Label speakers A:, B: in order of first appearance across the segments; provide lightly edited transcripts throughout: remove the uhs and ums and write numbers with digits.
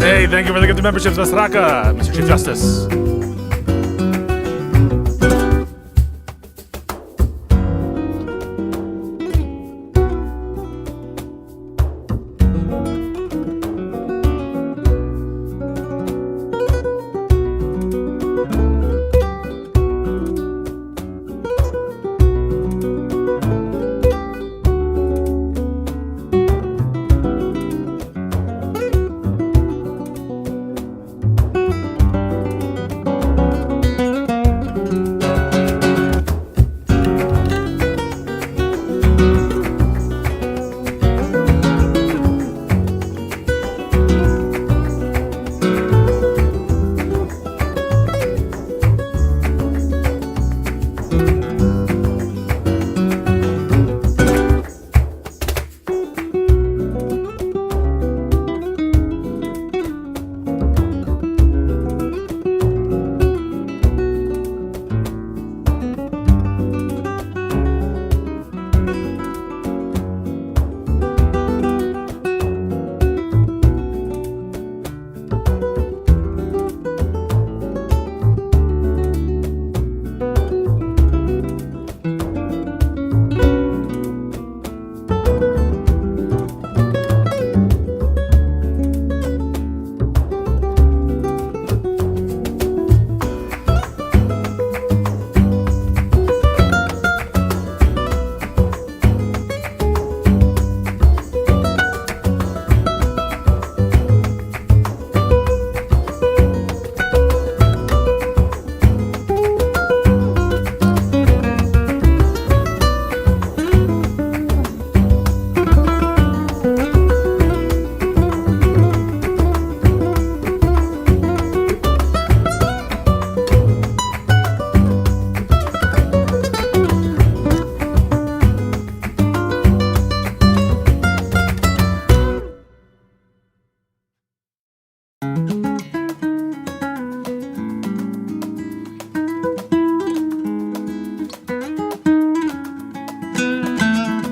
A: Hey, thank you for the gift of memberships, Masraka, Mr. Chief Justice.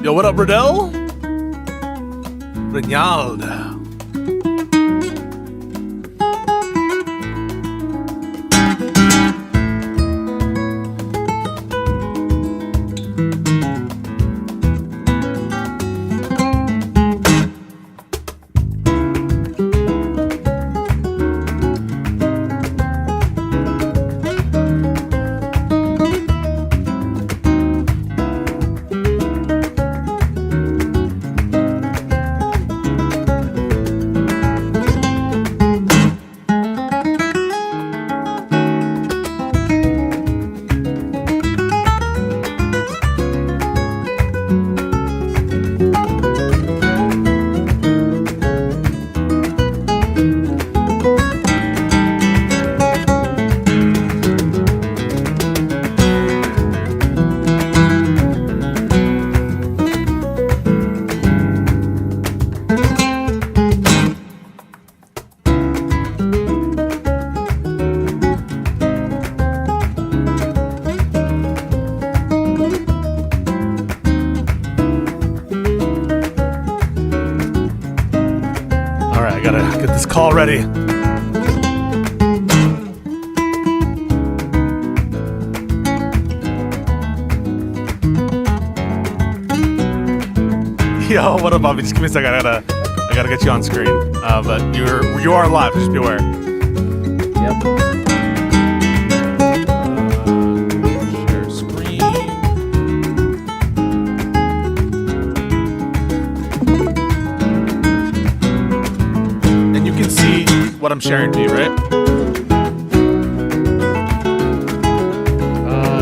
A: Yo, what up, Riddell? Rinaldo. Gotta get this call ready. Yo, what up, Bobby? Just give me a second. I gotta get you on screen. But you are live. Just be aware.
B: Yep.
A: Share screen. And you can see what I'm sharing to you, right?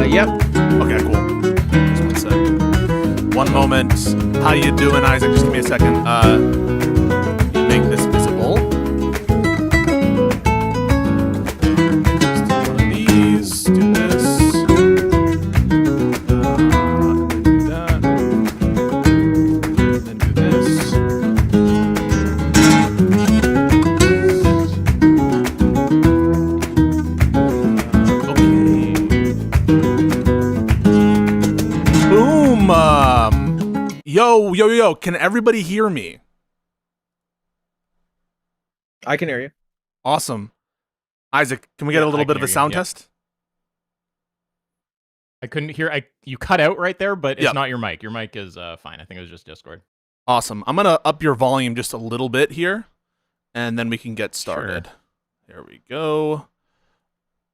B: Yep.
A: Okay, cool. Just 1 sec. One moment. How you doing, Isaac? Just give me a second. Make this visible. Just do one of these. Do this. Do that. Then do this. Okay. Boom. Yo. Can everybody hear me?
B: I can hear you.
A: Awesome. Isaac, can we get a little bit of a sound test?
C: I couldn't hear. You cut out right there, but it's
A: Yep.
C: not your mic. Your mic is fine. I think it was just Discord.
A: Awesome. I'm going to up your volume just a little bit here, and then we can get started. There we go.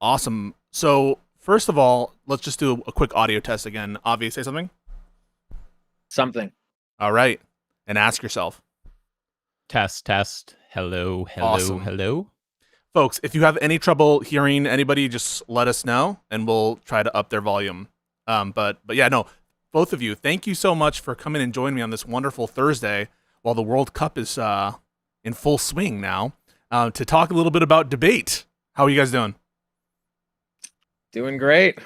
A: Awesome. So, first of all, let's just do a quick audio test again. Avi, say something?
B: Something.
A: All right. And ask yourself.
C: Test. Hello.
A: Awesome.
C: Hello.
A: Folks, if you have any trouble hearing anybody, just let us know, and we'll try to up their volume. But yeah, no, both of you, thank you so much for coming and joining me on this wonderful Thursday while the World Cup is in full swing now to talk a little bit about debate. How are you guys doing?
B: Doing great.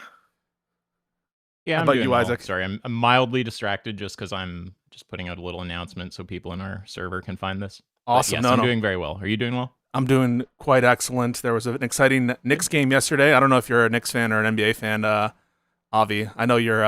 C: Yeah,
A: How
C: I'm
A: about
C: doing
A: you,
C: well.
A: Isaac?
C: Sorry, I'm mildly distracted just because I'm just putting out a little announcement so people in our server can find this. But
A: Awesome.
C: yes, I'm doing very well. Are you doing well?
A: I'm doing quite excellent. There was an exciting Knicks game yesterday. I don't know if you're a Knicks fan or an NBA fan, Avi. I know you're.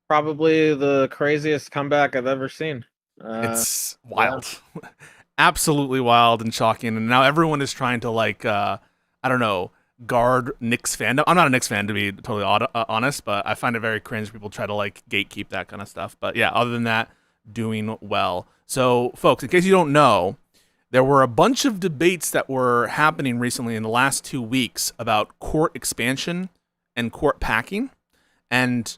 B: Probably the craziest comeback I've ever seen.
A: It's wild. Yeah. Absolutely wild and shocking. And now everyone is trying to, like, I don't know, guard Knicks fandom. I'm not a Knicks fan, to be totally honest, but I find it very cringe. People try to, like, gatekeep that kind of stuff. But yeah, other than that, doing well. So, folks, in case you don't know, there were a bunch of debates that were happening recently in the last 2 weeks about court expansion and court packing. And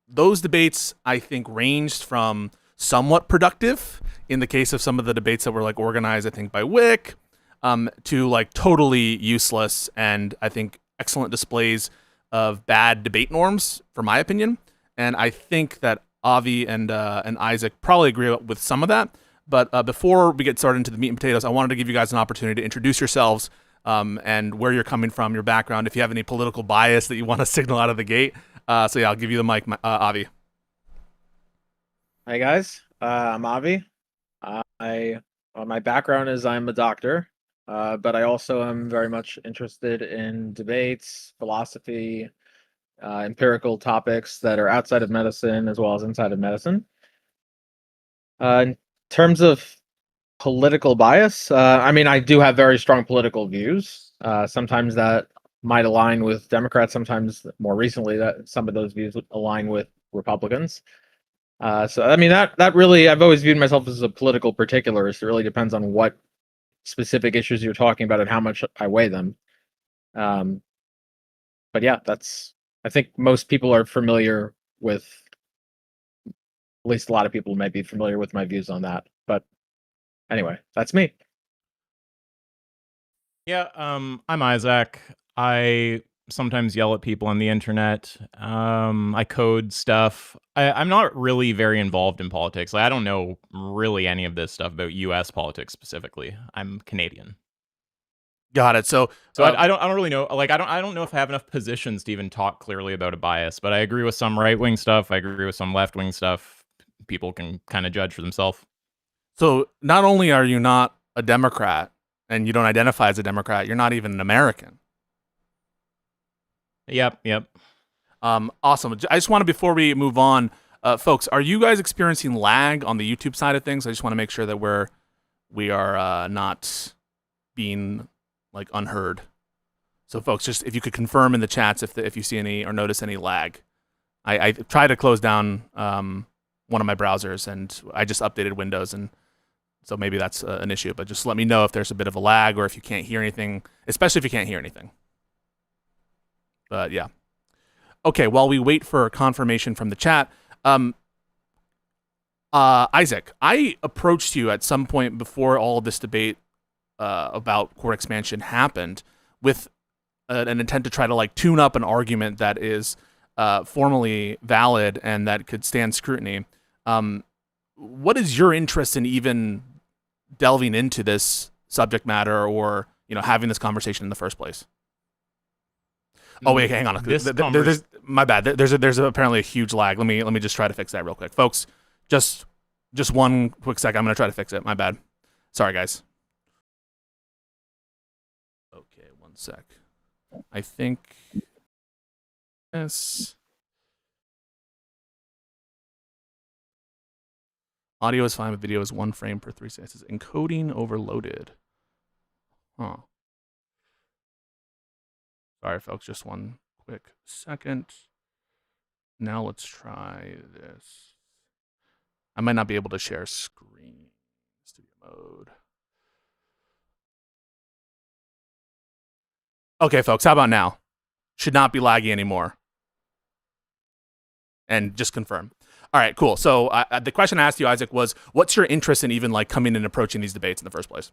A: those debates, I think, ranged from somewhat productive in the case of some of the debates that were like organized, I think, by Wick, to like totally useless and I think excellent displays of bad debate norms, for my opinion. And I think that Avi and Isaac probably agree with some of that. But before we get started into the meat and potatoes, I wanted to give you guys an opportunity to introduce yourselves and where you're coming from, your background, if you have any political bias that you want to signal out of the gate. So yeah, I'll give you the mic, Avi.
B: Hi guys, I'm Avi. My background is I'm a doctor, but I also am very much interested in debates, philosophy, empirical topics that are outside of medicine as well as inside of medicine. In terms of political bias, I mean, I do have very strong political views. Sometimes that might align with Democrats. Sometimes, more recently, that some of those views align with Republicans. So, I mean, that really, I've always viewed myself as a political particularist. It really depends on what specific issues you're talking about and how much I weigh them. But yeah, I think most people are familiar with, at least a lot of people might be familiar with my views on that. But anyway, that's me.
C: Yeah, I'm Isaac. I sometimes yell at people on the internet. I code stuff. I'm not really very involved in politics. Like, I don't know really any of this stuff about U.S. politics specifically. I'm Canadian.
A: Got it. So
C: I don't really know. Like, I don't know if I have enough positions to even talk clearly about a bias. But I agree with some right wing stuff. I agree with some left wing stuff. People can kind of judge for themselves.
A: So not only are you not a Democrat and you don't identify as a Democrat, you're not even an American.
C: Yep.
A: Awesome. I just want to, before we move on, folks, are you guys experiencing lag on the YouTube side of things? I just want to make sure that we are not being like unheard. So folks, just if you could confirm in the chats if you see any or notice any lag. I tried to close down one of my browsers and I just updated Windows and So maybe that's an issue. But just let me know if there's a bit of a lag or if you can't hear anything, especially if you can't hear anything. But yeah. Okay, while we wait for confirmation from the chat, Isaac, I approached you at some point before all of this debate about court expansion happened with an intent to try to like tune up an argument that is formally valid and that could stand scrutiny. What is your interest in even delving into this subject matter or having this conversation in the first place? Oh wait, hang on. There's my bad. There's apparently a huge lag. Let me just try to fix that real quick, folks. Just one quick sec. I'm gonna try to fix it. My bad. Sorry, guys. Okay, 1 sec. I think yes. Audio is fine, but video is 1 frame per 3 seconds. Encoding overloaded. Huh. Sorry, folks. Just 1 quick second. Now let's try this. I might not be able to share screen. Studio mode. Okay, folks. How about now? Should not be laggy anymore. And just confirm. All right, cool. So the question I asked you, Isaac, was what's your interest in even like coming and approaching these debates in the first place?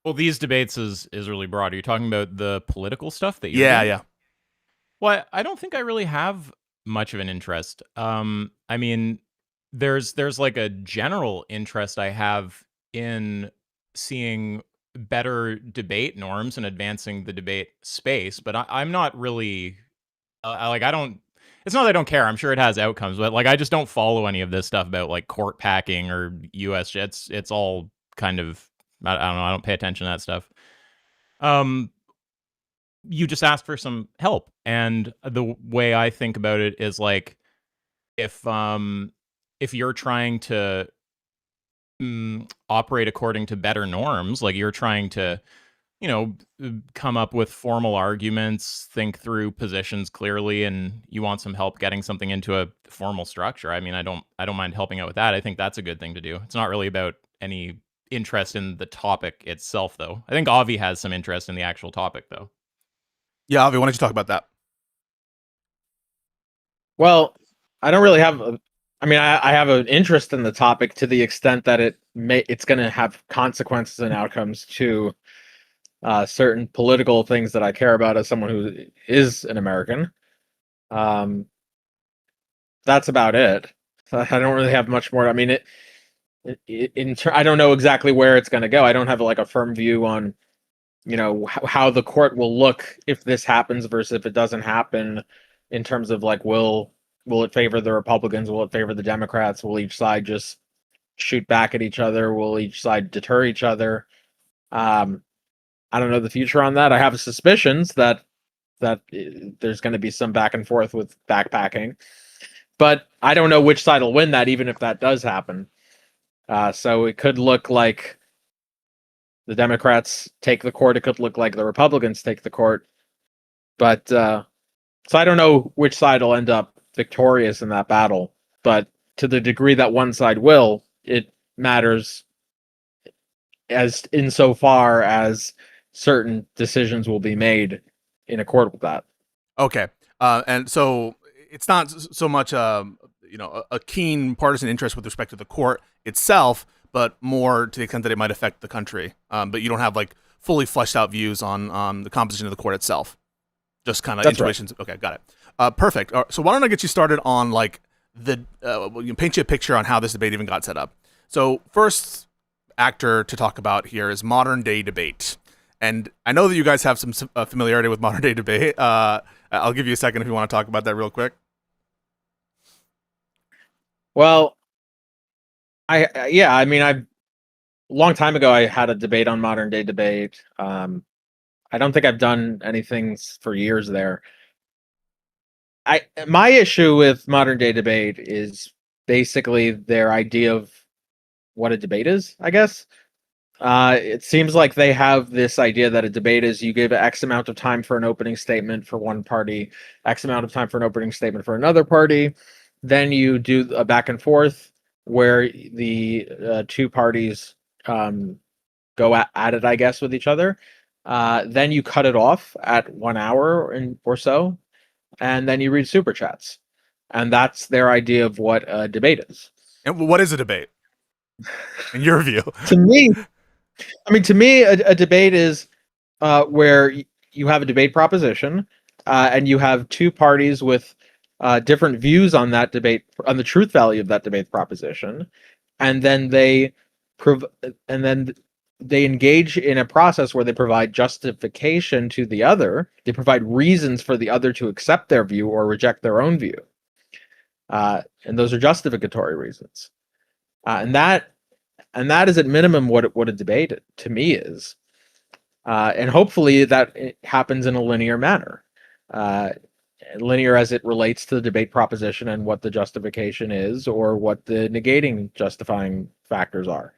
C: Well, these debates is really broad. Are you talking about the political stuff that you're doing?
A: Yeah.
C: Well, I don't think I really have much of an interest. I mean, there's like a general interest I have in seeing better debate norms and advancing the debate space, but I'm not really I don't. It's not that I don't care. I'm sure it has outcomes, but like I just don't follow any of this stuff about like court packing or U.S. It's all kind of I don't know. I don't pay attention to that stuff. You just asked for some help, and the way I think about it is like if you're trying to operate according to better norms, like you're trying to come up with formal arguments, think through positions clearly, and you want some help getting something into a formal structure. I mean, I don't mind helping out with that. I think that's a good thing to do. It's not really about any interest in the topic itself, though. I think Avi has some interest in the actual topic, though.
A: Yeah, Avi, why don't you talk about that?
B: Well, I don't really have I have an interest in the topic to the extent that it's going to have consequences and outcomes to certain political things that I care about as someone who is an American. That's about it. I don't really have much more. I mean, I don't know exactly where it's going to go. I don't have like a firm view on, how the court will look if this happens versus if it doesn't happen. In terms of like, will it favor the Republicans? Will it favor the Democrats? Will each side just shoot back at each other? Will each side deter each other? I don't know the future on that. I have suspicions that there's going to be some back and forth with backpacking, but I don't know which side will win that, even if that does happen. So it could look like the Democrats take the court. It could look like the Republicans take the court. But so I don't know which side will end up victorious in that battle. But to the degree that one side will, it matters as insofar as certain decisions will be made in accord with that.
A: Okay. And so it's not so much a keen partisan interest with respect to the court itself, but more to the extent that it might affect the country. But you don't have like fully fleshed out views on the composition of the court itself. Just kind of intuitions. Right. Okay, got it. Perfect. So why don't I get you started on like paint you a picture on how this debate even got set up. So first actor to talk about here is modern day debate. And I know that you guys have some familiarity with modern day debate. I'll give you a second if you want to talk about that real quick.
B: Well, a long time ago I had a debate on modern day debate. I don't think I've done anything for years there. My issue with modern day debate is basically their idea of what a debate is, I guess. It seems like they have this idea that a debate is you give X amount of time for an opening statement for one party, X amount of time for an opening statement for another party, then you do a back and forth, where the two parties go at it, I guess, with each other. Then you cut it off at 1 hour or so, and then you read super chats, and that's their idea of what a debate is.
A: And what is a debate, in your view?
B: To me, a debate is where you have a debate proposition, and you have two parties with different views on that debate, on the truth value of that debate proposition, and then they engage in a process where they provide justification to the other. They provide reasons for the other to accept their view or reject their own view, and those are justificatory reasons. And that is at minimum what a debate to me is. And hopefully that happens in a linear manner. Linear as it relates to the debate proposition and what the justification is, or what the negating justifying factors are.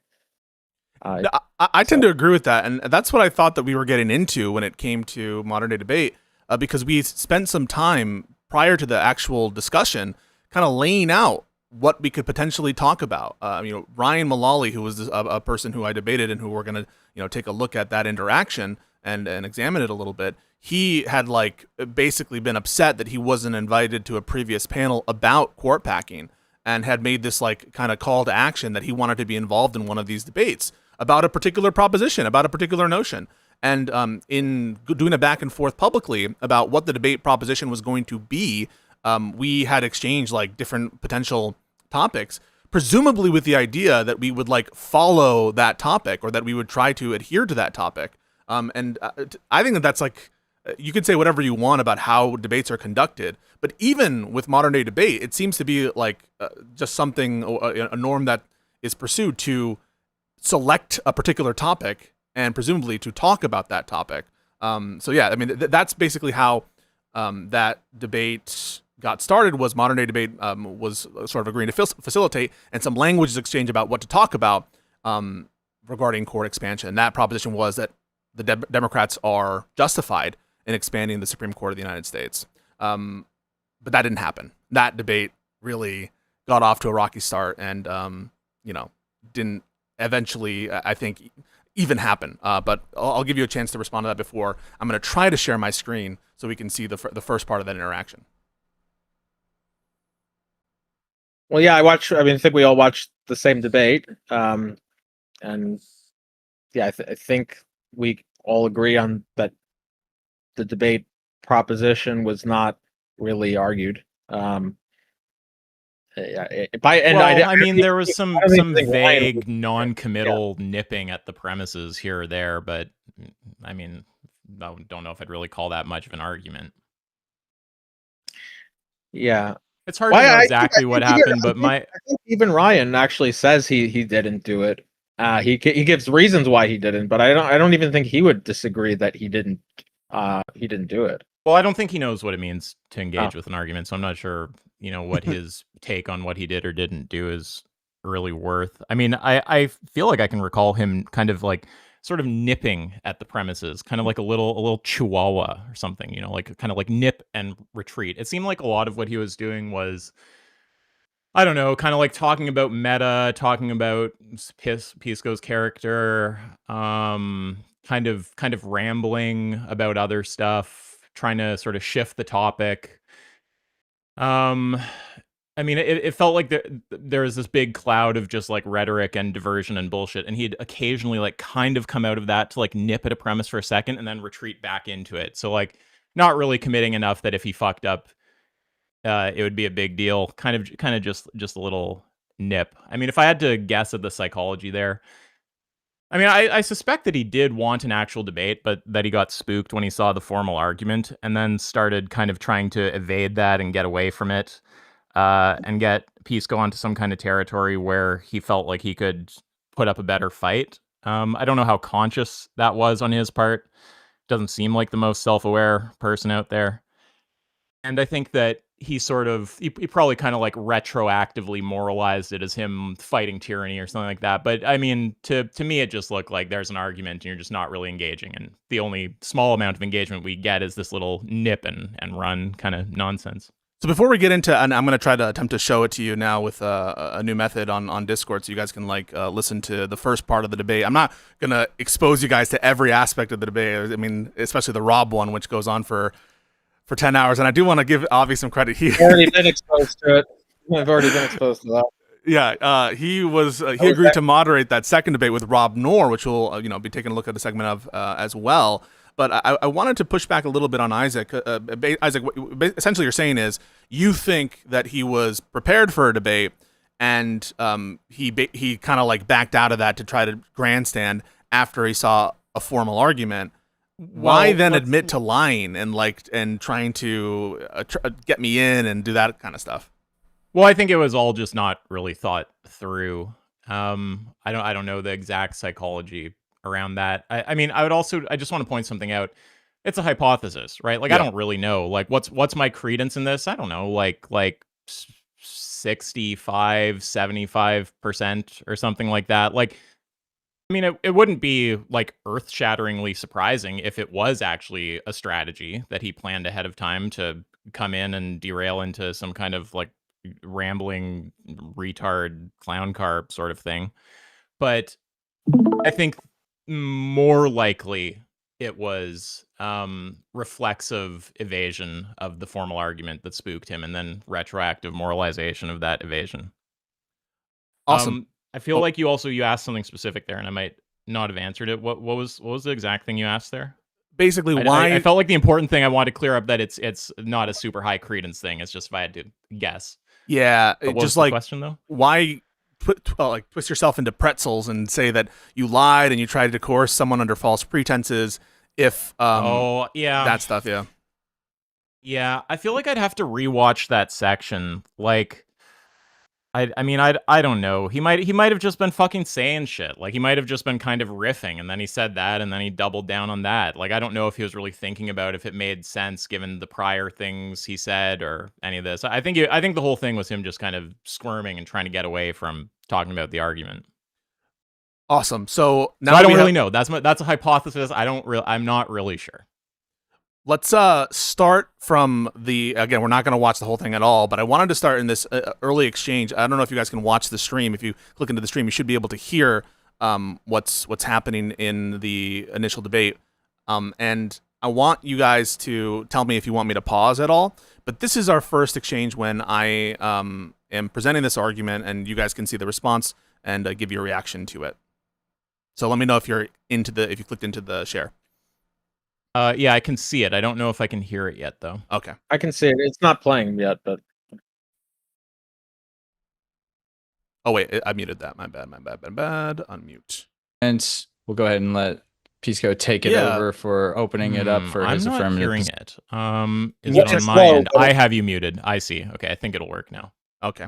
A: I tend to agree with that, and that's what I thought that we were getting into when it came to modern day debate, because we spent some time prior to the actual discussion kind of laying out what we could potentially talk about. Ryan Mullally, who was a person who I debated and who we're going to take a look at that interaction and examine it a little bit. He had basically been upset that he wasn't invited to a previous panel about court packing, and had made this kind of call to action that he wanted to be involved in one of these debates about a particular proposition, about a particular notion. And in doing a back and forth publicly about what the debate proposition was going to be, we had exchanged different potential topics, presumably with the idea that we would follow that topic, or that we would try to adhere to that topic. And I think that's you could say whatever you want about how debates are conducted, but even with modern day debate, it seems to be just something, a norm that is pursued to select a particular topic and presumably to talk about that topic. So yeah, I mean, that's basically how that debate got started. Was modern day debate was sort of agreeing to facilitate, and some language is exchanged about what to talk about regarding court expansion. And that proposition was that the Democrats are justified in expanding the Supreme Court of the United States. But that didn't happen. That debate really got off to a rocky start, and didn't eventually, I think, even happen. But I'll give you a chance to respond to that before. I'm going to try to share my screen so we can see the first part of that interaction.
B: Well, yeah, I think we all watched the same debate, and yeah, I think we all agree on that. The debate proposition was not really argued.
C: There was some vague, non-committal nipping at the premises here or there, but I mean, I don't know if I'd really call that much of an argument.
B: Yeah,
C: it's hard to know exactly what happened, but
B: I think even Ryan actually says he didn't do it. He gives reasons why he didn't, but I don't even think he would disagree that he didn't do it.
C: Well, I don't think he knows what it means to engage with an argument, so I'm not sure, what his take on what he did or didn't do is really worth. I mean, I feel like I can recall him kind of sort of nipping at the premises, kind of like a little chihuahua or something, kind of nip and retreat. It seemed like a lot of what he was doing was, I don't know, kind of talking about meta, talking about Pisco's character, kind of rambling about other stuff, trying to sort of shift the topic. I mean, it felt like there was this big cloud of just rhetoric and diversion and bullshit, and he'd occasionally kind of come out of that to nip at a premise for a second and then retreat back into it. So not really committing enough that if he fucked up, it would be a big deal. Kind of just a little nip. I mean, if I had to guess at the psychology there, I mean, I suspect that he did want an actual debate, but that he got spooked when he saw the formal argument, and then started kind of trying to evade that and get away from it, and get Pisco onto some kind of territory where he felt like he could put up a better fight. I don't know how conscious that was on his part. Doesn't seem like the most self-aware person out there. And I think that he probably kind of retroactively moralized it as him fighting tyranny or something like that. But I mean, to me, it just looked like there's an argument and you're just not really engaging. And the only small amount of engagement we get is this little nip and run kind of nonsense.
A: So before we get into, and I'm going to try to attempt to show it to you now with a new method on Discord, so you guys can listen to the first part of the debate. I'm not going to expose you guys to every aspect of the debate. I mean, especially the Rob one, which goes on for 10 hours. And I do want to give Avi some credit here.
B: I've already been exposed to it. I've already been exposed to that.
A: Yeah, he agreed to moderate that second debate with Rob Noerr, which we'll be taking a look at the segment of as well. But I wanted to push back a little bit on Isaac. Isaac, what essentially you're saying is you think that he was prepared for a debate, and he kind of backed out of that to try to grandstand after he saw a formal argument. Why then admit to lying and trying to get me in and do that kind of stuff?
C: Well, I think it was all just not really thought through. I don't know the exact psychology around that. I mean, I just want to point something out. It's a hypothesis, right? I don't really know. What's my credence in this? I don't know. 65, 75% or something like that. I mean, it wouldn't be earth-shatteringly surprising if it was actually a strategy that he planned ahead of time to come in and derail into some kind of rambling retard clown car sort of thing. But I think more likely it was reflexive evasion of the formal argument that spooked him, and then retroactive moralization of that evasion.
A: Awesome.
C: I feel like you asked something specific there, and I might not have answered it. What was the exact thing you asked there?
A: Basically, why
C: I felt like the important thing I wanted to clear up that it's not a super high credence thing. It's just if I had to guess.
A: Yeah,
C: what was the question though?
A: Why twist yourself into pretzels and say that you lied and you tried to coerce someone under false pretenses? If that stuff,
C: yeah, I feel like I'd have to rewatch that section. I mean, I don't know. He might have just been fucking saying shit. He might have just been kind of riffing, and then he said that, and then he doubled down on that. I don't know if he was really thinking about if it made sense given the prior things he said or any of this. I think the whole thing was him just kind of squirming and trying to get away from talking about the argument.
A: Awesome. So now
C: I don't really know. That's a hypothesis. I'm not really sure.
A: Let's start from again, we're not going to watch the whole thing at all, but I wanted to start in this early exchange. I don't know if you guys can watch the stream. If you click into the stream, you should be able to hear what's happening in the initial debate. And I want you guys to tell me if you want me to pause at all. But this is our first exchange when I am presenting this argument, and you guys can see the response and give your reaction to it. So let me know if you're if you clicked into the share.
C: Yeah, I can see it. I don't know if I can hear it yet, though.
A: Okay.
B: I can see it. It's not playing yet, but...
A: Oh, wait. I muted that. My bad. Unmute.
D: And we'll go ahead and let Pisco take it over for opening it up for his affirmative.
C: I'm not hearing it. Is it on my end? I have you muted. I see. Okay, I think it'll work now.
A: Okay.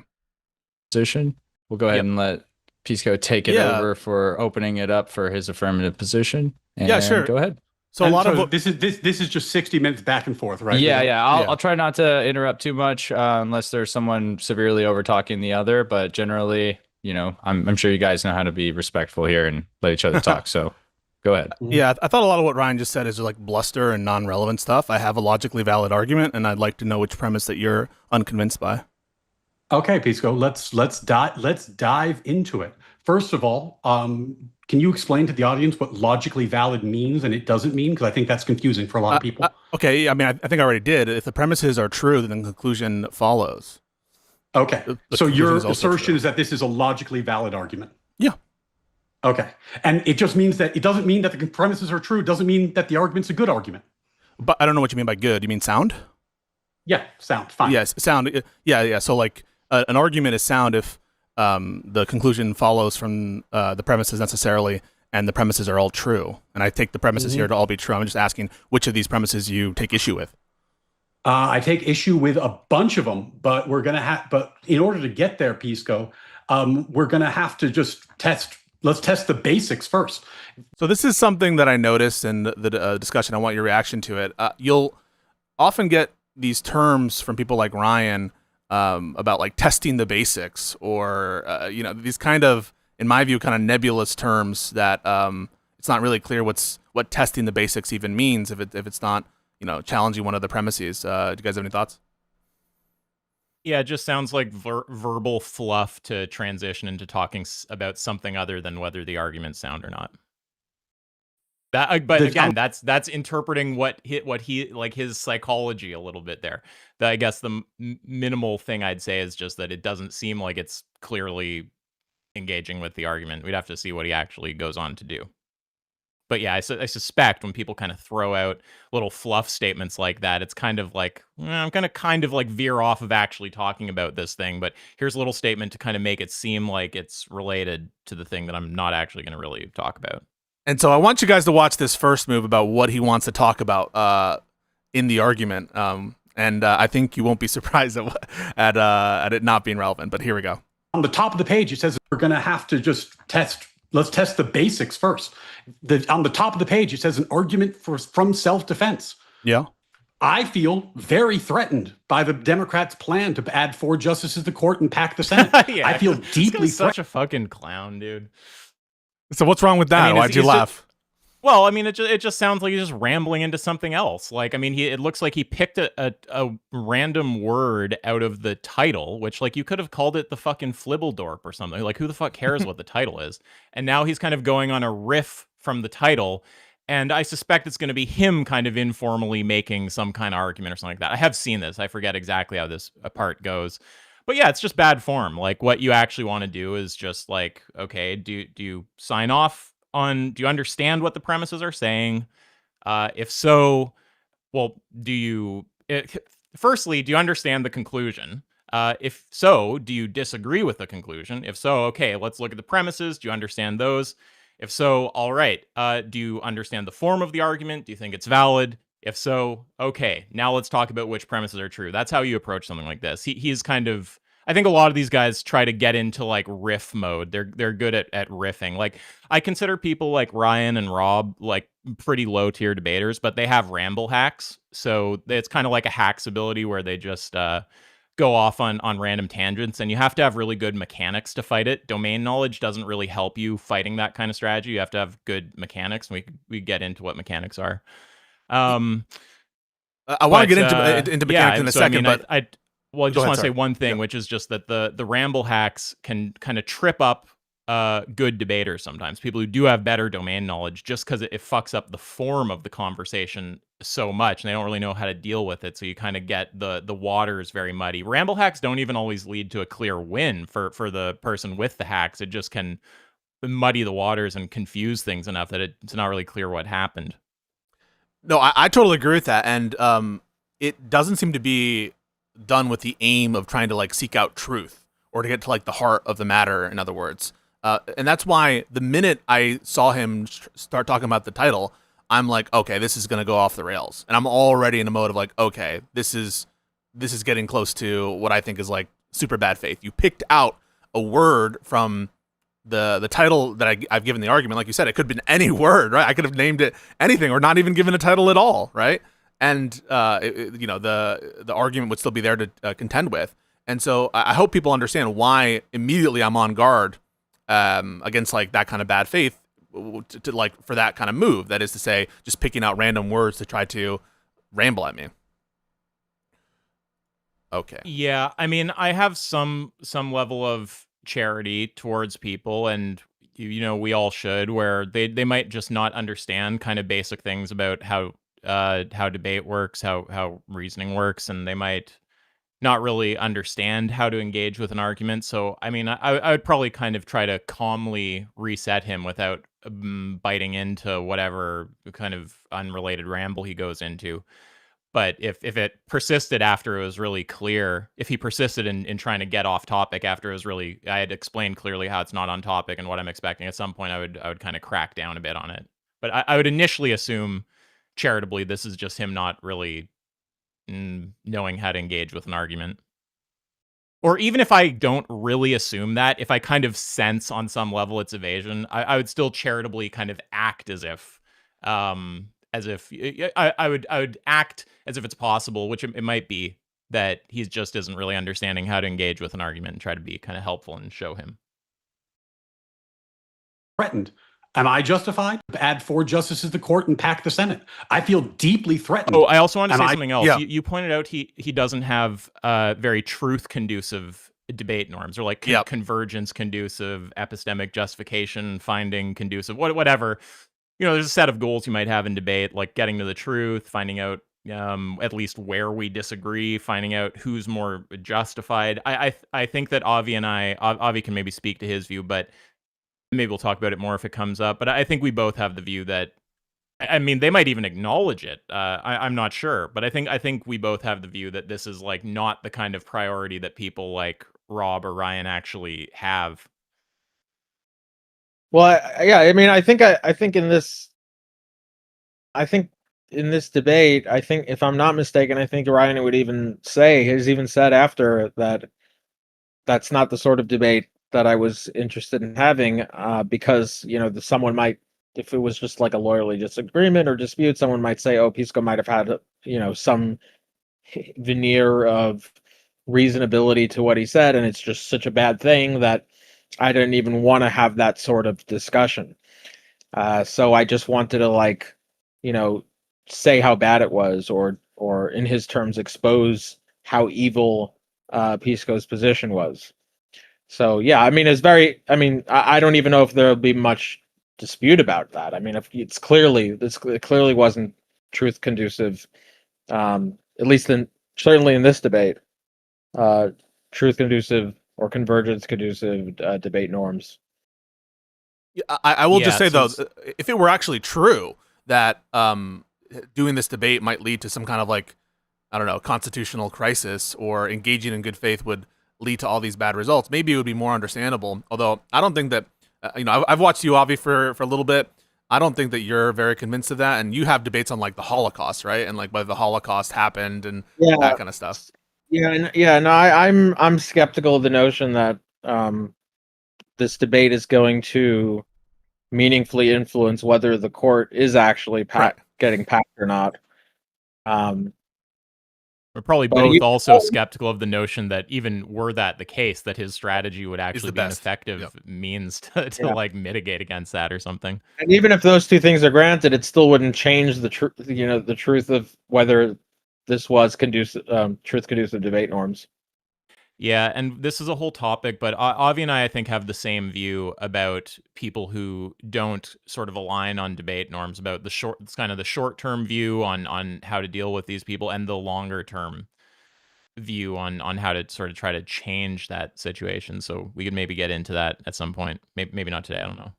D: Position. We'll go ahead and let Pisco take it over for opening it up for his affirmative position. And
A: yeah, sure.
D: Go ahead.
A: So
E: this is just 60 minutes back and forth, right?
D: Yeah. I'll try not to interrupt too much unless there's someone severely over talking the other. But generally, I'm sure you guys know how to be respectful here and let each other talk. So go ahead.
A: Yeah, I thought a lot of what Ryan just said is bluster and non-relevant stuff. I have a logically valid argument, and I'd like to know which premise that you're unconvinced by.
E: Okay, Pisco, let's dive into it. First of all, can you explain to the audience what logically valid means and it doesn't mean? Because I think that's confusing for a lot of people.
A: Okay, I mean, I think I already did. If the premises are true, then the conclusion follows.
E: Okay, so your assertion is that this is a logically valid argument?
A: Yeah.
E: Okay, and it just means that it doesn't mean that the premises are true. It doesn't mean that the argument's a good argument.
A: But I don't know what you mean by good. You mean sound?
E: Yeah, sound, fine.
A: Yes, sound. Yeah. So an argument is sound if the conclusion follows from the premises necessarily, and the premises are all true. And I take the premises here to all be true. I'm just asking which of these premises you take issue with.
E: I take issue with a bunch of them, but but in order to get there, Pisco, we're gonna have to just let's test the basics first.
A: So this is something that I noticed in the discussion. I want your reaction to it. You'll often get these terms from people like Ryan about testing the basics, or these kind of, in my view, kind of nebulous terms that it's not really clear what testing the basics even means if it's not challenging one of the premises. Do you guys have any thoughts?
C: Yeah, it just sounds like verbal fluff to transition into talking about something other than whether the argument's sound or not. That, but again, that's interpreting what he like his psychology a little bit there. I guess the minimal thing I'd say is just that it doesn't seem like it's clearly engaging with the argument. We'd have to see what he actually goes on to do. But yeah, I suspect when people kind of throw out little fluff statements like that, it's kind of like, I'm going to kind of like veer off of actually talking about this thing. But here's a little statement to kind of make it seem like it's related to the thing that I'm not actually going to really talk about.
A: And so I want you guys to watch this first move about what he wants to talk about in the argument. And I think you won't be surprised at it not being relevant. But here we go.
E: On the top of the page, it says we're going to have to just test. Let's test the basics first. On the top of the page, it says an argument from self-defense.
A: Yeah.
E: I feel very threatened by the Democrats' plan to add 4 justices to the court and pack the Senate.
C: Yeah,
E: I feel deeply
C: such a fucking clown, dude.
A: So what's wrong with that?
C: I mean,
A: Why'd you laugh?
C: Well, I mean, it just sounds like he's just rambling into something else. Like, I mean, it looks like he picked a random word out of the title, which, like, you could have called it the fucking Flibbledorp or something. Like, who the fuck cares what the title is? And now he's kind of going on a riff from the title, and I suspect it's going to be him kind of informally making some kind of argument or something like that. I have seen this. I forget exactly how this part goes. But yeah, it's just bad form. Like, what you actually want to do is just like, okay, do you sign off on, do you understand what the premises are saying? If so, well, firstly, do you understand the conclusion? If so, do you disagree with the conclusion? If so, okay, let's look at the premises. Do you understand those? If so, all right. Do you understand the form of the argument? Do you think it's valid? If so, okay, now let's talk about which premises are true. That's how you approach something like this. He's kind of, I think a lot of these guys try to get into like riff mode. They're good at riffing. Like, I consider people like Ryan and Rob like pretty low tier debaters, but they have ramble hacks. So it's kind of like a hacks ability where they just go off on random tangents, and you have to have really good mechanics to fight it. Domain knowledge doesn't really help you fighting that kind of strategy. You have to have good mechanics, and we get into what mechanics are. I
A: want to get into mechanics in a second,
C: I mean,
A: but
C: I just want to say one thing, which is just that the ramble hacks can kind of trip up good debaters sometimes. People who do have better domain knowledge, just because it fucks up the form of the conversation so much, and they don't really know how to deal with it. So you kind of get the waters very muddy. Ramble hacks don't even always lead to a clear win for the person with the hacks. It just can muddy the waters and confuse things enough that it's not really clear what happened.
A: No, I totally agree with that, and it doesn't seem to be done with the aim of trying to like seek out truth or to get to like the heart of the matter, in other words. And that's why the minute I saw him start talking about the title, I'm like, okay, this is going to go off the rails. And I'm already in a mode of like, okay, this is getting close to what I think is like super bad faith. You picked out a word from the title that I've given the argument. Like you said, it could have been any word, right? I could have named it anything or not even given a title at all, right? And the argument would still be there to contend with. And so I hope people understand why immediately I'm on guard against like that kind of bad faith to like for that kind of move. That is to say, just picking out random words to try to ramble at me. Okay.
C: Yeah, I mean, I have some level of charity towards people, and you know, we all should, where they might just not understand kind of basic things about how debate works, how reasoning works, and they might not really understand how to engage with an argument. So, I mean, I would probably kind of try to calmly reset him without biting into whatever kind of unrelated ramble he goes into. But if it persisted after it was really clear, if he persisted in trying to get off topic after it was really, I had explained clearly how it's not on topic and what I'm expecting, at some point I would kind of crack down a bit on it. But I would initially assume charitably this is just him not really knowing how to engage with an argument. Or even if I don't really assume that, if I kind of sense on some level it's evasion, I would still charitably kind of act as if I would act as if it's possible, which it might be, that he just isn't really understanding how to engage with an argument and try to be kind of helpful and show him.
E: Threatened. Am I justified to add 4 justices to the court and pack the Senate? I feel deeply threatened.
C: Oh, I also want to
E: Am
C: say
E: I-
C: something else.
A: Yeah.
C: You pointed out he doesn't have very truth conducive debate norms, or like
A: Yep.
C: convergence conducive, epistemic justification finding conducive, whatever. You know, there's a set of goals you might have in debate, like getting to the truth, finding out at least where we disagree, finding out who's more justified. I think that Avi and Avi can maybe speak to his view, but maybe we'll talk about it more if it comes up. But I think we both have the view that, I mean, they might even acknowledge it. I'm not sure, but I think we both have the view that this is like not the kind of priority that people like Rob or Ryan actually have.
B: Well, yeah, I mean, I think in this debate, I think, if I'm not mistaken, I think Ryan would even say, has even said after that, that's not the sort of debate that I was interested in having, because, you know, someone might, if it was just like a lawyerly disagreement or dispute, someone might say, oh, Pisco might have had, you know, some veneer of reasonability to what he said, and it's just such a bad thing that I didn't even want to have that sort of discussion. So I just wanted to, like, you know, say how bad it was, or in his terms, expose how evil Pisco's position was. So yeah, I mean, I mean, I don't even know if there'll be much dispute about that. I mean, if it clearly wasn't truth conducive, at least certainly in this debate, truth conducive or convergence conducive debate norms.
A: I will just
C: Yeah,
A: say though,
C: so
A: if it were actually true that doing this debate might lead to some kind of, like, I don't know, constitutional crisis, or engaging in good faith would lead to all these bad results, maybe it would be more understandable. Although I don't think that, you know, I've watched you, Avi, for a little bit. I don't think that you're very convinced of that. And you have debates on, like, the Holocaust, right? And like whether the Holocaust happened and that kind of stuff.
B: Yeah, no, I'm skeptical of the notion that this debate is going to meaningfully influence whether the court is actually
A: Right.
B: getting packed or not.
C: we're probably
B: But
C: both
B: you-
C: also skeptical of the notion that, even were that the case, that his strategy would actually
A: the
C: be an
A: best.
C: effective
A: Yep.
C: means to
B: Yeah.
C: like mitigate against that or something.
B: And even if those two things are granted, it still wouldn't change the truth. You know, the truth of whether this was truth conducive debate norms.
C: Yeah, and this is a whole topic, but Avi and I think, have the same view about people who don't sort of align on debate norms, about it's kind of the short-term view on how to deal with these people, and the longer-term view on how to sort of try to change that situation. So we could maybe get into that at some point. Maybe not today, I don't know.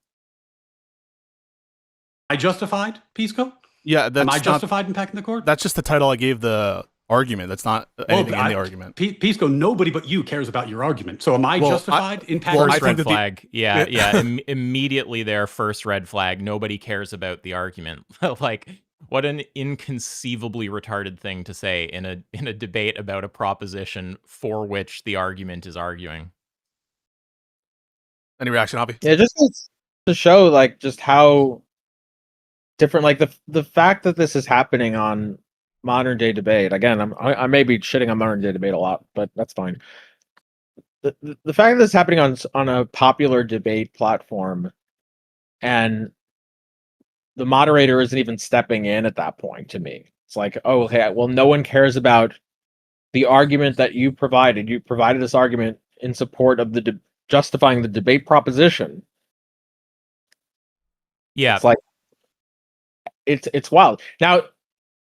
E: I justified, Pisco?
A: Yeah,
E: Am I
A: that's not.
E: justified in packing the court?
A: That's just the title I gave the argument. That's not anything in the argument.
E: Pisco, nobody but you cares about your argument. So am I
A: Well,
E: justified in packing
A: I
C: First
A: think
C: red
A: that
C: flag. Yeah. Immediately there, first red flag. Nobody cares about the argument. Like, what an inconceivably retarded thing to say in a debate about a proposition for which the argument is arguing.
A: Any reaction, Avi?
B: Yeah, just to show, like, just how different, like, the fact that this is happening on modern day debate. Again, I may be shitting on modern day debate a lot, but that's fine. The fact that this is happening on a popular debate platform, and the moderator isn't even stepping in at that point, to me, it's like, oh, okay, well, no one cares about the argument that you provided. You provided this argument in support of justifying the debate proposition.
C: Yeah.
B: It's like, it's wild. Now,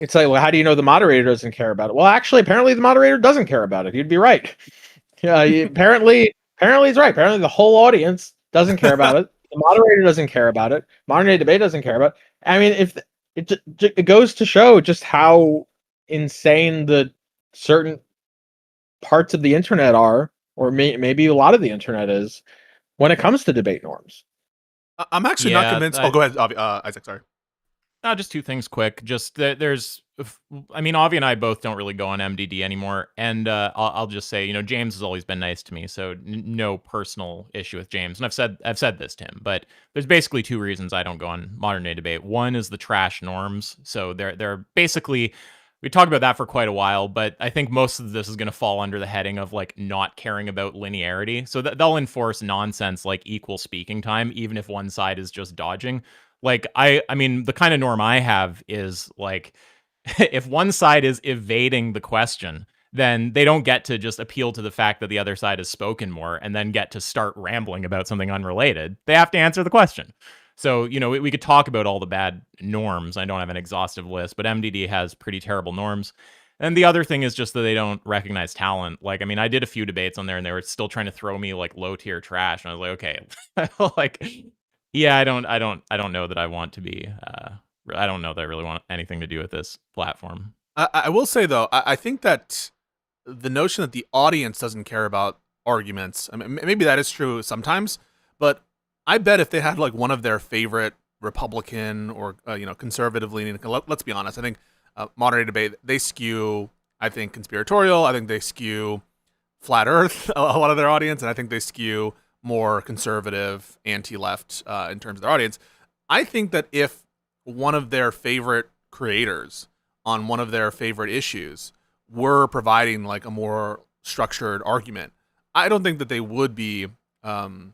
B: it's like, well, how do you know the moderator doesn't care about it? Well, actually, apparently the moderator doesn't care about it. You'd be right. Yeah, apparently he's right. Apparently the whole audience doesn't care about it. The moderator doesn't care about it. Modern day debate doesn't care about it. I mean, if it goes to show just how insane the certain parts of the internet are, or maybe a lot of the internet is, when it comes to debate norms.
A: I'm actually not convinced. Go ahead, Avi, Isaac. Sorry.
C: No, just two things quick. Just there's, I mean, Avi and I both don't really go on MDD anymore, and I'll just say, you know, James has always been nice to me, so no personal issue with James. And I've said this to him, but there's basically two reasons I don't go on modern day debate. One is the trash norms. So they're basically we talked about that for quite a while, but I think most of this is going to fall under the heading of like not caring about linearity. So they'll enforce nonsense like equal speaking time, even if one side is just dodging. Like I mean, the kind of norm I have is like, if one side is evading the question, then they don't get to just appeal to the fact that the other side has spoken more and then get to start rambling about something unrelated. They have to answer the question. So, you know, we could talk about all the bad norms. I don't have an exhaustive list, but MDD has pretty terrible norms. And the other thing is just that they don't recognize talent. Like, I mean, I did a few debates on there and they were still trying to throw me like low tier trash. And I was like, okay, like, yeah, I don't know that I want to be, I don't know that I really want anything to do with this platform.
A: I will say though, I think that the notion that the audience doesn't care about arguments, I mean, maybe that is true sometimes, but I bet if they had like one of their favorite Republican or conservative leaning, let's be honest, I think modern debate, they skew, I think, conspiratorial. I think they skew flat Earth, a lot of their audience, and I think they skew more conservative, anti-left in terms of their audience. I think that if one of their favorite creators on one of their favorite issues were providing like a more structured argument, I don't think that they would be
B: well,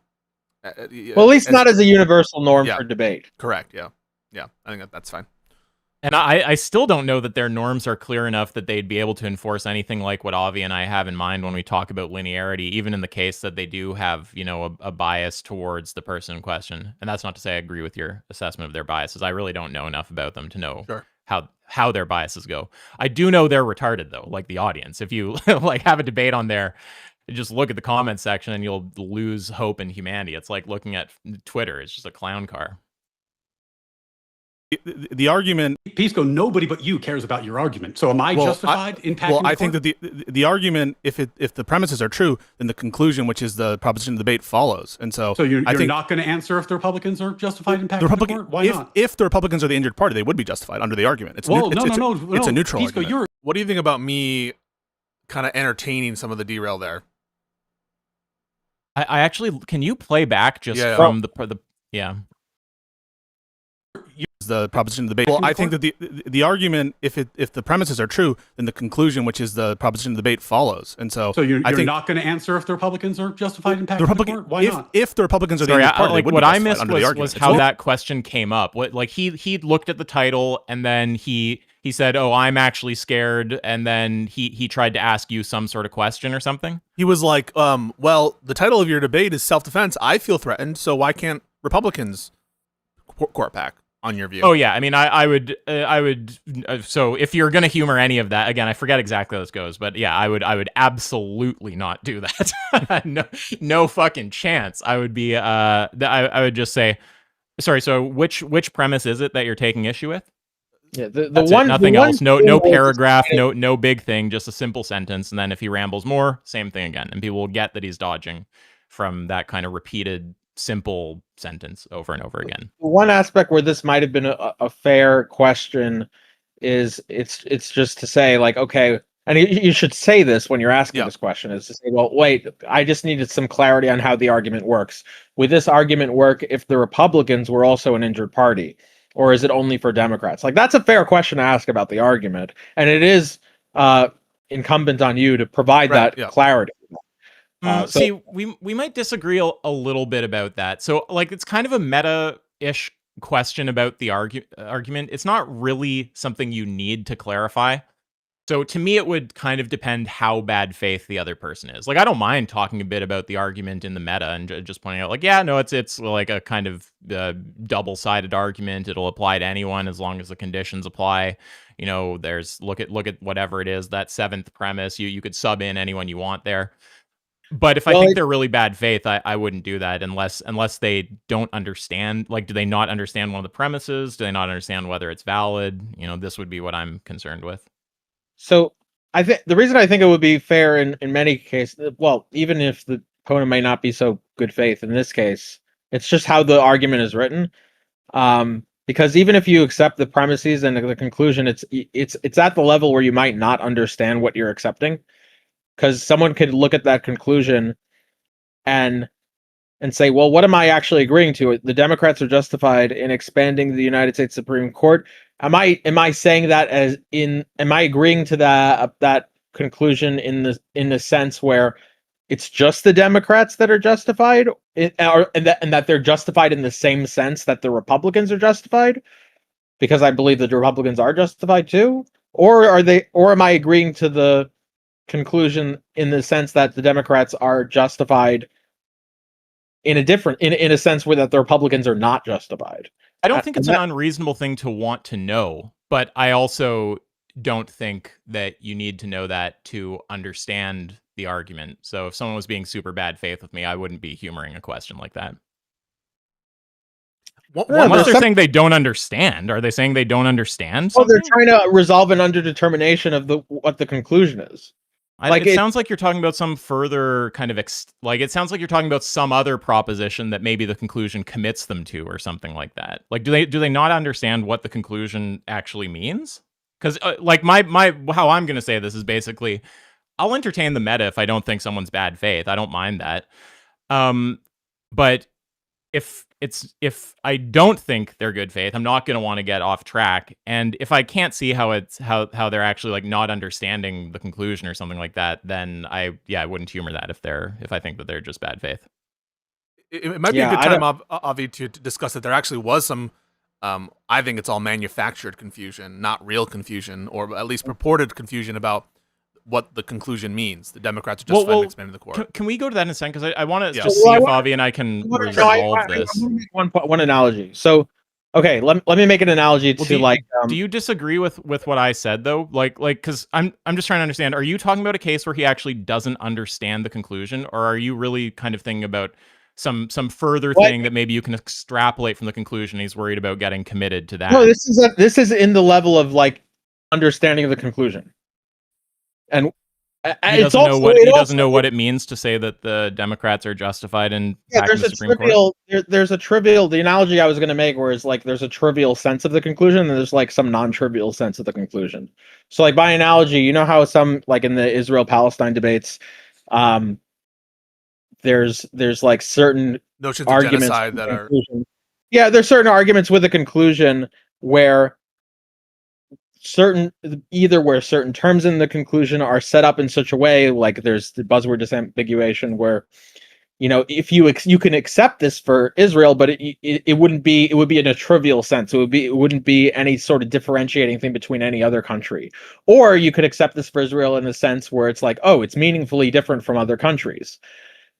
B: at least not as a universal norm for debate.
A: Correct. Yeah. I think that's fine.
C: And I still don't know that their norms are clear enough that they'd be able to enforce anything like what Avi and I have in mind when we talk about linearity, even in the case that they do have, a bias towards the person in question. And that's not to say I agree with your assessment of their biases. I really don't know enough about them to know how their biases go. I do know they're retarded though, like the audience. If you like have a debate on there, just look at the comment section and you'll lose hope in humanity. It's like looking at Twitter. It's just a clown car.
A: The argument,
E: Pisco, nobody but you cares about your argument. So am I justified in packing?
A: Well, I think that the argument, if the premises are true, then the conclusion, which is the proposition of the debate, follows. And so
E: you're
A: I think
E: not going to answer if the Republicans are justified in packing the court? Why not?
A: If the Republicans are the injured party, they would be justified under the argument. It's
E: no.
A: It's a neutral
E: Pisco,
A: argument. What do you think about me kind of entertaining some of the derail there?
C: I actually, can you play back just from the
A: the proposition of the debate. Well, I think that the argument, if the premises are true, then the conclusion, which is the proposition of the debate, follows. And so
E: you're not going to answer if the Republicans are justified in packing the court? Why not?
A: If the Republicans are the injured party,
C: what I missed was how that question came up. What, like he looked at the title and then he said, "Oh, I'm actually scared," and then he tried to ask you some sort of question or something.
A: He was like, "Well, the title of your debate is self-defense. I feel threatened, so why can't Republicans court pack?" On your view.
C: Oh yeah, I mean, I would. So if you're gonna humor any of that, again, I forget exactly how this goes, but yeah, I would absolutely not do that. no fucking chance. I would be. I would just say, sorry. So which premise is it that you're taking issue with?
B: Yeah,
C: nothing else. No paragraph. No big thing. Just a simple sentence, and then if he rambles more, same thing again, and people will get that he's dodging from that kind of repeated simple sentence over and over again.
B: One aspect where this might have been a fair question is it's just to say like, okay, and you should say this when you're asking this question, is to say, well, wait, I just needed some clarity on how the argument works. Would this argument work if the Republicans were also an injured party, or is it only for Democrats? Like, that's a fair question to ask about the argument, and it is incumbent on you to provide that clarity.
C: See, we might disagree a little bit about that. So, like, it's kind of a meta-ish question about the argument. It's not really something you need to clarify. So, to me, it would kind of depend how bad faith the other person is. Like, I don't mind talking a bit about the argument in the meta and just pointing out, like, yeah, no, it's like a kind of double-sided argument. It'll apply to anyone as long as the conditions apply. There's look at whatever it is, that seventh premise. You could sub in anyone you want there. But if I think they're really bad faith, I wouldn't do that unless they don't understand. Like, do they not understand one of the premises? Do they not understand whether it's valid? This would be what I'm concerned with.
B: So I think the reason I think it would be fair in many cases, well, even if the opponent may not be so good faith in this case, it's just how the argument is written. Because even if you accept the premises and the conclusion, it's at the level where you might not understand what you're accepting. Because someone could look at that conclusion and say, well, what am I actually agreeing to? The Democrats are justified in expanding the United States Supreme Court am I saying that as in? Am I agreeing to that conclusion in the sense where it's just the Democrats that are justified, and that they're justified in the same sense that the Republicans are justified? Because I believe the Republicans are justified too, or am I agreeing to the conclusion in the sense that the Democrats are justified in a sense where that the Republicans are not justified?
C: I don't think it's an unreasonable thing to want to know, but I also don't think that you need to know that to understand the argument. So if someone was being super bad faith with me, I wouldn't be humoring a question like that. Unless they're saying they don't understand. Are they saying they don't understand something?
B: Well, they're trying to resolve an underdetermination of what the conclusion is.
C: It sounds like you're talking about some further kind of it sounds like you're talking about some other proposition that maybe the conclusion commits them to, or something like that. Like, do they not understand what the conclusion actually means? Because my how I'm going to say this is basically, I'll entertain the meta if I don't think someone's bad faith. I don't mind that. But if I don't think they're good faith, I'm not going to want to get off track. And if I can't see how they're actually like not understanding the conclusion or something like that, then I wouldn't humor that if I think that they're just bad faith.
A: It might be a good time, Avi, to discuss that there actually was some, I think it's all manufactured confusion, not real confusion, or at least purported confusion about what the conclusion means. The Democrats are justified in expanding the court.
C: Can we go to that in a second? Because I want to just see if Avi and I can resolve this.
B: I want to make one analogy. So, okay, let me make an analogy to
C: do you disagree with what I said though? Like, because I'm just trying to understand. Are you talking about a case where he actually doesn't understand the conclusion, or are you really kind of thinking about some further thing that maybe you can extrapolate from the conclusion? He's worried about getting committed to that.
B: No, this is in the level of like understanding of the conclusion. And
C: he doesn't know what it means to say that the Democrats are justified in packing the Supreme Court.
B: There's a trivial. The analogy I was going to make was like there's a trivial sense of the conclusion, and there's like some non-trivial sense of the conclusion. So, like by analogy, you know how some like in the Israel-Palestine debates, there's like certain
A: notions
B: arguments
A: of genocide that are
B: there's certain arguments with a conclusion where certain terms in the conclusion are set up in such a way, like there's the buzzword disambiguation, where if you can accept this for Israel, but it would be in a trivial sense. It wouldn't be any sort of differentiating thing between any other country. Or you could accept this for Israel in a sense where it's like, oh, it's meaningfully different from other countries,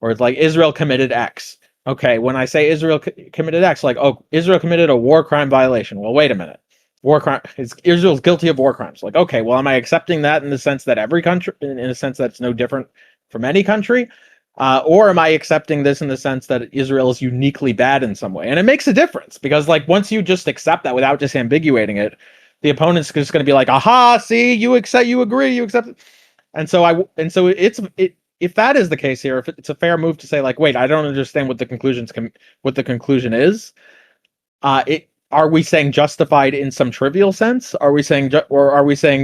B: or it's like Israel committed X. Okay, when I say Israel committed X, like, oh, Israel committed a war crime violation. Well, wait a minute. War crime. Israel's guilty of war crimes. Like, okay, well, am I accepting that in the sense that every country, in a sense that's no different from any country, or am I accepting this in the sense that Israel is uniquely bad in some way? And it makes a difference because, like, once you just accept that without disambiguating it, the opponent's just going to be like, "Aha! See, you accept, you agree, you accept." And so if that is the case here, if it's a fair move to say, like, wait, I don't understand what the conclusion is. Are we saying justified in some trivial sense? Are we saying,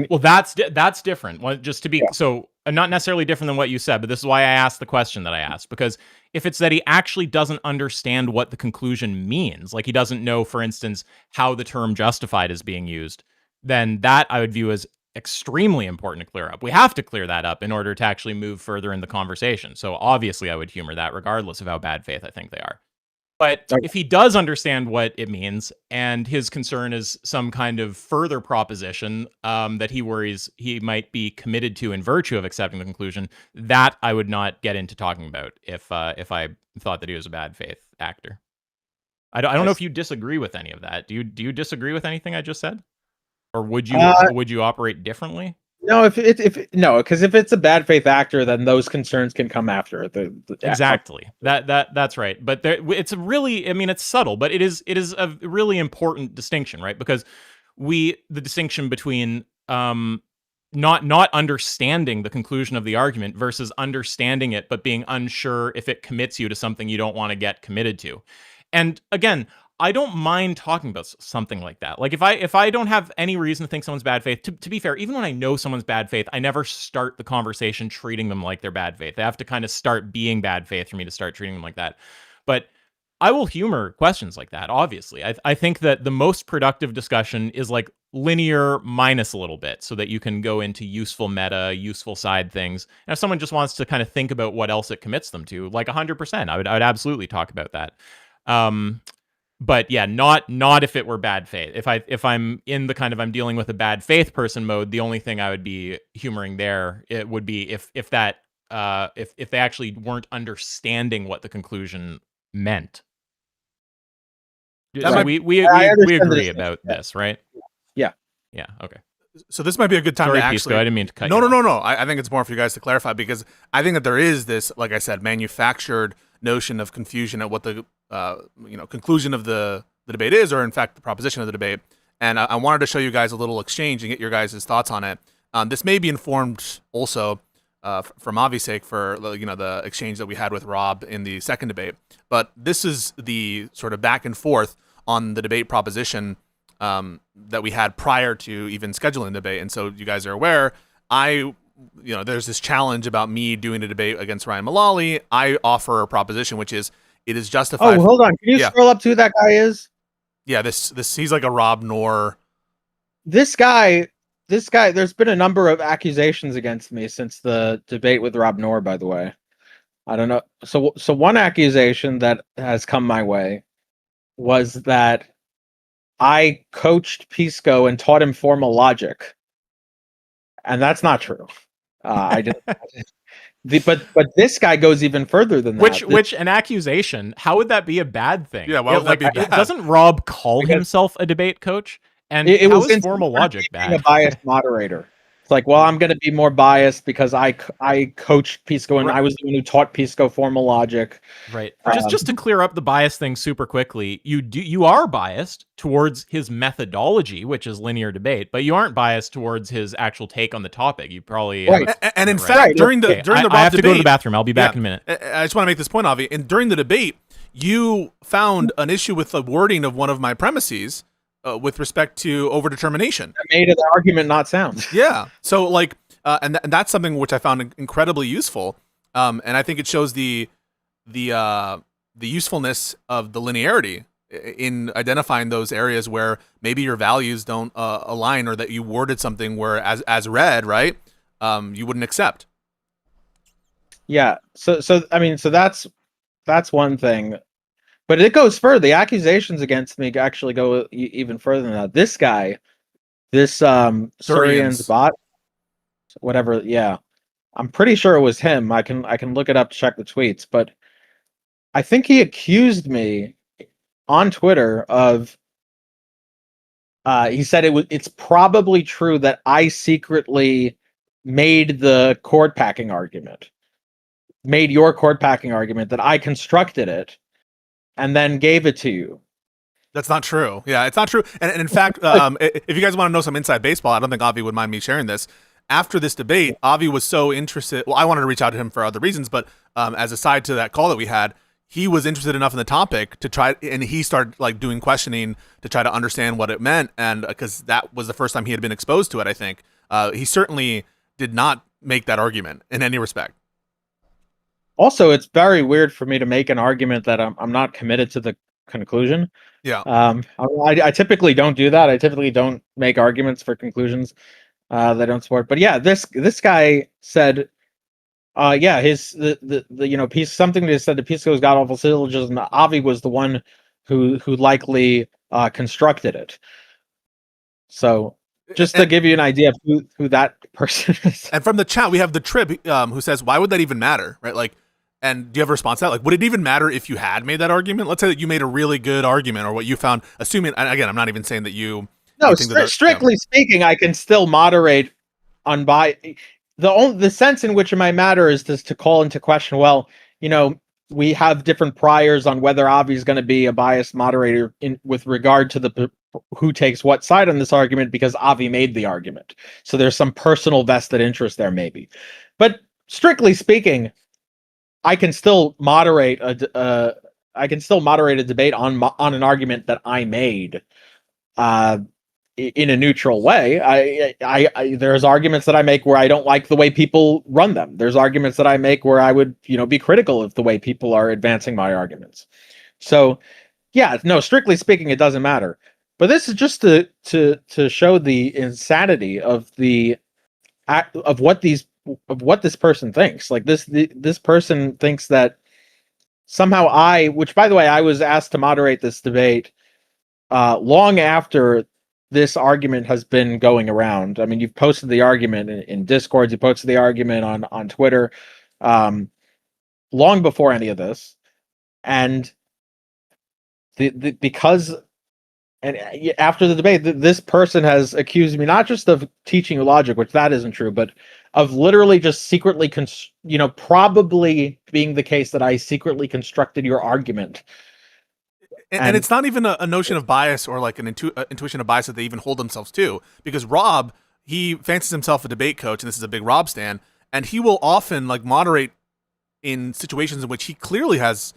C: Well, that's different. Well, just to be so not necessarily different than what you said, but this is why I asked the question that I asked, because if it's that he actually doesn't understand what the conclusion means, like he doesn't know, for instance, how the term justified is being used, then that I would view as extremely important to clear up. We have to clear that up in order to actually move further in the conversation. So obviously I would humor that regardless of how bad faith I think they are. But if he does understand what it means, and his concern is some kind of further proposition that he worries he might be committed to in virtue of accepting the conclusion, that I would not get into talking about if I thought that he was a bad faith actor. I don't know if you disagree with any of that. Do you disagree with anything I just said, or would you operate differently?
B: No, because if it's a bad faith actor, then those concerns can come after
C: exactly. That's right. But it's really, I mean, it's subtle, but it is a really important distinction, right? Because the distinction between not understanding the conclusion of the argument versus understanding it but being unsure if it commits you to something you don't want to get committed to. And again, I don't mind talking about something like that. Like if I don't have any reason to think someone's bad faith, to be fair, even when I know someone's bad faith, I never start the conversation treating them like they're bad faith. They have to kind of start being bad faith for me to start treating them like that. But I will humor questions like that, obviously. I think that the most productive discussion is like linear minus a little bit so that you can go into useful meta, useful side things. And if someone just wants to kind of think about what else it commits them to, like 100%, I would absolutely talk about that. But yeah, not if it were bad faith. If I'm in the kind of I'm dealing with a bad faith person mode, the only thing I would be humoring there it would be if they actually weren't understanding what the conclusion meant.
A: That
C: So
A: might-
C: we
B: understand
C: agree
B: this.
C: about this, right?
B: Yeah.
C: Yeah. Okay.
A: So this might be a good time
C: Sorry,
A: to actually.
C: Pisco, I didn't mean to cut
A: No,
C: you
A: no,
C: off.
A: no, no. I think it's more for you guys to clarify because I think that there is this, like I said, manufactured notion of confusion at what the conclusion of the debate is, or in fact the proposition of the debate. And I wanted to show you guys a little exchange and get your guys' thoughts on it. This may be informed also from Avi's sake for the exchange that we had with Rob in the second debate. But this is the sort of back and forth on the debate proposition that we had prior to even scheduling the debate. And so you guys are aware, there's this challenge about me doing a debate against Ryan Mullally. I offer a proposition, which is it is justified.
B: Oh, hold on. Can you
A: Yeah.
B: scroll up to who that guy is?
A: Yeah, this he's like a Rob Noerr.
B: This guy, there's been a number of accusations against me since the debate with Rob Noerr, by the way. I don't know. So one accusation that has come my way was that I coached Pisco and taught him formal logic. And that's not true. I didn't. But this guy goes even further than that.
C: Which an accusation? How would that be a bad thing?
A: Yeah, why would that be bad?
C: Doesn't Rob call
B: Because-
C: himself a debate coach? And
B: It
C: how
B: was
C: is formal logic
B: being
C: bad?
B: a biased moderator. It's like, well, I'm going to be more biased because I coached Pisco and I was the one who taught Pisco formal logic.
C: Right. Just to clear up the bias thing super quickly, you are biased towards his methodology, which is linear debate, but you aren't biased towards his actual take on the topic. You probably
B: Right.
A: And in
C: Right.
A: fact, during the
C: Okay,
A: Rob
C: I have to
A: debate,
C: go to the bathroom. I'll be back
A: Yeah.
C: in a minute.
A: I just want to make this point, Avi. And during the debate, you found an issue with the wording of one of my premises with respect to overdetermination.
B: That made the argument not sound.
A: Yeah. So like, and that's something which I found incredibly useful. And I think it shows the usefulness of the linearity in identifying those areas where maybe your values don't align, or that you worded something where as read, right, you wouldn't accept.
B: Yeah. So I mean, so that's one thing. But it goes further. The accusations against me actually go even further than that. This guy, this Surian's bot, whatever. Yeah, I'm pretty sure it was him. I can look it up to check the tweets. But I think he accused me on Twitter of. He said it's probably true that I secretly made the cord packing argument, made your cord packing argument, that I constructed it and then gave it to you.
A: That's not true. Yeah, it's not true. And in fact, if you guys want to know some inside baseball, I don't think Avi would mind me sharing this. After this debate, Avi was so interested. Well, I wanted to reach out to him for other reasons, but as a side to that call that we had, he was interested enough in the topic to try, and he started like doing questioning to try to understand what it meant. And because that was the first time he had been exposed to it, I think he certainly did not make that argument in any respect.
B: Also, it's very weird for me to make an argument that I'm not committed to the conclusion.
A: Yeah.
B: I typically don't do that. I typically don't make arguments for conclusions that I don't support. But yeah, this guy said, the piece, something that said the Pisco's god awful syllogism. Avi was the one who likely constructed it. So just to give you an idea of who that person is.
A: And from the chat, we have the Trib who says, "Why would that even matter?" Right? Like, and do you have a response to that? Like, would it even matter if you had made that argument? Let's say that you made a really good argument, or what you found. Assuming, and again, I'm not even saying that you.
B: No,
A: you think that
B: strictly speaking, I can still moderate on the sense in which it might matter is to call into question. Well, we have different priors on whether Avi is going to be a biased moderator with regard to who takes what side on this argument, because Avi made the argument. So there's some personal vested interest there, maybe. But strictly speaking, I can still moderate a debate on an argument that I made in a neutral way. There's arguments that I make where I don't like the way people run them. There's arguments that I make where I would, be critical of the way people are advancing my arguments. So yeah, no, strictly speaking, it doesn't matter. But this is just to show the insanity of of what this person thinks. Like this person thinks that somehow which by the way, I was asked to moderate this debate long after this argument has been going around. I mean, you've posted the argument in Discord, you posted the argument on Twitter, long before any of this, and because and after the debate, this person has accused me not just of teaching logic, which that isn't true, but of literally just secretly, probably being the case that I secretly constructed your argument.
A: And it's not even a notion of bias or like an intuition of bias that they even hold themselves to, because Rob, he fancies himself a debate coach, and this is a big Rob stan, and he will often like moderate in situations in which he clearly has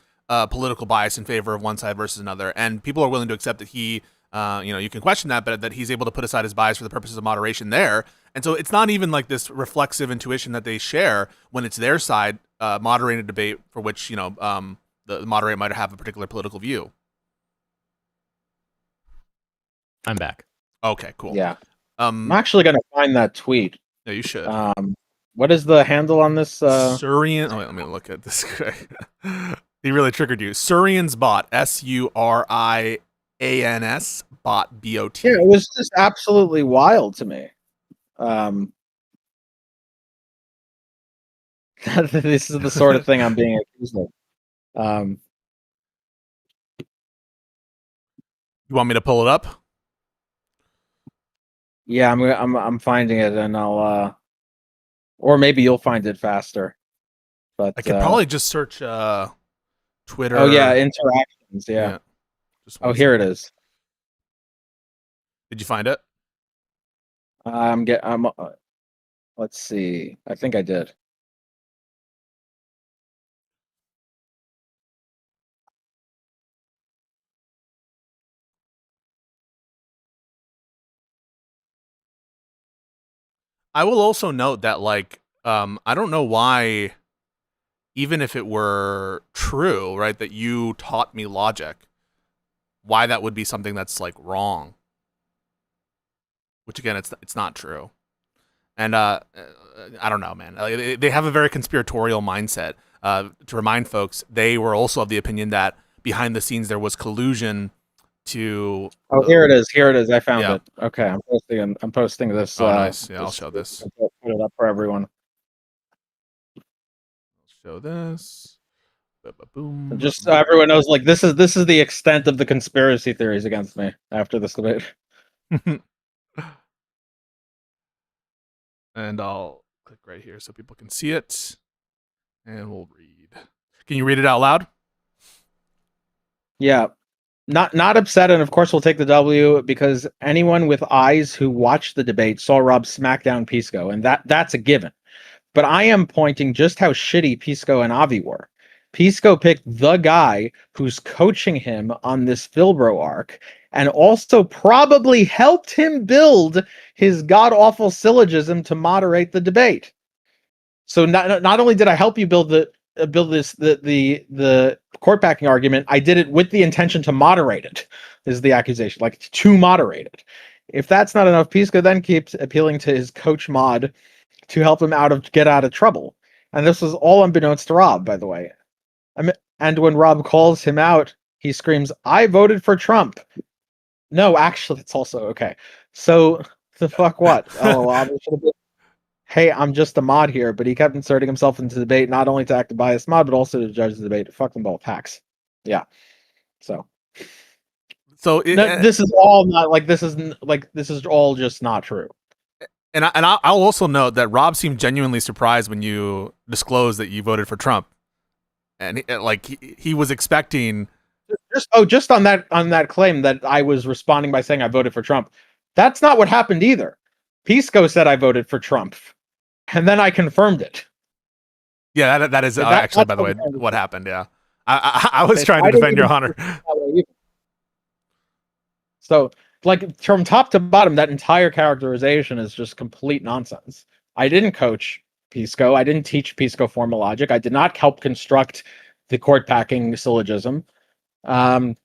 A: political bias in favor of one side versus another, and people are willing to accept that he, you can question that, but that he's able to put aside his bias for the purposes of moderation there. And so it's not even like this reflexive intuition that they share when it's their side moderating a debate for which, the moderator might have a particular political view.
C: I'm back.
A: Okay, cool.
B: Yeah. I'm actually going to find that tweet.
A: Yeah, you should.
B: What is the handle on this?
A: Surian. Oh, wait, let me look at this guy. He really triggered you. Surian's bot. Surians bot. BOT.
B: Yeah, it was just absolutely wild to me. This is the sort of thing I'm being accused of.
A: You want me to pull it up?
B: Yeah, I'm finding it, and I'll or maybe you'll find it faster. But
A: I could probably just search Twitter.
B: Oh yeah, interactions. Yeah. Oh, here it is.
A: Did you find it?
B: Let's see. I think I did.
A: I will also note that, like, I don't know why, even if it were true, right, that you taught me logic, why that would be something that's like wrong. Which again, it's not true. And I don't know, man. They have a very conspiratorial mindset. To remind folks, they were also of the opinion that behind the scenes there was collusion to.
B: Oh, here it is. Here it is. I found it. Okay, I'm posting this.
A: Oh, nice. Yeah, I'll show this.
B: Put it up for everyone.
A: Show this. Boom.
B: Just so everyone knows, like this is the extent of the conspiracy theories against me after this debate.
A: And I'll click right here so people can see it. And we'll read. Can you read it out loud?
B: Yeah. Not upset, and of course we'll take the W, because anyone with eyes who watched the debate saw Rob smack down Pisco, and that's a given. But I am pointing just how shitty Pisco and Avi were. Pisco picked the guy who's coaching him on this Philbro arc, and also probably helped him build his god-awful syllogism to moderate the debate. So not only did I help you build the court packing argument, I did it with the intention to moderate it, is the accusation, like to moderate it. If that's not enough, Pisco then keeps appealing to his coach mod to help him get out of trouble. And this was all unbeknownst to Rob, by the way. And when Rob calls him out, he screams, "I voted for Trump." No, actually, it's also okay. So the fuck what? Oh, Rob should have been. Hey, I'm just a mod here, but he kept inserting himself into the debate, not only to act a biased mod, but also to judge the debate. Fuck them both. Hacks. Yeah. So this is all not like this is all just not true.
A: And I'll also note that Rob seemed genuinely surprised when you disclosed that you voted for Trump, and he was expecting.
B: Just on that claim that I was responding by saying I voted for Trump. That's not what happened either. Pisco said I voted for Trump, and then I confirmed it.
A: Yeah, that is actually, by the way, what happened. Yeah, I was trying to defend your honor.
B: So, like, from top to bottom, that entire characterization is just complete nonsense. I didn't coach Pisco. I didn't teach Pisco formal logic. I did not help construct the court packing syllogism. This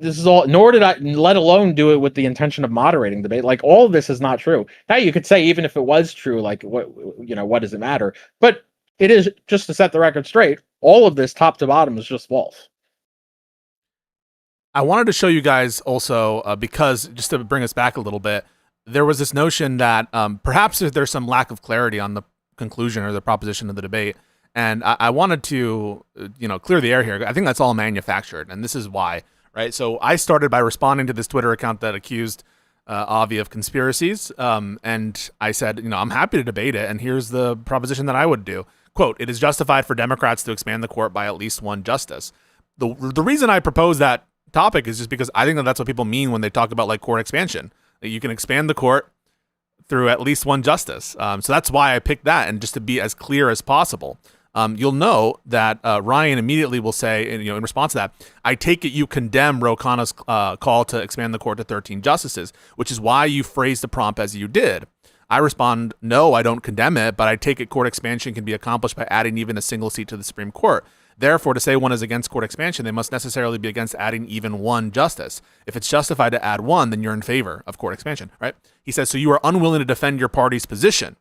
B: is all, nor did I, let alone do it with the intention of moderating debate. Like, all of this is not true. Now, you could say, even if it was true, like, what does it matter? But it is, just to set the record straight, all of this, top to bottom, is just false.
A: I wanted to show you guys also, because just to bring us back a little bit, there was this notion that perhaps there's some lack of clarity on the conclusion or the proposition of the debate. And I wanted to, clear the air here. I think that's all manufactured, and this is why, right? So I started by responding to this Twitter account that accused Avi of conspiracies, and I said, I'm happy to debate it, and here's the proposition that I would do. Quote, "It is justified for Democrats to expand the court by at least one justice." The reason I propose that topic is just because I think that that's what people mean when they talk about like court expansion. That you can expand the court through at least one justice. So that's why I picked that, and just to be as clear as possible. You'll know that Ryan immediately will say, in response to that, "I take it you condemn Ro Khanna's call to expand the court to 13 justices, which is why you phrased the prompt as you did." I respond, "No, I don't condemn it, but I take it court expansion can be accomplished by adding even a single seat to the Supreme Court. Therefore, to say one is against court expansion, they must necessarily be against adding even one justice. If it's justified to add one, then you're in favor of court expansion," right? He says, "So you are unwilling to defend your party's position.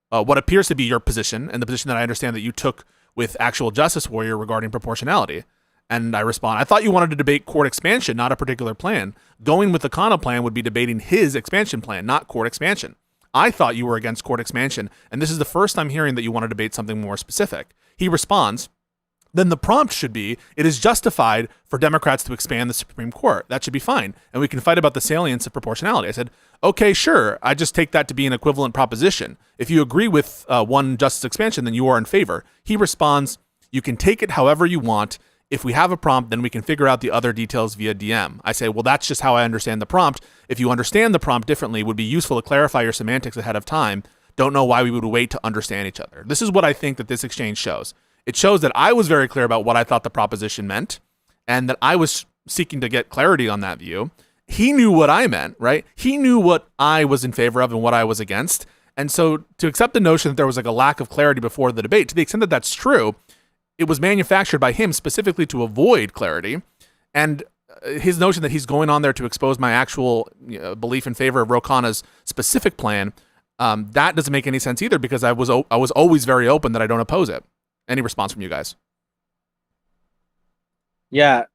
A: What appears to be your position, and the position that I understand that you took with Actual Justice Warrior regarding proportionality." And I respond, "I thought you wanted to debate court expansion, not a particular plan. Going with the Khanna plan would be debating his expansion plan, not court expansion. I thought you were against court expansion, and this is the first I'm hearing that you want to debate something more specific." He responds, "Then the prompt should be, it is justified for Democrats to expand the Supreme Court. That should be fine. And we can fight about the salience of proportionality." I said, "Okay, sure. I just take that to be an equivalent proposition. If you agree with one justice expansion, then you are in favor." He responds, "You can take it however you want. If we have a prompt, then we can figure out the other details via DM." I say, "Well, that's just how I understand the prompt. If you understand the prompt differently, it would be useful to clarify your semantics ahead of time. Don't know why we would wait to understand each other." This is what I think that this exchange shows. It shows that I was very clear about what I thought the proposition meant, and that I was seeking to get clarity on that view. He knew what I meant, right? He knew what I was in favor of and what I was against. And so to accept the notion that there was like a lack of clarity before the debate, to the extent that that's true, it was manufactured by him specifically to avoid clarity. And his notion that he's going on there to expose my actual belief in favor of Ro Khanna's specific plan, that doesn't make any sense either, because I was always very open that I don't oppose it. Any response from you guys?
B: Yeah.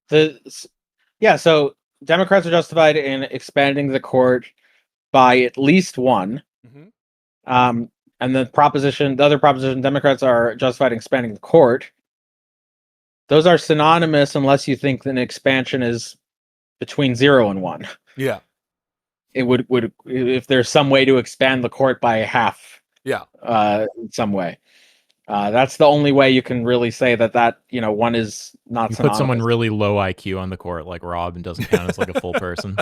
B: So Democrats are justified in expanding the court by at least one. Mm-hmm. And the other proposition, Democrats are justified in expanding the court. Those are synonymous unless you think that an expansion is between 0 and 1.
A: Yeah.
B: It would if there's some way to expand the court by half.
A: Yeah.
B: In some way. That's the only way you can really say that one is not.
C: You put someone really low IQ on the court like Rob and doesn't count as like a full person.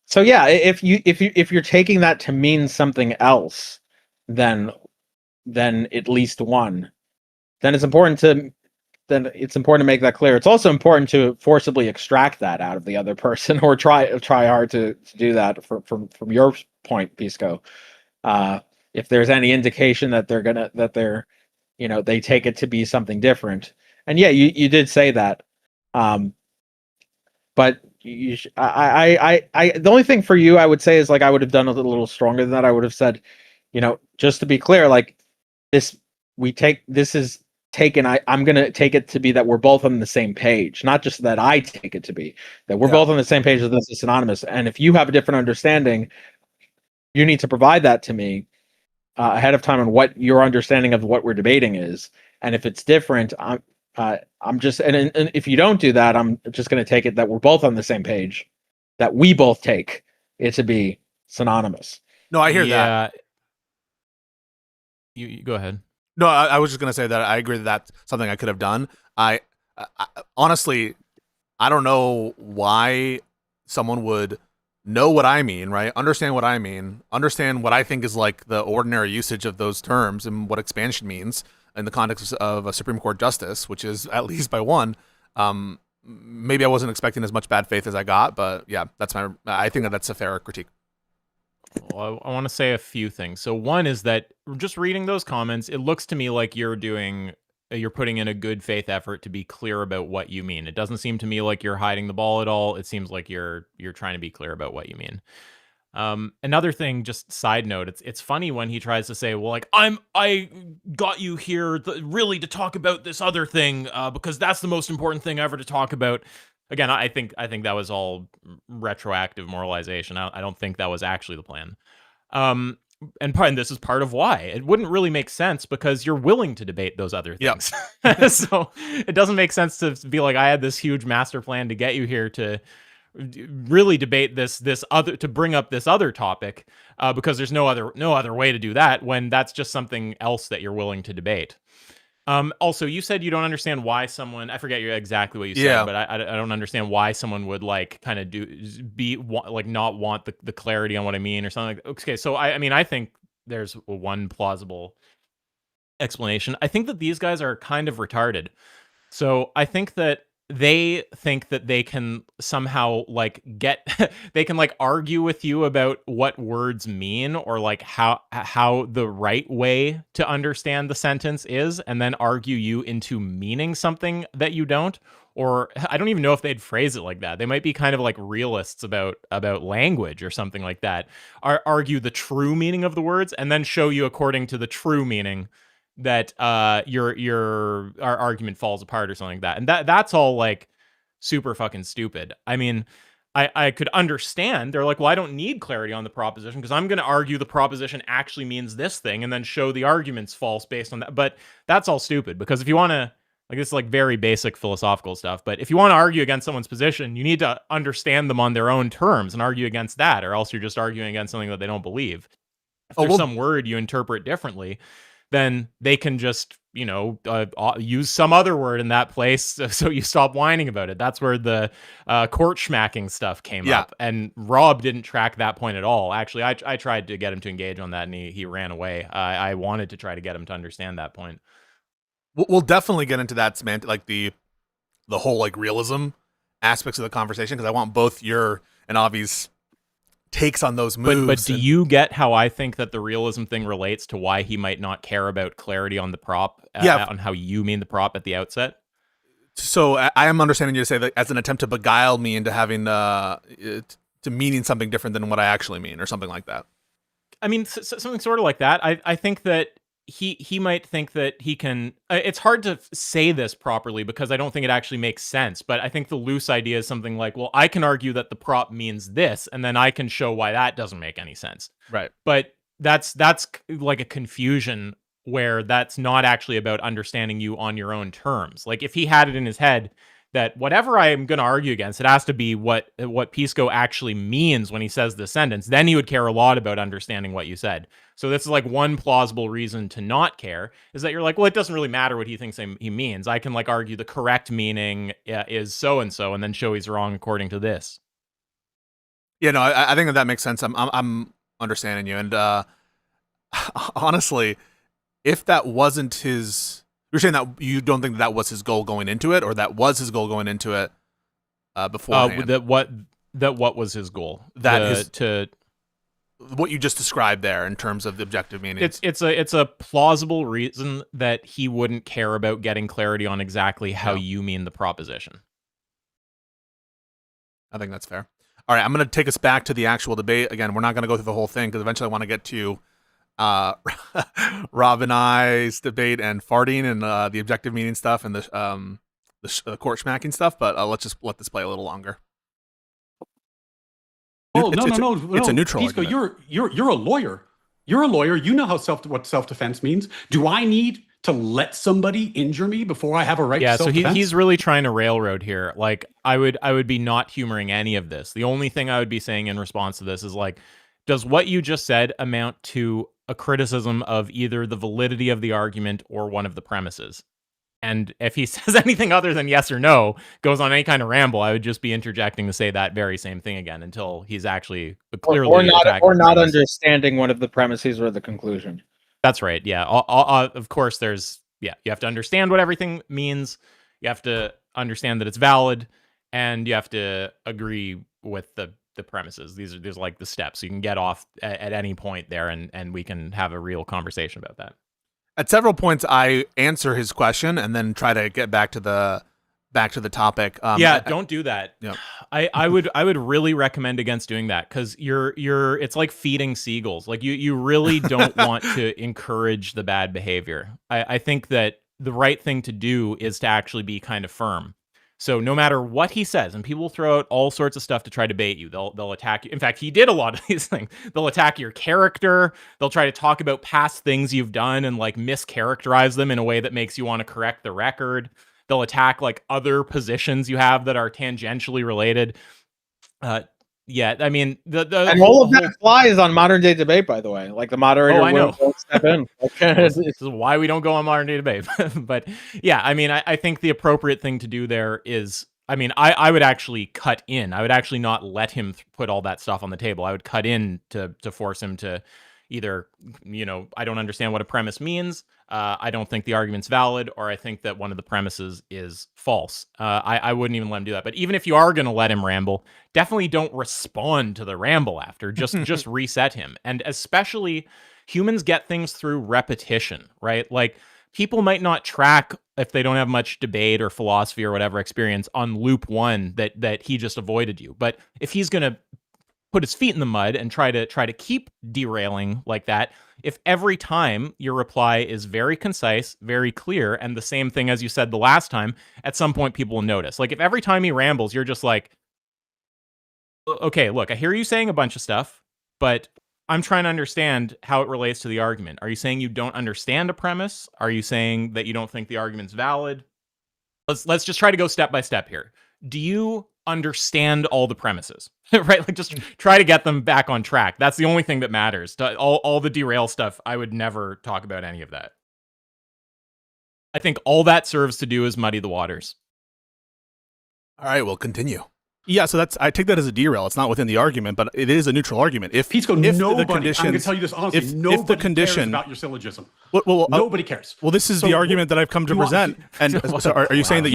B: So yeah, if you're taking that to mean something else than at least one, then it's important to make that clear. It's also important to forcibly extract that out of the other person, or try hard to do that from your point, Pisco. If there's any indication that they take it to be something different. And yeah, you did say that. But the only thing for you I would say is, like, I would have done a little stronger than that. I would have said, just to be clear, like, I'm going to take it to be that we're both on the same page, not just that I take it to be that we're both on the same page, that this is synonymous. And if you have a different understanding, you need to provide that to me ahead of time on what your understanding of what we're debating is. And if it's different, I'm just, and if you don't do that, I'm just going to take it that we're both on the same page, that we both take it to be synonymous.
A: No, I hear that.
C: You go ahead.
A: No, I was just going to say that I agree that that's something I could have done. I honestly, I don't know why someone would know what I mean, right? Understand what I mean, understand what I think is like the ordinary usage of those terms and what expansion means in the context of a Supreme Court justice, which is at least by one. Maybe I wasn't expecting as much bad faith as I got, but yeah, I think that's a fair critique.
C: Well, I want to say a few things. So one is that just reading those comments, it looks to me like you're doing you're putting in a good faith effort to be clear about what you mean. It doesn't seem to me like you're hiding the ball at all. It seems like you're trying to be clear about what you mean. Another thing, just side note, it's funny when he tries to say, well, like, I got you here really to talk about this other thing, because that's the most important thing ever to talk about. Again, I think that was all retroactive moralization. I don't think that was actually the plan. And this is part of why it wouldn't really make sense, because you're willing to debate those other things. Yep. So it doesn't make sense to be like, I had this huge master plan to get you here to really debate this other, to bring up this other topic, because there's no other way to do that, when that's just something else that you're willing to debate. Also, you said you don't understand why someone, I forget exactly what you said, but I don't understand why someone would like kind of not want the clarity on what I mean or something like that. Okay, so I mean, I think there's one plausible explanation. I think that these guys are kind of retarded. So I think that they think that they can somehow like they can like argue with you about what words mean, or like how the right way to understand the sentence is, and then argue you into meaning something that you don't. Or I don't even know if they'd phrase it like that. They might be kind of like realists about language or something like that. Argue the true meaning of the words and then show you according to the true meaning that our argument falls apart or something like that. And that's all like super fucking stupid. I mean, I could understand. They're like, well, I don't need clarity on the proposition because I'm going to argue the proposition actually means this thing and then show the argument's false based on that. But that's all stupid, because if you want to, like, this is like very basic philosophical stuff, but if you want to argue against someone's position, you need to understand them on their own terms and argue against that, or else you're just arguing against something that they don't believe. If there's some word you interpret differently, then they can just, use some other word in that place so you stop whining about it. That's where the court schmacking stuff came up. And Rob didn't track that point at all. Actually, I tried to get him to engage on that, and he ran away. I wanted to try to get him to understand that point.
A: We'll definitely get into that semantic, like the whole like realism aspects of the conversation, because I want both your and Avi's takes on those moves.
C: But do you get how I think that the realism thing relates to why he might not care about clarity on the prop, on how you mean the prop at the outset?
A: So I am understanding you to say that as an attempt to beguile me into having to meaning something different than what I actually mean, or something like that.
C: I mean, something sort of like that. I think that he might think that he can, it's hard to say this properly because I don't think it actually makes sense, but I think the loose idea is something like, well, I can argue that the prop means this, and then I can show why that doesn't make any sense.
A: Right.
C: But that's like a confusion where that's not actually about understanding you on your own terms. Like, if he had it in his head that whatever I am going to argue against, it has to be what Pisco actually means when he says the sentence, then he would care a lot about understanding what you said. So this is like one plausible reason to not care, is that you're like, well, it doesn't really matter what he thinks he means. I can like argue the correct meaning is so-and-so, and then show he's wrong according to this.
A: Yeah, no, I think that makes sense. I'm understanding you. And honestly, if that wasn't his... You're saying that you don't think that was his goal going into it, or that was his goal going into it beforehand?
C: What was his goal?
A: What you just described there in terms of the objective meaning.
C: It's a plausible reason that he wouldn't care about getting clarity on exactly how you mean the proposition.
A: I think that's fair. All right, I'm going to take us back to the actual debate. Again, we're not going to go through the whole thing because eventually I want to get to Rob and I's debate and farting and the objective meaning stuff and the court smacking stuff, but let's just let this play a little longer.
E: Oh,
A: it's a neutral
E: Pisco,
A: argument.
E: you're a lawyer. You're a lawyer. You know how what self-defense means. Do I need to let somebody injure me before I have a right to self-defense?
C: So he's really trying to railroad here. Like, I would be not humoring any of this. The only thing I would be saying in response to this is like, does what you just said amount to a criticism of either the validity of the argument or one of the premises? And if he says anything other than yes or no, goes on any kind of ramble, I would just be interjecting to say that very same thing again until he's actually clearly
B: or not understanding one of the premises or the conclusion.
C: That's right. Yeah. Of course, you have to understand what everything means. You have to understand that it's valid, and you have to agree with the premises. There's like the steps. You can get off at any point there, and we can have a real conversation about that.
A: At several points, I answer his question and then try to get back to the topic.
C: Don't do that.
A: Yeah.
C: I would really recommend against doing that, because it's like feeding seagulls. Like you really don't want to encourage the bad behavior. I think that the right thing to do is to actually be kind of firm. So no matter what he says, and people will throw out all sorts of stuff to try to bait you. They'll attack you. In fact, he did a lot of these things. They'll attack your character. They'll try to talk about past things you've done and like mischaracterize them in a way that makes you want to correct the record. They'll attack like other positions you have that are tangentially related. Yeah, I mean,
B: and all of that flies on modern day debate, by the way. Like the moderator won't step in.
C: This is why we don't go on modern day debate. But yeah, I mean, I think the appropriate thing to do there is, I mean, I would actually cut in. I would actually not let him put all that stuff on the table. I would cut in to force him to either, I don't understand what a premise means. I don't think the argument's valid, or I think that one of the premises is false. I wouldn't even let him do that. But even if you are going to let him ramble, definitely don't respond to the ramble after. Just reset him. And especially, humans get things through repetition, right? Like, people might not track, if they don't have much debate or philosophy or whatever experience, on loop one that he just avoided you. But if he's going to put his feet in the mud and try to keep derailing like that, if every time your reply is very concise, very clear, and the same thing as you said the last time, at some point people will notice. Like, if every time he rambles, you're just like, okay, look, I hear you saying a bunch of stuff, but I'm trying to understand how it relates to the argument. Are you saying you don't understand a premise? Are you saying that you don't think the argument's valid? Let's just try to go step by step here. Do you understand all the premises? Right? Like, just try to get them back on track. That's the only thing that matters. All the derail stuff, I would never talk about any of that. I think all that serves to do is muddy the waters.
A: All right, we'll continue. Yeah, so I take that as a derail. It's not within the argument, but it is a neutral argument. If
E: Pisco,
A: if
E: nobody,
A: the conditions,
E: I'm going to tell you this honestly,
A: if
E: nobody
A: the condition,
E: cares about your syllogism.
A: Well,
E: nobody cares.
A: Well, this is
E: So
A: the argument that I've come to present. And so are you saying that?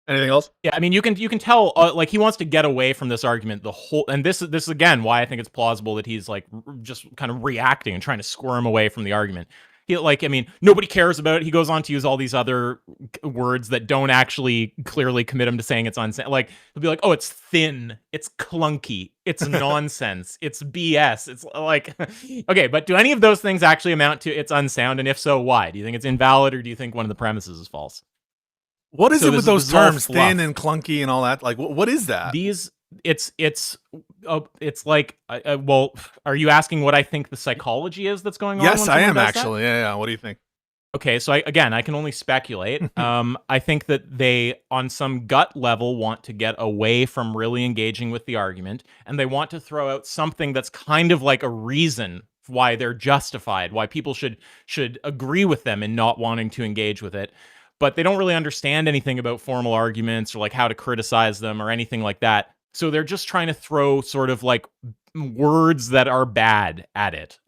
A: Anything else?
C: Yeah, I mean, you can tell, like, he wants to get away from this argument the whole, and this is again why I think it's plausible that he's like just kind of reacting and trying to squirm away from the argument. He, like, I mean, nobody cares about it. He goes on to use all these other words that don't actually clearly commit him to saying it's unsound. Like, he'll be like, oh, it's thin, it's clunky, it's nonsense, it's BS. It's like, okay, but do any of those things actually amount to it's unsound? And if so, why? Do you think it's invalid, or do you think one of the premises is false?
A: What is it with those terms, thin and clunky and all that? Like, what is that?
C: It's like, well, are you asking what I think the psychology is that's going on?
A: Yes, I am actually. Yeah. What do you think?
C: Okay, so I can only speculate. I think that they, on some gut level, want to get away from really engaging with the argument, and they want to throw out something that's kind of like a reason why they're justified, why people should agree with them in not wanting to engage with it. But they don't really understand anything about formal arguments or like how to criticize them or anything like that. So they're just trying to throw sort of like words that are bad at it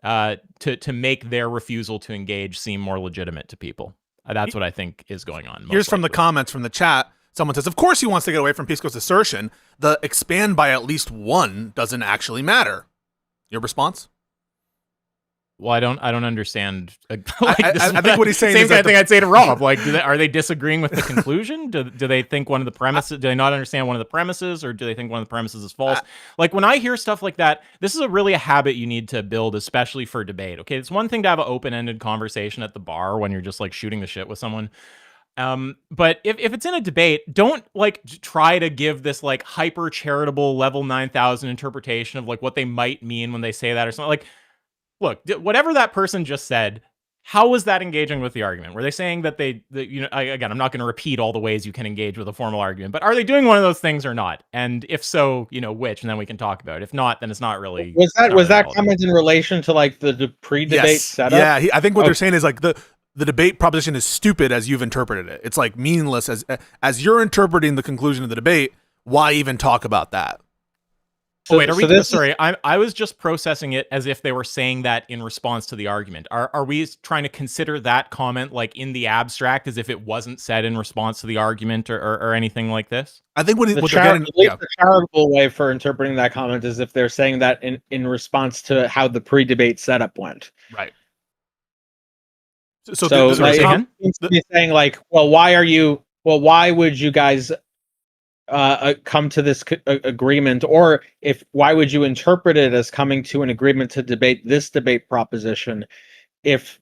C: to make their refusal to engage seem more legitimate to people. That's what I think is going on.
A: Here's from the comments from the chat. Someone says, of course he wants to get away from Pisco's assertion. The expand by at least one doesn't actually matter. Your response?
C: Well, I don't understand. Like,
A: I think what he's saying
C: same
A: is
C: kind of thing I'd say to Rob. Like, are they disagreeing with the conclusion? Do they think one of the premises? Do they not understand one of the premises, or do they think one of the premises is false? Like, when I hear stuff like that, this is really a habit you need to build, especially for debate. Okay, it's one thing to have an open-ended conversation at the bar when you're just like shooting the shit with someone. But if it's in a debate, don't like try to give this like hyper charitable level 9,000 interpretation of like what they might mean when they say that or something. Like, look, whatever that person just said, how was that engaging with the argument? Were they saying that again, I'm not going to repeat all the ways you can engage with a formal argument, but are they doing one of those things or not? And if so, which, and then we can talk about it. If not, then it's not really.
B: Was that comment in relation to like the pre-debate setup?
A: Yeah, I think what they're saying is like the debate proposition is stupid as you've interpreted it. It's like meaningless as you're interpreting the conclusion of the debate. Why even talk about that?
C: Wait, sorry, I was just processing it as if they were saying that in response to the argument. Are we trying to consider that comment like in the abstract as if it wasn't said in response to the argument or anything like this?
A: I think the
B: charitable way for interpreting that comment is if they're saying that in response to how the pre-debate setup went.
A: Right.
B: So
A: the
B: like,
C: again?
B: it seems to be saying like, well, why would you guys come to this agreement, or why would you interpret it as coming to an agreement to debate this debate proposition if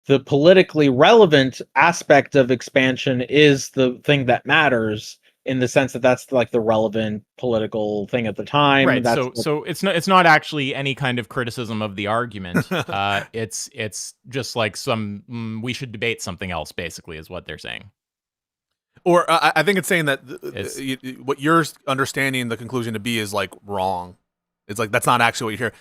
B: the politically relevant aspect of expansion is the thing that matters, in the sense that that's like the relevant political thing at the time.
C: Right.
B: That's
C: So it's not actually any kind of criticism of the argument. It's just like we should debate something else, basically, is what they're saying.
A: Or I think it's saying that
C: It's-
A: what you're understanding the conclusion to be is like wrong. It's like that's not actually what you hear.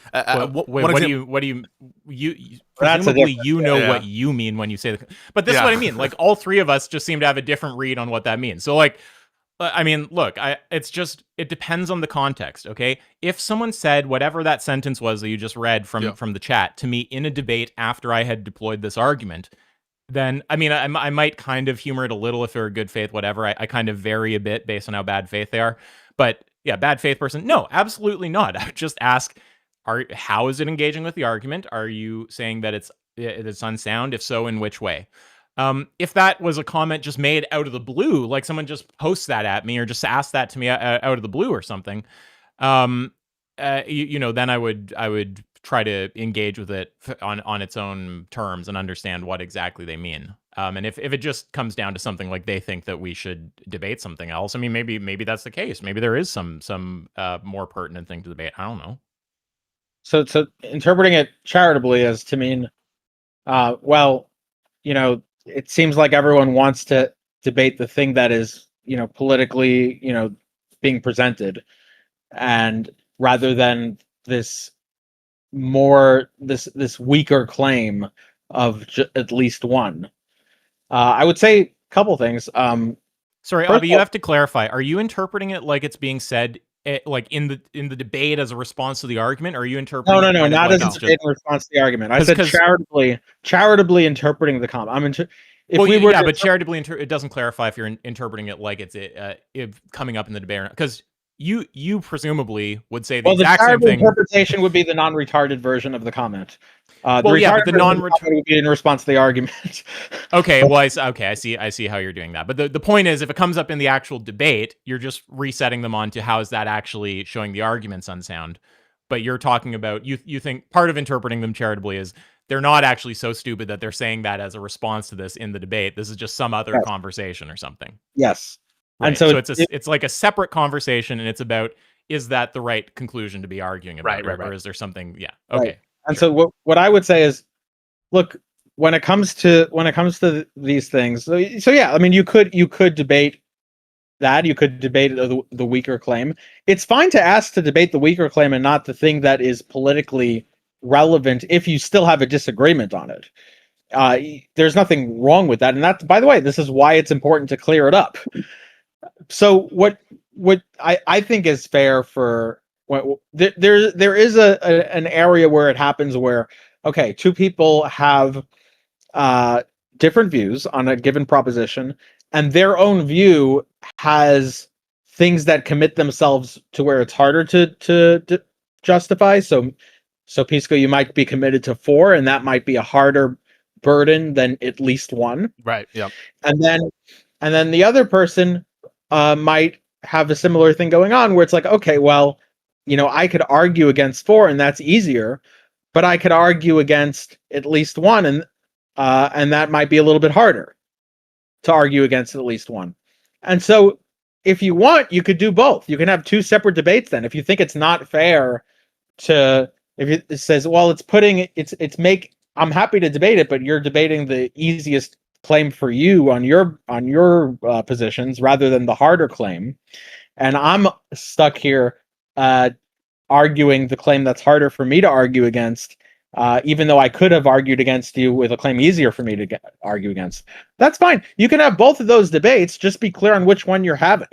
C: What do you
B: That's a
C: presumably you know
A: Yeah.
C: what you mean when you say but this is
A: Yeah.
C: what I mean. Like all three of us just seem to have a different read on what that means. So like, I mean, look, it depends on the context. Okay, if someone said whatever that sentence was that you just read from the chat to me in a debate after I had deployed this argument, then I mean, I might kind of humor it a little if they're good faith, whatever. I kind of vary a bit based on how bad faith they are. But yeah, bad faith person, no, absolutely not. I would just ask, how is it engaging with the argument? Are you saying that it's unsound? If so, in which way? If that was a comment just made out of the blue, like someone just posts that at me or just asked that to me out of the blue or something, then I would try to engage with it on its own terms and understand what exactly they mean. And if it just comes down to something like they think that we should debate something else, I mean, maybe that's the case. Maybe there is some more pertinent thing to debate. I don't know.
B: So interpreting it charitably as to mean, well, it seems like everyone wants to debate the thing that is, politically, being presented, and rather than this weaker claim of at least one. I would say a couple things.
C: Sorry,
B: first
C: Avi,
B: of
C: you
B: all-
C: have to clarify. Are you interpreting it like it's being said, like in the debate as a response to the argument? Or are you interpreting?
B: No,
C: it kind of
B: not
C: like
B: as
C: it's
B: a debate in response to the argument. I
C: 'Cause-
B: said
C: 'cause-
B: charitably interpreting the comment. If
C: well,
B: we were
C: yeah,
B: to
C: but charitably, it doesn't clarify if you're interpreting it like it's coming up in the debate, because you presumably would say the
B: well, the
C: exact same
B: charitable
C: thing.
B: interpretation would be the non-retarded version of the comment. The
C: Well, yeah,
B: retarded
C: but the
B: version of
C: non-retarded
B: comment would be in response to the argument.
C: Okay, well, I see how you're doing that. But the point is, if it comes up in the actual debate, you're just resetting them onto how is that actually showing the arguments unsound. But you're talking about you think part of interpreting them charitably is they're not actually so stupid that they're saying that as a response to this in the debate. This is just some other
B: Yes.
C: conversation or something.
B: Yes.
C: Right.
B: And so
C: it's like a separate conversation, and it's about, is that the right conclusion to be arguing about,
A: Right.
C: or is there something? Yeah.
B: Right.
C: Okay.
B: And so what I would say is, look, when it comes to these things, so yeah, I mean, you could debate that. You could debate the weaker claim. It's fine to ask to debate the weaker claim and not the thing that is politically relevant if you still have a disagreement on it. There's nothing wrong with that. And that, by the way, this is why it's important to clear it up. So what I think is fair for there is an area where it happens where, okay, two people have different views on a given proposition, and their own view has things that commit themselves to where it's harder to justify. So Pisco, you might be committed to 4, and that might be a harder burden than at least 1.
A: Right. Yeah.
B: And then the other person might have a similar thing going on where it's like, okay, well, I could argue against 4, and that's easier, but I could argue against at least 1, and that might be a little bit harder to argue against at least 1. And so if you want, you could do both. You can have 2 separate debates then. If you think it's not fair if it says, well, I'm happy to debate it, but you're debating the easiest claim for you on your positions rather than the harder claim, and I'm stuck here arguing the claim that's harder for me to argue against, even though I could have argued against you with a claim easier for me to argue against. That's fine. You can have both of those debates. Just be clear on which one you're having.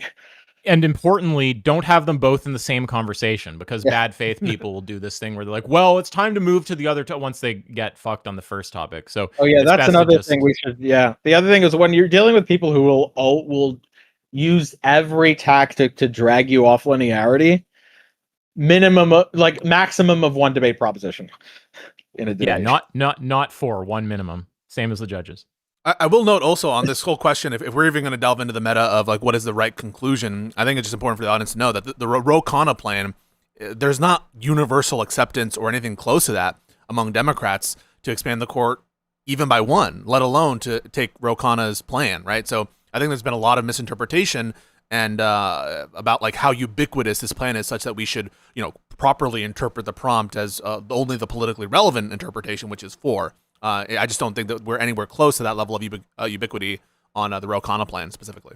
C: And importantly, don't have them both in the same conversation, because bad faith people will do this thing where they're like, well, it's time to move to the other once they get fucked on the first topic. So
B: yeah,
C: it's
B: that's
C: best to
B: another
C: just-
B: thing we should. Yeah, the other thing is when you're dealing with people who will use every tactic to drag you off linearity, maximum of 1 debate proposition in a debate.
C: Yeah, not 4, 1 minimum. Same as the judges.
A: I will note also on this whole question, if we're even going to delve into the meta of like what is the right conclusion, I think it's just important for the audience to know that the Ro Khanna plan, there's not universal acceptance or anything close to that among Democrats to expand the court even by one, let alone to take Ro Khanna's plan, right? So I think there's been a lot of misinterpretation and about like how ubiquitous this plan is, such that we should, properly interpret the prompt as only the politically relevant interpretation, which is 4. I just don't think that we're anywhere close to that level of ubiquity on the Ro Khanna plan specifically.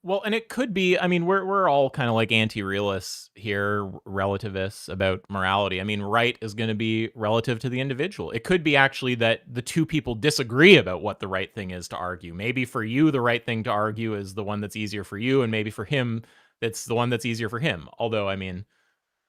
C: Well, and it could be, I mean, we're all kind of like anti-realists here, relativists about morality. I mean, right is going to be relative to the individual. It could be actually that the two people disagree about what the right thing is to argue. Maybe for you, the right thing to argue is the one that's easier for you, and maybe for him, that's the one that's easier for him. Although, I mean,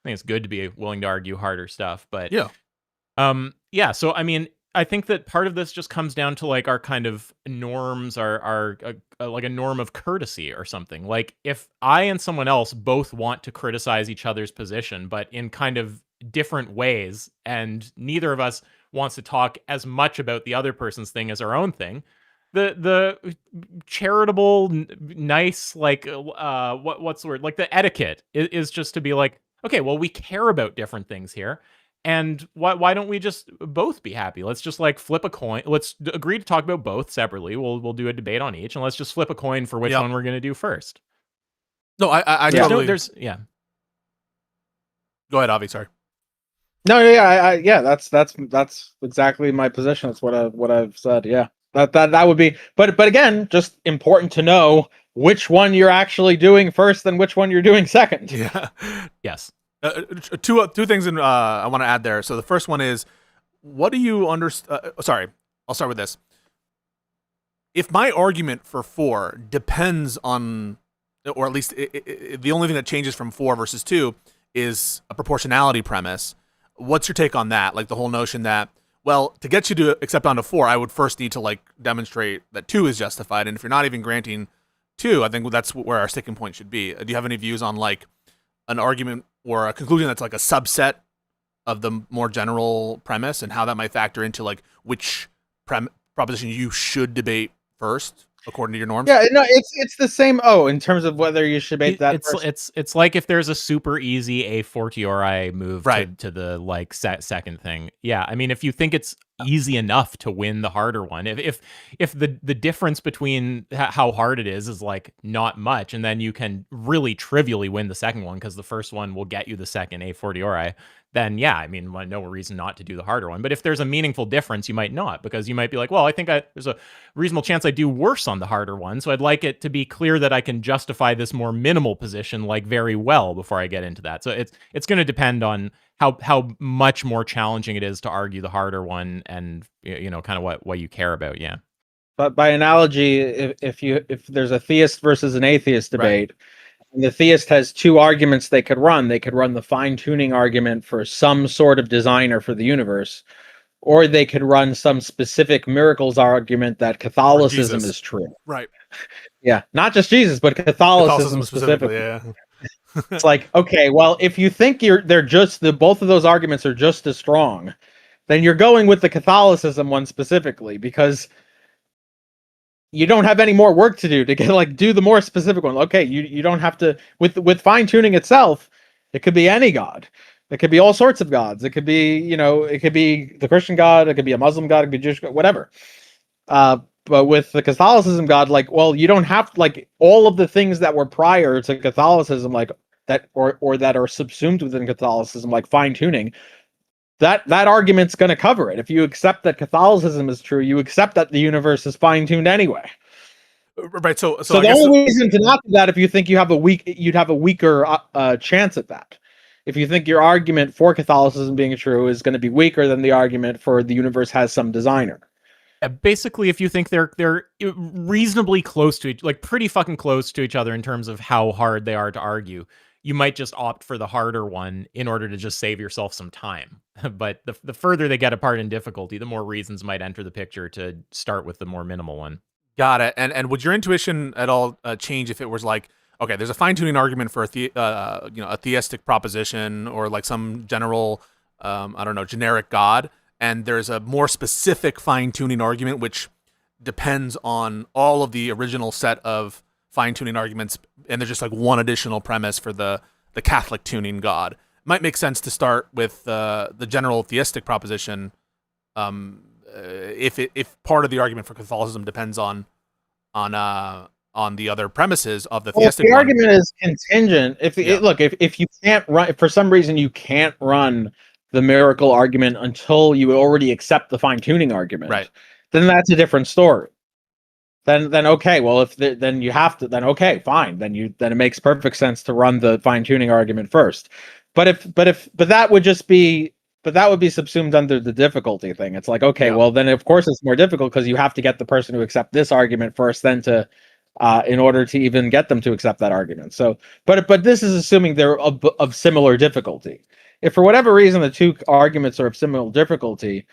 C: I think it's good to be willing to argue harder stuff, but
A: yeah.
C: So, I mean, I think that part of this just comes down to like our kind of norms, our like a norm of courtesy or something. Like if I and someone else both want to criticize each other's position, but in kind of different ways, and neither of us wants to talk as much about the other person's thing as our own thing, the charitable, nice, like what's the word? Like the etiquette is just to be like, okay, well, we care about different things here. And why don't we just both be happy? Let's just like flip a coin. Let's agree to talk about both separately. We'll do a debate on each, and let's just flip a coin for which one we're going to do first.
A: No, I totally.
C: Yeah.
A: Go ahead, Avi. Sorry.
B: No, yeah, that's exactly my position. That's what I've said. Yeah, that would be. But again, just important to know which one you're actually doing first and which one you're doing second.
A: Yeah.
C: Yes.
A: Two things I want to add there. So the first one is, what do you sorry, I'll start with this. If my argument for 4 depends on, or at least the only thing that changes from 4 versus 2 is a proportionality premise, what's your take on that? Like the whole notion that, well, to get you to accept onto 4, I would first need to like demonstrate that 2 is justified. And if you're not even granting 2, I think that's where our sticking point should be. Do you have any views on like an argument or a conclusion that's like a subset of the more general premise, and how that might factor into like which proposition you should debate first according to your norms?
B: Yeah, no, it's the same. Oh, in terms of whether you should debate that
C: it's like if there's a super easy a fortiori move
A: right
C: to the like second thing. Yeah, I mean, if you think it's easy enough to win the harder one, if the difference between how hard it is like not much, and then you can really trivially win the second one because the first one will get you the second a fortiori, then yeah, I mean, no reason not to do the harder one. But if there's a meaningful difference, you might not, because you might be like, well, I think there's a reasonable chance I do worse on the harder one, so I'd like it to be clear that I can justify this more minimal position like very well before I get into that. So it's going to depend on how much more challenging it is to argue the harder one, and kind of what you care about. Yeah.
B: But by analogy, if there's a theist versus an atheist debate, right, and the theist has 2 arguments they could run the fine-tuning argument for some sort of designer for the universe, or they could run some specific miracles argument that Catholicism is true.
A: Right.
B: Yeah, not just Jesus, but Catholicism specifically.
A: Yeah.
B: It's like, okay, well, if you think both of those arguments are just as strong, then you're going with the Catholicism one specifically, because you don't have any more work to do to do the more specific one. Okay, you don't have to with fine tuning itself. It could be any god. It could be all sorts of gods. It could be it could be the Christian God. It could be a Muslim God. It could be Jewish God. Whatever. But with the Catholicism God, like, well, you don't have like all of the things that were prior to Catholicism, like that or that are subsumed within Catholicism, like fine tuning. That argument's going to cover it. If you accept that Catholicism is true, you accept that the universe is fine-tuned anyway.
A: Right. So
B: the only reason to not do that, if you think you'd have a weaker chance at that. If you think your argument for Catholicism being true is going to be weaker than the argument for the universe has some designer.
C: Basically, if you think they're reasonably close to like pretty fucking close to each other in terms of how hard they are to argue, you might just opt for the harder one in order to just save yourself some time. But the further they get apart in difficulty, the more reasons might enter the picture to start with the more minimal one.
A: Got it. And would your intuition at all change if it was like, okay, there's a fine-tuning argument for a theistic proposition or like some general, generic God, and there's a more specific fine-tuning argument which depends on all of the original set of fine-tuning arguments, and there's just like one additional premise for the Catholic tuning God. It might make sense to start with the general theistic proposition, if part of the argument for Catholicism depends on the other premises of the theistic.
B: If the
A: one.
B: argument is contingent, if you can't run, if for some reason you can't run the miracle argument until you already accept the fine-tuning argument,
A: right,
B: then that's a different story. Then okay, well, then you have to, then okay, fine, then it makes perfect sense to run the fine-tuning argument first. But that would be subsumed under the difficulty thing. It's like, okay, well, then of course it's more difficult because you have to get the person to accept this argument first, then to in order to even get them to accept that argument. So, but this is assuming they're of similar difficulty. If for whatever reason the two arguments are of similar difficulty,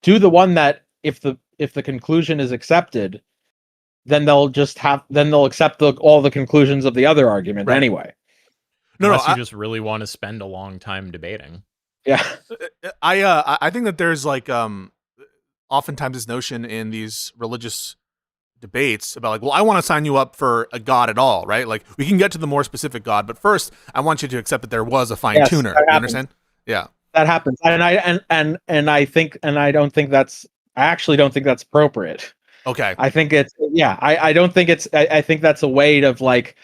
B: do the one that if the conclusion is accepted, then they'll accept all the conclusions of the other argument anyway.
C: Unless you just really want to spend a long time debating.
B: Yeah,
A: I think that there's like oftentimes this notion in these religious debates about like, well, I want to sign you up for a God at all, right? Like we can get to the more specific God, but first I want you to accept that there was a fine tuner. You understand? Yeah,
B: that happens, and I actually don't think that's appropriate.
A: Okay.
B: I think it's I don't think it's I think that's a way of like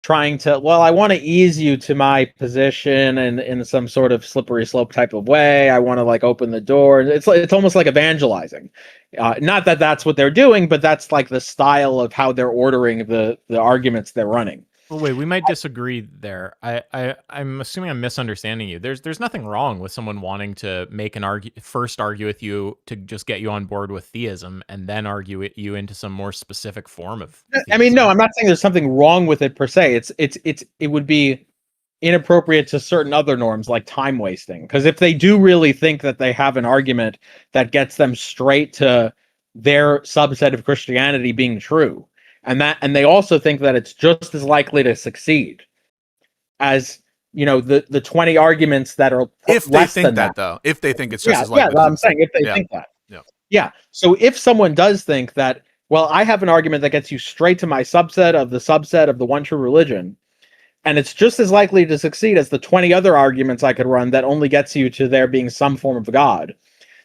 B: trying to, well, I want to ease you to my position and in some sort of slippery slope type of way. I want to like open the door. It's almost like evangelizing. Not that that's what they're doing, but that's like the style of how they're ordering the arguments they're running.
C: Well, wait, we might disagree there. I'm assuming I'm misunderstanding you. There's nothing wrong with someone wanting to make first argue with you to just get you on board with theism, and then argue you into some more specific form of theism.
B: I mean, no, I'm not saying there's something wrong with it per se. It would be inappropriate to certain other norms like time wasting. Because if they do really think that they have an argument that gets them straight to their subset of Christianity being true, and they also think that it's just as likely to succeed as, you know, the 20 arguments that are
A: if they
B: less
A: think
B: than
A: that, though, if they think it's just as likely.
B: Yeah, I'm saying if they think that. Yeah. So if someone does think that, well, I have an argument that gets you straight to my subset of the one true religion, and it's just as likely to succeed as the 20 other arguments I could run that only gets you to there being some form of God,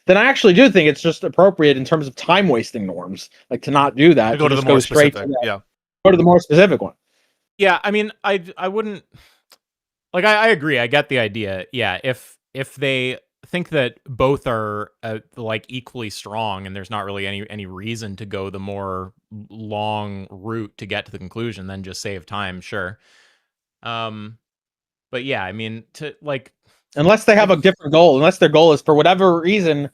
B: then I actually do think it's just appropriate in terms of time wasting norms, like to not do that.
A: To go to the more specific.
B: Go to the more specific one.
C: Yeah, I mean, I wouldn't like. I agree. I get the idea. Yeah, if they think that both are like equally strong, and there's not really any reason to go the more long route to get to the conclusion, then just save time. Sure. But yeah, I mean, to like,
B: unless they have a different goal, unless their goal is for whatever reason,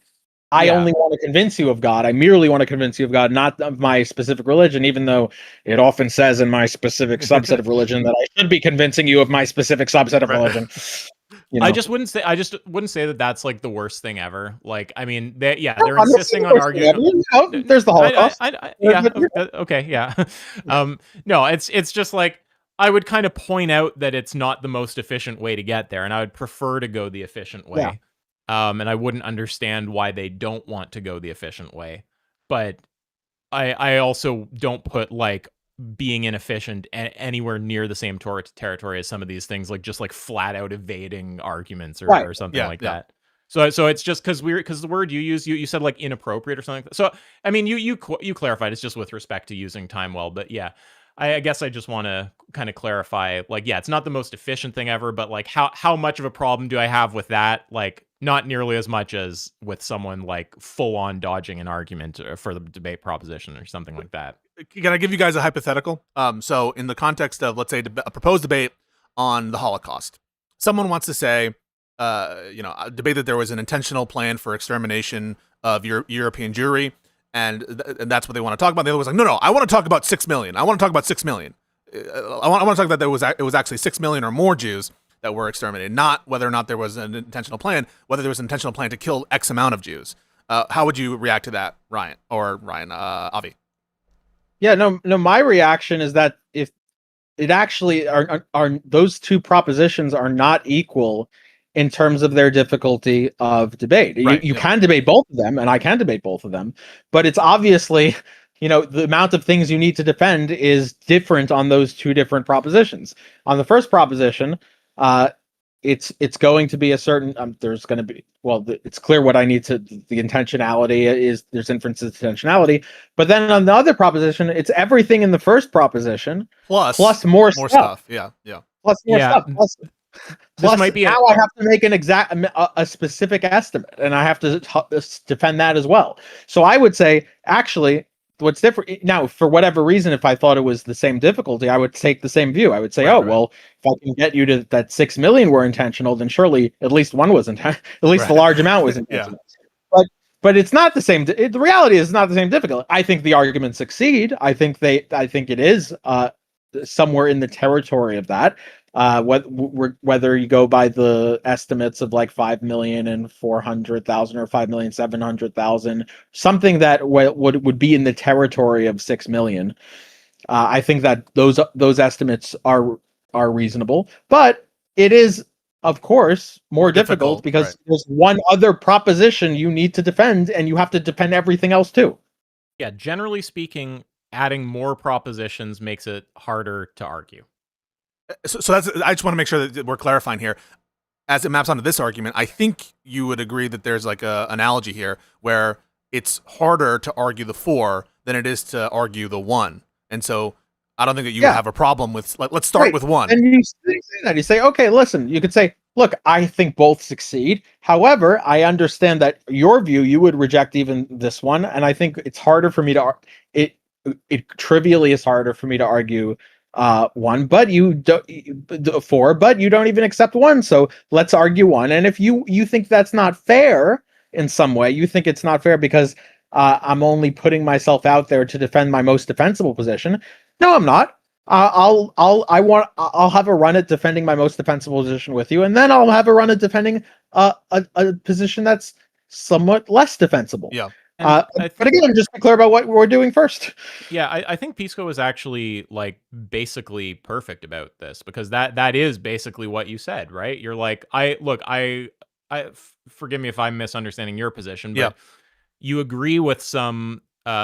B: I only want to convince you of God. I merely want to convince you of God, not of my specific religion, even though it often says in my specific subset of religion that I should be convincing you of my specific subset of religion. You know?
C: I just wouldn't say that that's like the worst thing ever. Like, I mean, they're insisting on arguing.
B: There's the Holocaust.
C: Okay, yeah. No, it's just like, I would kind of point out that it's not the most efficient way to get there, and I would prefer to go the efficient way.
B: Yeah.
C: And I wouldn't understand why they don't want to go the efficient way. But I also don't put like being inefficient anywhere near the same territory as some of these things, like just like flat out evading arguments or something like that. So it's just because the word you use, you said like inappropriate or something like that. So I mean, you clarified it's just with respect to using time well, but yeah. I guess I just want to kind of clarify, like, yeah, it's not the most efficient thing ever, but like how much of a problem do I have with that? Like, not nearly as much as with someone like full on dodging an argument for the debate proposition or something like that.
A: Can I give you guys a hypothetical? So in the context of, let's say, a proposed debate on the Holocaust, someone wants to say, debate that there was an intentional plan for extermination of European Jewry. And that's what they want to talk about. The other was like, no, I want to talk about 6 million. I want to talk about 6 million. I want to talk about it was actually 6 million or more Jews that were exterminated, not whether or not there was an intentional plan, whether there was an intentional plan to kill X amount of Jews. How would you react to that, Ryan? Avi?
B: Yeah, no. My reaction is that if it actually are those two propositions are not equal in terms of their difficulty of debate.
A: Right,
B: You
A: yeah.
B: can debate both of them, and I can debate both of them, but it's obviously, the amount of things you need to defend is different on those two different propositions. On the first proposition, it's going to be a certain there's going to be, it's clear what I need to, the intentionality is, there's inferences to intentionality, but then on the other proposition, it's everything in the first proposition plus more stuff.
A: Yeah.
B: Plus more
C: Yeah.
B: stuff. Plus,
C: might be
B: now I have to make a specific estimate, and I have to defend that as well. So I would say, actually, what's different now, for whatever reason, if I thought it was the same difficulty, I would take the same view. I would say,
A: Right.
B: well, if I can get you to that 6 million were intentional, then surely at least one was at least the large amount was intentional. But it's not the same. The reality is not the same difficulty. I think the arguments succeed. I think it is somewhere in the territory of that. Whether you go by the estimates of like 5,400,000 or 5,700,000, something that would be in the territory of 6 million. I think that those estimates are reasonable, but it is, of course, more difficult because there's one other proposition you need to defend, and you have to defend everything else too.
C: Yeah, generally speaking, adding more propositions makes it harder to argue.
A: So that's, I just want to make sure that we're clarifying here. As it maps onto this argument, I think you would agree that there's like a analogy here where it's harder to argue the 4 than it is to argue the 1. And so I don't think that you would have a problem with, let's start with 1.
B: And you say that. You say, okay, listen, you could say, look, I think both succeed. However, I understand that your view, you would reject even this one. And I think it's harder for me to, it trivially is harder for me to argue 1, but you don't 4, but you don't even accept 1. So let's argue 1. And if you think that's not fair in some way, you think it's not fair because I'm only putting myself out there to defend my most defensible position. No, I'm not. I'll have a run at defending my most defensible position with you, and then I'll have a run at defending a position that's somewhat less defensible.
A: Yeah.
B: But again, just be clear about what we're doing first.
C: Yeah, I think Pisco is actually like basically perfect about this, because that is basically what you said, right? You're like, forgive me if I'm misunderstanding your position, but you agree with some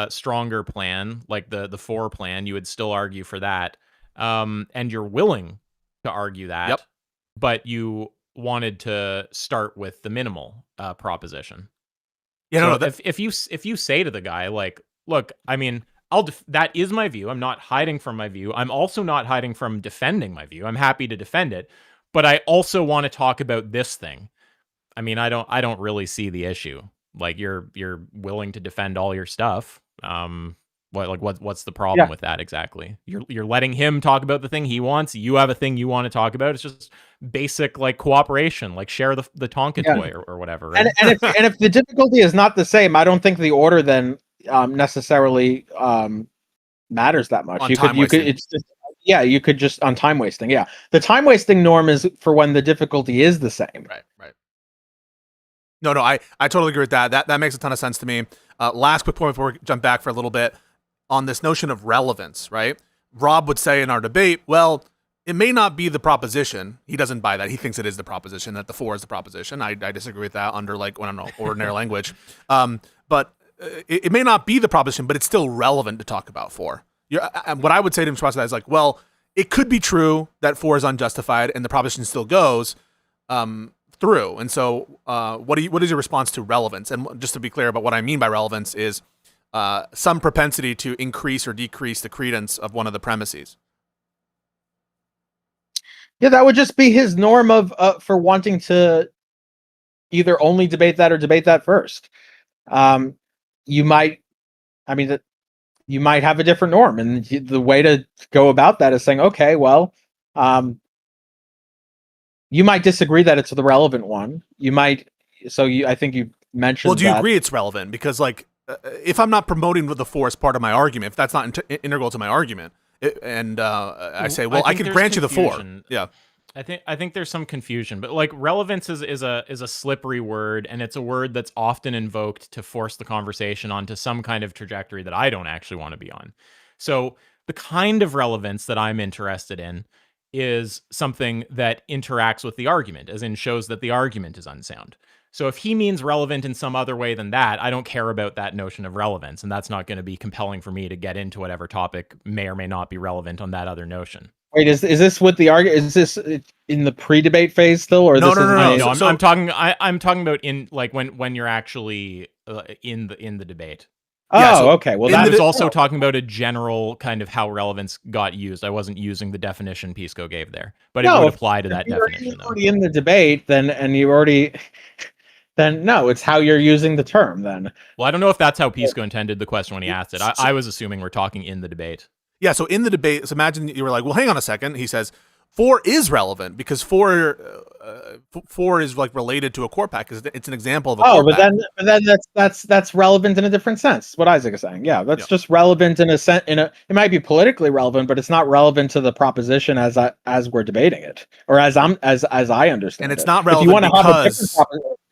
C: stronger plan, like the 4 plan. You would still argue for that, and you're willing to argue that, but you wanted to start with the minimal proposition. Yeah, so if you say to the guy, like, look, I mean, that is my view. I'm not hiding from my view. I'm also not hiding from defending my view. I'm happy to defend it, but I also want to talk about this thing. I mean, I don't really see the issue. Like, you're willing to defend all your stuff. What's the problem with that exactly? You're letting him talk about the thing he wants. You have a thing you want to talk about. It's just basic like cooperation, like share the Tonka toy or whatever. Right?
B: And if the difficulty is not the same, I don't think the order then necessarily matters that much. You could just on time wasting. Yeah, the time wasting norm is for when the difficulty is the same.
A: Right. No, I totally agree with that. That makes a ton of sense to me. Last quick point before we jump back for a little bit on this notion of relevance, right? Rob would say in our debate, well, it may not be the proposition. He doesn't buy that. He thinks it is the proposition, that the 4 is the proposition. I disagree with that under like, I don't know, ordinary language. But it may not be the proposition, but it's still relevant to talk about 4. What I would say to him to that is like, well, it could be true that 4 is unjustified and the proposition still goes through. And so what is your response to relevance? And just to be clear about what I mean by relevance is some propensity to increase or decrease the credence of one of the premises.
B: Yeah, that would just be his norm of for wanting to either only debate that or debate that first. You might have a different norm, and the way to go about that is saying, okay, well, you might disagree that it's the relevant one. I think you mentioned.
A: Well, do you agree it's relevant? Because like, if I'm not promoting the 4 as part of my argument, if that's not integral to my argument, I say, well, I can grant you the 4. Yeah.
C: I think there's some confusion, but like relevance is a slippery word, and it's a word that's often invoked to force the conversation onto some kind of trajectory that I don't actually want to be on. So the kind of relevance that I'm interested in is something that interacts with the argument, as in shows that the argument is unsound. So if he means relevant in some other way than that, I don't care about that notion of relevance, and that's not going to be compelling for me to get into whatever topic may or may not be relevant on that other notion.
B: Wait, is this what the argument? Is this in the pre-debate phase still, or
A: No,
B: this
A: no,
B: is
A: no,
B: my-
A: no.
C: I'm talking. I'm talking about in like when you're actually in the debate.
B: Oh,
A: Yeah, so
B: okay. Well,
A: in
C: That
A: the
C: was
A: de-
C: also talking about a general kind of how relevance got used. I wasn't using the definition Pisco gave there, but it
B: No,
C: would
B: if-
C: apply to
B: if
C: that
B: you're
C: definition. Though.
B: already in the debate, then you already. Then no, it's how you're using the term. Then
C: Well, I don't know if that's how Pisco intended the question when he asked it. I was assuming we're talking in the debate.
A: Yeah, so in the debate, so imagine you were like, well, hang on a second. He says, 4 is relevant because 4 is like related to a core pack. It's an example of a core
B: but
A: pack.
B: then that's relevant in a different sense. What Isaac is saying, yeah, that's
A: Yeah.
B: just relevant in a sense. It might be politically relevant, but it's not relevant to the proposition as we're debating it, or as I understand
A: And it's
B: it.
A: not
B: If you
A: relevant
B: want to have a
A: because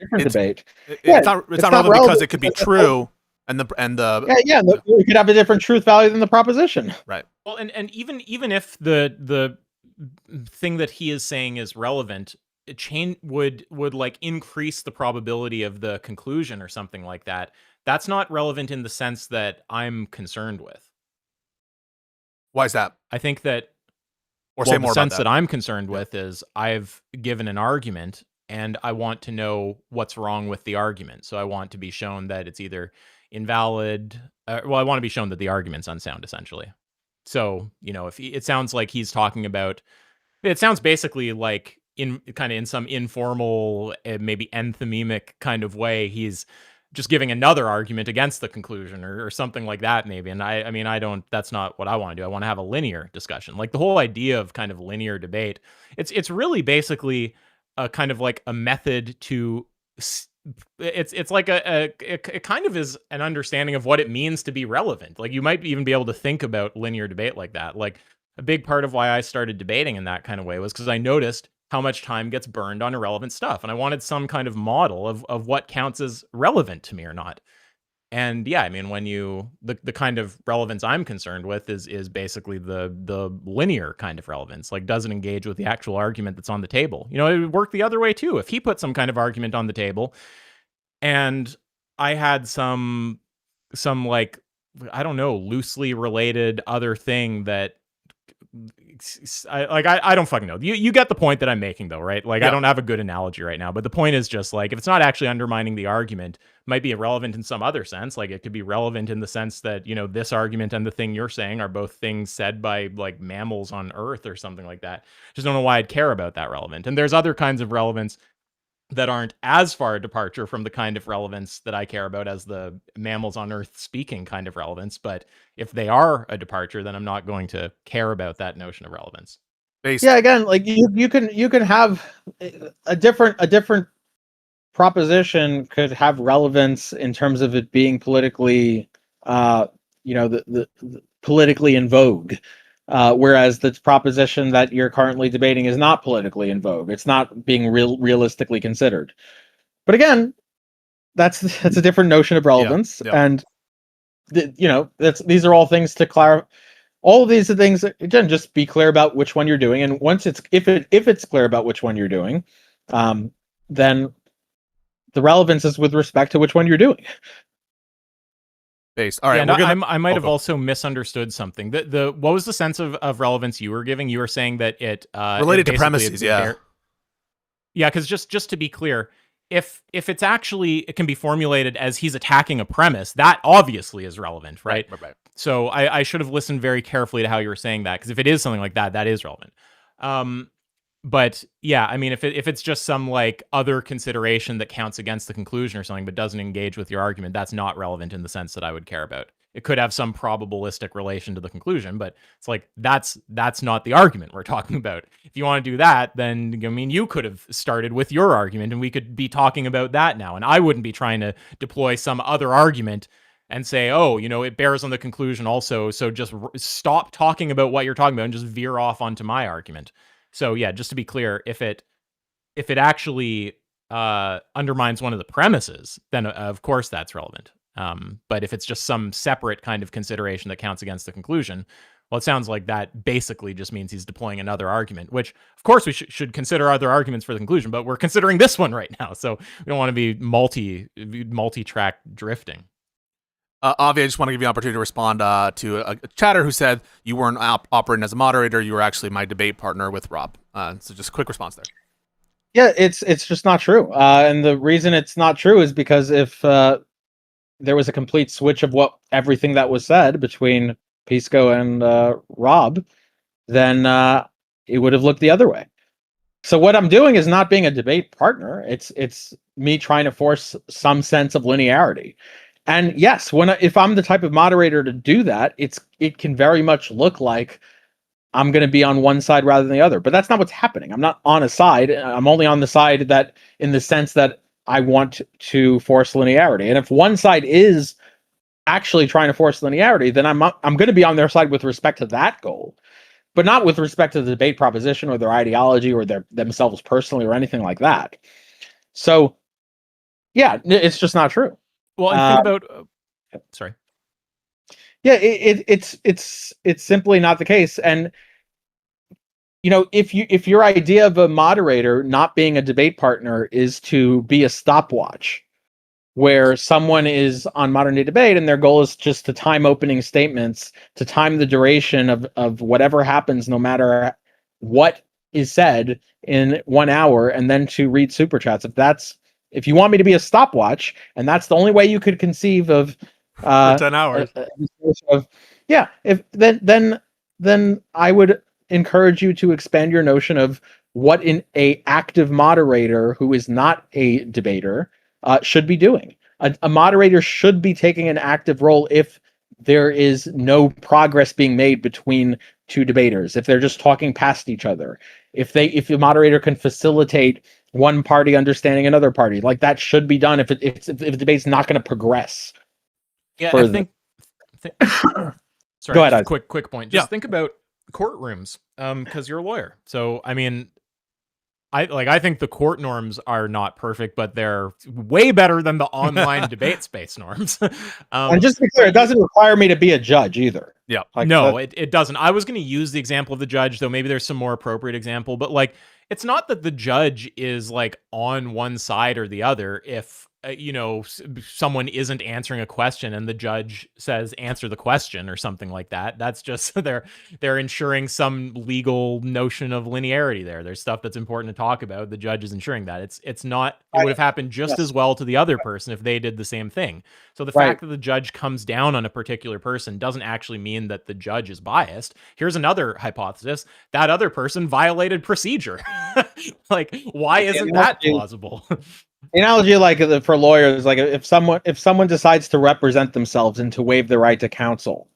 B: different
A: it's-
B: debate,
A: It's
B: Yeah,
A: not
B: it's
A: relevant
B: not
A: because
B: relevant
A: it could be
B: because-
A: true and the
B: you could have a different truth value than the proposition.
A: right.
C: Well, and even if the thing that he is saying is relevant, would like increase the probability of the conclusion or something like that. That's not relevant in the sense that I'm concerned with.
A: Why is that?
C: I think that
A: Or say
C: the
A: more
C: sense
A: about that.
C: I'm concerned with is I've given an argument and I want to know what's wrong with the argument. So I want to be shown that it's either invalid. I want to be shown that the argument's unsound, essentially. So, if it sounds like he's talking about, it sounds basically like in some informal, maybe enthymemic kind of way, he's just giving another argument against the conclusion or something like that, maybe. And I mean, that's not what I want to do. I want to have a linear discussion. Like the whole idea of kind of linear debate, it's really basically a kind of like a method to, it's like it kind of is an understanding of what it means to be relevant. Like you might even be able to think about linear debate like that. Like a big part of why I started debating in that kind of way was because I noticed how much time gets burned on irrelevant stuff. And I wanted some kind of model of what counts as relevant to me or not. And yeah, I mean, when the kind of relevance I'm concerned with is basically the linear kind of relevance, like doesn't engage with the actual argument that's on the table. It would work the other way too. If he put some kind of argument on the table and I had some like, I don't know, loosely related other thing that I don't fucking know. You get the point that I'm making though, right? Like,
A: Yeah.
C: I don't have a good analogy right now, but the point is just like, if it's not actually undermining the argument, it might be irrelevant in some other sense. Like it could be relevant in the sense that, this argument and the thing you're saying are both things said by like mammals on Earth or something like that. Just don't know why I'd care about that relevant. And there's other kinds of relevance that aren't as far a departure from the kind of relevance that I care about as the mammals on Earth speaking kind of relevance. But if they are a departure, then I'm not going to care about that notion of relevance.
B: Yeah, again, like you can have a different proposition could have relevance in terms of it being politically, the politically in vogue. Whereas the proposition that you're currently debating is not politically in vogue. It's not being realistically considered. But again, that's a different notion of relevance,
A: Yeah.
B: and these are all things to clarify. All of these are things that, again, just be clear about which one you're doing, and once if it's clear about which one you're doing, then the relevance is with respect to which one you're doing.
A: Based. All right.
C: Yeah,
A: we're
C: I might have
A: go.
C: also misunderstood something. What was the sense of relevance you were giving? You were saying that it
A: Related to
C: basically
A: premises, yeah.
C: Yeah, because just to be clear, if it's actually, it can be formulated as he's attacking a premise, that obviously is relevant, right?
A: Right.
C: So I should have listened very carefully to how you were saying that, because if it is something like that, that is relevant. But yeah, I mean, if it's just some like other consideration that counts against the conclusion or something, but doesn't engage with your argument, that's not relevant in the sense that I would care about. It could have some probabilistic relation to the conclusion, but it's like that's not the argument we're talking about. If you want to do that, then I mean, you could have started with your argument, and we could be talking about that now, and I wouldn't be trying to deploy some other argument and say, oh, it bears on the conclusion also, so just stop talking about what you're talking about and just veer off onto my argument. So yeah, just to be clear, if it actually undermines one of the premises, then of course that's relevant. But if it's just some separate kind of consideration that counts against the conclusion, Well, it sounds like that basically just means he's deploying another argument, which, of course, we should consider other arguments for the conclusion, but we're considering this one right now, so we don't want to be multi-track drifting.
A: Avi, I just want to give you an opportunity to respond to a chatter who said you weren't operating as a moderator, you were actually my debate partner with Rob. So just a quick response there.
B: Yeah, it's just not true. And the reason it's not true is because if there was a complete switch of everything that was said between Pisco and Rob, then it would have looked the other way. So what I'm doing is not being a debate partner. It's me trying to force some sense of linearity. And yes, if I'm the type of moderator to do that, it can very much look like I'm going to be on one side rather than the other. But that's not what's happening. I'm not on a side. I'm only on the side that, in the sense that I want to force linearity. And if one side is actually trying to force linearity, then I'm going to be on their side with respect to that goal, but not with respect to the debate proposition or their ideology or themselves personally or anything like that. So, yeah, it's just not true.
C: Well, and think about. Sorry.
B: Yeah, it's simply not the case. And if your idea of a moderator not being a debate partner is to be a stopwatch, where someone is on Modern Day Debate and their goal is just to time opening statements, to time the duration of whatever happens, no matter what is said in 1 hour, and then to read super chats. If you want me to be a stopwatch, and that's the only way you could conceive of
A: for 10 hours.
B: Then I would encourage you to expand your notion of what an active moderator who is not a debater should be doing. A moderator should be taking an active role if there is no progress being made between two debaters, if they're just talking past each other, if the moderator can facilitate one party understanding another party, like that should be done if the debate's not going to progress.
C: Yeah,
B: further.
C: Sorry,
B: Go ahead.
C: Quick point. Just think about courtrooms, because you're a lawyer. So I mean, I think the court norms are not perfect, but they're way better than the online debate space norms.
B: And just to be clear, it doesn't require me to be a judge either.
A: Yeah.
C: No, it doesn't. I was going to use the example of the judge, though maybe there's some more appropriate example, but like, it's not that the judge is like on one side or the other. If someone isn't answering a question and the judge says answer the question or something like that, that's just they're ensuring some legal notion of linearity there. There's stuff that's important to talk about. The judge is ensuring that. It's not, it would have happened just as well to the other person if they did the same thing. So the fact that the judge comes down on a particular person doesn't actually mean that the judge is biased. Here's another hypothesis: that other person violated procedure. Like, why isn't that plausible?
B: The analogy, like for lawyers, like if someone decides to represent themselves and to waive their right to counsel,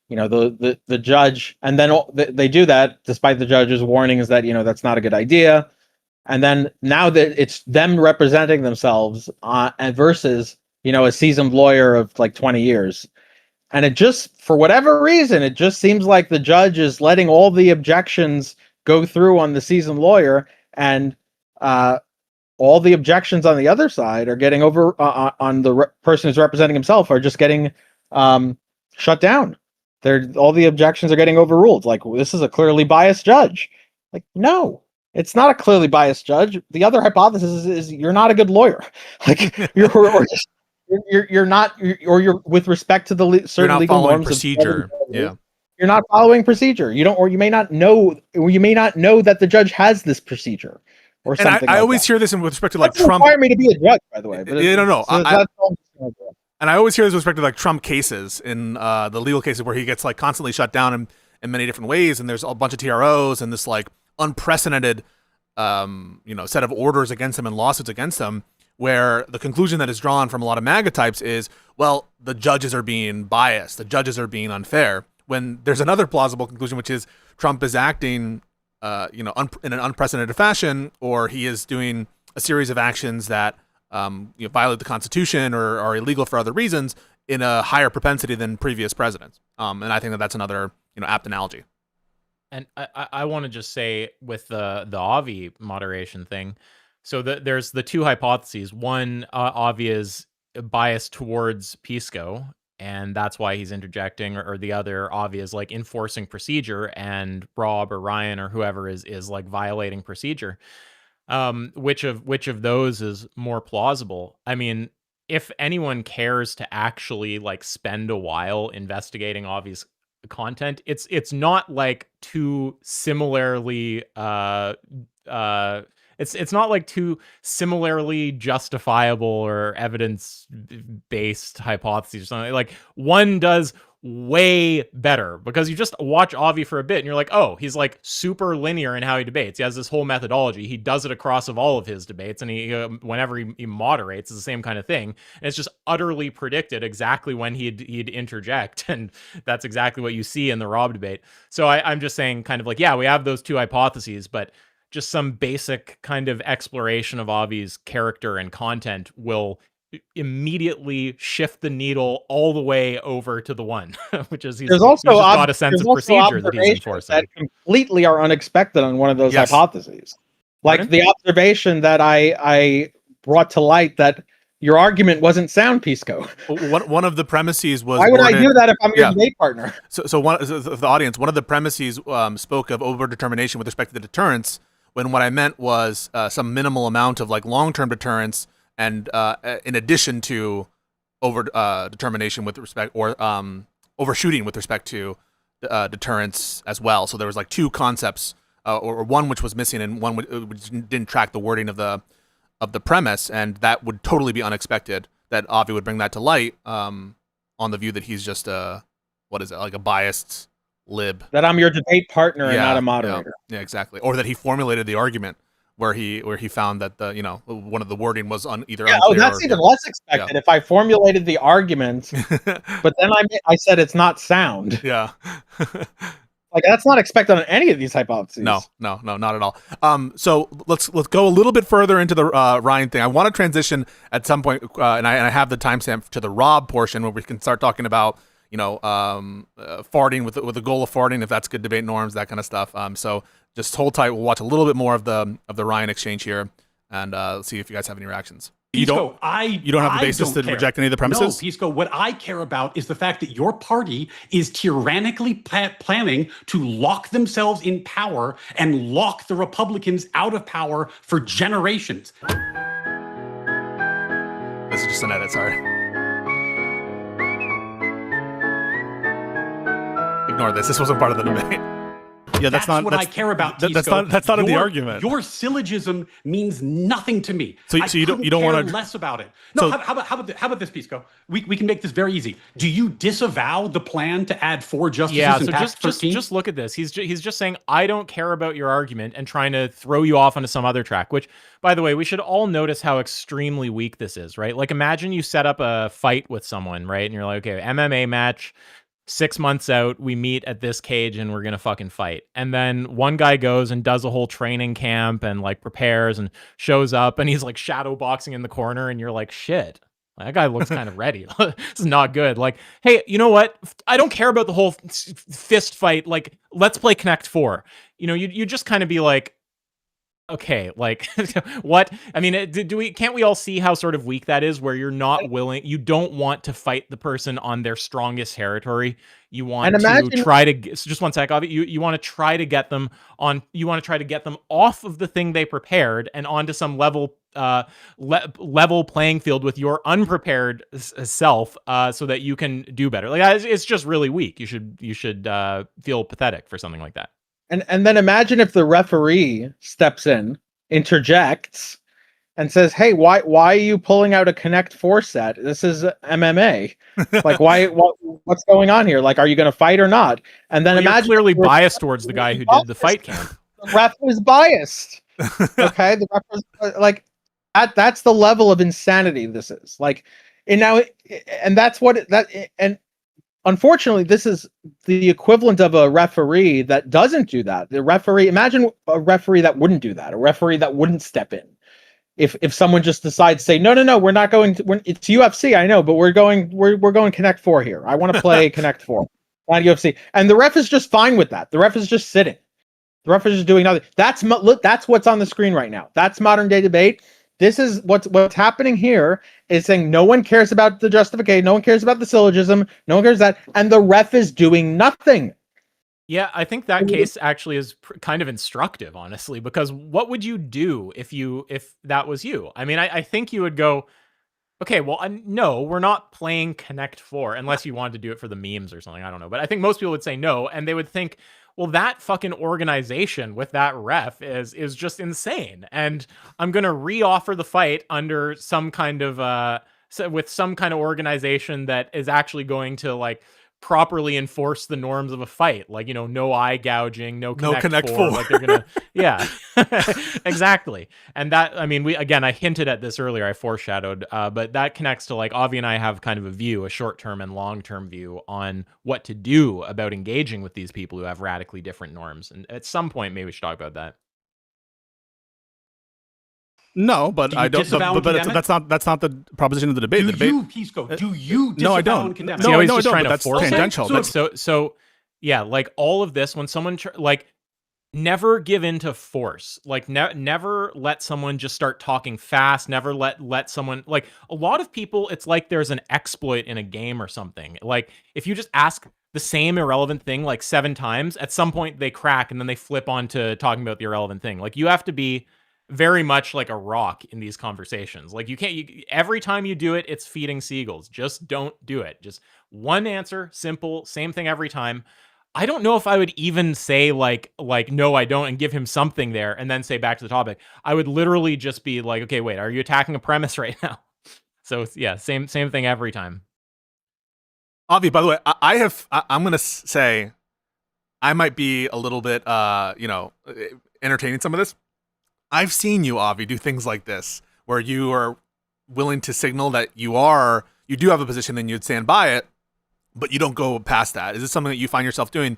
B: the judge, and then they do that despite the judge's warnings that that's not a good idea, and then now that it's them representing themselves and versus a seasoned lawyer of like 20 years, and it just, for whatever reason, it just seems like the judge is letting all the objections go through on the seasoned lawyer, and all the objections on the other side are getting over on the person who's representing himself are just getting shut down. All the objections are getting overruled. Like, this is a clearly biased judge. Like, no, it's not a clearly biased judge. The other hypothesis is you're not a good lawyer. Like, you're not, or you're, with respect to the certain legal norms,
A: procedure.
B: You're not following procedure. You may not know that the judge has this procedure. Or something.
A: And I always hear this with respect to like
B: Trump.
A: Require
B: me to be a judge, by the way. But
A: and I always hear this with respect to like Trump cases in the legal cases where he gets like constantly shut down in many different ways, and there's a bunch of TROs and this like unprecedented set of orders against him and lawsuits against him, where the conclusion that is drawn from a lot of MAGA types is, well, the judges are being biased, the judges are being unfair. When there's another plausible conclusion, which is Trump is acting in an unprecedented fashion, or he is doing a series of actions that violate the Constitution or are illegal for other reasons in a higher propensity than previous presidents. And I think that that's another apt analogy.
C: And I want to just say with the Avi moderation thing, so there's the two hypotheses. One, Avi is biased towards Pisco, and that's why he's interjecting, or the other Avi is like enforcing procedure, and Rob or Ryan or whoever is like violating procedure. Which of those is more plausible? I mean, if anyone cares to actually like spend a while investigating Avi's content, it's not like too similarly it's not like too similarly justifiable or evidence based hypotheses or something. Like one does way better, because you just watch Avi for a bit and you're like, oh, he's like super linear in how he debates. He has this whole methodology. He does it across of all of his debates, and he whenever he moderates, it's the same kind of thing. And it's just utterly predicted exactly when he'd interject, and that's exactly what you see in the Rob debate. So I'm just saying, kind of like, yeah, we have those two hypotheses, but just some basic kind of exploration of Avi's character and content will immediately shift the needle all the way over to the one, which is he's just got a sense of procedure that he's enforcing.
B: That completely are unexpected on one of those
A: Yes.
B: hypotheses. Like
C: Pardon?
B: the observation that I brought to light that your argument wasn't sound, Pisco.
A: One of the premises was
B: Why would I
A: worded-
B: do that if I'm your
A: Yeah.
B: debate partner?
A: So the audience, one of the premises spoke of overdetermination with respect to the deterrence, when what I meant was some minimal amount of like long-term deterrence, and in addition to determination with respect, or overshooting with respect to deterrence as well. So there was like two concepts, or one which was missing, and one which didn't track the wording of the premise, and that would totally be unexpected that Avi would bring that to light, on the view that he's just like a biased lib.
B: That I'm your debate partner and not a moderator.
A: Yeah, exactly. Or that he formulated the argument where he found that one of the wording was either
B: Yeah,
A: unclear.
B: that's even less expected. If I formulated the argument, but then I said it's not sound.
A: Yeah.
B: Like that's not expected on any of these hypotheses.
A: No, not at all. So let's go a little bit further into the Ryan thing. I want to transition at some point, and I have the timestamp to the Rob portion where we can start talking about farting with the goal of farting, if that's good debate norms, that kind of stuff. So just hold tight. We'll watch a little bit more of the Ryan exchange here, and see if you guys have any reactions. You don't have the basis to reject any of the premises?
E: No, Pisco, what I care about is the fact that your party is tyrannically planning to lock themselves in power and lock the Republicans out of power for generations.
A: This is just an edit, sorry. Ignore this. This wasn't part of the debate. Yeah,
E: that's what I care about.
A: That's not in the argument.
E: Your syllogism means nothing to me.
A: So you don't want to
E: less about it. No,
A: So,
E: how about this, Pisco? We can make this very easy. Do you disavow the plan to add 4 justices in
C: so
E: Tax 13?
C: just look at this. He's just saying, I don't care about your argument, and trying to throw you off onto some other track, which, by the way, we should all notice how extremely weak this is, right? Like, imagine you set up a fight with someone, right? And you're like, okay, MMA match, 6 months out, we meet at this cage and we're going to fucking fight. And then one guy goes and does a whole training camp and like prepares and shows up, and he's like shadow boxing in the corner, and you're like, shit, that guy looks kind of ready. This is not good. Like, hey, you know what? I don't care about the whole fist fight. Like, let's play Connect 4. You just kind of be like, okay, like what? I mean, can't we all see how sort of weak that is, where you're not willing, you don't want to fight the person on their strongest territory. You want to try to, just one sec, Avi, you want to try to get them on, you want to try to get them off of the thing they prepared and onto some level playing field with your unprepared self, so that you can do better. Like, it's just really weak. You should feel pathetic for something like that.
B: And then imagine if the referee steps in, interjects, and says, "Hey, why are you pulling out a Connect 4 set? This is MMA. Like, what's going on here? Like, are you going to fight or not?" And then imagine
C: you're clearly biased towards the guy who did the fight camp.
B: The ref was biased. Okay, the ref was like that's the level of insanity this is. Like, and that's what and. Unfortunately, this is the equivalent of a referee that doesn't do that. The referee, imagine a referee that wouldn't do that, a referee that wouldn't step in. If someone just decides to say, no, we're not going to, it's UFC, I know, but we're going Connect 4 here. I want to play Connect 4, not UFC. And the ref is just fine with that. The ref is just sitting. The ref is just doing nothing. That's what's on the screen right now. That's modern day debate. this is what's happening here is saying no one cares about the justification, no one cares about the syllogism, no one cares that, and the ref is doing nothing.
C: Yeah, I think that case actually is kind of instructive, honestly, because what would you do if that was you? I mean, I think you would go, okay, well, no, we're not playing Connect 4 unless you wanted to do it for the memes or something. I don't know. But I think most people would say no, and they would think, well, that fucking organization with that ref is just insane. And I'm going to re-offer the fight under some kind of with some kind of organization that is actually going to like properly enforce the norms of a fight, like, you know, no eye gouging, no Connect 4. Like they're gonna yeah. Exactly. And that, I mean, I hinted at this earlier, I foreshadowed, but that connects to like Avi and I have kind of a view, a short-term and long-term view on what to do about engaging with these people who have radically different norms. And at some point maybe we should talk about that.
A: No, but
E: Do you
A: I don't.
E: disavow and
A: But
E: condemn
A: that's not the proposition of the debate.
E: Do
A: The debate.
E: you, Pisco? Do you
A: No, I
E: disavow
A: don't.
E: and condemn?
A: No,
C: See how
A: I
C: he's
A: know,
C: just
A: I don't,
C: trying
A: but
C: to
A: that's
C: force it?
A: tangential.
C: So yeah, like all of this, when someone like never give in to force, like never let someone just start talking fast, never let someone, like a lot of people, it's like there's an exploit in a game or something. Like if you just ask the same irrelevant thing like 7 times, at some point they crack and then they flip on to talking about the irrelevant thing. Like you have to be very much like a rock in these conversations. Like you can't, every time you do it, it's feeding seagulls. Just don't do it. Just one answer, simple, same thing every time. I don't know if I would even say like no, I don't, and give him something there and then say back to the topic. I would literally just be like, okay, wait, are you attacking a premise right now? So yeah, same thing every time.
A: Avi, by the way, I'm gonna say I might be a little bit entertaining some of this. I've seen you, Avi, do things like this where you are willing to signal that you do have a position and you'd stand by it, but you don't go past that. Is this something that you find yourself doing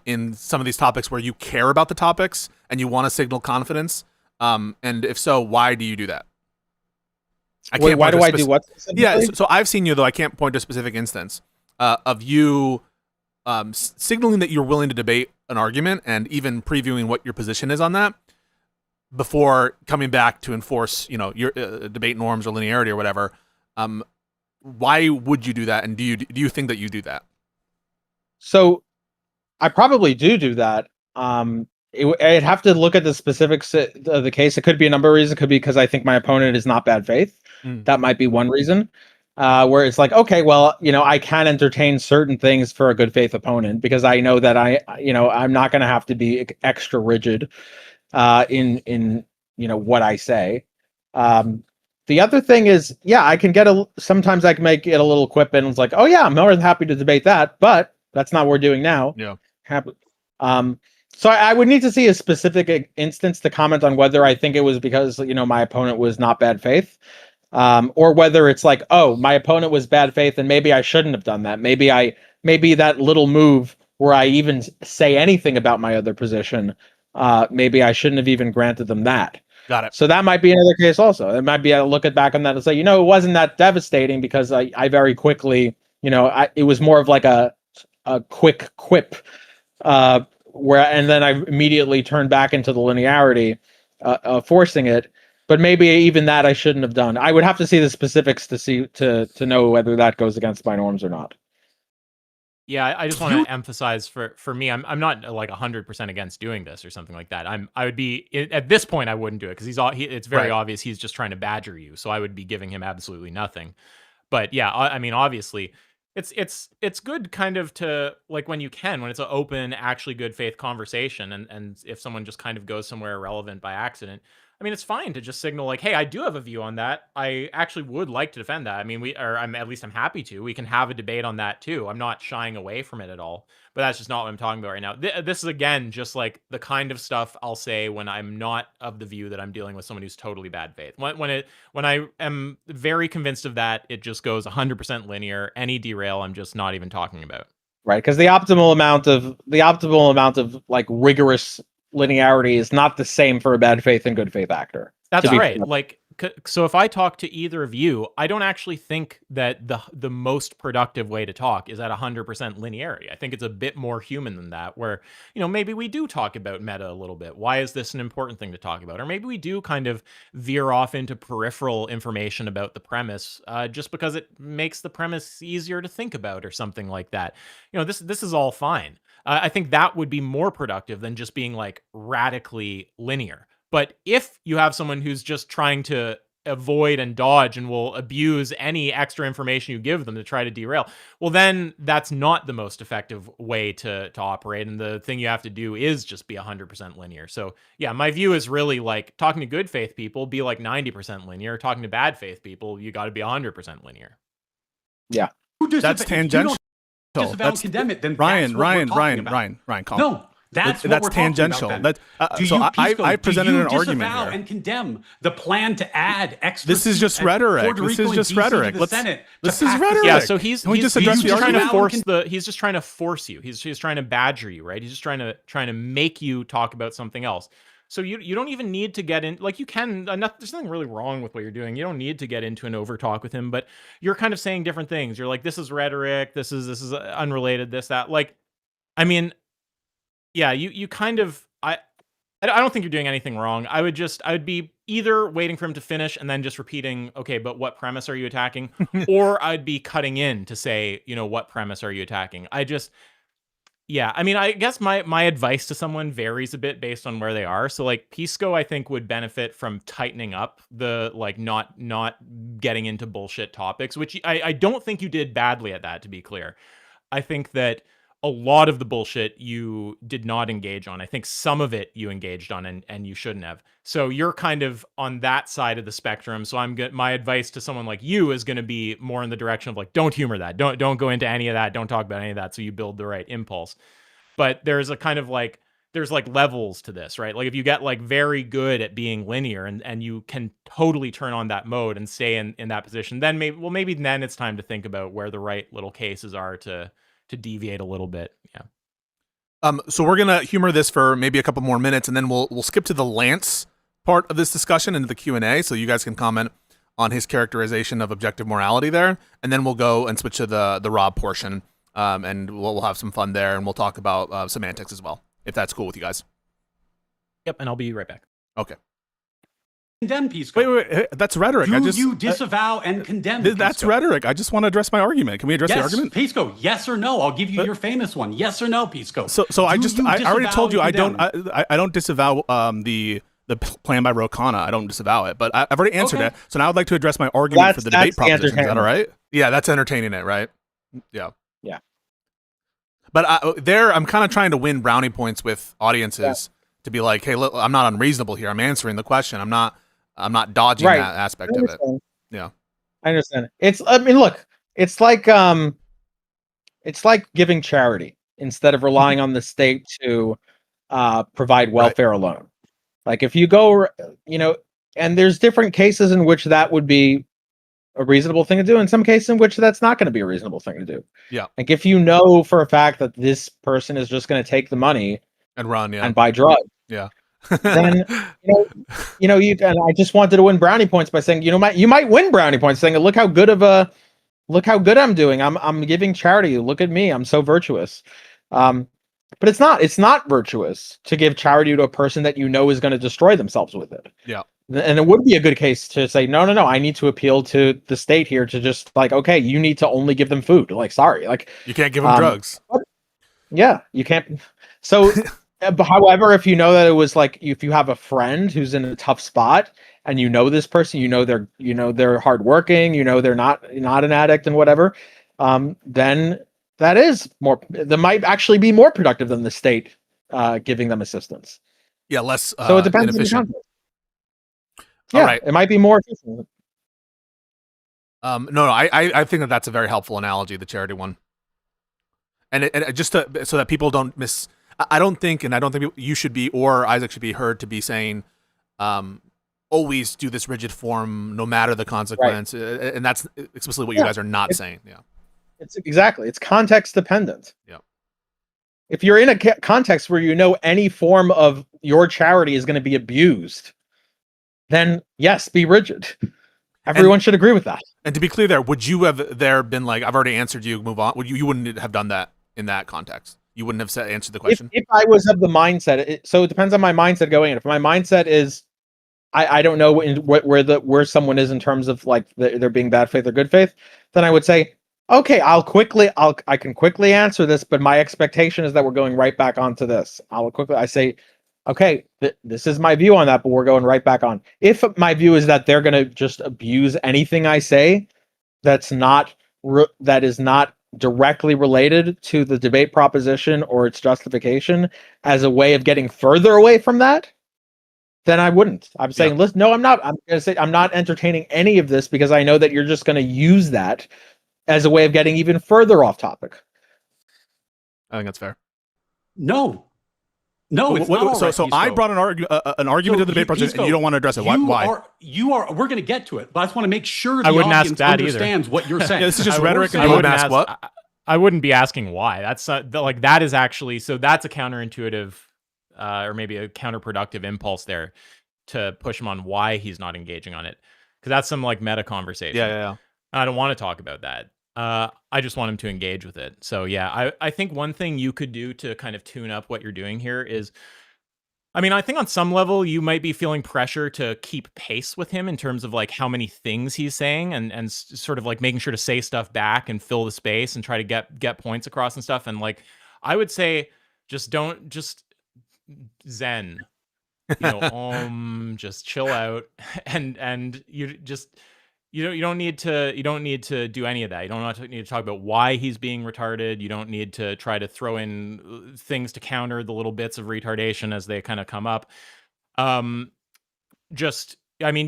A: in some of these topics where you care about the topics and you want to signal confidence? And if so, why do you do that?
B: Why do I do what specifically?
A: Yeah, so I've seen you, though I can't point to a specific instance of you signaling that you're willing to debate an argument and even previewing what your position is on that before coming back to enforce, your debate norms or linearity or whatever. Why would you do that? And do you think that you do that?
B: So I probably do that. I'd have to look at the specifics of the case. It could be a number of reasons. It could be because I think my opponent is not bad faith. That might be one reason. Where it's like, okay, well, I can entertain certain things for a good faith opponent because I know that I'm not going to have to be extra rigid in what I say. The other thing is, yeah, I can sometimes I can make it a little quip and it's like, oh yeah, I'm more than happy to debate that, but that's not what we're doing now.
A: Yeah.
B: So I would need to see a specific instance to comment on whether I think it was because, my opponent was not bad faith, or whether it's like, oh, my opponent was bad faith and maybe I shouldn't have done that. Maybe that little move where I even say anything about my other position, maybe I shouldn't have even granted them that.
A: Got it.
B: So that might be another case also. It might be a look back on that and say, it wasn't that devastating because I very quickly, it was more of like a quick quip, and then I immediately turned back into the linearity, forcing it. But maybe even that I shouldn't have done. I would have to see the specifics to know whether that goes against my norms or not.
C: Yeah, I just want to emphasize for me, I'm not like 100% against doing this or something like that. I would be at this point I wouldn't do it because it's very obvious he's just trying to badger you. So I would be giving him absolutely nothing. But yeah, I mean, obviously, it's good kind of to like when it's an open, actually good faith conversation, and if someone just kind of goes somewhere irrelevant by accident. I mean, it's fine to just signal like, hey, I do have a view on that. I actually would like to defend that. I mean, I'm happy to. We can have a debate on that too. I'm not shying away from it at all. But that's just not what I'm talking about right now. This is again just like the kind of stuff I'll say when I'm not of the view that I'm dealing with someone who's totally bad faith. When I am very convinced of that, it just goes 100% linear. Any derail, I'm just not even talking about.
B: Right, because the optimal amount of like rigorous linearity is not the same for a bad faith and good faith actor.
C: That's right. Like so if I talk to either of you, I don't actually think that the most productive way to talk is at 100% linearity. I think it's a bit more human than that, where, maybe we do talk about meta a little bit. Why is this an important thing to talk about? Or maybe we do kind of veer off into peripheral information about the premise, just because it makes the premise easier to think about or something like that. This is all fine. I think that would be more productive than just being like radically linear. But if you have someone who's just trying to avoid and dodge and will abuse any extra information you give them to try to derail, well, then that's not the most effective way to operate. And the thing you have to do is just be 100% linear. So yeah, my view is really like talking to good faith people, be like 90% linear. Talking to bad faith people, you got to be 100% linear.
B: Yeah.
A: That's tangential.
E: That's condemn it. Then
A: Ryan, calm.
E: No. That's
A: tangential.
E: I
A: presented an argument here.
E: And condemn the plan to add extra.
A: This is just rhetoric. This is just rhetoric. This is rhetoric.
C: Yeah. So he's
A: just
C: trying to force He's just trying to force you. He's trying to badger you, right? He's just trying to make you talk about something else. So you don't even need to get in, like you can, there's nothing really wrong with what you're doing. You don't need to get into an over talk with him, but you're kind of saying different things. You're like, this is rhetoric. This is unrelated. This, that, like, I mean, yeah, you kind of, I don't think you're doing anything wrong. I would be either waiting for him to finish and then just repeating, okay, but what premise are you attacking? Or I'd be cutting in to say, what premise are you attacking? Yeah, I mean, I guess my advice to someone varies a bit based on where they are. So like Pisco, I think would benefit from tightening up the like not getting into bullshit topics, which I don't think you did badly at that, to be clear. I think that a lot of the bullshit you did not engage on. I think some of it you engaged on and you shouldn't have. So you're kind of on that side of the spectrum. So my advice to someone like you is going to be more in the direction of like, don't humor that. Don't go into any of that. Don't talk about any of that. So you build the right impulse. But there's a kind of like, there's like levels to this, right? Like if you get like very good at being linear and you can totally turn on that mode and stay in that position, then maybe then it's time to think about where the right little cases are to deviate a little bit. Yeah.
A: So we're gonna humor this for maybe a couple more minutes, and then we'll skip to the Lance part of this discussion into the Q&A, so you guys can comment on his characterization of objective morality there, and then we'll go and switch to the Rob portion, and we'll have some fun there, and we'll talk about semantics as well, if that's cool with you guys.
C: Yep, and I'll be right back.
A: Okay.
E: Condemn Pisco.
A: Wait, that's rhetoric.
E: Do you disavow and condemn Pisco?
A: That's rhetoric. I just want to address my argument. Can we address the argument?
E: Pisco, yes or no? I'll give you your famous one. Yes or no, Pisco?
A: So I already told you I don't disavow the plan by Rokana. I don't disavow it, but I've already answered it. So now I'd like to address my argument for the debate proposition. Is that all right? Yeah, that's entertaining it, right? Yeah.
B: Yeah.
A: But I'm kind of trying to win brownie points with audiences to be like, hey, look, I'm not unreasonable here. I'm answering the question. I'm not dodging that aspect of it. Yeah.
B: I understand. Look, it's like giving charity instead of relying on the state to provide welfare alone. Like if you go, and there's different cases in which that would be a reasonable thing to do, and some cases in which that's not going to be a reasonable thing to do.
A: Yeah.
B: Like if you know for a fact that this person is just going to take the money
A: and run,
B: and buy drugs.
A: Yeah.
B: Then you and I just wanted to win brownie points by saying, you might win brownie points saying, look how good I'm doing. I'm giving charity. Look at me. I'm so virtuous. But it's not virtuous to give charity to a person that you know is going to destroy themselves with it.
A: Yeah.
B: And it would be a good case to say, no, I need to appeal to the state here to just like, okay, you need to only give them food. Like, sorry, like
A: you can't give them drugs.
B: Yeah, you can't. So, however, if you know that it was like, if you have a friend who's in a tough spot and you know this person, they're hardworking, they're not an addict and whatever, then that might actually be more productive than the state giving them assistance.
A: Yeah, less.
B: So it depends on the context. Yeah, right. It might be more efficient.
A: No, I think that's a very helpful analogy, the charity one. And just so that people don't miss, I don't think you should be, or Isaac should be heard to be saying, always do this rigid form, no matter the consequence. Right. And that's explicitly what you guys are not saying. Yeah.
B: It's context dependent.
A: Yeah.
B: If you're in a context where any form of your charity is going to be abused, then yes, be rigid. Everyone should agree with that.
A: And to be clear, would you have been like, I've already answered you, move on? You wouldn't have done that in that context. You wouldn't have answered the question.
B: If I was of the mindset, so it depends on my mindset going in. If my mindset is, I don't know where someone is in terms of like there being bad faith or good faith, then I would say, okay, I can quickly answer this, but my expectation is that we're going right back onto this. I say, okay, this is my view on that, but we're going right back on. If my view is that they're going to just abuse anything I say, that is not directly related to the debate proposition or its justification as a way of getting further away from that, then I wouldn't. I'm saying, listen, no, I'm not. I'm going to say I'm not entertaining any of this because I know that you're just going to use that as a way of getting even further off topic.
A: I think that's fair.
E: No, it's not all right,
A: so I brought an argument to the debate process, and you don't want to address it. Why?
E: We're going to get to it, but I just want to make sure the
C: wouldn't ask
E: audience
C: that
E: understands what you're saying.
A: This is just rhetoric, and
C: I
A: you
C: wouldn't
A: wouldn't ask what?
C: I wouldn't be asking why. That's like that is actually that's a counterintuitive or maybe a counterproductive impulse there to push him on why he's not engaging on it, because that's some like meta conversation.
A: Yeah.
C: I don't want to talk about that. I just want him to engage with it. So yeah, I think one thing you could do to kind of tune up what you're doing here is, I mean, I think on some level you might be feeling pressure to keep pace with him in terms of like how many things he's saying and sort of like making sure to say stuff back and fill the space and try to get points across and stuff. And like, I would say just zen, just chill out and you don't need to do any of that. You don't need to talk about why he's being retarded. You don't need to try to throw in things to counter the little bits of retardation as they kind of come up. I mean,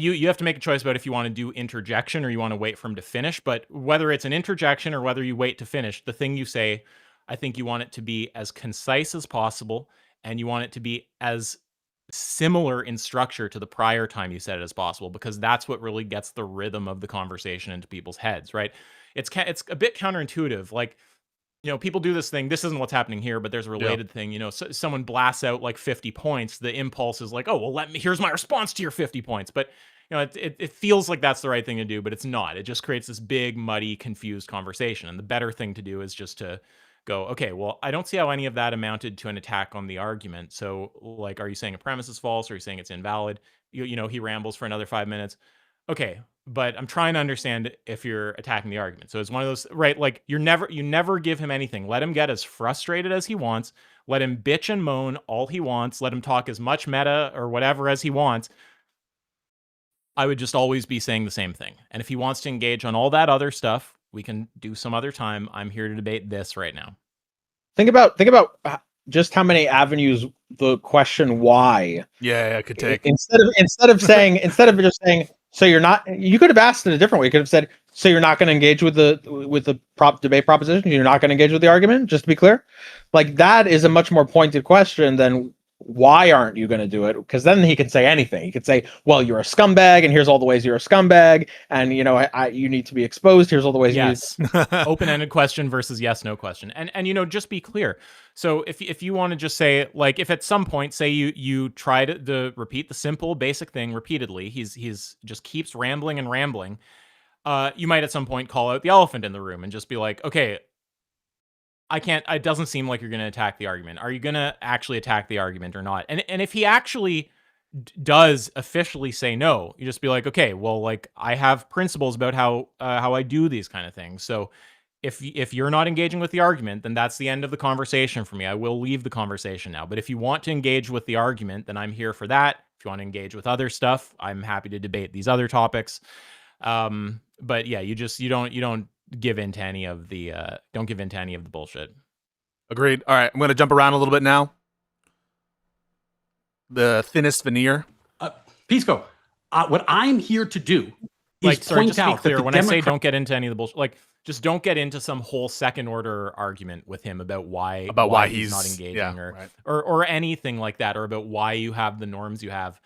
C: you have to make a choice about if you want to do interjection or you want to wait for him to finish. But whether it's an interjection or whether you wait to finish, the thing you say, I think you want it to be as concise as possible, and you want it to be as similar in structure to the prior time you said it as possible, because that's what really gets the rhythm of the conversation into people's heads, right? It's a bit counterintuitive. Like, people do this thing. This isn't what's happening here, but there's a related thing. Someone blasts out like 50 points. The impulse is like, oh, well, here's my response to your 50 points. But it feels like that's the right thing to do, but it's not. It just creates this big, muddy, confused conversation. And the better thing to do is just to go, okay, well, I don't see how any of that amounted to an attack on the argument. So, like, are you saying a premise is false? Or are you saying it's invalid? He rambles for another 5 minutes. Okay, but I'm trying to understand if you're attacking the argument. So it's one of those, right? Like, you never give him anything. Let him get as frustrated as he wants. Let him bitch and moan all he wants. Let him talk as much meta or whatever as he wants. I would just always be saying the same thing. And if he wants to engage on all that other stuff, we can do some other time. I'm here to debate this right now.
B: Think about just how many avenues the question why.
A: Yeah, could take.
B: Instead of just saying, so you're not. You could have asked it a different way. You could have said, so you're not going to engage with the debate proposition. You're not going to engage with the argument. Just to be clear, like that is a much more pointed question than why aren't you going to do it? Because then he can say anything. He could say, well, you're a scumbag, and here's all the ways you're a scumbag, and you need to be exposed. Here's all the ways.
C: Yes. Open-ended question versus yes/no question. And just be clear. So if you want to just say, like, if at some point, say you try to repeat the simple basic thing repeatedly, he's just keeps rambling and rambling. You might at some point call out the elephant in the room and just be like, okay, it doesn't seem like you're going to attack the argument. Are you going to actually attack the argument or not? And if he actually does officially say no, you just be like, okay, well, like, I have principles about how I do these kind of things. So if you're not engaging with the argument, then that's the end of the conversation for me. I will leave the conversation now. But if you want to engage with the argument, then I'm here for that. If you want to engage with other stuff, I'm happy to debate these other topics. But yeah, you don't give in to any of the bullshit.
A: Agreed. All right, I'm going to jump around a little bit now. The thinnest veneer.
E: Pisco, what I'm here to do is point out that
C: when I say don't get into any of the bullshit, like, just don't get into some whole second order argument with him about why he's not engaging or anything like that, or about why you have the norms you have.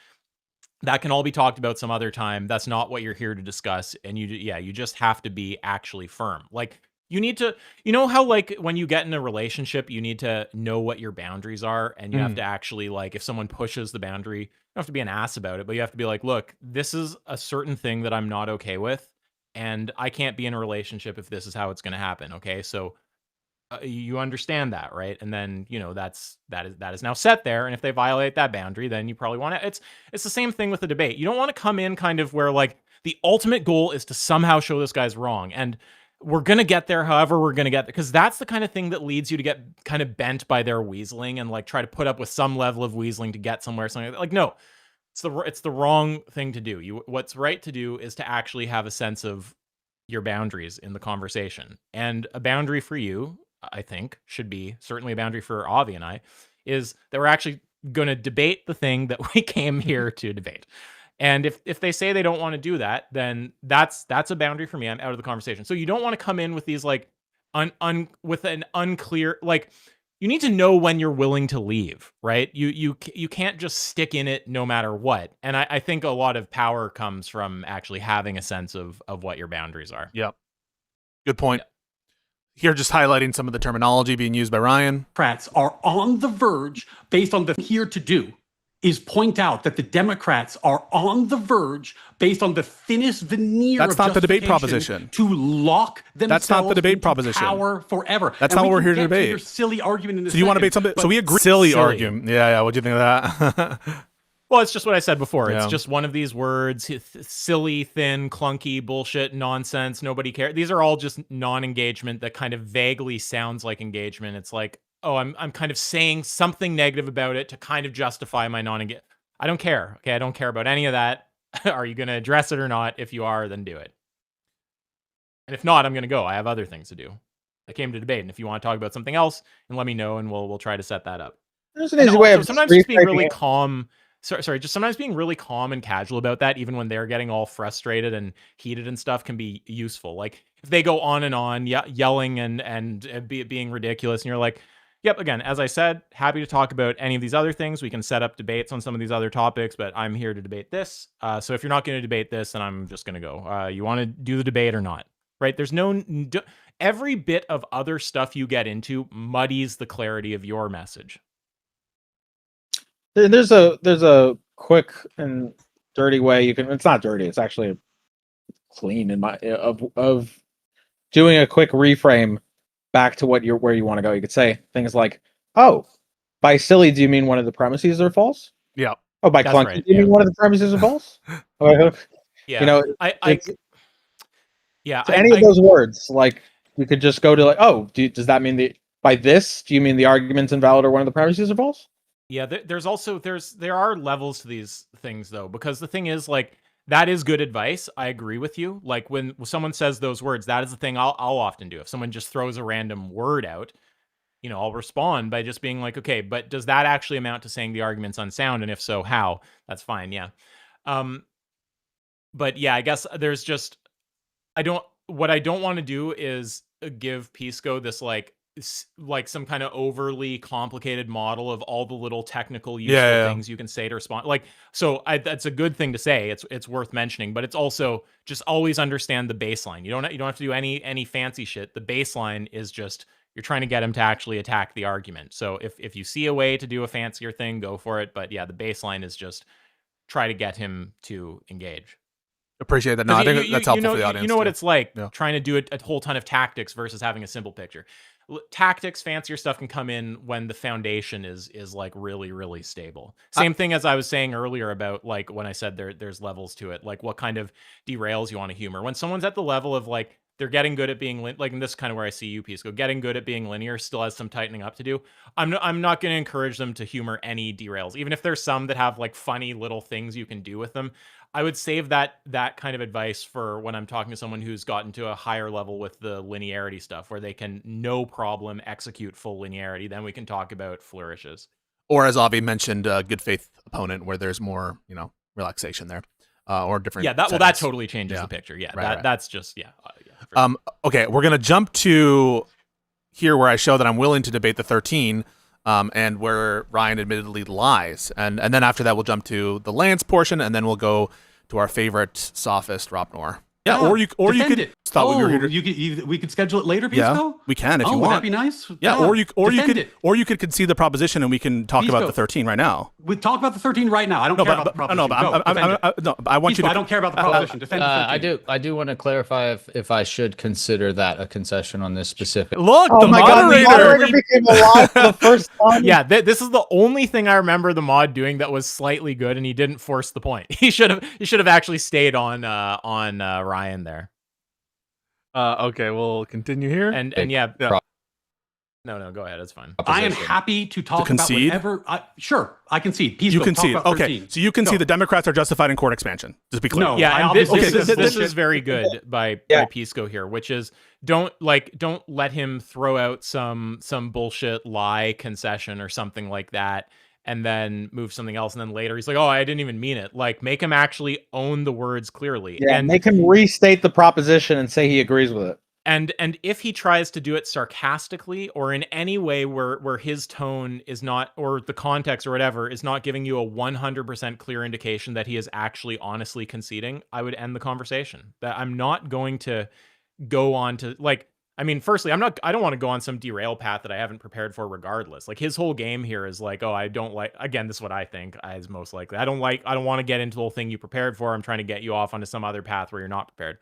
C: That can all be talked about some other time. That's not what you're here to discuss. And you just have to be actually firm. Like, You need to, you know how like when you get in a relationship, you need to know what your boundaries are, and you have to actually like, if someone pushes the boundary, you don't have to be an ass about it, but you have to be like, look, this is a certain thing that I'm not okay with, and I can't be in a relationship if this is how it's going to happen. Okay, so you understand that, right? And then that is now set there, and if they violate that boundary, then you probably want to. It's the same thing with the debate. You don't want to come in kind of where like the ultimate goal is to somehow show this guy's wrong, and we're going to get there however we're going to get there, because that's the kind of thing that leads you to get kind of bent by their weaseling and like try to put up with some level of weaseling to get somewhere. Something like no, it's the wrong thing to do. What's right to do is to actually have a sense of your boundaries in the conversation. And a boundary for you, I think, should be, certainly a boundary for Avi and I, is that we're actually going to debate the thing that we came here to debate. And if they say they don't want to do that, then that's a boundary for me. I'm out of the conversation. So you don't want to come in with these like with an unclear, like, you need to know when you're willing to leave, right? You can't just stick in it no matter what. And I think a lot of power comes from actually having a sense of what your boundaries are.
A: Yep. Good point. Here, just highlighting some of the terminology being used by Ryan.
E: Democrats are on the verge, based on the here to do, is point out that the Democrats are on the verge, based on the thinnest veneer
A: That's
E: of
A: not the debate
E: justification,
A: proposition.
E: to lock themselves
A: That's not the debate
E: into
A: proposition.
E: power forever.
A: That's
E: And
A: not
E: we
A: what we're
E: can
A: here to
E: get
A: debate.
E: your silly argument in a
A: So you want to
E: second,
A: debate something?
E: but
A: So we agree. Silly argument. Yeah. What do you think of that?
C: Well, it's just what I said before. It's
A: Yeah.
C: just one of these words, silly, thin, clunky, bullshit, nonsense, nobody cares. These are all just non-engagement that kind of vaguely sounds like engagement. It's like, oh, I'm kind of saying something negative about it to kind of justify my non-engagement. I don't care. Okay, I don't care about any of that. Are you going to address it or not? If you are, then do it. And if not, I'm going to go. I have other things to do. I came to debate, and if you want to talk about something else, and let me know, and we'll try to set that up.
B: There's an easy way of
C: Sometimes just being really
B: rephrasing it.
C: calm. Sorry, just sometimes being really calm and casual about that, even when they're getting all frustrated and heated and stuff, can be useful. Like if they go on and on, yelling and being ridiculous, and you're like, yep, again, as I said, happy to talk about any of these other things. We can set up debates on some of these other topics, but I'm here to debate this. So if you're not going to debate this, then I'm just going to go. You want to do the debate or not? Right? There's every bit of other stuff you get into muddies the clarity of your message.
B: There's a quick and dirty way you can. It's not dirty. It's actually clean in my of doing a quick reframe back to where you want to go. You could say things like, "Oh, by silly, do you mean one of the premises are false?"
A: Yeah.
B: Oh, by
C: That's
B: clunky,
C: right,
B: do you
C: yeah.
B: mean one of the premises are false?
C: Yeah.
B: You know,
C: Yeah.
B: so any of those words, like you could just go to like, "Oh, does that mean by this? Do you mean the argument's invalid or one of the premises are false?"
C: Yeah, there are levels to these things though, because the thing is like that is good advice. I agree with you. Like when someone says those words, that is the thing I'll often do. If someone just throws a random word out, I'll respond by just being like, okay, but does that actually amount to saying the argument's unsound? And if so, how? That's fine. Yeah. But yeah, I guess there's just what I don't want to do is give Pisco this like some kind of overly complicated model of all the little technical useful things you can say to respond. Like, so that's a good thing to say. It's worth mentioning, but it's also just always understand the baseline. You don't have to do any fancy shit. The baseline is just you're trying to get him to actually attack the argument. So if you see a way to do a fancier thing, go for it. But yeah, the baseline is just try to get him to engage.
A: Appreciate that. No, I think that's helpful for the audience.
C: You know what it's like
A: Yeah.
C: trying to do a whole ton of tactics versus having a simple picture. Tactics, fancier stuff can come in when the foundation is like really, really stable. Same thing as I was saying earlier about like when I said there's levels to it, like what kind of derails you want to humor. When someone's at the level of like they're getting good at being like, and this is kind of where I see you, Pisco, getting good at being linear, still has some tightening up to do. I'm not going to encourage them to humor any derails, even if there's some that have like funny little things you can do with them. I would save that kind of advice for when I'm talking to someone who's gotten to a higher level with the linearity stuff, where they can no problem execute full linearity. Then we can talk about flourishes.
A: Or as Avi mentioned, good faith opponent, where there's more, relaxation there, or different.
C: Yeah, that totally changes the picture. Yeah,
A: Right.
C: that's just
A: Okay, we're gonna jump to here where I show that I'm willing to debate the 13. And where Ryan admittedly lies. And then after that, we'll jump to the Lance portion, and then we'll go to our favorite sophist, Rob Noerr. Yeah, or you could thought we were here to.
E: We could schedule it later,
A: Yeah,
E: Pisco?
A: we can if you
E: Would
A: want.
E: that be nice?
A: Yeah, or you
E: defend it.
A: could concede the proposition and we can talk about
E: Pisco.
A: the 13 right now.
E: We talk about the 13 right now. I don't care about the proposition.
A: I want you to.
E: I don't care about the proposition. Defend the 13.
D: I do want to clarify if I should consider that a concession on this specific.
A: Look,
B: Oh
A: the
B: my god, the
A: moderator.
B: moderator became alive for the first time.
C: Yeah, this is the only thing I remember the mod doing that was slightly good, and he didn't force the point. He should have actually stayed on Ryan there.
A: Okay, we'll continue here.
C: And yeah. No, go ahead. It's fine.
E: I am happy to talk about
A: concede?
E: whatever. Sure, I concede. Pisco,
A: You concede.
E: talk about
A: Okay,
E: 13.
A: so you concede
E: Go.
A: the Democrats are justified in court expansion. Just be clear.
E: No.
C: Yeah,
E: I
C: and this
E: obviously
C: is
E: bullshit.
C: very good by Pisco here, which is don't let him throw out some bullshit lie concession or something like that and then move something else, and then later he's like, oh, I didn't even mean it. Like, make him actually own the words clearly.
B: Yeah,
C: and
B: make him restate the proposition and say he agrees with it.
C: And if he tries to do it sarcastically or in any way where his tone is not, or the context or whatever is not giving you a 100% clear indication that he is actually honestly conceding, I would end the conversation. That I'm not going to go on to, like, I mean, firstly, I don't want to go on some derail path that I haven't prepared for regardless. Like, his whole game here is like, oh, I don't like, again, this is what I think is most likely. I don't want to get into the whole thing you prepared for. I'm trying to get you off onto some other path where you're not prepared.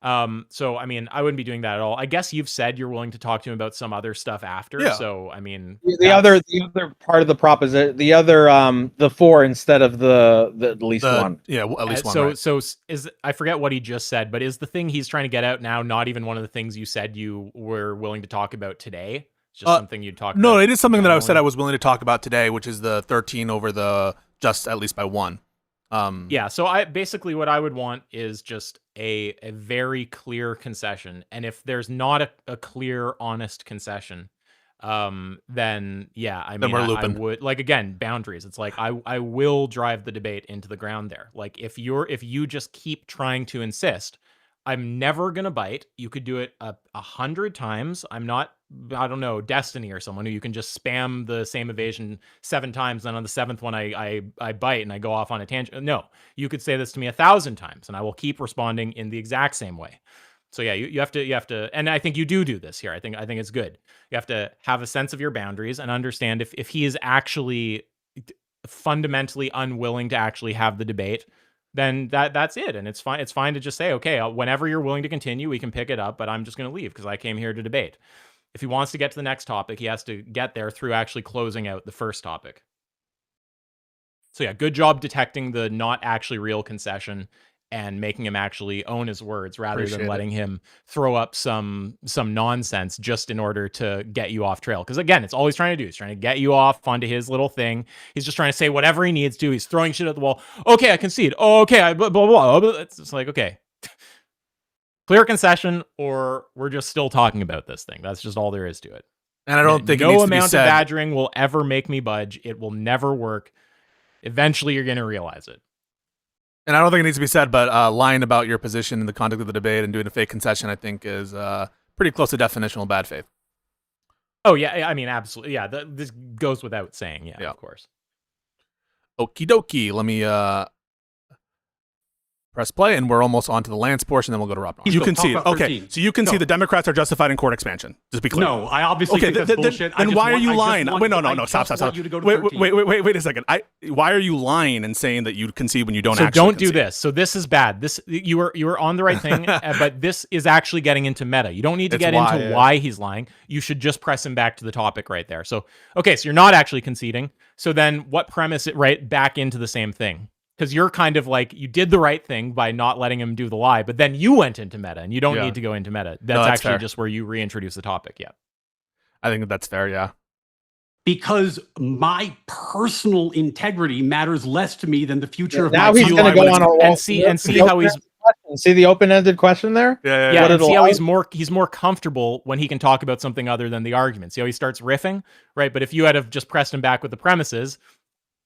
C: So I mean, I wouldn't be doing that at all. I guess you've said you're willing to talk to him about some other stuff after.
A: Yeah.
C: So I mean,
B: The other part of the proposition, the 4 instead of the at least one.
A: Yeah, at least one.
C: so
A: right.
C: so is, I forget what he just said, but is the thing he's trying to get out now not even one of the things you said you were willing to talk about today? It's just something you'd talk about.
A: No, it is something that I said
C: generally?
A: I was willing to talk about today, which is the 13 over the just at least by 1.
C: Yeah, so I basically what I would want is just a very clear concession, and if there's not a clear, honest concession, then yeah, I mean,
A: we're
C: I
A: looping.
C: would, like, again, boundaries. It's like I will drive the debate into the ground there. Like, if you just keep trying to insist, I'm never gonna bite. You could do it 100 times. I'm not, I don't know, Destiny or someone who you can just spam the same evasion 7 times, and on the 7th one I bite and I go off on a tangent. No, you could say this to me 1,000 times, and I will keep responding in the exact same way. So yeah, you have to, and I think you do this here. I think it's good. You have to have a sense of your boundaries and understand if he is actually fundamentally unwilling to actually have the debate, then that's it, and it's fine. It's fine to just say, okay, whenever you're willing to continue, we can pick it up, but I'm just going to leave because I came here to debate. If he wants to get to the next topic, he has to get there through actually closing out the first topic. So yeah, good job detecting the not actually real concession and making him actually own his words rather
A: Appreciate
C: than
A: it.
C: letting him throw up some nonsense just in order to get you off trail. Because again, it's all he's trying to do. He's trying to get you off onto his little thing. He's just trying to say whatever he needs to. He's throwing shit at the wall. Okay, I concede. Oh, okay, I blah, blah, blah. It's just like, okay. Clear concession, or we're just still talking about this thing. That's just all there is to it.
A: And I don't think it
C: no
A: needs to be
C: amount of
A: said.
C: badgering will ever make me budge. It will never work. Eventually, you're going to realize it.
A: And I don't think it needs to be said, but lying about your position in the conduct of the debate and doing a fake concession, I think, is pretty close to definitional bad faith.
C: Oh, yeah. I mean, absolutely. Yeah, this goes without saying. Yeah, of course.
A: Okie dokie. Let me press play, and we're almost on to the Lance portion, then we'll go to Rob.
E: He's
A: You
E: go-
A: can
E: talk
A: see it.
E: about
A: Okay,
E: 13.
A: so you can see
E: Go.
A: the Democrats are justified in court expansion. Just be clear.
E: No, I obviously
A: Okay,
E: think that's bullshit.
A: then why are you lying? Wait, no,
E: I
A: stop.
E: just want you to go to
A: Wait,
E: 13.
A: wait a second. Why are you lying and saying that you concede when you don't
C: So
A: actually
C: don't do
A: concede?
C: this. So this is bad. This you were on the right thing, but this is actually getting into meta. You don't need to
A: It's
C: get
A: why,
C: into
A: yeah.
C: why he's lying. You should just press him back to the topic right there. So okay, so you're not actually conceding. So then what premise it right back into the same thing? Because you're kind of like, you did the right thing by not letting him do the lie, but then you went into meta, and you don't
A: Yeah.
C: need to go into meta. That's,
A: that's
C: actually
A: fair.
C: just where you reintroduce the topic. Yeah.
A: I think that's fair, yeah.
E: Because my personal integrity matters less to me than the future of
B: Now
E: my
B: he's
A: you
B: going to
A: lie
B: go
A: when
B: on a
C: and see how he's
B: see the open-ended question there.
C: yeah,
B: What
C: and
B: it
C: see how
B: allows-
C: he's more comfortable when he can talk about something other than the argument. See how he starts riffing, right? But if you had have just pressed him back with the premises,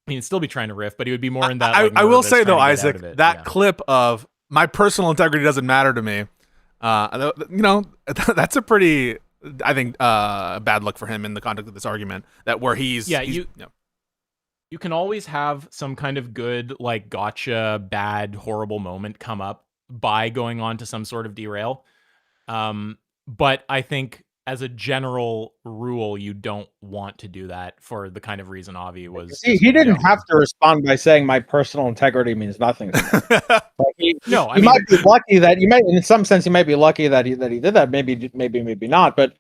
C: I mean, he'd still be trying to riff, but he would be more in that. Like,
A: I will
C: nervous
A: say though,
C: trying to get out
A: Isaac,
C: of it.
A: that
C: Yeah.
A: clip of my personal integrity doesn't matter to me. That's a pretty, I think, bad look for him in the context of this argument. That where he's
C: You can always have some kind of good, like, gotcha, bad, horrible moment come up by going on to some sort of derail. But I think as a general rule, you don't want to do that for the kind of reason Avi was.
B: See, he didn't have to respond by saying my personal integrity means nothing to me.
C: No, I
B: he
C: mean,
B: might be lucky that in some sense, he might be lucky that he did that. Maybe not. But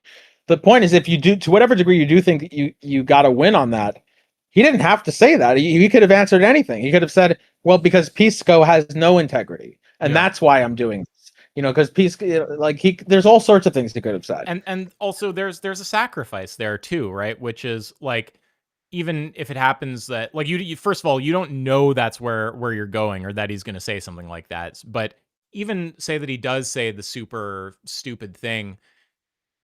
B: the point is, if you do, to whatever degree you do think that you got to win on that, he didn't have to say that. He could have answered anything. He could have said, "Well, because Pisco has no integrity, and that's why I'm doing this." Because Pisco, there's all sorts of things he could have said.
C: And also there's a sacrifice there too, right? Which is like, even if it happens that like you first of all, you don't know that's where you're going or that he's going to say something like that. But even say that he does say the super stupid thing,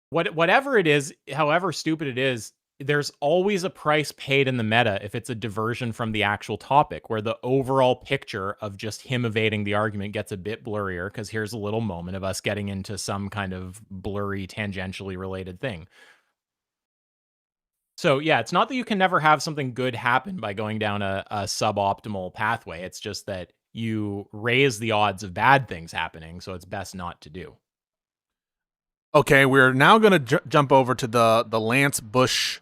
C: whatever it is, however stupid it is, there's always a price paid in the meta if it's a diversion from the actual topic, where the overall picture of just him evading the argument gets a bit blurrier because here's a little moment of us getting into some kind of blurry, tangentially related thing. So yeah, it's not that you can never have something good happen by going down a suboptimal pathway. It's just that you raise the odds of bad things happening, so it's best not to do.
A: Okay, we're now going to jump over to the Lance Bush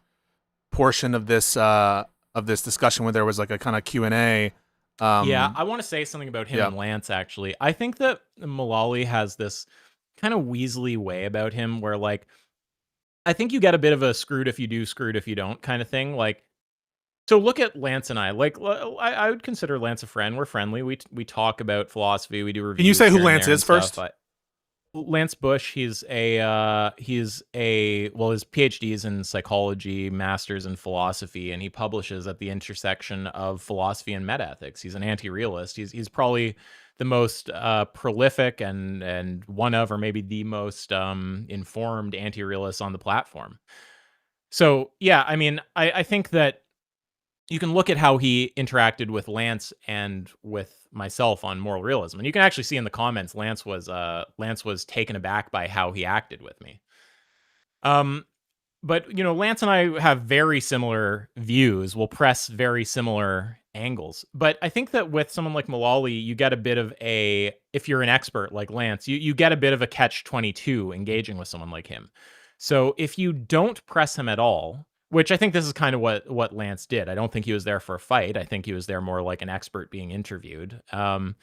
A: portion of this discussion, where there was like a kind of Q&A.
C: Yeah, I want to say something about him and Lance, actually. I think that Mullally has this kind of Weasley way about him where, like, I think you get a bit of a screwed if you do, screwed if you don't kind of thing. Like, so look at Lance and I. Like, I would consider Lance a friend. We're friendly. We talk about philosophy. We do reviews.
A: Can you say who
C: here and
A: Lance
C: there
A: is
C: and
A: first?
C: stuff. Lance Bush, his PhD is in psychology, master's in philosophy, and he publishes at the intersection of philosophy and metaethics. He's an anti-realist. He's probably the most prolific and one of, or maybe the most informed anti-realist on the platform. So yeah, I mean, I think that you can look at how he interacted with Lance and with myself on moral realism, and you can actually see in the comments Lance was taken aback by how he acted with me. But Lance and I have very similar views. We'll press very similar angles. But I think that with someone like Mullally, you get a bit of if you're an expert like Lance, you get a bit of a catch-22 engaging with someone like him. So if you don't press him at all, which I think this is kind of what Lance did. I don't think he was there for a fight. I think he was there more like an expert being interviewed. He was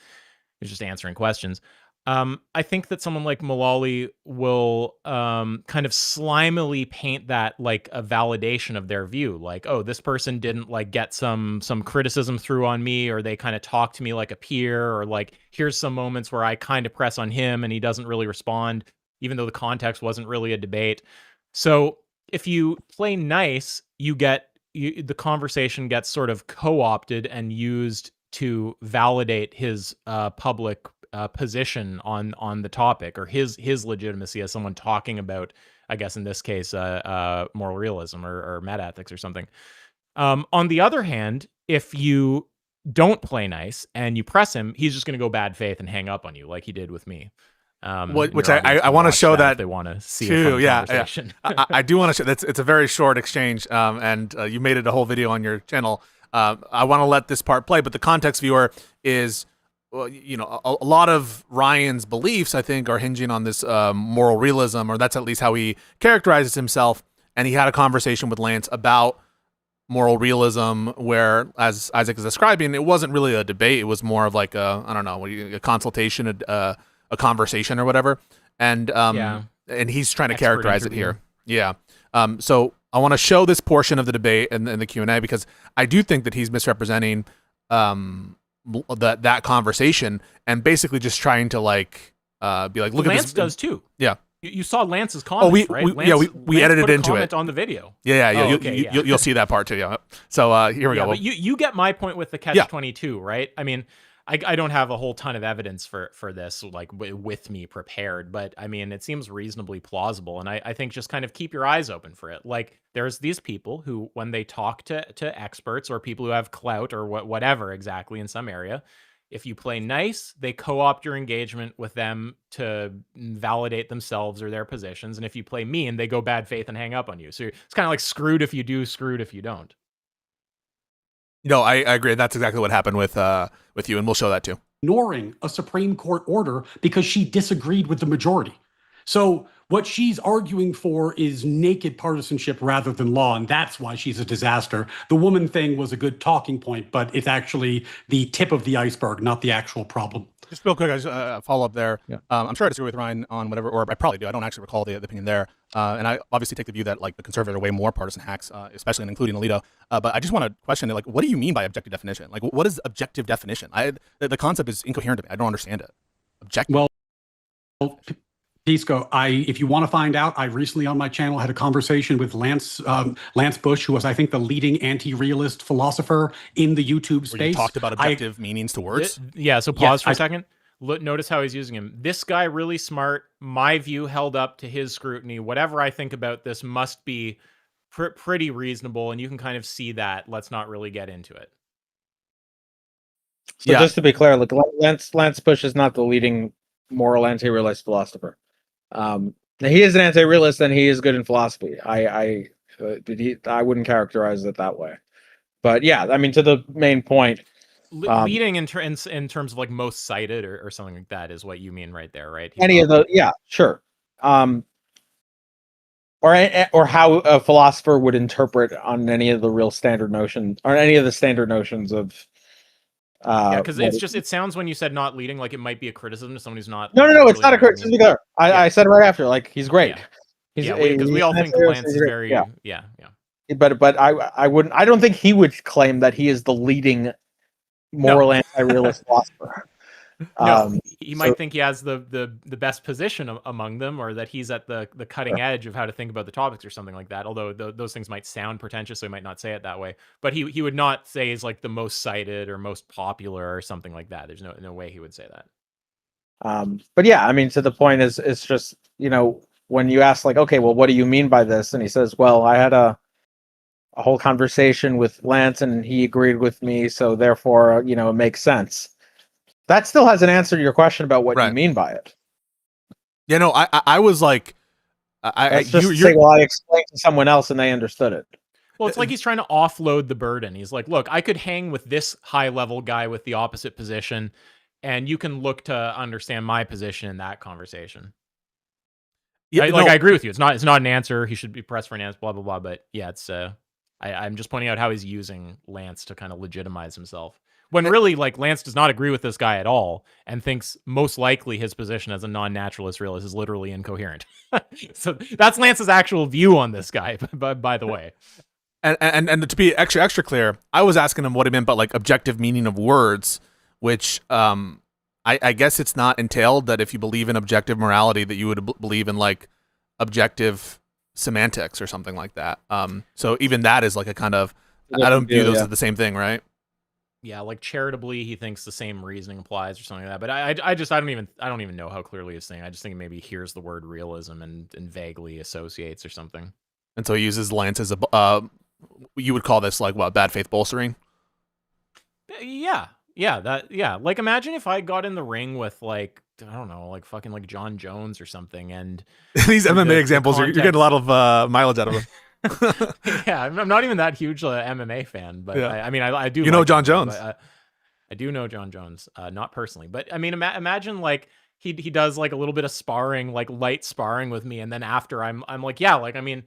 C: just answering questions. I think that someone like Mullally will kind of slimily paint that like a validation of their view. Like, oh, this person didn't like get some criticism through on me, or they kind of talk to me like a peer, or like, here's some moments where I kind of press on him and he doesn't really respond, even though the context wasn't really a debate. So if you play nice, the conversation gets sort of co-opted and used to validate his public position on the topic, or his legitimacy as someone talking about, I guess in this case, moral realism or metaethics or something. On the other hand, if you don't play nice and you press him, he's just going to go bad faith and hang up on you like he did with me.
A: Which I want to show that
C: they want to see
A: too.
C: Yeah.
A: I do want to show. It's a very short exchange, and you made it a whole video on your channel. I want to let this part play, but the context viewer is, a lot of Ryan's beliefs, I think, are hinging on this moral realism, or that's at least how he characterizes himself. And he had a conversation with Lance about moral realism, where, as Isaac is describing, it wasn't really a debate. It was more of like a consultation, a conversation or whatever. And and he's trying to characterize it here. Yeah. So I want to show this portion of the debate and the Q&A, because I do think that he's misrepresenting that conversation and basically just trying to like be like, look
C: Lance
A: at this.
C: does too.
A: Yeah.
C: You saw Lance's comment, right?
A: We edited
C: put a
A: into
C: comment
A: it
C: on the video.
A: Yeah. You'll see that part too. Yeah. So here we go.
C: But you get my point with the catch-22, right? I mean, I don't have a whole ton of evidence for this, like with me prepared, but I mean, it seems reasonably plausible. And I think just kind of keep your eyes open for it. Like, there's these people who, when they talk to experts or people who have clout or whatever exactly in some area, if you play nice, they co-opt your engagement with them to validate themselves or their positions. And if you play mean, they go bad faith and hang up on you. So it's kind of like screwed if you do, screwed if you don't.
A: No, I agree. That's exactly what happened with you, and we'll show that too.
E: Ignoring a Supreme Court order because she disagreed with the majority. So what she's arguing for is naked partisanship rather than law, and that's why she's a disaster. The woman thing was a good talking point, but it's actually the tip of the iceberg, not the actual problem.
A: Just real quick, I just follow up there.
B: Yeah.
A: I'm sure I disagree with Ryan on whatever, or I probably do. I don't actually recall the opinion there. And I obviously take the view that like the conservatives are way more partisan hacks, especially and including Alito. But I just want to question it. Like, what do you mean by objective definition? Like, what is objective definition? The concept is incoherent to me. I don't understand it. Objective.
E: Well, Pisco, if you want to find out, I recently on my channel had a conversation with Lance Bush, who was, I think, the leading anti-realist philosopher in the YouTube space.
A: Where you talked about objective meanings to words.
C: So pause for a second. Notice how he's using him. This guy really smart. My view held up to his scrutiny. Whatever I think about this must be pretty reasonable, and you can kind of see that. Let's not really get into it.
B: So just to be clear, like Lance Bush is not the leading moral anti-realist philosopher. He is an anti-realist, and he is good in philosophy. I wouldn't characterize it that way. But yeah, I mean, to the main point,
C: leading in terms of like most cited or something like that is what you mean right there, right?
B: Sure. Or how a philosopher would interpret on any of the real standard notions, or any of the standard notions of.
C: Because it sounds when you said not leading like it might be a criticism to someone who's not.
B: No, it's not a criticism either. I said it right after, like he's great.
C: Because we all think Lance is very
B: But I don't think he would claim that he is the leading moral anti-realist philosopher.
C: He might think he has the best position among them, or that he's at the cutting edge of how to think about the topics or something like that. Although those things might sound pretentious, so he might not say it that way. But he would not say he's like the most cited or most popular or something like that. There's no way he would say that.
B: But yeah, I mean, to the point is, it's just, when you ask like, okay, well, what do you mean by this? And he says, well, I had a whole conversation with Lance and he agreed with me, so therefore, it makes sense. That still hasn't answered your question about what you mean by it.
A: Yeah, no, I was like,
B: I explained to someone else and they understood it.
C: Well, it's like he's trying to offload the burden. He's like, look, I could hang with this high level guy with the opposite position, and you can look to understand my position in that conversation. Yeah, I agree with you. It's not an answer. He should be pressed for an answer, blah, blah, blah. But yeah, it's I'm just pointing out how he's using Lance to kind of legitimize himself. When really, like, Lance does not agree with this guy at all and thinks most likely his position as a non-naturalist realist is literally incoherent. So that's Lance's actual view on this guy, by the way.
A: And to be extra clear, I was asking him what he meant by like objective meaning of words, which I guess it's not entailed that if you believe in objective morality that you would believe in like objective semantics or something like that. So even that is like a kind of, I don't view those as the same thing, right?
C: Yeah, like charitably, he thinks the same reasoning applies or something like that. But I don't even know how clearly he's saying. I just think maybe hears the word realism and vaguely associates or something.
A: And so he uses Lance as a you would call this like what, bad faith bolstering?
C: Yeah. Like imagine if I got in the ring with like, I don't know, like fucking like John Jones or something, and
A: these MMA examples, you're getting a lot of mileage out of them.
C: Yeah, I'm not even that huge MMA fan, but yeah. I mean, I do.
A: John Jones.
C: I do know John Jones, not personally, but I mean, imagine like he does like a little bit of sparring, like light sparring with me, and then after I'm like, yeah, like I mean,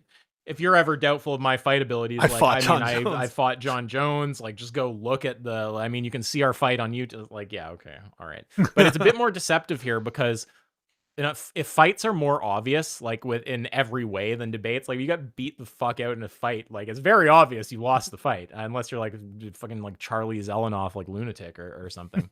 C: if you're ever doubtful of my fight abilities, I fought John Jones. Like, just go look at I mean, you can see our fight on YouTube. Like, yeah, okay, all right, but it's a bit more deceptive here because. If fights are more obvious, like in every way than debates, like you got beat the fuck out in a fight, like it's very obvious you lost the fight, unless you're like fucking like Charlie Zelenoff, like lunatic or something.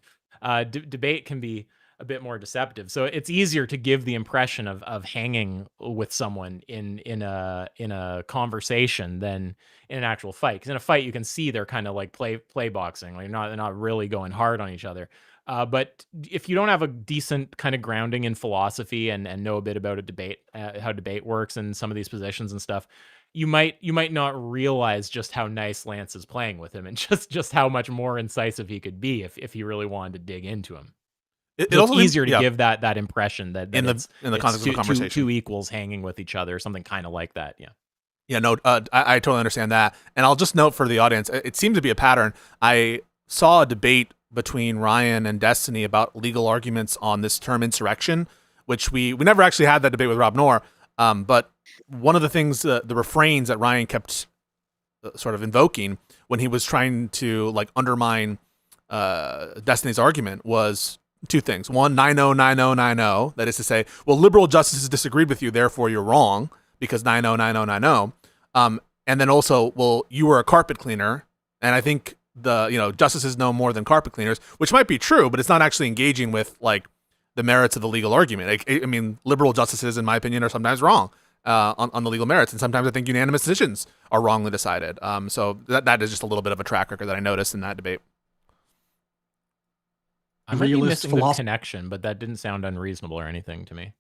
C: Debate can be a bit more deceptive, so it's easier to give the impression of hanging with someone in a conversation than in an actual fight. Because in a fight, you can see they're kind of like play boxing, like they're not really going hard on each other. But if you don't have a decent kind of grounding in philosophy and know a bit about a debate, how debate works and some of these positions and stuff, you might not realize just how nice Lance is playing with him and just how much more incisive he could be if he really wanted to dig into him. It's also easier to give that impression that
A: in the context of a conversation,
C: two equals hanging with each other, something kind of like that. Yeah.
A: Yeah. No, I totally understand that, and I'll just note for the audience, it seems to be a pattern. I saw a debate between Ryan and Destiny about legal arguments on this term insurrection, which we never actually had that debate with Rob Noerr. But one of the things, the refrains that Ryan kept sort of invoking when he was trying to like undermine Destiny's argument was two things. One, 909090. That is to say, well, liberal justices disagreed with you, therefore you're wrong because 909090. And then also, well, you were a carpet cleaner, and I think justices know more than carpet cleaners, which might be true, but it's not actually engaging with like the merits of the legal argument. I mean, liberal justices, in my opinion, are sometimes wrong on the legal merits, and sometimes I think unanimous decisions are wrongly decided. So that is just a little bit of a track record that I noticed in that debate.
C: I might be missing the connection, but that didn't sound unreasonable or anything to me.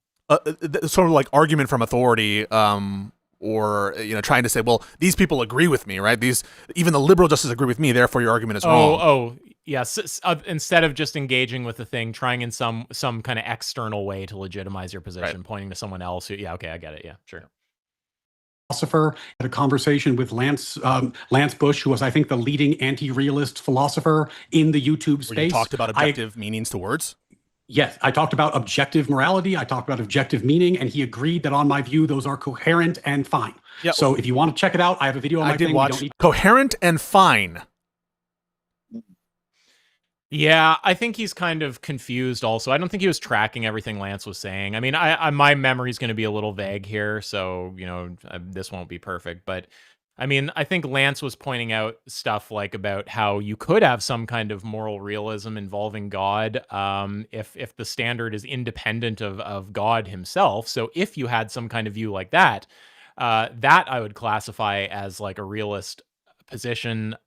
A: Sort of like argument from authority, or trying to say, well, these people agree with me, right? Even the liberal justices agree with me, therefore your argument is wrong.
C: Oh, yes. Instead of just engaging with the thing, trying in some kind of external way to legitimize your position, right. Pointing to someone else. Yeah, okay, I get it. Yeah, sure.
E: Philosopher had a conversation with Lance Bush, who was, I think, the leading anti-realist philosopher in the YouTube space.
A: Where you talked about objective meanings to words?
E: Yes, I talked about objective morality. I talked about objective meaning, and he agreed that, on my view, those are coherent and fine. Yep. So if you want to check it out, I have a video on my thing.
A: I did watch coherent and fine.
C: Yeah, I think he's kind of confused also. I don't think he was tracking everything Lance was saying. I mean, my memory's going to be a little vague here, so, this won't be perfect. But, I mean, I think Lance was pointing out stuff like about how you could have some kind of moral realism involving God if the standard is independent of God himself. So if you had some kind of view like that, that I would classify as like a realist position.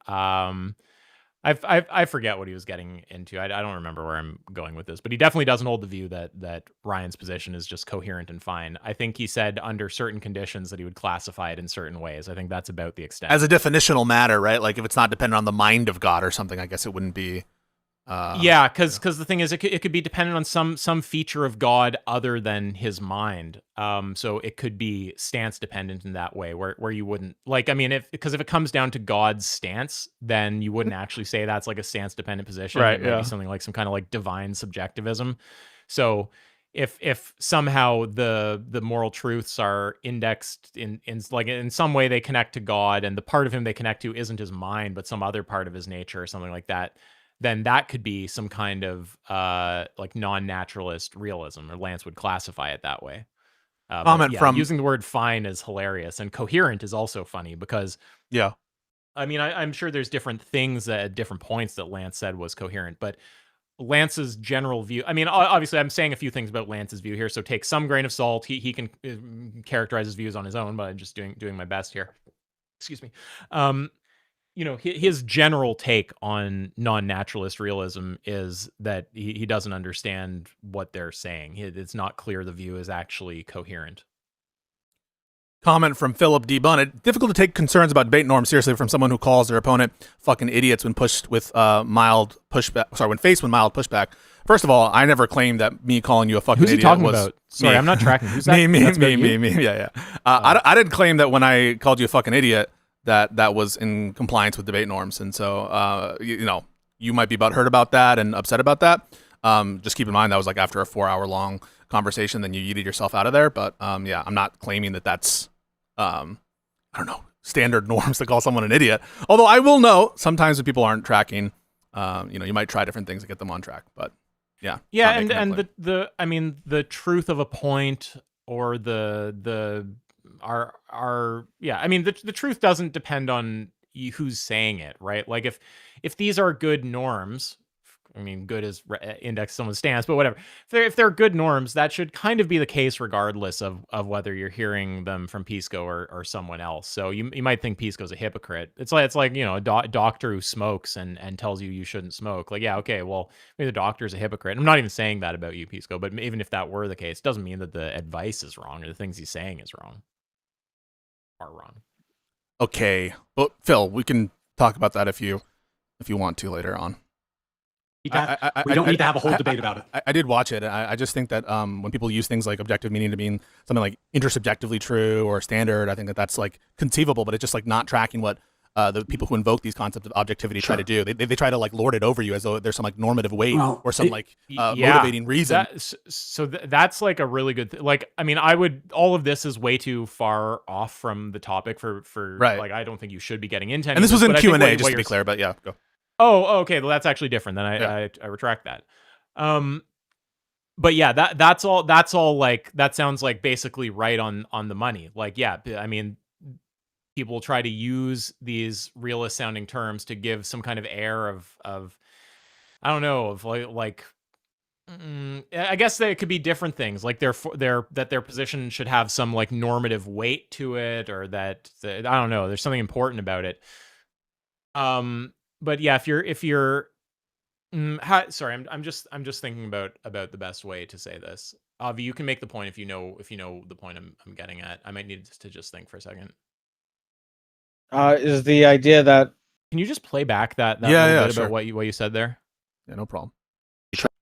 C: I forget what he was getting into. I don't remember where I'm going with this, but he definitely doesn't hold the view that Ryan's position is just coherent and fine. I think he said under certain conditions that he would classify it in certain ways. I think that's about the extent.
A: As a definitional matter, right? Like if it's not dependent on the mind of God or something, I guess it wouldn't be.
C: Yeah, because the thing is, it could be dependent on some feature of God other than his mind. So it could be stance dependent in that way, where you wouldn't like. I mean, because if it comes down to God's stance, then you wouldn't actually say that's like a stance dependent position.
A: Right?
C: It might be something like some kind of like divine subjectivism. So if somehow the moral truths are indexed in some way they connect to God, and the part of him they connect to isn't his mind, but some other part of his nature or something like that, then that could be some kind of like non-naturalist realism, or Lance would classify it that way. From using the word fine is hilarious, and coherent is also funny because I mean, I'm sure there's different things at different points that Lance said was coherent, but Lance's general view, I mean, obviously I'm saying a few things about Lance's view here, so take some grain of salt. He can characterize his views on his own, but I'm just doing my best here. Excuse me. His general take on non-naturalist realism is that he doesn't understand what they're saying. It's not clear the view is actually coherent.
A: Comment from Philip D. Bunnett. Difficult to take concerns about debate norms seriously from someone who calls their opponent fucking idiots when pushed with mild pushback. Sorry, when faced with mild pushback. First of all, I never claimed that me calling you a fucking idiot was...
C: Who's he talking about? Sorry, I'm not tracking. Who's that?
A: Me. Yeah. I didn't claim that when I called you a fucking idiot that was in compliance with debate norms. And so, you might be butthurt about that and upset about that. Just keep in mind that was like after a 4-hour long conversation, then you yeeted yourself out of there. But I'm not claiming that that's, standard norms to call someone an idiot. Although I will note sometimes when people aren't tracking, you might try different things to get them on track. But yeah.
C: Yeah. And the truth of a point or the truth doesn't depend on who's saying it, right? Like if these are good norms, I mean, good is index someone's stance, but whatever. If they're good norms, that should kind of be the case regardless of whether you're hearing them from Pisco or someone else. So you might think Pisco's a hypocrite. It's like a doctor who smokes and tells you shouldn't smoke. Like, yeah, okay, well, maybe the doctor's a hypocrite. I'm not even saying that about you, Pisco, but even if that were the case, it doesn't mean that the advice is wrong or the things he's saying is wrong. Are wrong.
A: Okay, well, Phil, we can talk about that if you want to later on.
E: We don't need to have a whole debate about it.
A: I did watch it. I just think that when people use things like objective meaning to mean something like intersubjectively true or standard, I think that's like conceivable, but it's just like not tracking what the people who invoke these concepts of objectivity try to do. They try to like lord it over you as though there's some like normative weight or some motivating reason.
C: That's like a really good like, I mean, all of this is way too far off from the topic for like, I don't think you should be getting into any
A: and this was in Q&A, just to be
C: clear,
A: but yeah, go.
C: Oh, okay. Well, that's actually different. Then I retract that. But yeah, that's all like, that sounds like basically right on the money. Like, yeah, I mean, people try to use these realist sounding terms to give some kind of air of I don't know, of like I guess they could be different things, like their position should have some like normative weight to it, or that I don't know, there's something important about it. But yeah, if you're sorry, I'm just thinking about the best way to say this. Avi, you can make the point if you know the point I'm getting at. I might need to just think for a second.
B: Is the idea that
C: Can you just play back that little bit about what you said there?
A: Yeah, no problem.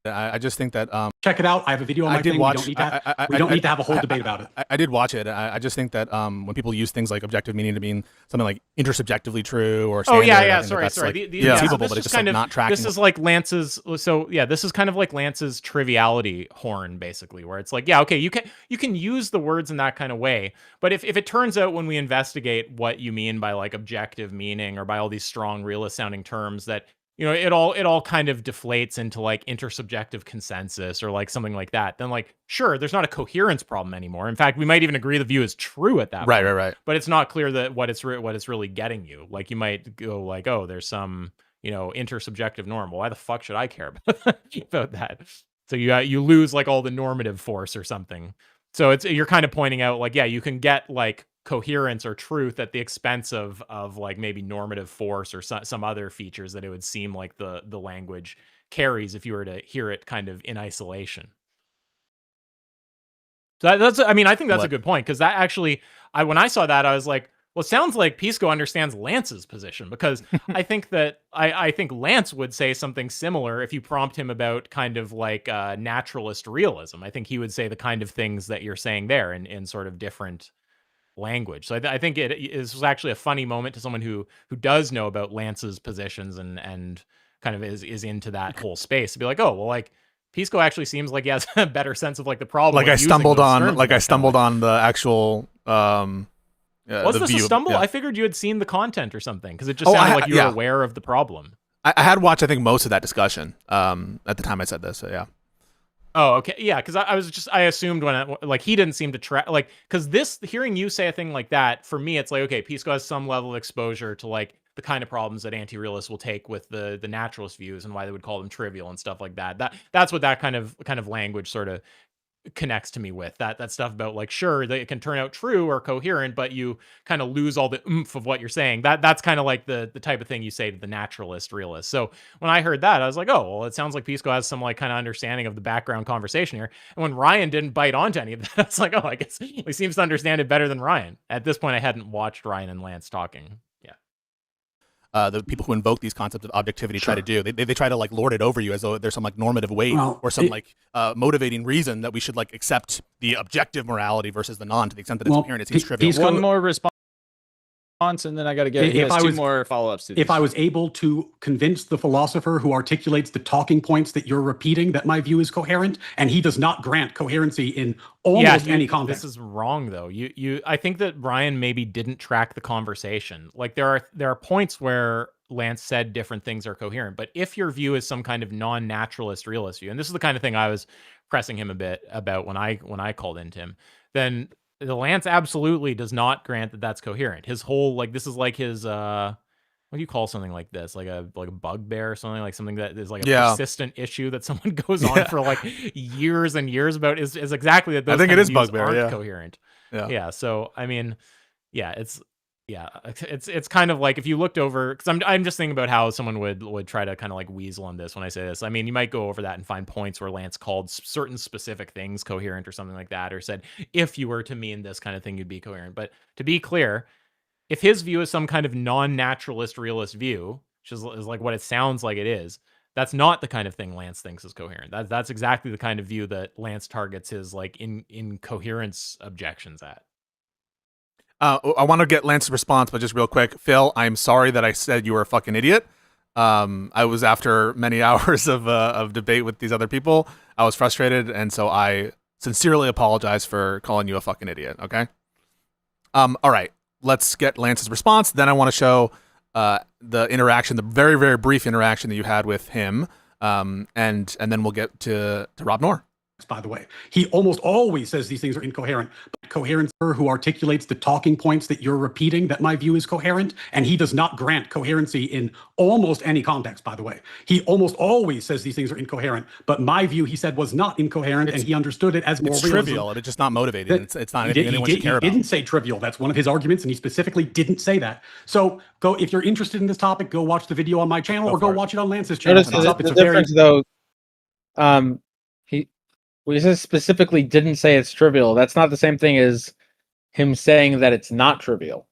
A: I just think that
E: check it out. I have a video on my thing. We don't need to have a whole debate about it.
A: I did watch it. I just think that when people use things like objective meaning to mean something like intersubjectively true or standard,
C: sorry.
A: Like,
C: conceivable,
A: but it's just kind of not tracking.
C: This is like Lance's. So yeah, this is kind of like Lance's triviality horn, basically, where it's like, yeah, okay, you can use the words in that kind of way, but if it turns out when we investigate what you mean by like objective meaning or by all these strong realist sounding terms that, you know, it all kind of deflates into like intersubjective consensus or like something like that, then like, sure, there's not a coherence problem anymore. In fact, we might even agree the view is true at that point.
A: Right. But
C: it's not clear that what it's really getting you. Like, you might go like, oh, there's some, you know, intersubjective norm. Well, why the fuck should I care about that? So you lose like all the normative force or something. So you're kind of pointing out like, yeah, you can get like coherence or truth at the expense of like maybe normative force or some other features that it would seem like the language carries if you were to hear it kind of in isolation. So that's, I mean, I think that's a good point, because that actually, when I saw that, I was like, well, it sounds like Pisco understands Lance's position, because I think that I think Lance would say something similar if you prompt him about kind of like naturalist realism. I think he would say the kind of things that you're saying there in sort of different language. So I think it was actually a funny moment to someone who does know about Lance's positions and kind of is into that whole space to be like, oh, well, like Pisco actually seems like he has a better sense of like the problem.
A: Like I stumbled on the actual
C: was this a stumble? I figured you had seen the content or something, because it just sounded like you were aware of the problem.
A: I had watched, I think, most of that discussion at the time I said this. So yeah.
C: Oh, okay. Yeah, because I assumed when he didn't seem to track, like, because hearing you say a thing like that, for me, it's like, okay, Pisco has some level of exposure to like the kind of problems that anti-realists will take with the naturalist views and why they would call them trivial and stuff like that. That's what that kind of language sort of connects to me with, that stuff about like, sure, it can turn out true or coherent, but you kind of lose all the oomph of what you're saying. That's kind of like the type of thing you say to the naturalist realist. So when I heard that, I was like, oh, well, it sounds like Pisco has some like kind of understanding of the background conversation here. And when Ryan didn't bite onto any of that, I was like, oh, I guess he seems to understand it better than Ryan. At this point, I hadn't watched Ryan and Lance talking.
A: The people who invoke these concepts of objectivity try to do. They try to like lord it over you as though there's some like normative weight or some motivating reason that we should like accept the objective morality versus the non, to the extent that it's coherent. It seems trivial.
D: One more response, and then I got to get two more follow-ups to these.
E: If I was able to convince the philosopher who articulates the talking points that you're repeating that my view is coherent, and he does not grant coherency in almost any context.
C: This is wrong, though. I think that Brian maybe didn't track the conversation. Like, there are points where Lance said different things are coherent, but if your view is some kind of non-naturalist realist view, and this is the kind of thing I was pressing him a bit about when I called into him, then the Lance absolutely does not grant that that's coherent. His whole, like, this is like his what do you call something like this? Like a bugbear or something, like something that is like a persistent issue that someone goes on for like years and years about is exactly that. Those
A: I think
C: kind
A: it
C: of
A: is bugbear.
C: aren't
A: Yeah.
C: coherent.
A: Yeah.
C: So I mean, it's kind of like if you looked over, because I'm just thinking about how someone would try to kind of like weasel on this when I say this. I mean, you might go over that and find points where Lance called certain specific things coherent or something like that, or said if you were to mean this kind of thing, you'd be coherent. But to be clear, if his view is some kind of non-naturalist realist view, which is like what it sounds like it is, that's not the kind of thing Lance thinks is coherent. That's exactly the kind of view that Lance targets his like incoherence objections at.
A: I want to get Lance's response, but just real quick, Phil, I'm sorry that I said you were a fucking idiot. I was after many hours of debate with these other people. I was frustrated, and so I sincerely apologize for calling you a fucking idiot. Okay. All right. Let's get Lance's response. Then I want to show the interaction, the very, very brief interaction that you had with him, and then we'll get to Rob Noerr.
E: By the way, he almost always says these things are incoherent. But coherence, who articulates the talking points that you're repeating, that my view is coherent, and he does not grant coherency in almost any context. By the way, he almost always says these things are incoherent. But my view, he said, was not incoherent, and he understood it as more
A: It's
E: realism.
A: trivial. It's just not motivating. It's not anything anyone
E: he
A: should care about.
E: He didn't say trivial. That's one of his arguments, and he specifically didn't say that. So go, if you're interested in this topic, go watch the video on my channel or go watch it on Lance's channel.
B: Notice the difference, though. He says specifically didn't say it's trivial. That's not the same thing as him saying that it's not trivial.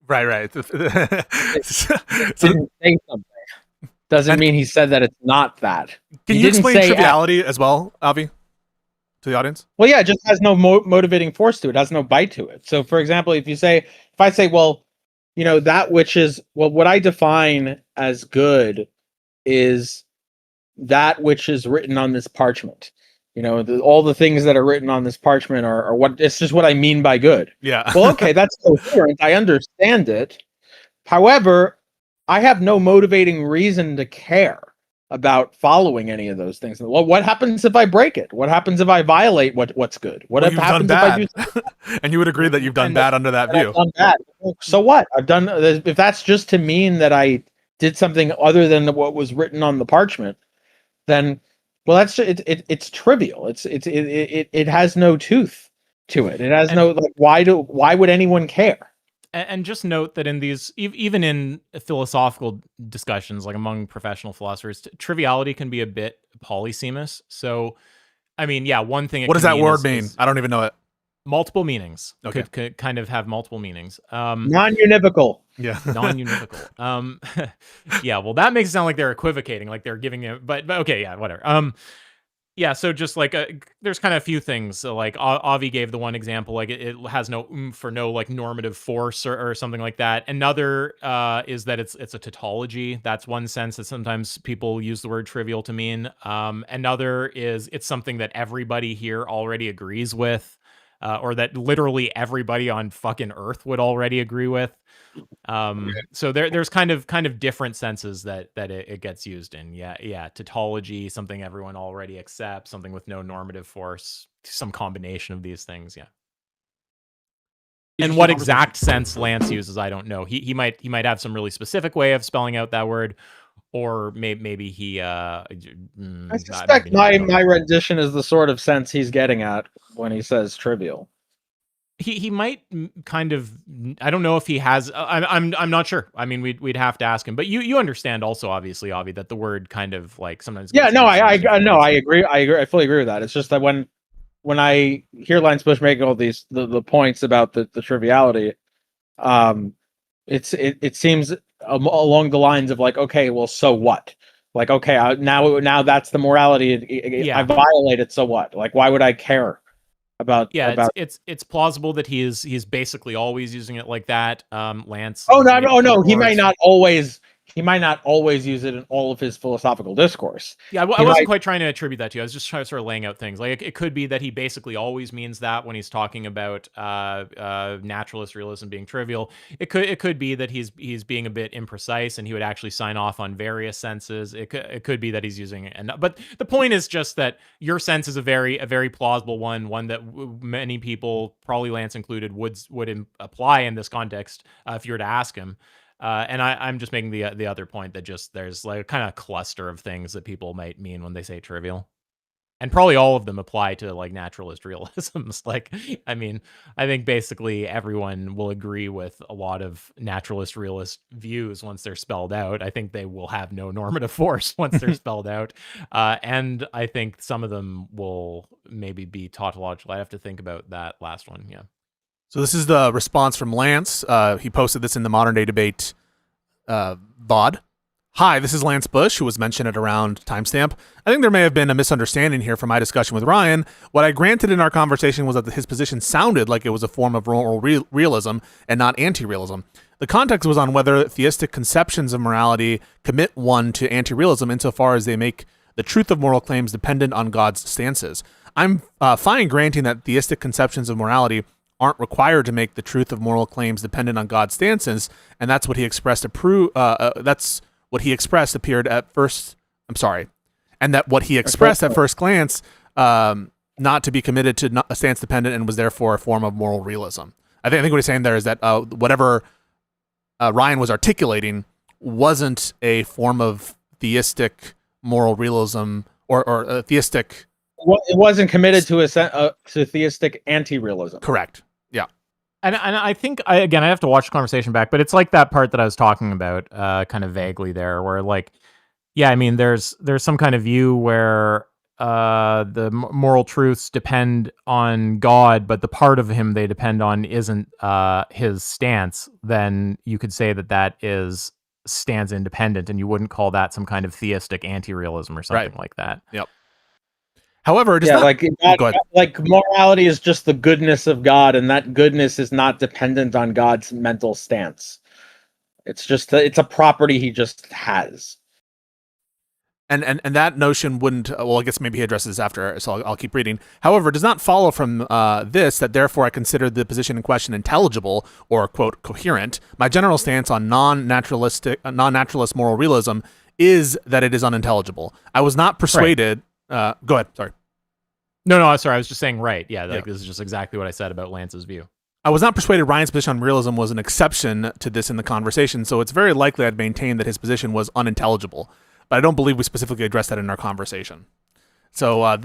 A: Right.
B: Didn't say something doesn't mean he said that it's not that.
A: Can you explain triviality as well, Avi, to the audience?
B: Well, yeah, it just has no motivating force to it. It has no bite to it. So, for example, if I say, well, that which is, well, what I define as good is that which is written on this parchment. All the things that are written on this parchment are what, it's just what I mean by good.
A: Yeah.
B: Well, okay, that's coherent. I understand it. However, I have no motivating reason to care about following any of those things. Well, what happens if I break it? What happens if I violate what's good? What happens if I do something bad?
A: And you would agree that you've done bad under that view.
B: I've done bad. So what? If that's just to mean that I did something other than what was written on the parchment, then well, it's trivial. It has no tooth to it. It has no, like, why would anyone care?
C: And just note that in these, even in philosophical discussions, like among professional philosophers, triviality can be a bit polysemous. So, I mean, yeah, one thing.
A: What does that word mean? I don't even know it.
C: Multiple meanings.
A: Okay.
C: Could kind of have multiple meanings.
B: Non-univocal.
A: Yeah.
C: Non-univocal. Yeah, well, that makes it sound like they're equivocating, like they're giving it, but okay, yeah, whatever. Yeah, so just like there's kind of a few things. So like Avi gave the one example, like it has no oomph or no like normative force or something like that. Another is that it's a tautology. That's one sense that sometimes people use the word trivial to mean. Another is it's something that everybody here already agrees with. Or that literally everybody on fucking Earth would already agree with. So there's kind of different senses that it gets used in. Yeah, tautology, something everyone already accepts, something with no normative force, some combination of these things. Yeah. And what exact sense Lance uses, I don't know. He might have some really specific way of spelling out that word. Or maybe he. I
B: suspect my rendition is the sort of sense he's getting at when he says trivial.
C: He might kind of. I don't know if he has. I'm not sure. I mean, we'd have to ask him. But you understand also, obviously, Avi, that the word kind of like sometimes.
B: Yeah, no, I agree. I fully agree with that. It's just that when I hear Lance Bush making all these the points about the triviality, it seems along the lines of like, okay, well, so what? Like, okay, now that's the morality. I violated, so what? Like, why would I care about?
C: Yeah,
B: about...
C: it's plausible that he's basically always using it like that. Lance.
B: Oh no, he might not always use it in all of his philosophical discourse.
C: Yeah, I wasn't quite trying to attribute that to you. I was just trying to sort of laying out things. Like it could be that he basically always means that when he's talking about naturalist realism being trivial. It could be that he's being a bit imprecise and he would actually sign off on various senses. It could be that he's using it. But the point is just that your sense is a very plausible one that many people, probably Lance included, would apply in this context if you were to ask him. And I'm just making the other point that just there's like a kind of cluster of things that people might mean when they say trivial. And probably all of them apply to like naturalist realisms. Like, I mean, I think basically everyone will agree with a lot of naturalist realist views once they're spelled out. I think they will have no normative force once they're spelled out. And I think some of them will maybe be tautological. I have to think about that last one. Yeah.
A: So this is the response from Lance. He posted this in the Modern Day Debate VOD. Hi, this is Lance Bush, who was mentioned at around timestamp. I think there may have been a misunderstanding here from my discussion with Ryan. What I granted in our conversation was that his position sounded like it was a form of moral realism and not anti-realism. The context was on whether theistic conceptions of morality commit one to anti-realism insofar as they make the truth of moral claims dependent on God's stances. I'm fine granting that theistic conceptions of morality aren't required to make the truth of moral claims dependent on God's stances, and that's what he expressed. That's what he expressed appeared at first. I'm sorry, and that what he expressed at first glance, not to be committed to a stance dependent, and was therefore a form of moral realism. I think what he's saying there is that whatever Ryan was articulating wasn't a form of theistic moral realism or theistic.
B: It wasn't committed to theistic anti-realism.
A: Correct. Yeah.
C: And I think I have to watch the conversation back, but it's like that part that I was talking about, kind of vaguely there, where like, yeah, I mean, there's some kind of view where the moral truths depend on God, but the part of him they depend on isn't his stance. Then you could say that is stands independent, and you wouldn't call that some kind of theistic anti-realism or something like that.
A: Yep. However, it is
B: like morality is just the goodness of God, and that goodness is not dependent on God's mental stance. It's just it's a property he just has.
A: And that notion wouldn't. Well, I guess maybe he addresses this after, so I'll keep reading. However, it does not follow from this that therefore I consider the position in question intelligible or quote coherent. My general stance on non-naturalist moral realism is that it is unintelligible. I was not persuaded. Right. Go ahead. Sorry.
C: No, sorry. I was just saying, right. Yeah, this is just exactly what I said about Lance's view.
A: I was not persuaded Ryan's position on realism was an exception to this in the conversation, so it's very likely I'd maintain that his position was unintelligible. But I don't believe we specifically addressed that in our conversation. So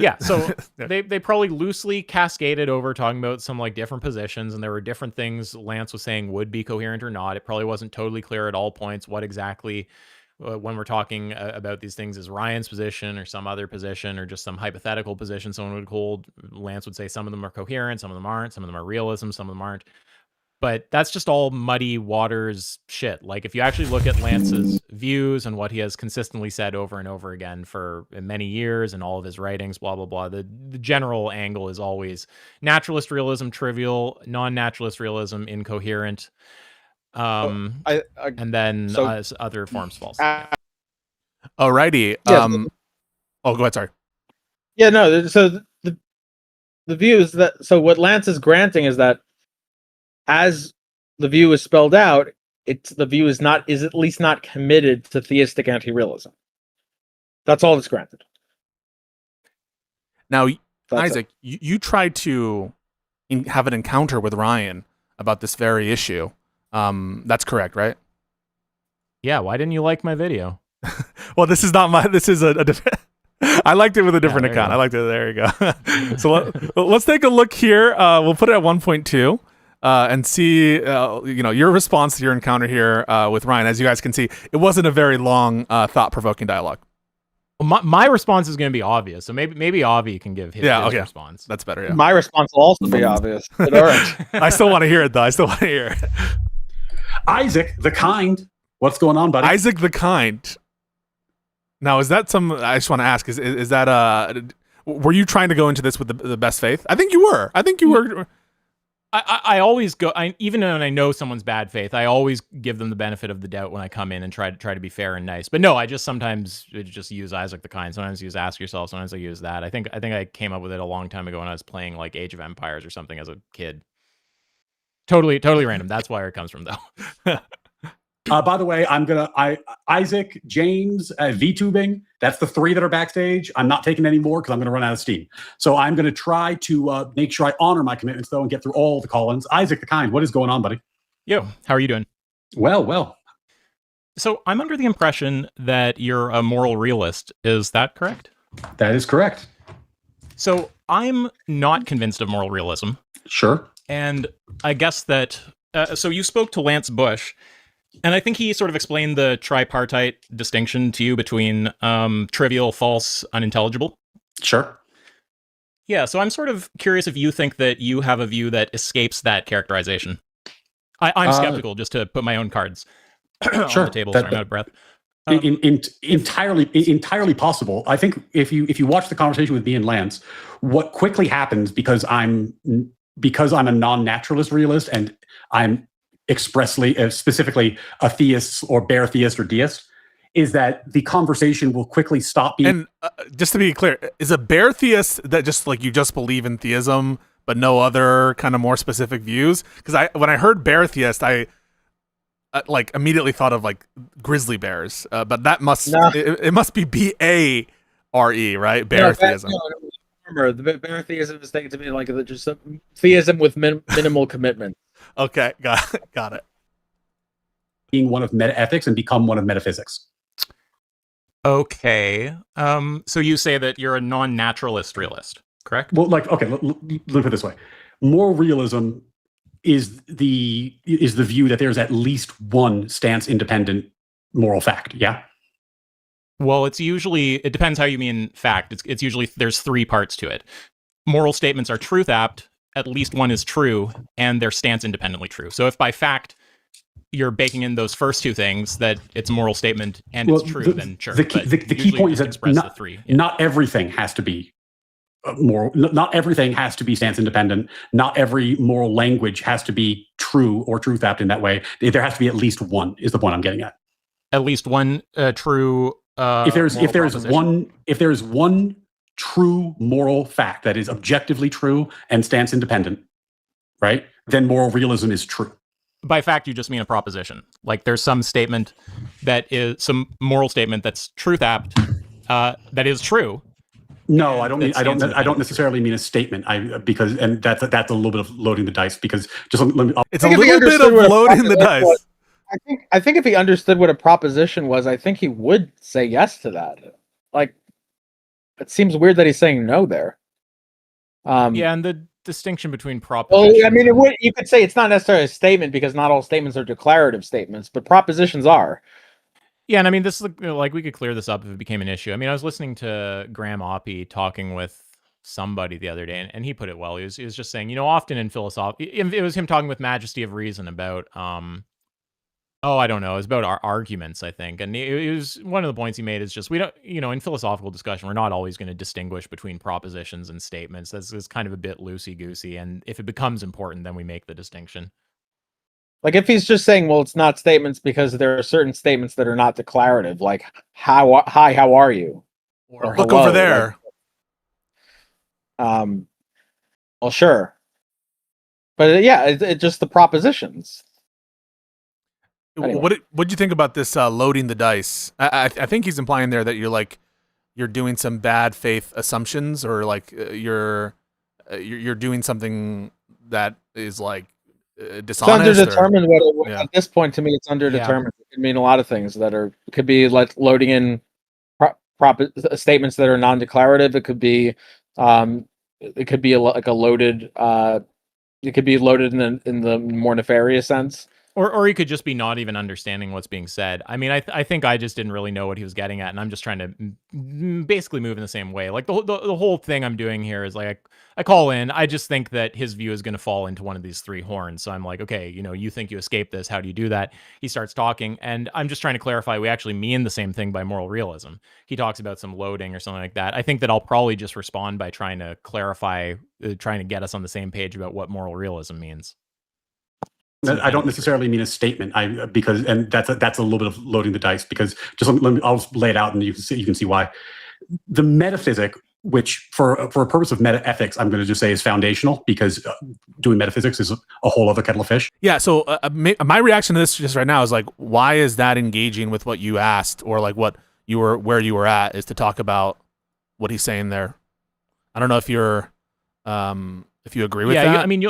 C: they probably loosely cascaded over talking about some like different positions, and there were different things Lance was saying would be coherent or not. It probably wasn't totally clear at all points what exactly, when we're talking about these things, is Ryan's position or some other position or just some hypothetical position someone would hold. Lance would say some of them are coherent, some of them aren't, some of them are realism, some of them aren't. But that's just all muddy waters shit. Like, if you actually look at Lance's views and what he has consistently said over and over again for many years and all of his writings, blah, blah, blah, the general angle is always naturalist realism trivial, non-naturalist realism incoherent, and then other forms false.
A: Alrighty.
B: Yeah,
A: go ahead, sorry.
B: Yeah, no, so the view is that, so what Lance is granting is that as the view is spelled out, the view is at least not committed to theistic anti-realism. That's all that's granted.
A: Now, Isaac, you tried to have an encounter with Ryan about this very issue. That's correct, right?
C: Yeah. Why didn't you like my video?
A: Well, this is not this is a different. I liked it with a different account. I liked it. There you go. So let's take a look here. We'll put it at 1.2. And see, your response to your encounter here with Ryan. As you guys can see, it wasn't a very long, thought-provoking dialogue.
C: Well, my response is going to be obvious, so maybe Avi can give his response.
A: That's better. Yeah.
B: My response will also be obvious. But all right.
A: I still want to hear it, though. I still want to hear it.
E: Isaac the Kind. What's going on, buddy?
A: Isaac the Kind. Now, is that some? I just want to ask. Is that were you trying to go into this with the best faith? I think you were.
C: I always go, even when I know someone's bad faith, I always give them the benefit of the doubt when I come in and try to be fair and nice. But no, I just sometimes just use Isaac the Kind. Sometimes use Ask Yourself. Sometimes I use that. I think I came up with it a long time ago when I was playing like Age of Empires or something as a kid. Totally random. That's where it comes from, though.
E: By the way, Isaac, James, VTubing. That's the three that are backstage. I'm not taking any more because I'm going to run out of steam. So I'm going to try to make sure I honor my commitments, though, and get through all the call-ins. Isaac the Kind, what is going on, buddy?
C: Yo, how are you doing?
E: Well.
C: So I'm under the impression that you're a moral realist. Is that correct?
E: That is correct.
C: So I'm not convinced of moral realism.
E: Sure.
C: And I guess that... so you spoke to Lance Bush, and I think he sort of explained the tripartite distinction to you between trivial, false, unintelligible.
E: Sure.
C: Yeah, so I'm sort of curious if you think that you have a view that escapes that characterization. I'm skeptical, just to put my own cards on
E: sure.
C: the table. Sorry, I'm out of breath.
E: Entirely possible. I think if you watch the conversation with me and Lance, what quickly happens because I'm a non-naturalist realist and I'm specifically a theist or bare theist or deist, is that the conversation will quickly stop being.
A: And just to be clear, is a bare theist that just like you just believe in theism but no other kind of more specific views? Because when I heard bare theist, I like immediately thought of like grizzly bears, but that must it must be BARE, right? Bare theism.
B: Remember, the bare theism is taken to be like just a theism with minimal commitment.
A: Okay, got it.
E: Being one of metaethics and become one of metaphysics.
C: Okay. So you say that you're a non-naturalist realist, correct?
E: Well, like, okay, look at it this way. Moral realism is the view that there's at least one stance-independent moral fact. Yeah.
C: Well, it depends how you mean fact. It's usually there's three parts to it. Moral statements are truth apt. At least one is true, and they're stance independently true. So if by fact you're baking in those first two things, that it's a moral statement and it's true, then sure.
E: The key point is that not everything has to be moral. Not everything has to be stance independent. Not every moral language has to be true or truth apt in that way. There has to be at least one. Is the point I'm getting at? At least one true. If there's one true moral fact that is objectively true and stance independent, right? Then moral realism is true. By fact, you just mean a proposition. Like there's some statement that is some moral statement that's truth apt, that is true. No, I don't mean. I don't necessarily mean a statement. Because that's a little bit of loading the dice. Because just
A: it's a little bit of loading the dice.
B: I think if he understood what a proposition was, I think he would say yes to that. Like, it seems weird that he's saying no there.
C: Yeah, and the distinction between propositions.
B: Well, I mean, you could say it's not necessarily a statement because not all statements are declarative statements, but propositions are.
C: Yeah, and I mean, this is like we could clear this up if it became an issue. I mean, I was listening to Graham Oppie talking with somebody the other day, and he put it well. He was just saying, often in philosophy, it was him talking with Majesty of Reason about I don't know. It was about our arguments, I think. And it was one of the points he made is just we don't, in philosophical discussion, we're not always going to distinguish between propositions and statements. That's kind of a bit loosey-goosey. And if it becomes important, then we make the distinction.
B: Like if he's just saying, well, it's not statements because there are certain statements that are not declarative, like how are you?
A: Or look over there.
B: Well, sure. But yeah, it's just the propositions. Anyway.
A: What do you think about this loading the dice? I think he's implying there that you're doing some bad faith assumptions, or like you're doing something that is like dishonest.
B: It's underdetermined. At this point, to me, it's underdetermined. Yeah. It could mean a lot of things could be like loading in statements that are non-declarative. It could be like a loaded. It could be loaded in the more nefarious sense.
C: Or he could just be not even understanding what's being said. I mean, I think I just didn't really know what he was getting at, and I'm just trying to basically move in the same way. Like the whole thing I'm doing here is like I call in. I just think that his view is going to fall into one of these three horns. So I'm like, okay, you think you escape this. How do you do that? He starts talking, and I'm just trying to clarify we actually mean the same thing by moral realism. He talks about some loading or something like that. I think that I'll probably just respond by trying to clarify, trying to get us on the same page about what moral realism means.
E: I don't necessarily mean a statement. That's a little bit of loading the dice, because I'll just lay it out and you can see why. The metaphysic, which for a purpose of metaethics, I'm going to just say is foundational, because doing metaphysics is a whole other kettle of fish.
A: Yeah. So my reaction to this just right now is like, why is that engaging with what you asked, or like where you were at, is to talk about what he's saying there. I don't know if you're if you agree with that.
C: Yeah, I mean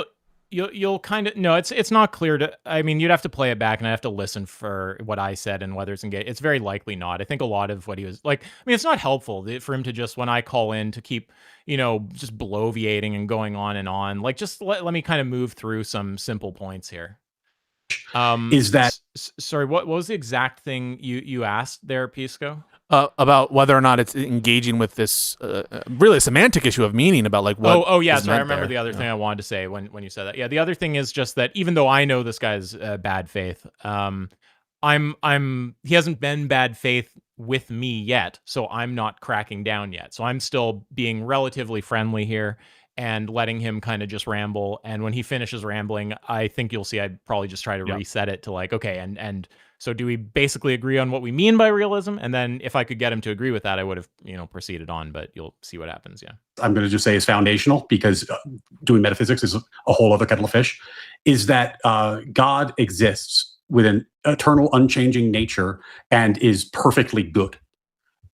C: you'll kind of no, it's not clear to. I mean, you'd have to play it back, and I have to listen for what I said and whether it's engaged. It's very likely not. I think a lot of what he was like. I mean, it's not helpful for him to just, when I call in, to keep just bloviating and going on and on. Like, just let me kind of move through some simple points here.
E: Is that
C: sorry? What was the exact thing you asked there, Pisco?
A: About whether or not it's engaging with this really a semantic issue of meaning about like what.
C: Oh yeah, sorry. I remember the other thing I wanted to say when you said that. Yeah, the other thing is just that even though I know this guy's bad faith, he hasn't been bad faith with me yet, so I'm not cracking down yet. So I'm still being relatively friendly here and letting him kind of just ramble. And when he finishes rambling, I think you'll see I'd probably just try to reset it to like, okay, and so do we basically agree on what we mean by realism? And then if I could get him to agree with that, I would have, proceeded on, but you'll see what happens. Yeah.
E: I'm going to just say is foundational, because doing metaphysics is a whole other kettle of fish, is that God exists with an eternal, unchanging nature and is perfectly good.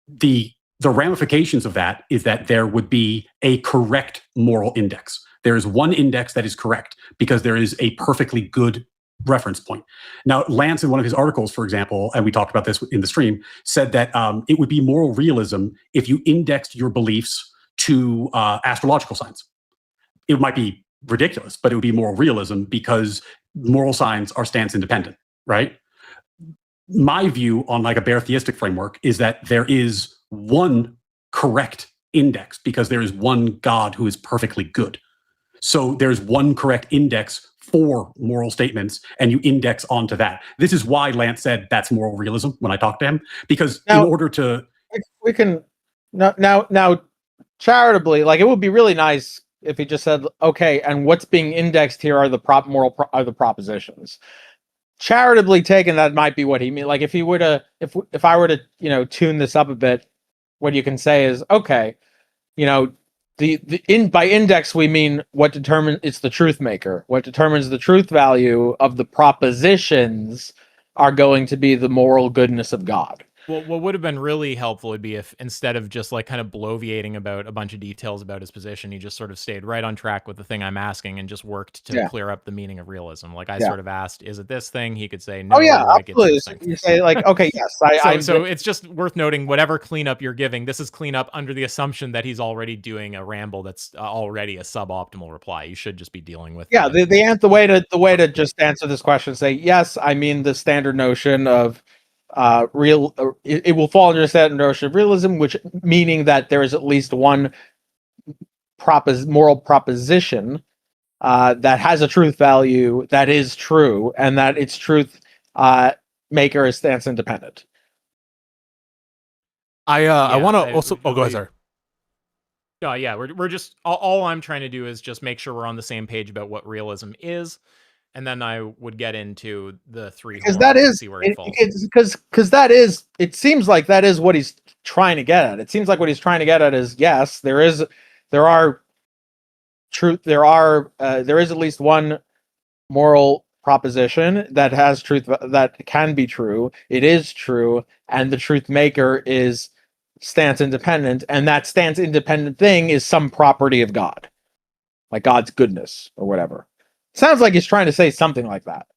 E: The ramifications of that is that there would be a correct moral index. There is one index that is correct because there is a perfectly good reference point. Now, Lance, in one of his articles, for example, and we talked about this in the stream, said that it would be moral realism if you indexed your beliefs to astrological signs. It might be ridiculous, but it would be moral realism because moral signs are stance independent, right? My view on like a bare theistic framework is that there is one correct index because there is one God who is perfectly good. So there's one correct index for moral statements, and you index onto that. This is why Lance said that's moral realism when I talked to him, because
B: Now,
E: in order to...
B: we can now charitably, like, it would be really nice if he just said, okay, and what's being indexed here are the propositions. Charitably taken, that might be what he mean. Like, if he were to, if I were to, tune this up a bit, what you can say is, okay, by index we mean what determines, it's the truth maker. What determines the truth value of the propositions are going to be the moral goodness of God.
C: Well, what would have been really helpful would be if, instead of just like kind of bloviating about a bunch of details about his position, he just sort of stayed right on track with the thing I'm asking and just worked to clear up the meaning of realism. Like I sort of asked, is it this thing? He could say no.
B: Oh yeah,
C: like,
B: absolutely.
C: It's this thing.
B: You say like, okay, yes.
C: So it's just worth noting, whatever cleanup you're giving, this is cleanup under the assumption that he's already doing a ramble that's already a suboptimal reply. You should just be dealing with.
B: Yeah, the way to just answer this question, say yes. I mean the standard notion of it will fall under the standard notion of realism, which meaning that there is at least one moral proposition that has a truth value that is true, and that its truth maker is stance independent.
A: I want to also. Oh, go ahead, sir.
C: Yeah, we're just all I'm trying to do is just make sure we're on the same page about what realism is. And then I would get into the three,
B: because that is,
C: see where it falls.
B: Because that is, it seems like that is what he's trying to get at. It seems like what he's trying to get at is, yes, there is at least one moral proposition that has truth, that can be true. It is true, and the truth maker is stance independent, and that stance independent thing is some property of God, like God's goodness or whatever. Sounds like he's trying to say something like that.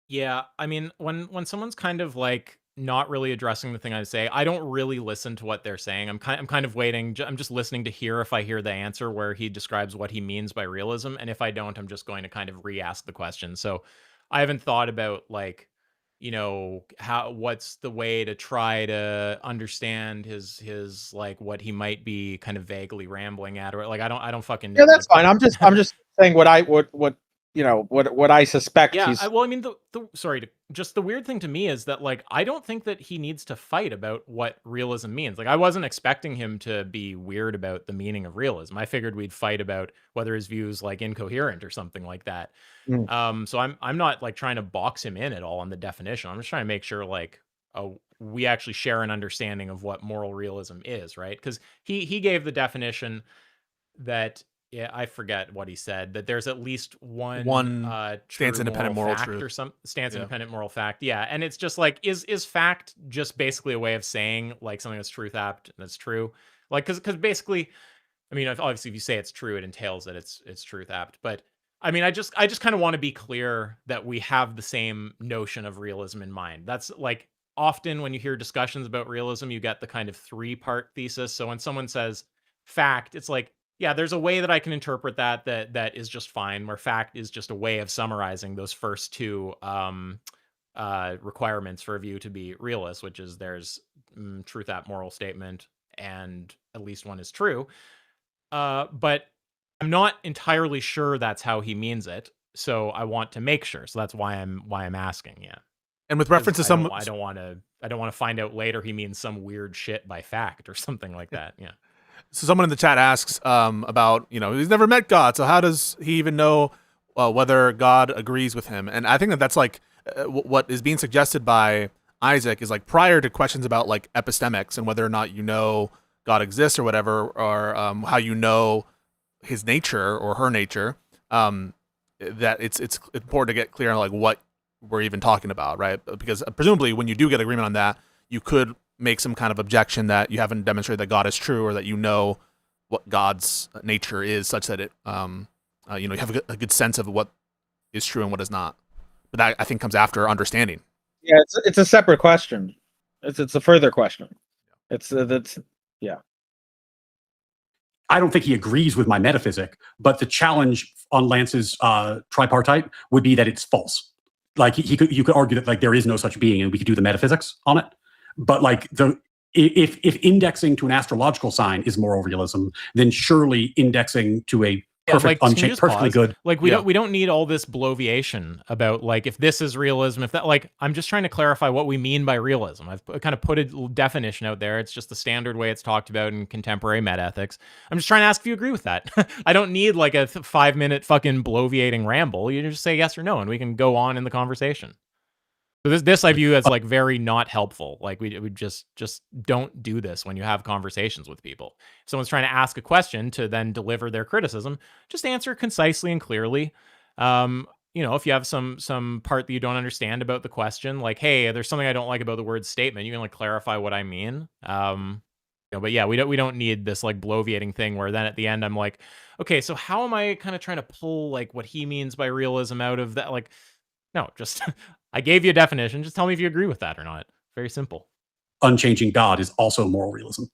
C: Yeah, I mean, when someone's kind of like not really addressing the thing I say, I don't really listen to what they're saying. I'm kind of waiting. I'm just listening to hear if I hear the answer where he describes what he means by realism, and if I don't, I'm just going to kind of re-ask the question. So I haven't thought about like, what's the way to try to understand his like what he might be kind of vaguely rambling at, or like I don't fucking know.
B: Yeah, that's fine. I'm just saying what I suspect.
C: Yeah, well, I mean, the weird thing to me is that like I don't think that he needs to fight about what realism means. Like I wasn't expecting him to be weird about the meaning of realism. I figured we'd fight about whether his views like incoherent or something like that. So I'm not like trying to box him in at all on the definition. I'm just trying to make sure like we actually share an understanding of what moral realism is, right? Because he gave the definition that. Yeah, I forget what he said, that there's at least one stance independent moral truth or some stance independent moral fact. Yeah, and it's just like is fact just basically a way of saying like something that's truth apt and that's true? Like because basically, I mean, obviously if you say it's true, it entails that it's truth apt. But I mean, I just kind of want to be clear that we have the same notion of realism in mind. That's like often when you hear discussions about realism, you get the kind of 3-part thesis. So when someone says fact, it's like, yeah, there's a way that I can interpret that is just fine, where fact is just a way of summarizing those first two requirements for a view to be realist, which is there's truth apt moral statement and at least one is true. But I'm not entirely sure that's how he means it, so I want to make sure. So that's why I'm asking. Yeah.
A: And with reference to some,
C: I don't want to find out later he means some weird shit by fact or something like that. Yeah.
A: so someone in the chat asks about, he's never met God, so how does he even know whether God agrees with him? And I think that's like what is being suggested by Isaac is like prior to questions about like epistemics and whether or not God exists or whatever, or how his nature or her nature, that it's important to get clear on like what we're even talking about, right? Because presumably when you do get agreement on that, you could make some kind of objection that you haven't demonstrated that God is true, or that what God's nature is, such that it you have a good sense of what is true and what is not. But that I think comes after understanding.
B: Yeah, it's a separate question. It's a further question. Yeah.
E: I don't think he agrees with my metaphysic, but the challenge on Lance's tripartite would be that it's false. Like you could argue that like there is no such being, and we could do the metaphysics on it. But like if indexing to an astrological sign is moral realism, then surely indexing to a perfect, unchanged, perfectly good.
C: Like we don't need all this bloviation about like if this is realism, if that, like I'm just trying to clarify what we mean by realism. I've kind of put a definition out there. It's just the standard way it's talked about in contemporary metaethics. I'm just trying to ask if you agree with that. I don't need like a 5-minute fucking bloviating ramble. You just say yes or no, and we can go on in the conversation. So this I view as like very not helpful. Like we just don't do this when you have conversations with people. If someone's trying to ask a question to then deliver their criticism, just answer concisely and clearly. If you have some part that you don't understand about the question, like, hey, there's something I don't like about the word statement, you can like clarify what I mean. But yeah, we don't need this like bloviating thing where then at the end I'm like, okay, so how am I kind of trying to pull like what he means by realism out of that? Like, no, just I gave you a definition. Just tell me if you agree with that or not. Very simple.
E: Unchanging God is also moral realism.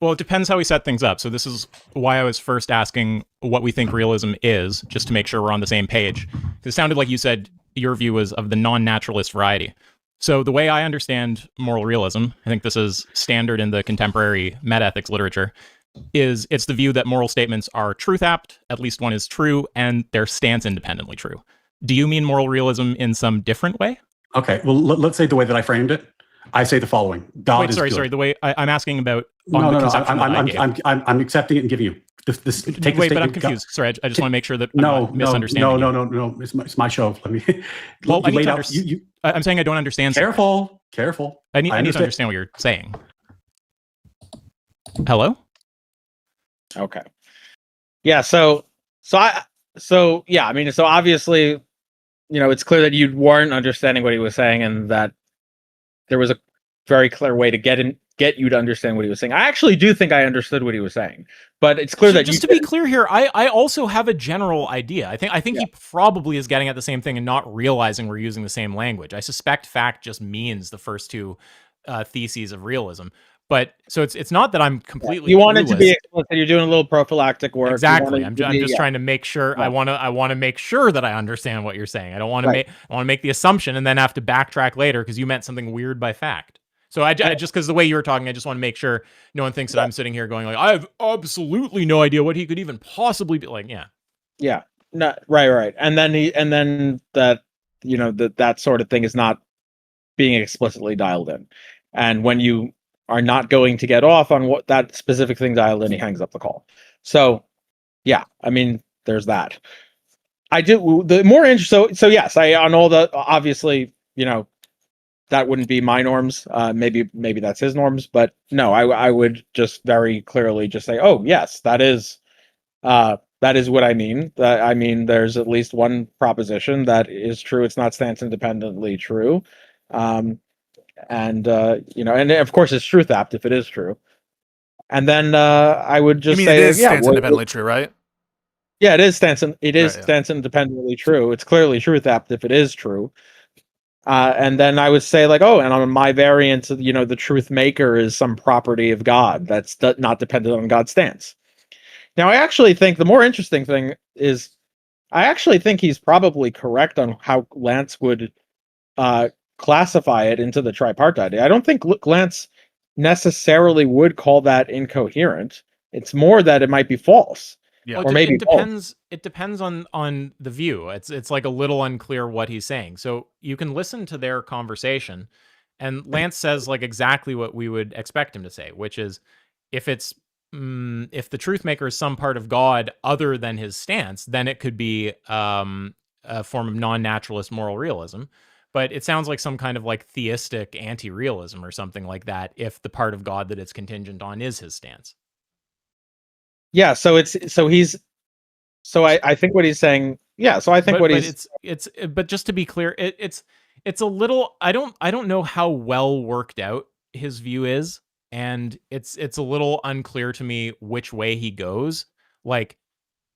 C: Well, it depends how we set things up. So this is why I was first asking what we think realism is, just to make sure we're on the same page. It sounded like you said your view was of the non-naturalist variety. So the way I understand moral realism, I think this is standard in the contemporary metaethics literature, is it's the view that moral statements are truth-apt, at least one is true, and they're stance-independently true. Do you mean moral realism in some different way?
E: Okay, well, let's say the way that I framed it. I say the following: God is good.
C: Sorry. The way I'm asking about
E: no. I'm accepting it and giving you this. Take
C: Wait, but I'm confused. Sorry, I just want to make sure that I'm not misunderstanding.
E: No. It's my show. Let me.
C: Well, I'm saying I don't understand.
E: Careful.
C: I need to understand what you're saying. Hello.
B: Okay. Yeah. So obviously, it's clear that you weren't understanding what he was saying, and that there was a very clear way to get you to understand what he was saying. I actually do think I understood what he was saying, but it's clear that
C: just to be clear here, I also have a general idea. I think he probably is getting at the same thing and not realizing we're using the same language. I suspect fact just means the first two theses of realism. But so it's not that I'm completely.
B: You want it to be explicit. You're doing a little prophylactic work.
C: Exactly. I'm just trying to make sure. Yeah. I want to make sure that I understand what you're saying. I don't want to I want to make the assumption and then have to backtrack later because you meant something weird by fact. So I just because the way you were talking, I just want to make sure no one thinks that I'm sitting here going like I have absolutely no idea what he could even possibly be like. Yeah.
B: Yeah. No. Right. And then that that sort of thing is not being explicitly dialed in, and when you are not going to get off on what that specific thing dialed in, he hangs up the call. So yeah, I mean, there's that. I do the more interesting. So yes, on all the, obviously, that wouldn't be my norms. Maybe that's his norms, but no, I would just very clearly just say, oh yes, that is what I mean. That I mean, there's at least one proposition that is true. It's not stance independently true. And of course it's truth apt if it is true. And then I would just say
A: it is stance independently true, right?
B: Yeah, it is stance independently true. It's clearly truth apt if it is true. And then I would say like, and on my variant, the truth maker is some property of God that's not dependent on God's stance. Now, I actually think the more interesting thing is, I actually think he's probably correct on how Lance would classify it into the tripartite. I don't think Lance necessarily would call that incoherent. It's more that it might be false.
A: Yeah.
C: Well,
B: Or maybe
C: it
B: both.
C: depends. It depends on the view. It's like a little unclear what he's saying. So you can listen to their conversation, and Lance says like exactly what we would expect him to say, which is if it's if the truth maker is some part of God other than his stance, then it could be a form of non-naturalist moral realism. But it sounds like some kind of like theistic anti-realism or something like that if the part of God that it's contingent on is his stance.
B: Yeah, so I think what he's saying, yeah, so I think what
C: but
B: he's
C: but just to be clear, it's a little, I don't know how well worked out his view is, and it's a little unclear to me which way he goes. Like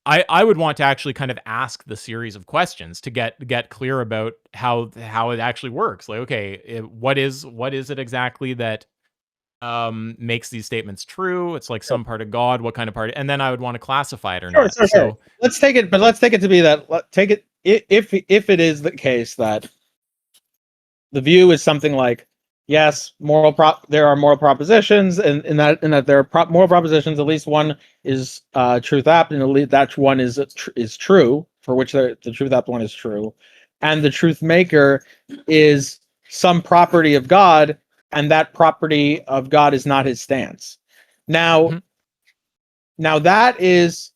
C: I would want to actually kind of ask the series of questions to get clear about how it actually works. Like, okay, what is it exactly that makes these statements true? It's like some part of God, what kind of part? And then I would want to classify it or not.
B: sure.
C: So
B: Let's take it to be that if it is the case that the view is something like, yes, there are moral propositions, and in that there are moral propositions, at least one is truth apt, and at least that one is true, for which the truth apt one is true, and the truth maker is some property of God, and that property of God is not his stance. Now,
C: Mhm.
B: now that is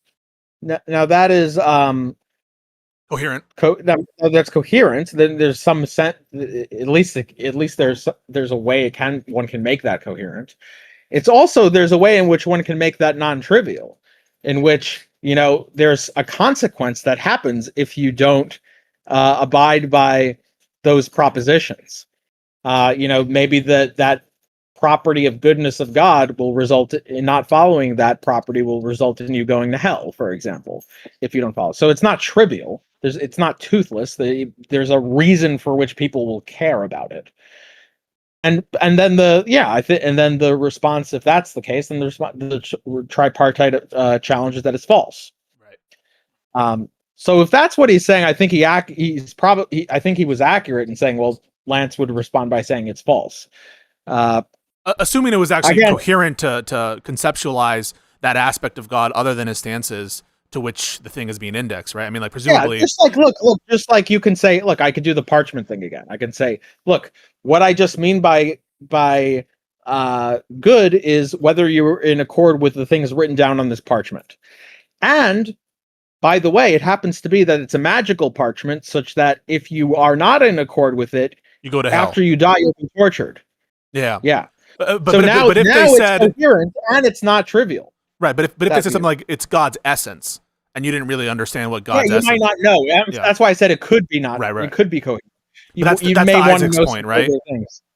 A: Coherent.
B: that's coherent. Then there's some sense, at least there's a way one can make that coherent. It's also, there's a way in which one can make that non-trivial, in which, there's a consequence that happens if you don't abide by those propositions. Maybe that property of goodness of God will result in not following that property will result in you going to hell, for example, if you don't follow. So it's not trivial. It's not toothless. There's a reason for which people will care about it. And then the response, if that's the case, then the tripartite challenge is that it's false.
A: Right.
B: So if that's what he's saying, I think I think he was accurate in saying, well, Lance would respond by saying it's false.
A: Assuming it was actually
B: Again,
A: coherent to conceptualize that aspect of God other than his stances to which the thing is being indexed, right? I mean, like presumably,
B: just like look, just like you can say, look, I could do the parchment thing again. I can say, look, what I just mean by good is whether you're in accord with the things written down on this parchment. And by the way, it happens to be that it's a magical parchment, such that if you are not in accord with it,
A: you go to hell.
B: after you die, you'll be tortured.
A: Yeah.
B: Yeah.
A: But if they said
B: it's coherent and it's not trivial.
A: Right, but if they said something like it's God's essence, and you didn't really understand what God's essence,
B: might not know. That's why I said it could be not. Right. It could be coherent.
A: That's the Isaac's point, right?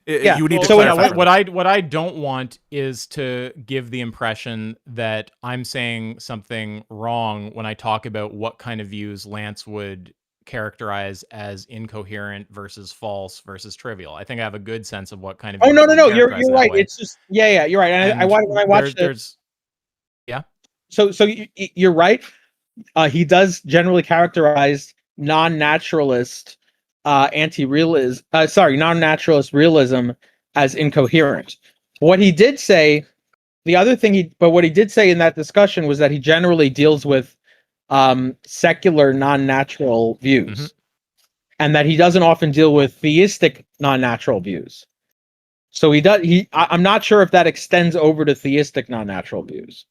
A: You would need to clarify.
C: What I don't want is to give the impression that I'm saying something wrong when I talk about what kind of views Lance would characterize as incoherent versus false versus trivial. I think I have a good sense of what kind of.
B: Oh no, you're right. It's just you're right. And when I watched
C: there's
B: So you're right. He does generally characterize non-naturalist non-naturalist realism as incoherent. What he did say, what he did say in that discussion was that he generally deals with secular non-natural views, and that he doesn't often deal with theistic non-natural views. So I'm not sure if that extends over to theistic non-natural views.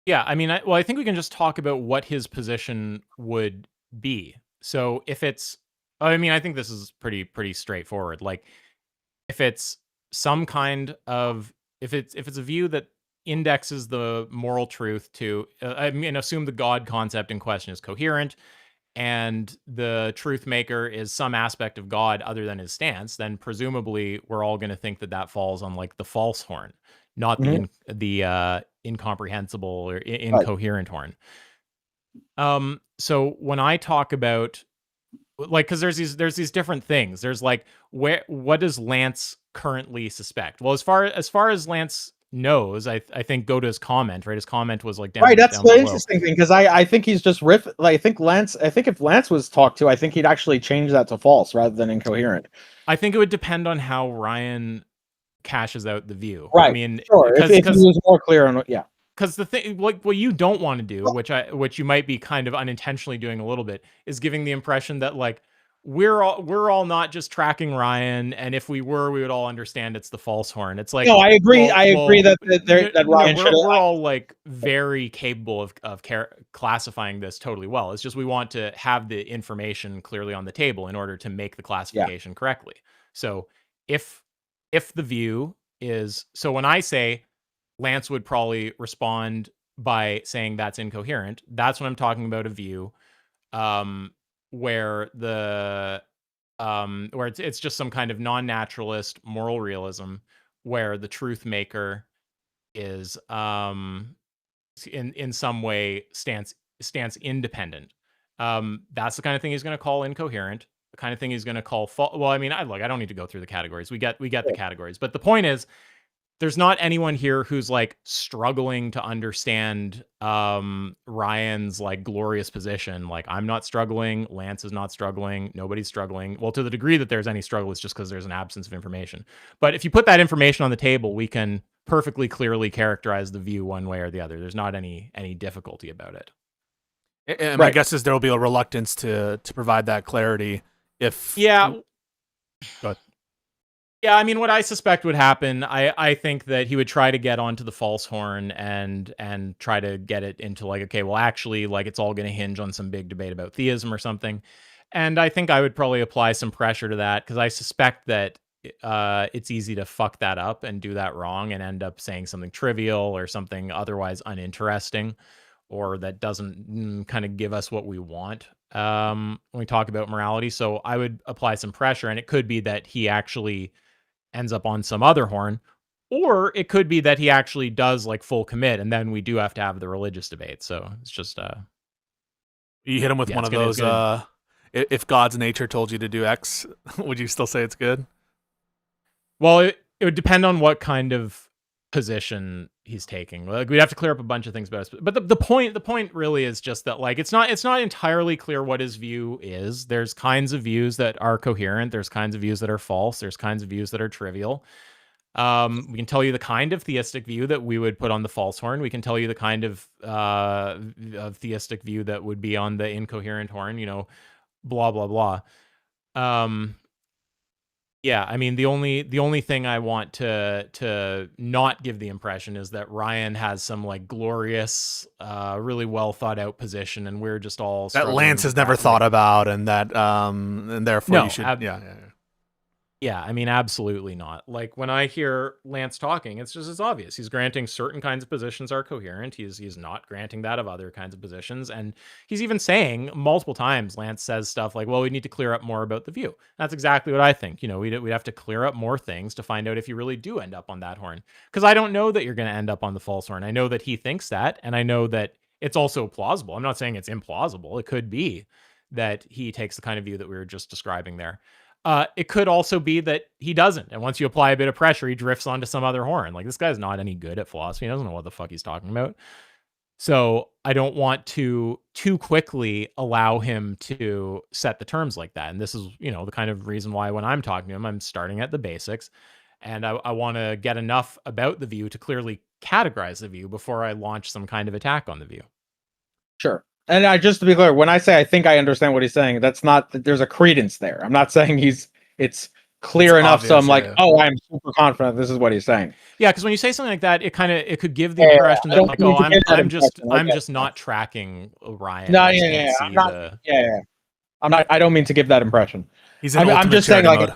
C: Yeah, I mean, I think we can just talk about what his position would be. So if it's, I mean, I think this is pretty straightforward. Like, if it's some kind of, if it's a view that indexes the moral truth to, assume the God concept in question is coherent, and the truth maker is some aspect of God other than his stance, then presumably we're all going to think that falls on like the false horn, not the incomprehensible or incoherent horn. So when I talk about, like, because there's these different things. There's like, what does Lance currently suspect? Well, as far as Lance knows, I think go to his comment. Right, his comment was like down.
B: Right, that's
C: down
B: the
C: below.
B: interesting thing, because I think he's just riff. Like, I think if Lance was talked to, I think he'd actually change that to false rather than incoherent.
C: I think it would depend on how Ryan cashes out the view.
B: Right.
C: I mean,
B: sure. If he was more clear on
C: because the thing, like, what you don't want to do, which you might be kind of unintentionally doing a little bit, is giving the impression that like we're all not just tracking Ryan, and if we were, we would all understand it's the false horn. It's like,
B: No, I agree.
C: well,
B: I agree that Ryan should.
C: we're all like very capable of classifying this totally well. It's just we want to have the information clearly on the table in order to make the classification correctly. So if the view is, so when I say Lance would probably respond by saying that's incoherent, that's when I'm talking about a view where it's just some kind of non-naturalist moral realism where the truth maker is in some way stance independent. That's the kind of thing he's going to call incoherent. The kind of thing he's going to call well, I mean, I don't need to go through the categories. We get the categories, but the point is, there's not anyone here who's like struggling to understand Ryan's like glorious position. Like, I'm not struggling. Lance is not struggling. Nobody's struggling. Well, to the degree that there's any struggle, it's just because there's an absence of information. But if you put that information on the table, we can perfectly clearly characterize the view one way or the other. There's not any difficulty about it.
A: And my guess is there will be a reluctance to provide that clarity if...
C: Yeah.
A: Go ahead.
C: Yeah, I mean, what I suspect would happen, I think that he would try to get onto the false horn and try to get it into like, okay, well, actually, like, it's all going to hinge on some big debate about theism or something. And I think I would probably apply some pressure to that because I suspect that it's easy to fuck that up and do that wrong and end up saying something trivial or something otherwise uninteresting or that doesn't kind of give us what we want when we talk about morality. So I would apply some pressure, and it could be that he actually ends up on some other horn, or it could be that he actually does like full commit, and then we do have to have the religious debate. So it's just
A: you hit him with one of those if God's nature told you to do X, would you still say it's good?
C: Well, it would depend on what kind of position he's taking. Like, we'd have to clear up a bunch of things about us. But the point really is just that like it's not entirely clear what his view is. There's kinds of views that are coherent. There's kinds of views that are false. There's kinds of views that are trivial. We can tell you the kind of theistic view that we would put on the false horn. We can tell you the kind of theistic view that would be on the incoherent horn. You know, blah blah blah. Yeah, I mean, the only thing I want to not give the impression is that Ryan has some like glorious, really well thought out position, and we're just all
A: that Lance has never thought about, and that and therefore you should.
C: Yeah, I mean, absolutely not. Like, when I hear Lance talking, it's obvious. He's granting certain kinds of positions are coherent. He's not granting that of other kinds of positions. And he's even saying multiple times, Lance says stuff like, well, we need to clear up more about the view. That's exactly what I think. You know, we'd have to clear up more things to find out if you really do end up on that horn. Because I don't know that you're going to end up on the false horn. I know that he thinks that, and I know that it's also plausible. I'm not saying it's implausible. It could be that he takes the kind of view that we were just describing there. It could also be that he doesn't. And once you apply a bit of pressure, he drifts onto some other horn. Like, this guy's not any good at philosophy. He doesn't know what the fuck he's talking about. So I don't want to too quickly allow him to set the terms like that. And this is, you know, the kind of reason why when I'm talking to him, I'm starting at the basics. And I want to get enough about the view to clearly categorize the view before I launch some kind of attack on the view.
B: Sure. And just to be clear, when I say I think I understand what he's saying, that's not that there's a credence there. I'm not saying it's clear enough, obvious, so I'm like, oh, I'm super confident this is what he's saying.
C: Yeah, because when you say something like that, it could give the impression that like, oh, I'm just not tracking Ryan.
B: I'm not. I don't mean to give that impression.
A: I'm just saying like.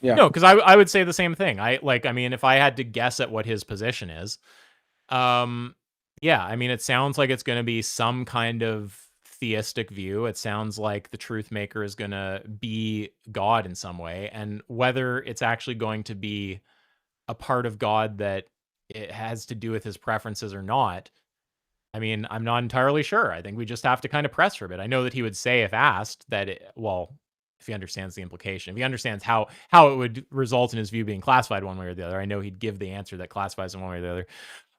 C: No, because I would say the same thing. I mean, if I had to guess at what his position is, yeah, I mean, it sounds like it's going to be some kind of theistic view. It sounds like the truth maker is going to be God in some way. And whether it's actually going to be a part of God that it has to do with his preferences or not, I mean, I'm not entirely sure. I think we just have to kind of press for a bit. I know that he would say, if asked, that, if he understands the implication, if he understands how it would result in his view being classified one way or the other, I know he'd give the answer that classifies in one way or the other.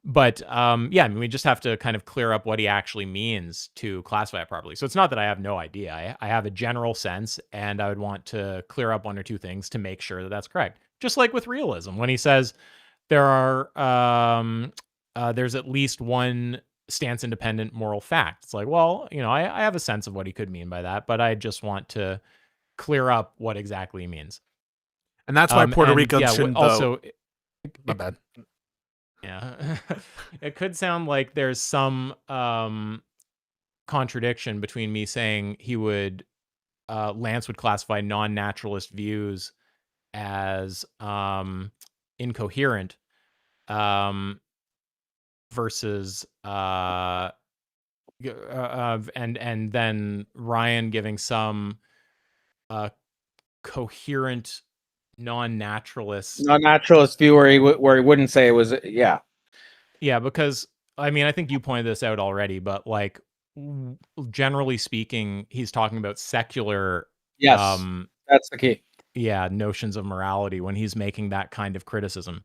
C: But yeah, I mean, we just have to kind of clear up what he actually means to classify it properly. So it's not that I have no idea. I have a general sense, and I would want to clear up one or two things to make sure that that's correct. Just like with realism, when he says there are there's at least one stance independent moral fact. It's like, well, I have a sense of what he could mean by that, but I just want to clear up what exactly he means.
A: And that's why Puerto Rico shouldn't
C: also,
A: vote. My bad.
C: Yeah. It could sound like there's some contradiction between me saying Lance would classify non-naturalist views as incoherent versus and then Ryan giving some coherent non-naturalist
B: view where he wouldn't say it was.
C: Yeah, because I mean, I think you pointed this out already, but like generally speaking, he's talking about secular
B: Yes, that's the key.
C: Yeah, notions of morality when he's making that kind of criticism.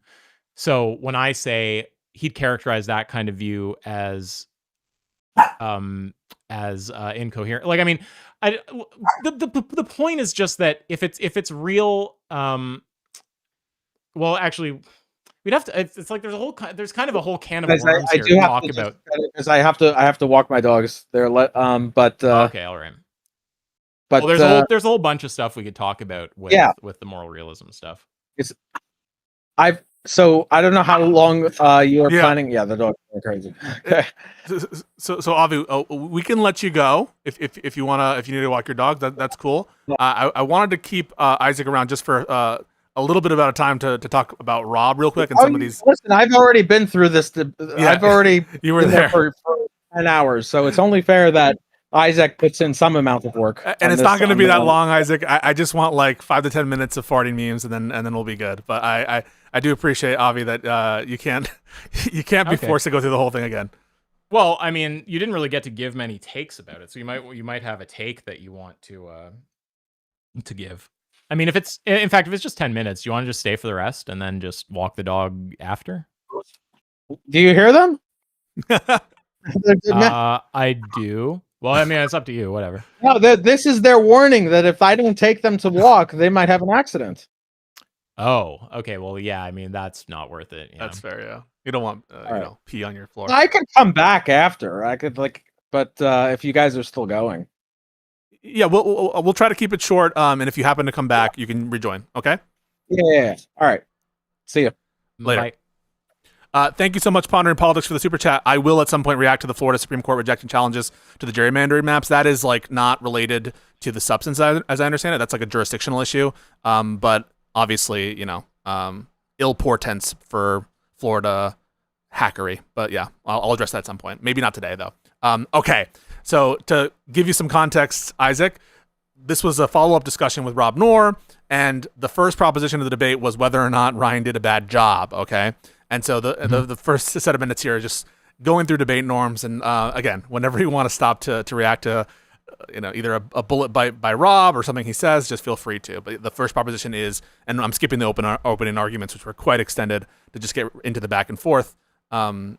C: So when I say he'd characterize that kind of view as incoherent, like, I mean, the point is just that if it's real, well, actually, we'd have to. It's like there's kind of a whole can of worms here to talk about.
B: Because I have to walk my dogs. They're but
C: okay, all right.
B: But
C: well, there's a whole bunch of stuff we could talk about with the moral realism stuff.
B: So I don't know how long you are planning. Yeah, the dogs are crazy.
A: So Avi, we can let you go if you need to walk your dog. That's cool. I wanted to keep Isaac around just for a little bit of time to talk about Rob real quick and some of these.
B: Listen, I've already been through this. I've already
A: you were there
B: for 10 hours, so it's only fair that Isaac puts in some amount of work.
A: And it's not going to be that long, Isaac. I just want like 5 to 10 minutes of farting memes, and then we'll be good. But I do appreciate, Avi, that you can't be forced to go through the whole thing again.
C: Well, I mean, you didn't really get to give many takes about it, so you might have a take that you want to give. I mean, if it's just 10 minutes, do you want to just stay for the rest and then just walk the dog after?
B: Do you hear them?
C: I do. Well, I mean, it's up to you. Whatever.
B: No, this is their warning that if I don't take them to walk, they might have an accident.
C: Oh, okay. Well, yeah. I mean, that's not worth it.
A: That's fair. Yeah, you don't want pee on your floor.
B: I could come back after. I could but if you guys are still going,
A: yeah, we'll try to keep it short. And if you happen to come back, you can rejoin. Okay.
B: Yeah. All right. See you
A: later.
C: Bye.
A: Thank you so much, Pondering Politics, for the super chat. I will at some point react to the Florida Supreme Court rejecting challenges to the gerrymandering maps. That is like not related to the substance, as I understand it. That's like a jurisdictional issue. But obviously, ill portents for Florida hackery. But yeah, I'll address that at some point. Maybe not today though. Okay. So to give you some context, Isaac, this was a follow-up discussion with Rob Noerr, and the first proposition of the debate was whether or not Ryan did a bad job. Okay. And so the first set of minutes here is just going through debate norms. And again, whenever you want to stop to react to, either a bullet by Rob or something he says, just feel free to. But the first proposition is, and I'm skipping the opening arguments, which were quite extended, to just get into the back and forth. The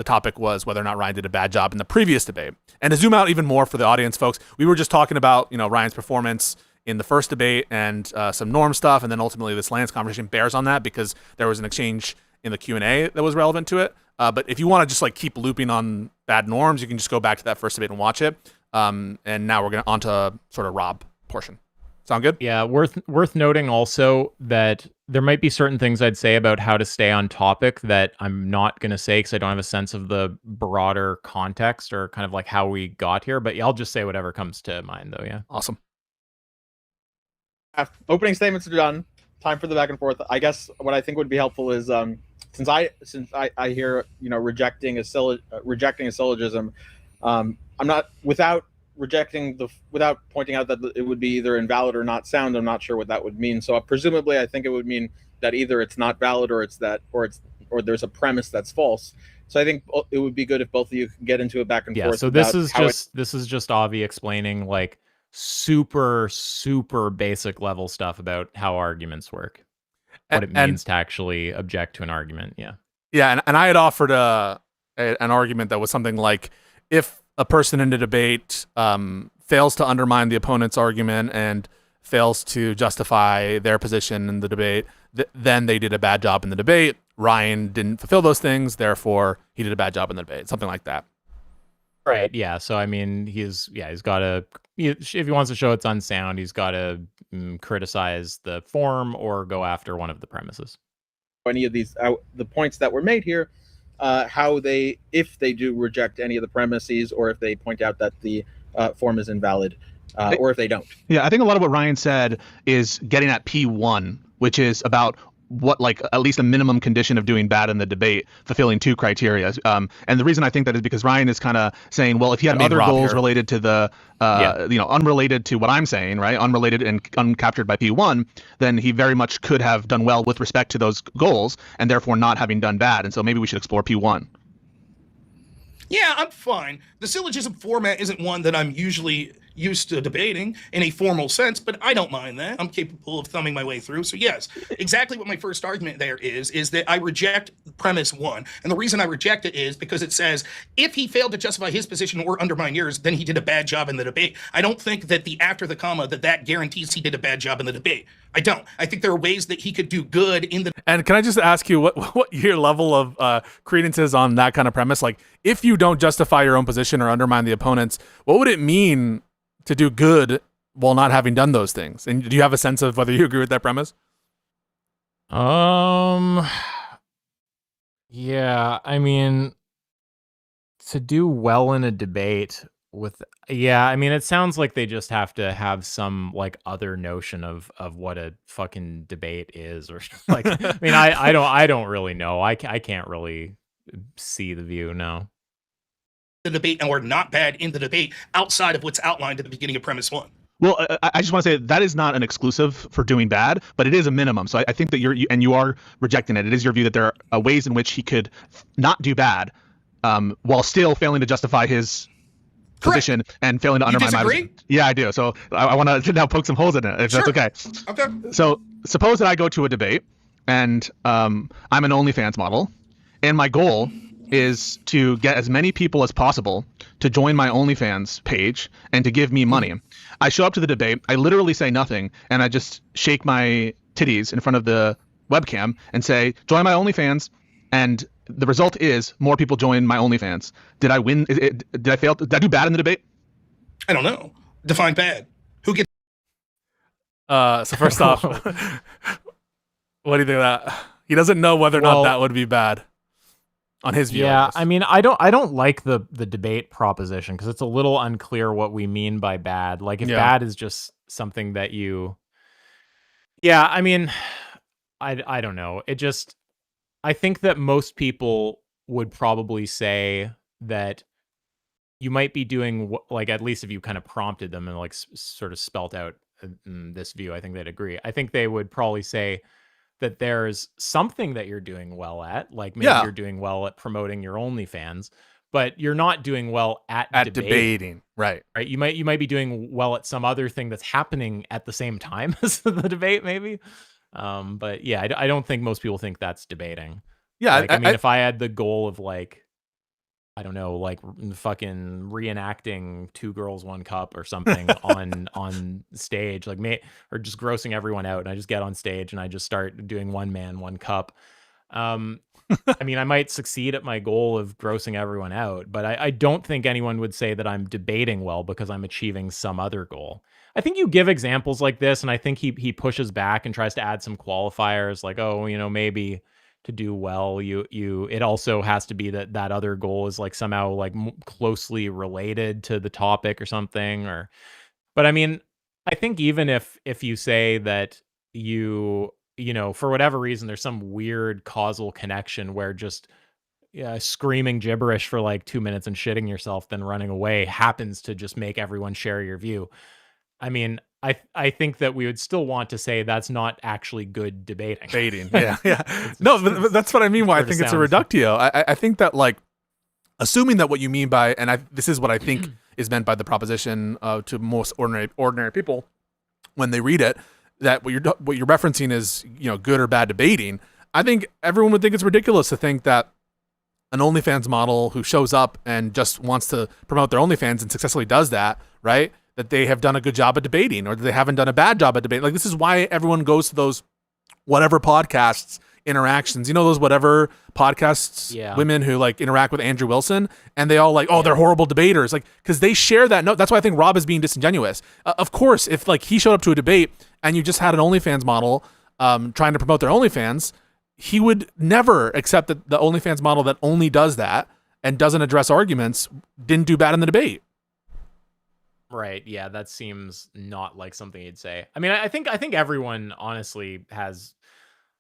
A: topic was whether or not Ryan did a bad job in the previous debate. And to zoom out even more for the audience, folks, we were just talking about, Ryan's performance in the first debate and some norm stuff, and then ultimately this Lance conversation bears on that because there was an exchange in the Q&A that was relevant to it. But if you want to just like keep looping on bad norms, you can just go back to that first debate and watch it. And now we're going to onto sort of Rob portion. Sound good?
C: Yeah, worth noting also that there might be certain things I'd say about how to stay on topic that I'm not going to say because I don't have a sense of the broader context or kind of like how we got here. But yeah, I'll just say whatever comes to mind though, yeah.
A: Awesome.
B: Opening statements are done. Time for the back and forth. I guess what I think would be helpful is since I hear rejecting a syllogism, I'm not without pointing out that it would be either invalid or not sound. I'm not sure what that would mean. So presumably, I think it would mean that either it's not valid or or there's a premise that's false. So I think it would be good if both of you could get into a back and forth.
C: Yeah. So this is just Avi explaining like super basic level stuff about how arguments work, what it means to actually object to an argument.
A: And I had offered an argument that was something like, if a person in a debate fails to undermine the opponent's argument and fails to justify their position in the debate, then they did a bad job in the debate. Ryan didn't fulfill those things, therefore he did a bad job in the debate, something like that.
C: Right. Yeah. So I mean, he's got to, if he wants to show it's unsound, he's got to criticize the form or go after one of the premises.
B: Any of these, the points that were made here, how they, if they do reject any of the premises, or if they point out that the form is invalid, or if they don't.
F: Yeah, I think a lot of what Ryan said is getting at P1, which is about what, like, at least a minimum condition of doing bad in the debate, fulfilling 2 criteria. And the reason I think that is because Ryan is kind of saying, well, if he had other goals related to the, unrelated to what I'm saying, right, unrelated and uncaptured by P1, then he very much could have done well with respect to those goals, and therefore not having done bad. And so maybe we should explore P1.
G: Yeah, I'm fine. The syllogism format isn't one that I'm usually used to debating in a formal sense, but I don't mind that. I'm capable of thumbing my way through. So yes, exactly what my first argument there is that I reject premise 1. And the reason I reject it is because it says, if he failed to justify his position or undermine yours, then he did a bad job in the debate. I don't think that the after the comma, that guarantees he did a bad job in the debate. I don't. I think there are ways that he could do good in the...
A: And can I just ask you what your level of credence is on that kind of premise? Like, if you don't justify your own position or undermine the opponents, what would it mean to do good while not having done those things? And do you have a sense of whether you agree with that premise?
C: Yeah, I mean, to do well in a debate with, I mean, it sounds like they just have to have some like other notion of what a fucking debate is, or like, I mean, I don't really know. I can't really see the view. No.
G: The debate, and we're not bad in the debate outside of what's outlined at the beginning of premise 1.
F: Well, I just want to say that is not an exclusive for doing bad, but it is a minimum. So I think that you are rejecting it. It is your view that there are ways in which he could not do bad, while still failing to justify his position and failing to undermine my position. Yeah, I do. So I want to now poke some holes in it, if that's okay.
G: Okay.
F: So suppose that I go to a debate and I'm an OnlyFans model, and my goal is to get as many people as possible to join my OnlyFans page and to give me money. I show up to the debate, I literally say nothing, and I just shake my titties in front of the webcam and say, join my OnlyFans, and the result is more people join my OnlyFans. Did I win? Did I fail? Did I do bad in the debate?
G: I don't know. Define bad. Who gets...
A: So first off, what do you think of that? He doesn't know whether or not that would be bad. On his view,
C: yeah, I mean, I don't like the debate proposition because it's a little unclear what we mean by bad. Like, if bad is just something that you, I mean, I don't know. It just, I think that most people would probably say that you might be doing, like, at least if you kind of prompted them and like sort of spelt out this view, I think they'd agree. I think they would probably say that there's something that you're doing well at, like maybe you're doing well at promoting your OnlyFans, but you're not doing well at
A: debating. Right.
C: You might be doing well at some other thing that's happening at the same time as the debate, maybe. But yeah, I don't think most people think that's debating.
A: Yeah,
C: like, I mean, if I had the goal of like, I don't know, like fucking reenacting 2 Girls, 1 Cup or something on stage, like or just grossing everyone out, and I just get on stage and I just start doing 1 man, 1 cup. I mean, I might succeed at my goal of grossing everyone out, but I don't think anyone would say that I'm debating well because I'm achieving some other goal. I think you give examples like this, and I think he pushes back and tries to add some qualifiers, like, oh, maybe to do well, it also has to be that other goal is like somehow like closely related to the topic or something. But I mean, I think even if you say that you for whatever reason there's some weird causal connection where just screaming gibberish for like 2 minutes and shitting yourself then running away happens to just make everyone share your view. I mean, I think that we would still want to say that's not actually good debating.
A: Yeah. No, but that's what I mean. Why I think it's a reductio. I think that, like, assuming that what you mean by, and this is what I think is meant by the proposition to most ordinary people when they read it, that what you're referencing is good or bad debating. I think everyone would think it's ridiculous to think that an OnlyFans model who shows up and just wants to promote their OnlyFans and successfully does that, right? That they have done a good job at debating, or that they haven't done a bad job at debating. Like, this is why everyone goes to those whatever podcasts interactions. You know those whatever podcasts, women who like interact with Andrew Wilson, and they all like, oh, they're horrible debaters, like because they share that note. That's why I think Rob is being disingenuous. Of course, if like he showed up to a debate and you just had an OnlyFans model trying to promote their OnlyFans, he would never accept that the OnlyFans model that only does that and doesn't address arguments didn't do bad in the debate.
C: Right. Yeah, that seems not like something he'd say. I mean, I think everyone honestly has.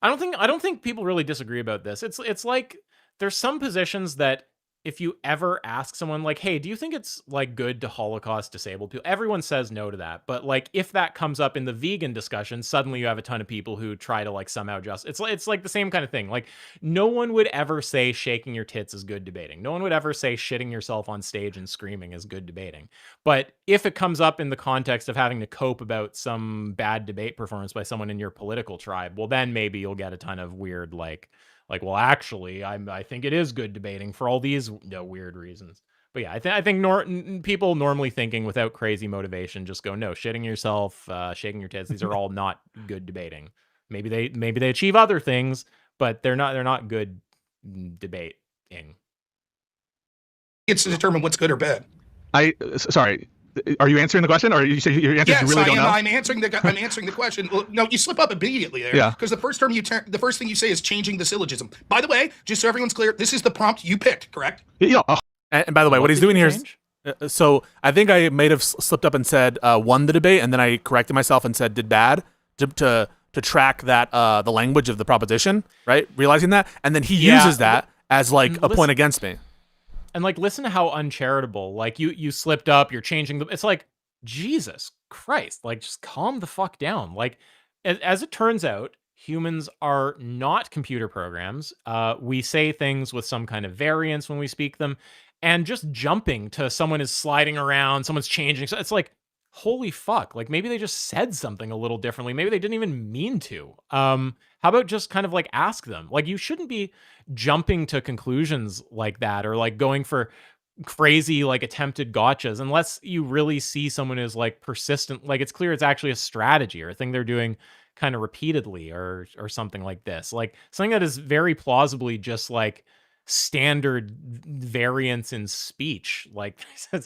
C: I don't think people really disagree about this. It's like there's some positions that if you ever ask someone like, "Hey, do you think it's like good to Holocaust disabled people?" Everyone says no to that. But like if that comes up in the vegan discussion, suddenly you have a ton of people who try to like somehow just it's like the same kind of thing. Like no one would ever say shaking your tits is good debating. No one would ever say shitting yourself on stage and screaming is good debating. But if it comes up in the context of having to cope about some bad debate performance by someone in your political tribe, well then maybe you'll get a ton of weird like, well, actually, I think it is good debating for all these weird reasons. But yeah, I think people normally thinking without crazy motivation just go, no, shitting yourself, shaking your tits. These are all not good debating. Maybe they achieve other things, but they're not good debating.
G: It's to determine what's good or bad.
F: Sorry. Are you answering the question, or you say your answer?
G: Yes,
F: you really don't know?
G: I'm answering the question. Well, no, you slip up immediately there.
F: Yeah.
G: Because the first thing you say is changing the syllogism. By the way, just so everyone's clear, this is the prompt you picked, correct?
F: Yeah.
A: And by the way, what he's doing here is, so I think I may have slipped up and said won the debate, and then I corrected myself and said did bad to track that the language of the proposition, right? Realizing that, and then he uses that as like a point against me.
C: And like, listen to how uncharitable, like you slipped up, you're changing it's like, Jesus Christ, like just calm the fuck down. Like, as it turns out, humans are not computer programs. We say things with some kind of variance when we speak them, and just jumping to someone is sliding around, someone's changing. So it's like, holy fuck, like maybe they just said something a little differently. Maybe they didn't even mean to. How about just kind of like ask them? Like you shouldn't be jumping to conclusions like that or like going for crazy like attempted gotchas unless you really see someone who's like persistent. Like it's clear it's actually a strategy or a thing they're doing kind of repeatedly or something like this. Like something that is very plausibly just like standard variance in speech. Like I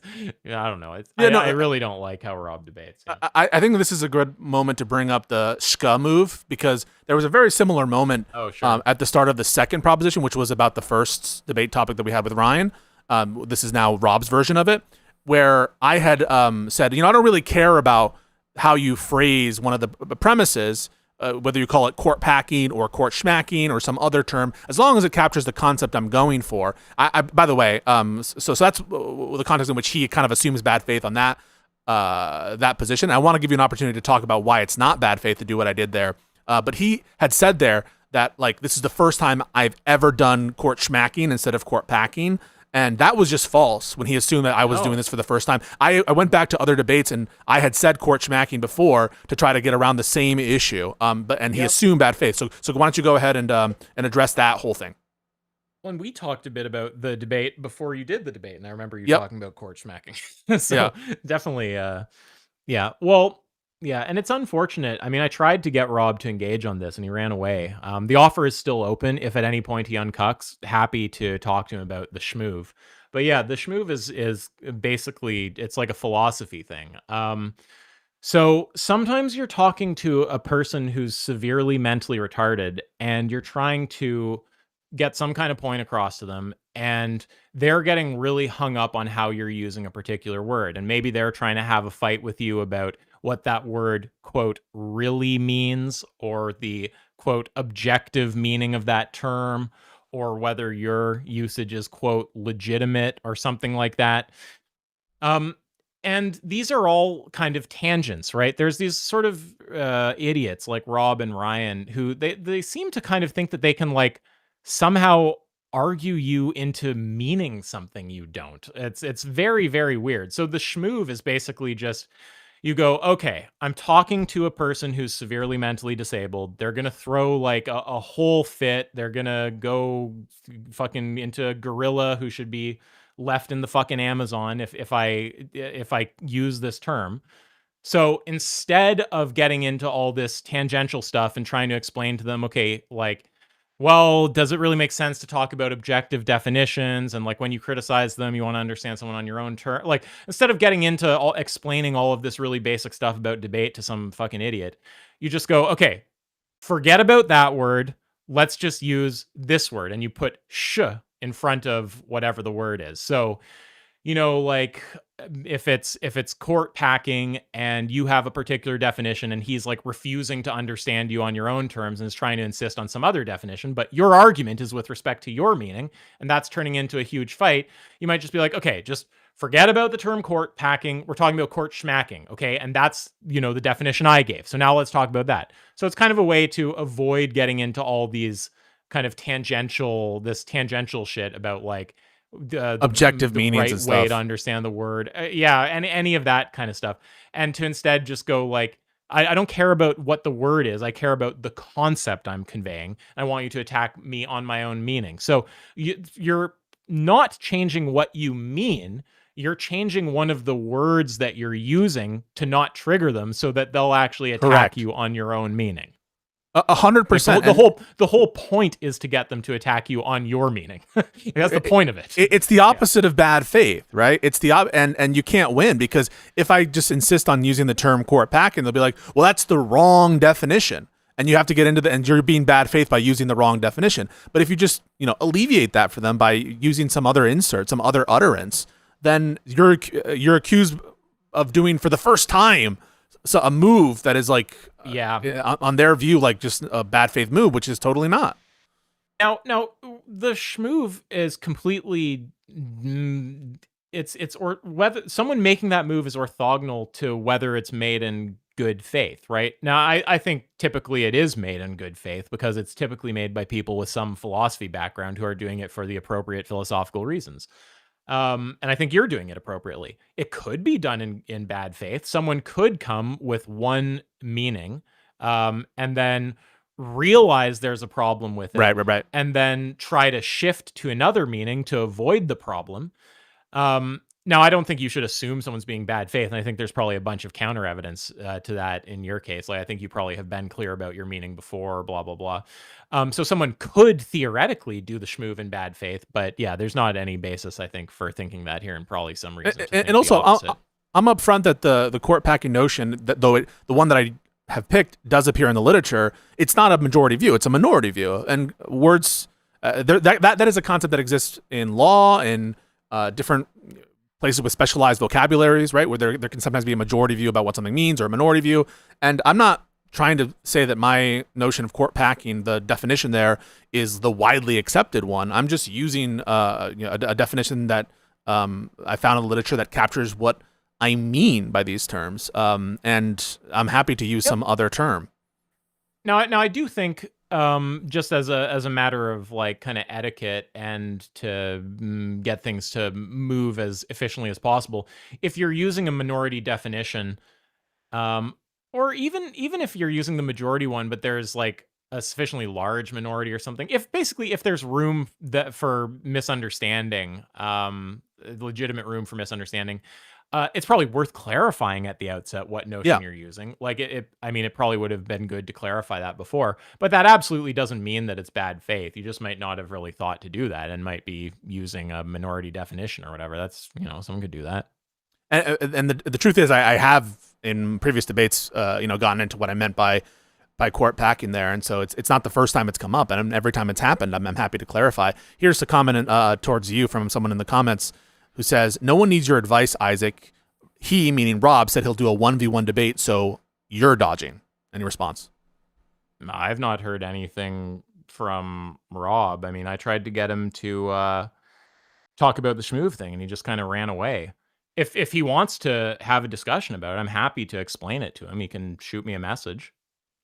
C: don't know. I really don't like how Rob debates. Yeah.
A: I think this is a good moment to bring up the shka move because there was a very similar moment at the start of the second proposition, which was about the first debate topic that we had with Ryan. This is now Rob's version of it, where I had said, I don't really care about how you phrase one of the premises, whether you call it court packing or court schmacking or some other term, as long as it captures the concept I'm going for. By the way, so that's the context in which he kind of assumes bad faith on that position. I want to give you an opportunity to talk about why it's not bad faith to do what I did there. But he had said there that like this is the first time I've ever done court schmacking instead of court packing. And that was just false when he assumed that I was doing this for the first time. I went back to other debates and I had said court schmacking before to try to get around the same issue. He assumed bad faith. So why don't you go ahead and address that whole thing?
C: When we talked a bit about the debate before you did the debate, and I remember you talking about court schmacking. So definitely, yeah. Well, yeah, and it's unfortunate. I mean, I tried to get Rob to engage on this, and he ran away. The offer is still open. If at any point he uncucks, happy to talk to him about the schmoove. But yeah, the schmoove is basically, it's like a philosophy thing. So sometimes you're talking to a person who's severely mentally retarded, and you're trying to get some kind of point across to them, and they're getting really hung up on how you're using a particular word. And maybe they're trying to have a fight with you about what that word, quote, really means, or the, quote, objective meaning of that term, or whether your usage is, quote, legitimate or something like that. And these are all kind of tangents, right? There's these sort of idiots like Rob and Ryan who they seem to kind of think that they can like somehow argue you into meaning something you don't. It's very, very weird. So the schmoove is basically just, you go, okay, I'm talking to a person who's severely mentally disabled. They're going to throw like a whole fit. They're going to go fucking into a gorilla who should be left in the fucking Amazon if I use this term. So instead of getting into all this tangential stuff and trying to explain to them, okay, like well, does it really make sense to talk about objective definitions? And like when you criticize them, you want to understand someone on your own term. Like instead of getting into explaining all of this really basic stuff about debate to some fucking idiot, you just go, okay, forget about that word. Let's just use this word. And you put sh in front of whatever the word is. So, like if it's court packing and you have a particular definition and he's like refusing to understand you on your own terms and is trying to insist on some other definition, but your argument is with respect to your meaning, and that's turning into a huge fight, you might just be like, okay, just forget about the term court packing. We're talking about court schmacking, okay? And that's, the definition I gave. So now let's talk about that. So it's kind of a way to avoid getting into all these kind of tangential shit about like,
A: objective meanings
C: right
A: and
C: way
A: stuff.
C: to understand the word. And any of that kind of stuff. And to instead just go like, I don't care about what the word is. I care about the concept I'm conveying. I want you to attack me on my own meaning. So you're not changing what you mean. You're changing one of the words that you're using to not trigger them so that they'll actually attack
A: Correct.
C: you on your own meaning.
A: 100%.
C: The whole point is to get them to attack you on your meaning. That's the point of it.
A: It's the opposite of bad faith, right? It's the and you can't win, because if I just insist on using the term court packing, they'll be like, well, that's the wrong definition, and you have to get into and you're being bad faith by using the wrong definition. But if you just alleviate that for them by using some other insert, some other utterance, then you're accused of doing for the first time a move that is like on their view like just a bad faith move, which is totally not.
C: Now the schmove is completely or whether someone making that move is orthogonal to whether it's made in good faith, right? Now I think typically it is made in good faith because it's typically made by people with some philosophy background who are doing it for the appropriate philosophical reasons. And I think you're doing it appropriately. It could be done in bad faith. Someone could come with one meaning, and then realize there's a problem with it.
A: Right.
C: And then try to shift to another meaning to avoid the problem. Now, I don't think you should assume someone's being bad faith. And I think there's probably a bunch of counter evidence to that in your case. Like, I think you probably have been clear about your meaning before, blah, blah, blah. So someone could theoretically do the schmoove in bad faith. But yeah, there's not any basis, I think, for thinking that here, and probably some reason.
A: And also, I'm upfront that the court packing notion, that though the one that I have picked does appear in the literature, it's not a majority view, it's a minority view. And words, that is a concept that exists in law, in different places with specialized vocabularies, right? Where there can sometimes be a majority view about what something means or a minority view. And I'm not trying to say that my notion of court packing, the definition there, is the widely accepted one. I'm just using a definition that I found in the literature that captures what I mean by these terms. And I'm happy to use some other term.
C: Now I do think, just as a matter of like kind of etiquette and to get things to move as efficiently as possible, if you're using a minority definition, or even if you're using the majority one, but there's like a sufficiently large minority or something, if there's room for misunderstanding, legitimate room for misunderstanding, it's probably worth clarifying at the outset what notion you're using. Like it probably would have been good to clarify that before, but that absolutely doesn't mean that it's bad faith. You just might not have really thought to do that and might be using a minority definition or whatever. That's, someone could do that.
A: And the truth is, I have in previous debates, gotten into what I meant by court packing there. And so it's not the first time it's come up, and every time it's happened, I'm happy to clarify. Here's a comment towards you from someone in the comments who says, "No one needs your advice, Isaac. He," meaning Rob, "said he'll do a 1v1 debate, so you're dodging." Any response?
C: I've not heard anything from Rob. I mean, I tried to get him to talk about the schmoove thing, and he just kind of ran away. If he wants to have a discussion about it, I'm happy to explain it to him. He can shoot me a message.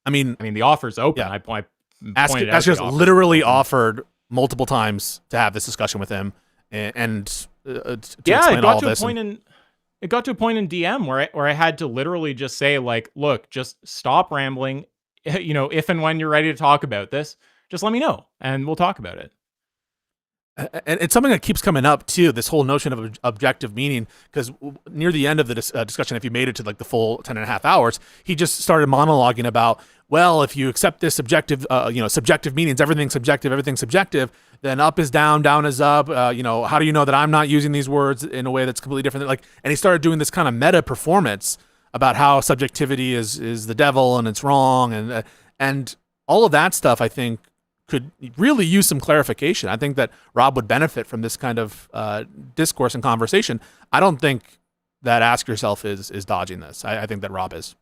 C: I mean, the offer's open.
A: Yeah.
C: I
A: AskYourself literally offered multiple times to have this discussion with him, and it got to a point in DM where I had to literally just say, like, look, just stop rambling. If and when you're ready to talk about this, just let me know and we'll talk about it. And it's something that keeps coming up too, this whole notion of objective meaning, because near the end of the discussion, if you made it to like the full 10 and a half hours, he just started monologuing about well, if you accept this subjective meanings, everything's subjective, then up is down, down is up. How do you know that I'm not using these words in a way that's completely different? And he started doing this kind of meta performance about how subjectivity is the devil and it's wrong, and all of that stuff, I think, could really use some clarification. I think that Rob would benefit from this kind of discourse and conversation. I don't think that Ask Yourself is dodging this. I think that Rob is.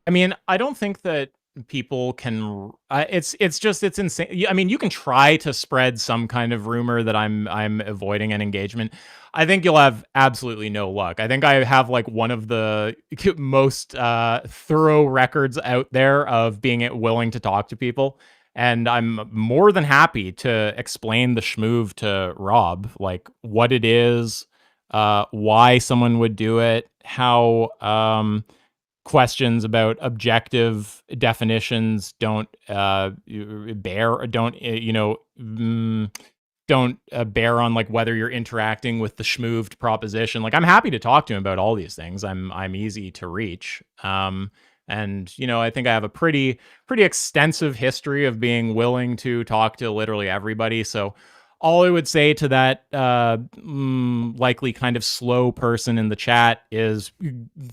C: I mean, I don't think that people can. It's insane. I mean, you can try to spread some kind of rumor that I'm avoiding an engagement. I think you'll have absolutely no luck. I think I have like one of the most thorough records out there of being willing to talk to people. And I'm more than happy to explain the schmoove to Rob, like what it is, why someone would do it, how questions about objective definitions don't bear on like whether you're interacting with the schmooved proposition. Like, I'm happy to talk to him about all these things. I'm easy to reach. And, I think I have a pretty extensive history of being willing to talk to literally everybody. So all I would say to that likely kind of slow person in the chat is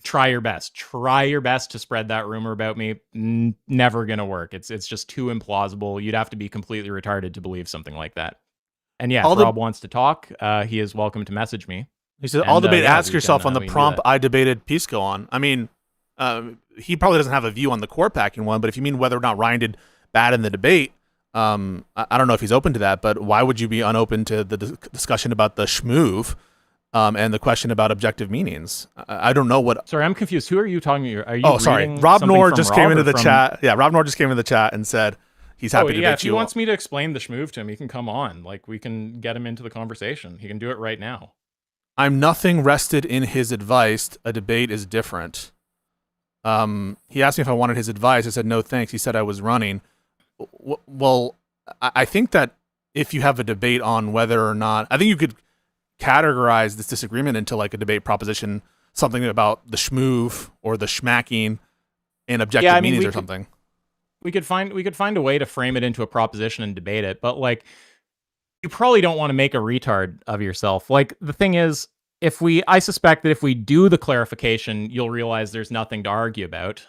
C: try your best. Try your best to spread that rumor about me. Never going to work. It's just too implausible. You'd have to be completely retarded to believe something like that. And yeah, if Rob wants to talk, he is welcome to message me.
A: He said, I'll debate Ask Yourself on the prompt I debated Pisco on. I mean, he probably doesn't have a view on the core packing one, but if you mean whether or not Ryan did bad in the debate, I don't know if he's open to that, but why would you be unopen to the discussion about the schmoove and the question about objective meanings? I don't know what...
C: Sorry, I'm confused. Who are you talking to? Are you
A: sorry. Rob Noerr just came into the chat. Yeah, Rob Noerr just came into the chat and said he's happy to debate you.
C: If he wants me to explain the schmoove to him, he can come on. Like, we can get him into the conversation. He can do it right now.
A: I'm nothing rested in his advice. A debate is different. He asked me if I wanted his advice. I said, no, thanks. He said I was running. Well, I think that if you have a debate on whether or not, I think you could categorize this disagreement into like a debate proposition, something about the schmoove or the schmacking and objective meanings or something.
C: We could find a way to frame it into a proposition and debate it, but like, you probably don't want to make a retard of yourself. Like, the thing is, I suspect that if we do the clarification, you'll realize there's nothing to argue about.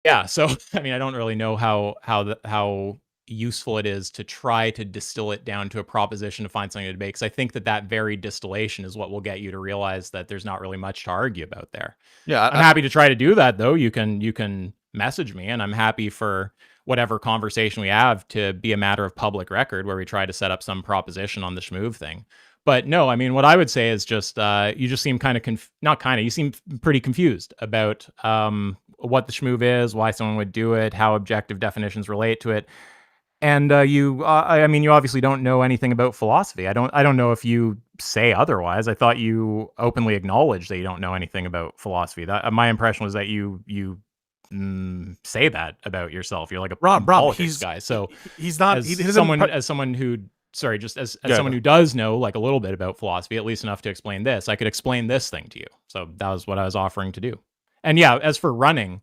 C: Yeah, so I mean, I don't really know how useful it is to try to distill it down to a proposition to find something to debate, because I think that very distillation is what will get you to realize that there's not really much to argue about there.
A: Yeah,
C: I'm happy to try to do that, though. You can message me, and I'm happy for whatever conversation we have to be a matter of public record where we try to set up some proposition on the schmoove thing. But no, I mean, what I would say is just you just seem you seem pretty confused about what the schmoove is, why someone would do it, how objective definitions relate to it. And you obviously don't know anything about philosophy. I don't know if you say otherwise. I thought you openly acknowledged that you don't know anything about philosophy. That my impression was that you say that about yourself. You're like a politics guy. So
A: he's not.
C: As someone who does know like a little bit about philosophy, at least enough to explain this, I could explain this thing to you. So that was what I was offering to do. And yeah, as for running,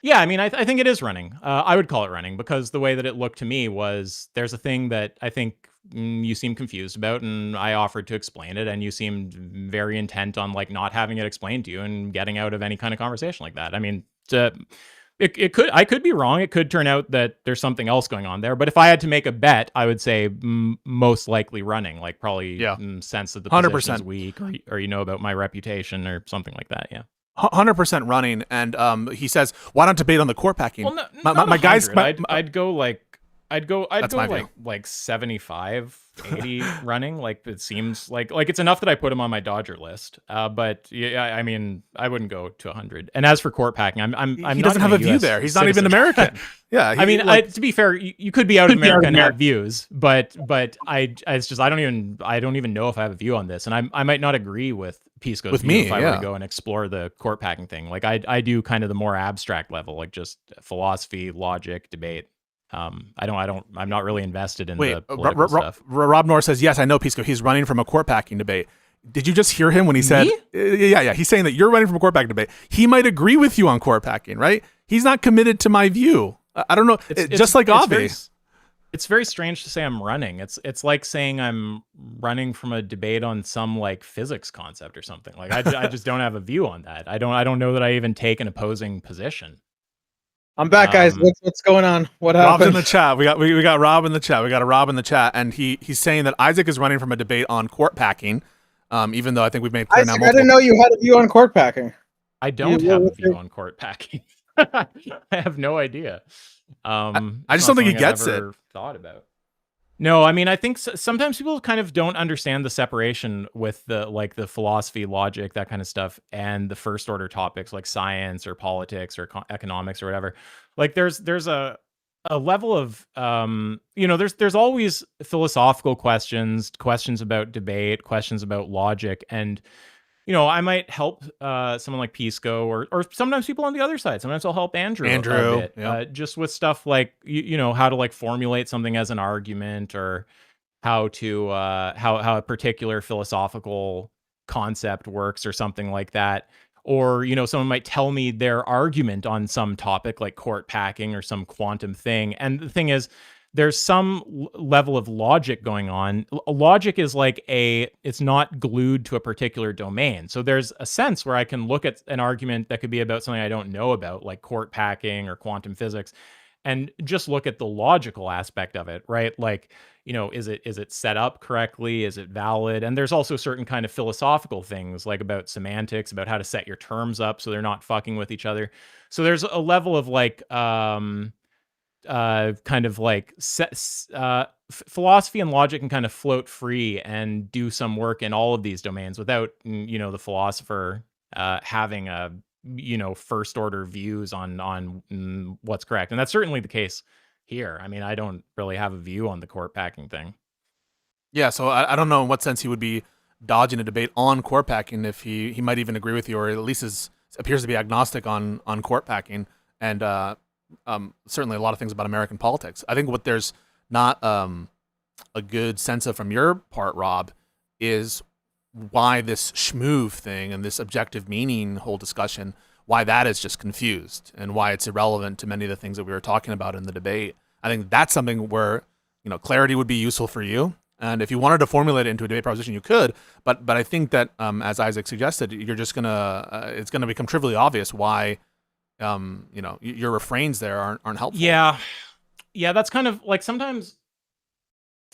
C: yeah, I mean, I think it is running. I would call it running, because the way that it looked to me was there's a thing that I think you seem confused about, and I offered to explain it, and you seemed very intent on like not having it explained to you and getting out of any kind of conversation like that. I mean, I could be wrong. It could turn out that there's something else going on there. But if I had to make a bet, I would say most likely running, like probably sense that the position is weak, or about my reputation or something like that. Yeah.
A: 100% running, and he says, "Why not debate on the core packing?"
C: Well,
A: my guys,
C: I'd go like 75, 80 running. Like, it seems like it's enough that I put him on my Dodger list. But yeah, I mean, I wouldn't go to 100. And as for court packing,
A: he doesn't have a view there. He's not even American. Yeah,
C: I mean, to be fair, you could be out of America and have views, but it's just I don't even know if I have a view on this, and I might not agree with Pisco's view if I were to go and explore the court packing thing. Like, I do kind of the more abstract level, like just philosophy, logic, debate. I'm not really invested in the political stuff.
A: Rob Noerr says, yes, I know Pisco. He's running from a court packing debate. Did you just hear him when he said, yeah, he's saying that you're running from a court packing debate. He might agree with you on court packing, right? He's not committed to my view. I don't know. Just like Avi.
C: It's very strange to say I'm running. It's like saying I'm running from a debate on some like physics concept or something. Like I just don't have a view on that. I don't know that I even take an opposing position.
B: I'm back, guys. What's going on? What happened?
A: Rob's in the chat. We got Rob in the chat. We got a Rob in the chat, and he's saying that Isaac is running from a debate on court packing. Even though I think we've made clear
B: Isaac,
A: now.
B: I didn't know you had a view on court packing.
C: I don't have a view on court packing. I have no idea.
A: I just don't think he gets it.
C: Thought about. No, I mean, I think sometimes people kind of don't understand the separation with the philosophy, logic, that kind of stuff, and the first order topics like science or politics or economics or whatever. Like there's a level of there's always philosophical questions about debate, questions about logic, and I might help someone like Pisco or sometimes people on the other side. Sometimes I'll help Andrew a bit, just with stuff like how to like formulate something as an argument, or how to how a particular philosophical concept works or something like that. Or someone might tell me their argument on some topic like court packing or some quantum thing. And the thing is, there's some level of logic going on. Logic is like it's not glued to a particular domain. So there's a sense where I can look at an argument that could be about something I don't know about, like court packing or quantum physics, and just look at the logical aspect of it, right? Like, is it set up correctly? Is it valid? And there's also certain kind of philosophical things like about semantics, about how to set your terms up so they're not fucking with each other. So there's a level of like, kind of like philosophy and logic can kind of float free and do some work in all of these domains without the philosopher having a first order views on what's correct. And that's certainly the case here. I mean, I don't really have a view on the court packing thing.
A: Yeah, so I don't know in what sense he would be dodging a debate on court packing, if he might even agree with you, or at least appears to be agnostic on court packing, and certainly a lot of things about American politics. I think what there's not a good sense of from your part, Rob, is why this schmoove thing and this objective meaning whole discussion, why that is just confused and why it's irrelevant to many of the things that we were talking about in the debate. I think that's something where clarity would be useful for you. And if you wanted to formulate it into a debate proposition, you could. But I think that as Isaac suggested, you're just it's gonna become trivially obvious why your refrains there aren't helpful.
C: Yeah, that's kind of like sometimes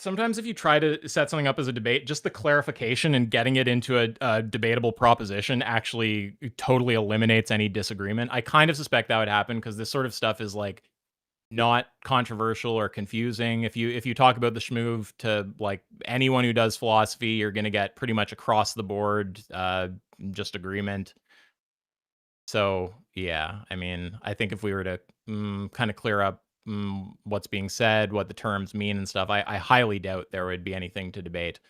C: if you try to set something up as a debate, just the clarification and getting it into a debatable proposition actually totally eliminates any disagreement. I kind of suspect that would happen because this sort of stuff is like not controversial or confusing. If you talk about the schmoove to like anyone who does philosophy, you're going to get pretty much across the board just agreement. So yeah, I mean, I think if we were to kind of clear up what's being said, what the terms mean and stuff, I highly doubt there would be anything to debate.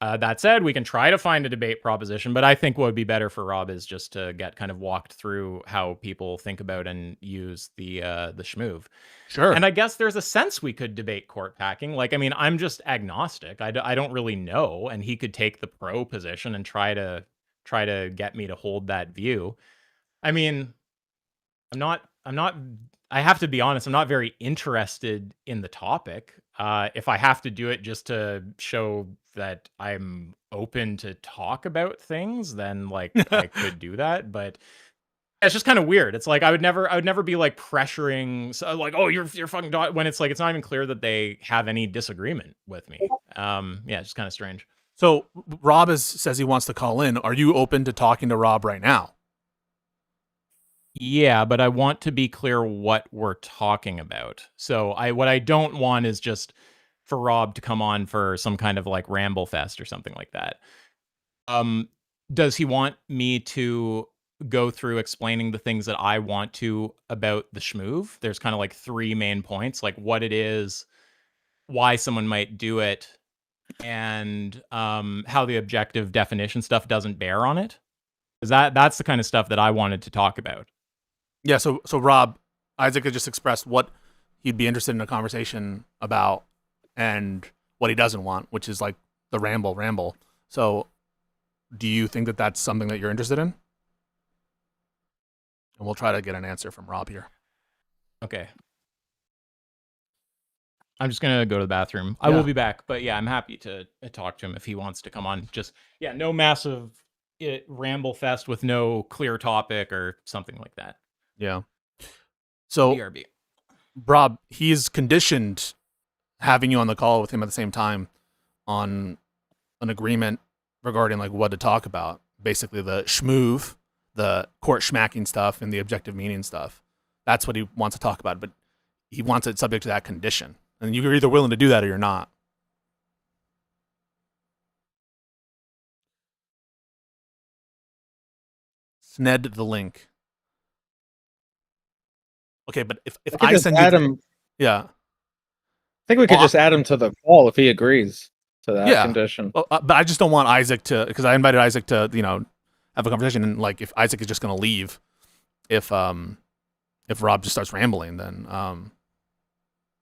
C: That said, we can try to find a debate proposition, but I think what would be better for Rob is just to get kind of walked through how people think about and use the schmoove.
A: Sure.
C: And I guess there's a sense we could debate court packing. Like, I mean, I'm just agnostic. I don't really know, and he could take the pro position and try to get me to hold that view. I mean, I'm not. I have to be honest. I'm not very interested in the topic. If I have to do it just to show that I'm open to talk about things, then like I could do that. But it's just kind of weird. It's like I would never be like pressuring, so like, oh, you're fucking when it's like it's not even clear that they have any disagreement with me. Yeah, it's just kind of strange.
A: So Rob says he wants to call in. Are you open to talking to Rob right now?
C: Yeah, but I want to be clear what we're talking about. So what I don't want is just for Rob to come on for some kind of like ramble fest or something like that. Does he want me to go through explaining the things that I want to about the schmoove? There's kind of like three main points, like what it is, why someone might do it, and how the objective definition stuff doesn't bear on it. Because that's the kind of stuff that I wanted to talk about.
A: Yeah, so Rob, Isaac had just expressed what he'd be interested in a conversation about and what he doesn't want, which is like the ramble. So do you think that that's something that you're interested in? And we'll try to get an answer from Rob here.
C: Okay. I'm just gonna go to the bathroom. I will be back, but yeah, I'm happy to talk to him if he wants to come on. Just no massive ramble fest with no clear topic or something like that.
A: Yeah. So,
C: BRB.
A: Rob, he's conditioned having you on the call with him at the same time on an agreement regarding like what to talk about. Basically, the schmoove, the court schmacking stuff, and the objective meaning stuff. That's what he wants to talk about, but he wants it subject to that condition. And you're either willing to do that or you're not. Sned the link. Okay, but if I send you,
B: him,
A: yeah,
B: I think we could just add him to the call if he agrees to that condition.
A: Well, but I just don't want Isaac to, because I invited Isaac to, have a conversation, and like if Isaac is just going to leave, if Rob just starts rambling, then I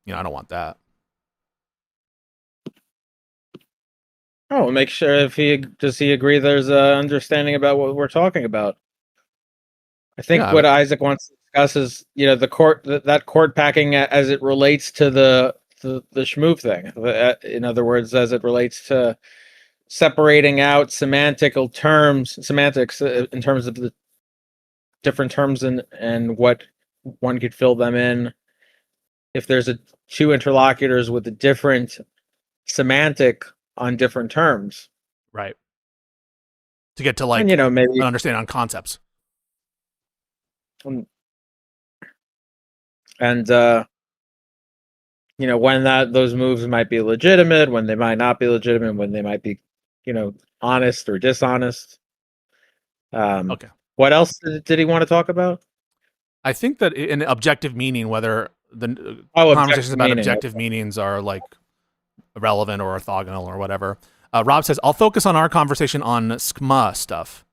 A: don't want that.
B: Oh, make sure if does he agree there's a understanding about what we're talking about. I think what Isaac wants to discuss is, the court, that court packing as it relates to the schmoove thing. In other words, as it relates to separating out semantics in terms of the different terms and what one could fill them in. If there's two interlocutors with a different semantic on different terms,
A: right? To get to like
B: maybe
A: an understanding on concepts.
B: And when those moves might be legitimate, when they might not be legitimate, when they might be, honest or dishonest.
A: Okay.
B: What else did he want to talk about?
A: I think that in objective meaning, whether the conversations about objective meanings are like relevant or orthogonal or whatever. Rob says, I'll focus on our conversation on SKMA stuff.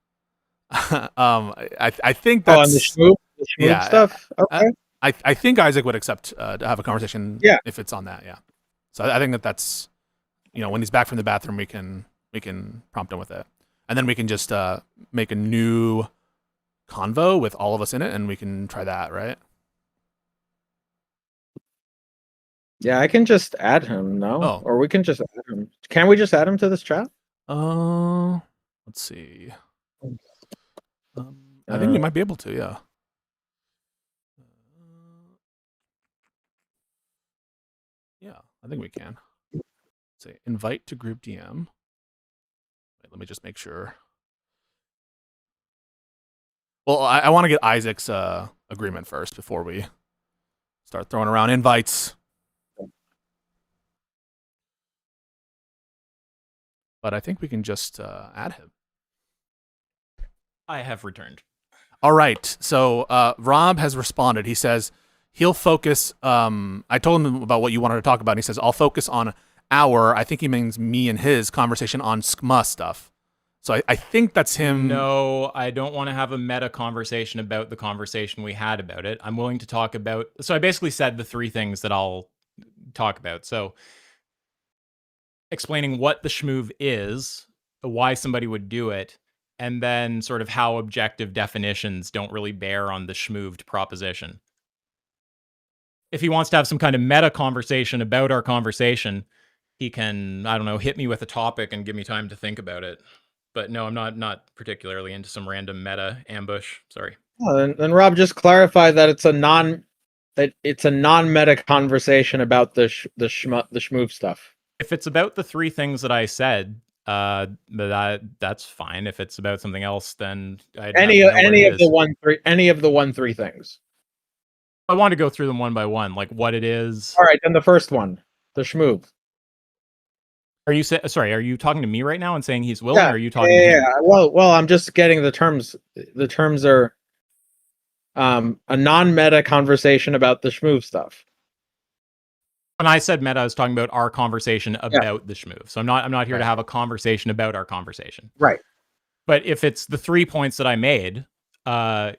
A: I think that's...
B: on the schmoove stuff? Okay.
A: I think Isaac would accept to have a conversation if it's on that, So I think that's, when he's back from the bathroom, we can prompt him with it. And then we can just make a new convo with all of us in it, and we can try that, right?
B: Yeah, I can just add him, no?
A: Oh.
B: Or we can just add him. Can we just add him to this chat?
A: Let's see. I think we might be able to, yeah. Yeah, I think we can. Say invite to group DM. Wait, let me just make sure. Well, I want to get Isaac's agreement first before we start throwing around invites. But I think we can just add him.
C: I have returned.
A: All right. So Rob has responded. He says he'll focus. I told him about what you wanted to talk about. And he says, I'll focus on I think he means me and his conversation on SKMA stuff. So I think that's him.
C: No, I don't want to have a meta conversation about the conversation we had about it. I'm willing to talk about. So I basically said the three things that I'll talk about. So explaining what the schmoove is, why somebody would do it, and then sort of how objective definitions don't really bear on the schmooved proposition. If he wants to have some kind of meta conversation about our conversation, he can, I don't know, hit me with a topic and give me time to think about it. But no, I'm not particularly into some random meta ambush. Sorry.
B: Oh, then Rob, just clarify that it's a non-meta conversation about the schmoove stuff.
C: If it's about the three things that I said, that's fine. If it's about something else, then
B: any of the 1-3 things.
C: I want to go through them one by one, like what it is.
B: All right, then the first one, the schmoove.
C: Are you sorry? Are you talking to me right now and saying he's willing? Or are you talking?
B: To him? Well, I'm just getting the terms. The terms are a non-meta conversation about the schmoove stuff.
C: When I said meta, I was talking about our conversation about the schmoove. So I'm not here to have a conversation about our conversation.
B: Right.
C: But if it's the 3 points that I made, I'd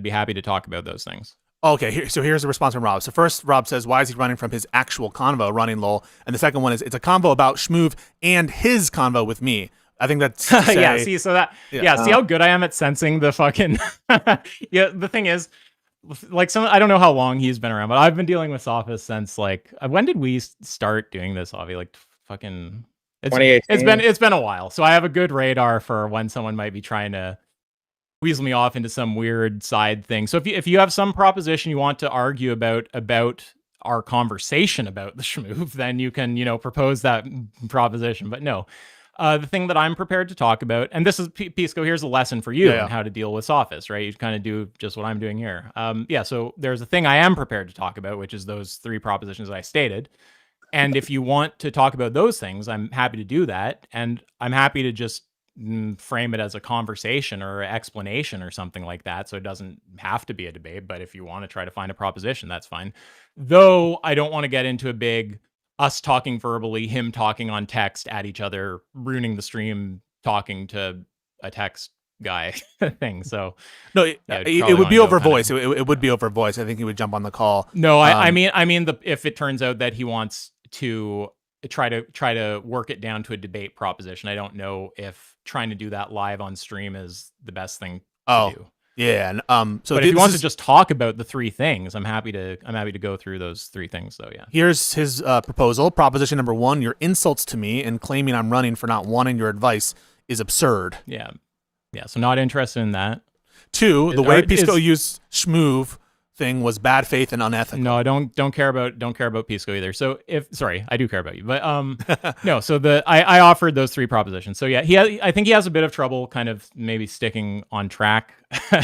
C: be happy to talk about those things.
A: Okay, so here's the response from Rob. So first, Rob says, why is he running from his actual convo, running lol? And the second one is, it's a convo about schmoove and his convo with me. I think that's to say,
C: yeah. See, so that see how good I am at sensing the fucking. Yeah, the thing is, like, I don't know how long he's been around, but I've been dealing with Sophist since like when did we start doing this, Avi? Like fucking.
B: 2018.
C: It's been a while, so I have a good radar for when someone might be trying to weasel me off into some weird side thing. So if you have some proposition you want to argue about our conversation about the schmoove, then you can, propose that proposition. But no, the thing that I'm prepared to talk about, and this is Pisco, here's a lesson for you on how to deal with Sophist, right? You kind of do just what I'm doing here. So there's a thing I am prepared to talk about, which is those 3 propositions I stated. And if you want to talk about those things, I'm happy to do that. And I'm happy to just frame it as a conversation or an explanation or something like that. So it doesn't have to be a debate, but if you want to try to find a proposition, that's fine. Though I don't want to get into a big us talking verbally, him talking on text at each other, ruining the stream, talking to a text guy thing. So
A: no, it would be over voice. It would be over voice. I think he would jump on the call.
C: No, I mean, if it turns out that he wants to try to work it down to a debate proposition, I don't know if trying to do that live on stream is the best thing to do.
A: Yeah. So
C: but if you want to just talk about the 3 things, I'm happy to go through those 3 things though. Yeah.
A: Here's his proposal. Proposition number 1: your insults to me and claiming I'm running for not wanting your advice is absurd.
C: Yeah. Yeah. So not interested in that.
A: 2: the way Pisco used schmoove thing was bad faith and unethical.
C: No, I don't care about Pisco either. So I do care about you, but no. So I offered those 3 propositions. So yeah, I think he has a bit of trouble kind of maybe sticking on track,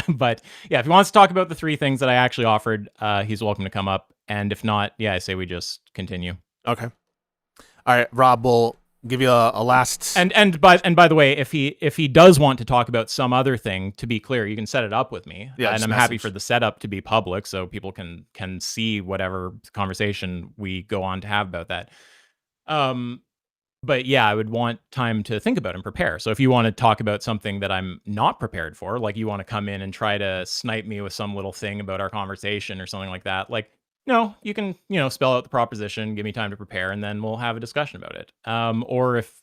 C: but yeah, if he wants to talk about the 3 things that I actually offered, he's welcome to come up. And if not, yeah, I say we just continue.
A: Okay. All right, Rob, we'll give you a last.
C: And by the way, if he does want to talk about some other thing, to be clear, you can set it up with me.
A: Yeah,
C: and I'm happy for the setup to be public so people can see whatever conversation we go on to have about that. But yeah, I would want time to think about and prepare. So if you want to talk about something that I'm not prepared for, like you want to come in and try to snipe me with some little thing about our conversation or something like that, like, no, you can, spell out the proposition, give me time to prepare, and then we'll have a discussion about it. Or if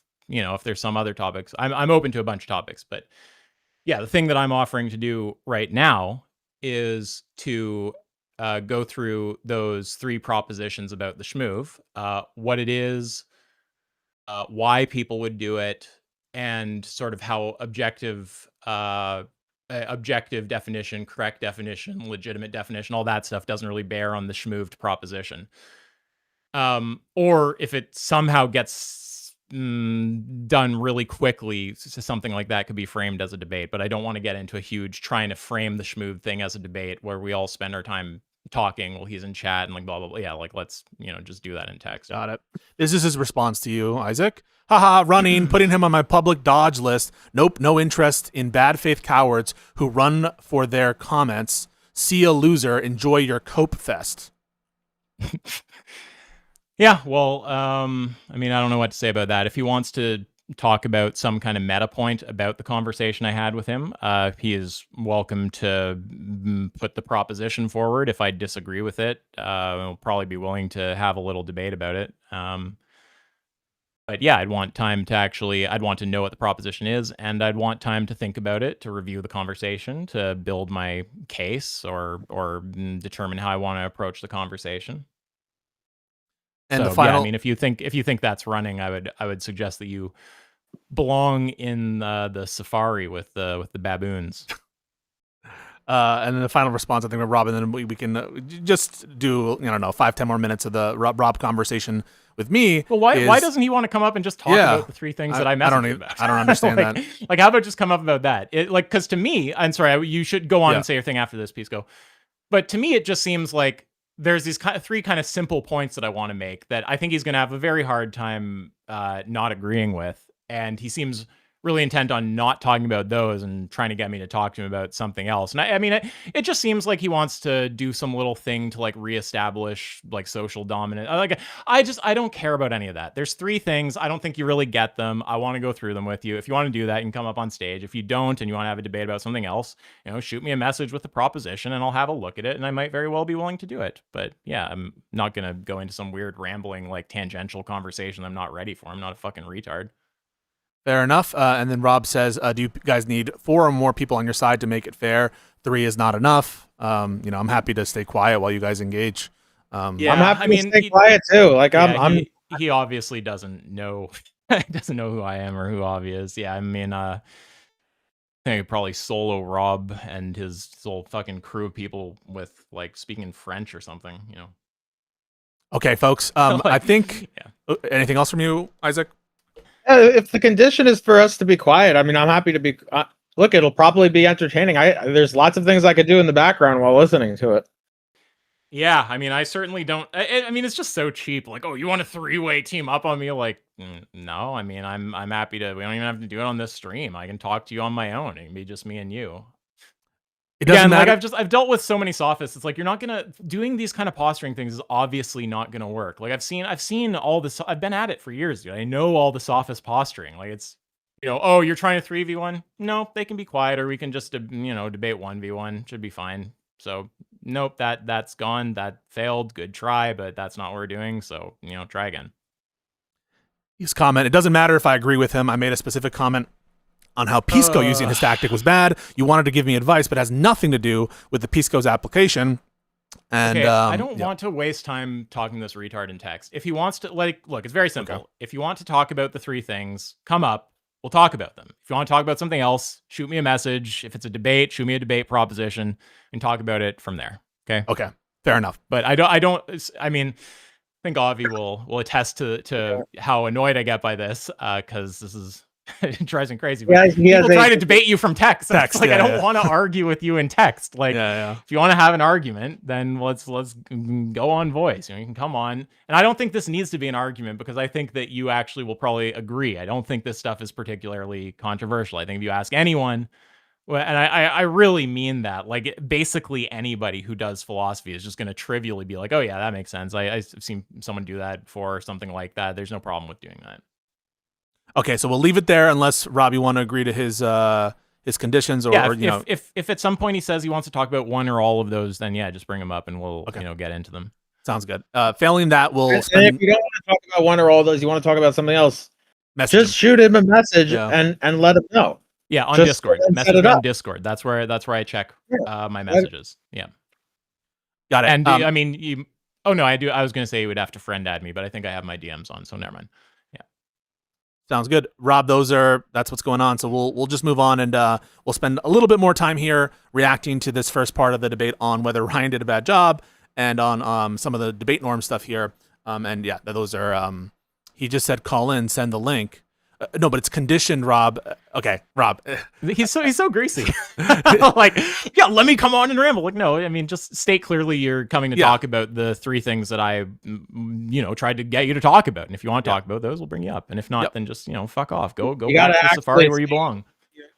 C: there's some other topics, I'm open to a bunch of topics, but yeah, the thing that I'm offering to do right now is to go through those 3 propositions about the schmoove, what it is, why people would do it, and sort of how objective definition, correct definition, legitimate definition, all that stuff doesn't really bear on the schmooved proposition. Or if it somehow gets done really quickly, something like that could be framed as a debate. But I don't want to get into a huge trying to frame the schmooved thing as a debate where we all spend our time talking while he's in chat and like blah blah blah. Yeah, like let's just do that in text.
A: Got it. This is his response to you, Isaac. Haha, running, putting him on my public dodge list. Nope, no interest in bad faith cowards who run for their comments. See a loser. Enjoy your cope fest.
C: Yeah, well, I don't know what to say about that. If he wants to talk about some kind of meta point about the conversation I had with him, he is welcome to put the proposition forward. If I disagree with it, I'll probably be willing to have a little debate about it. But yeah, I'd want to know what the proposition is, and I'd want time to think about it, to review the conversation, to build my case or determine how I want to approach the conversation.
A: And the final,
C: if you think that's running, I would suggest that you belong in the safari with the baboons.
A: And then the final response, I think, with Rob, and then we can just do 5-10 more minutes of the Rob conversation with me.
C: Well, why doesn't he want to come up and just talk about the 3 things that I messaged him about?
A: I don't understand that.
C: Like, how about just come up about that? Because to me, I'm sorry, you should go on and say your thing after this, Pisco. But to me, it just seems like there's these 3 kind of simple points that I want to make that I think he's going to have a very hard time not agreeing with. And he seems really intent on not talking about those and trying to get me to talk to him about something else. And it just seems like he wants to do some little thing to like reestablish like social dominance. I don't care about any of that. There's 3 things. I don't think you really get them. I want to go through them with you. If you want to do that, you can come up on stage. If you don't, and you want to have a debate about something else, shoot me a message with the proposition and I'll have a look at it. And I might very well be willing to do it. But yeah, I'm not going to go into some weird rambling, like tangential conversation I'm not ready for. I'm not a fucking retard.
A: Fair enough. And then Rob says, do you guys need 4 or more people on your side to make it fair? 3 is not enough. I'm happy to stay quiet while you guys engage.
C: Yeah,
B: I'm happy to stay quiet too. Like
C: yeah, he obviously doesn't know doesn't know who I am or who Avi is. Yeah, I mean, I think I could probably solo Rob and his whole fucking crew of people with like speaking in French or something.
A: Okay, folks. I think. Anything else from you, Isaac?
B: If the condition is for us to be quiet, I mean, I'm happy to be. Look, it'll probably be entertaining. There's lots of things I could do in the background while listening to it.
C: Yeah, I mean, I certainly don't. I mean, it's just so cheap. Like, oh, you want a 3-way team up on me? Like, no. I mean, I'm happy to. We don't even have to do it on this stream. I can talk to you on my own. It can be just me and you.
A: It doesn't matter.
C: Like I've dealt with so many sophists. It's like you're not gonna doing these kind of posturing things is obviously not gonna work. Like I've seen all this. I've been at it for years, dude. I know all the sophist posturing. Like it's oh, you're trying to 3v1. No, they can be quiet, or we can just debate 1v1. Should be fine. So nope, that's gone. That failed. Good try, but that's not what we're doing. So try again.
A: His comment. It doesn't matter if I agree with him. I made a specific comment on how Pisco using his tactic was bad. You wanted to give me advice, but it has nothing to do with the Pisco's application. And
C: okay, I don't want to waste time talking to this retard in text. If he wants to, look, it's very simple. Okay. If you want to talk about the 3 things, come up. We'll talk about them. If you want to talk about something else, shoot me a message. If it's a debate, shoot me a debate proposition and talk about it from there. Okay.
A: Okay. Fair enough.
C: But I mean, I think Avi will attest to how annoyed I get by this because this is. It drives me crazy. Yeah, people try to debate you from text. I don't want to argue with you in text. Like, if you want to have an argument, then let's go on voice. You can come on. And I don't think this needs to be an argument because I think that you actually will probably agree. I don't think this stuff is particularly controversial. I think if you ask anyone, and I really mean that, like basically anybody who does philosophy is just going to trivially be like, oh yeah, that makes sense. I've seen someone do that before or something like that. There's no problem with doing that.
A: Okay, so we'll leave it there unless Robbie want to agree to his conditions or
C: if at some point he says he wants to talk about one or all of those, then just bring them up and we'll get into them.
A: Sounds good. Failing that, we'll.
B: And if you don't want to talk about one or all of those, you want to talk about something else.
A: Just
B: shoot him a message and let him know.
C: Yeah, on Discord. Message on Discord. That's where I check my messages. Yeah.
A: Got it.
C: And I mean, you. Oh no, I do. I was going to say you would have to friend add me, but I think I have my DMs on, so never mind.
A: Sounds good. Rob, that's what's going on. So we'll just move on and we'll spend a little bit more time here reacting to this first part of the debate on whether Ryan did a bad job and on some of the debate norm stuff here. And yeah, those are he just said call in, send the link. No, but it's conditioned, Rob. Okay, Rob.
C: He's so greasy. Like, yeah, let me come on and ramble. Like, no, I mean, just state clearly you're coming to talk about the 3 things that I, tried to get you to talk about. And if you want to talk about those, we'll bring you up. And if not, then just, fuck off. Go back to Safari where you belong.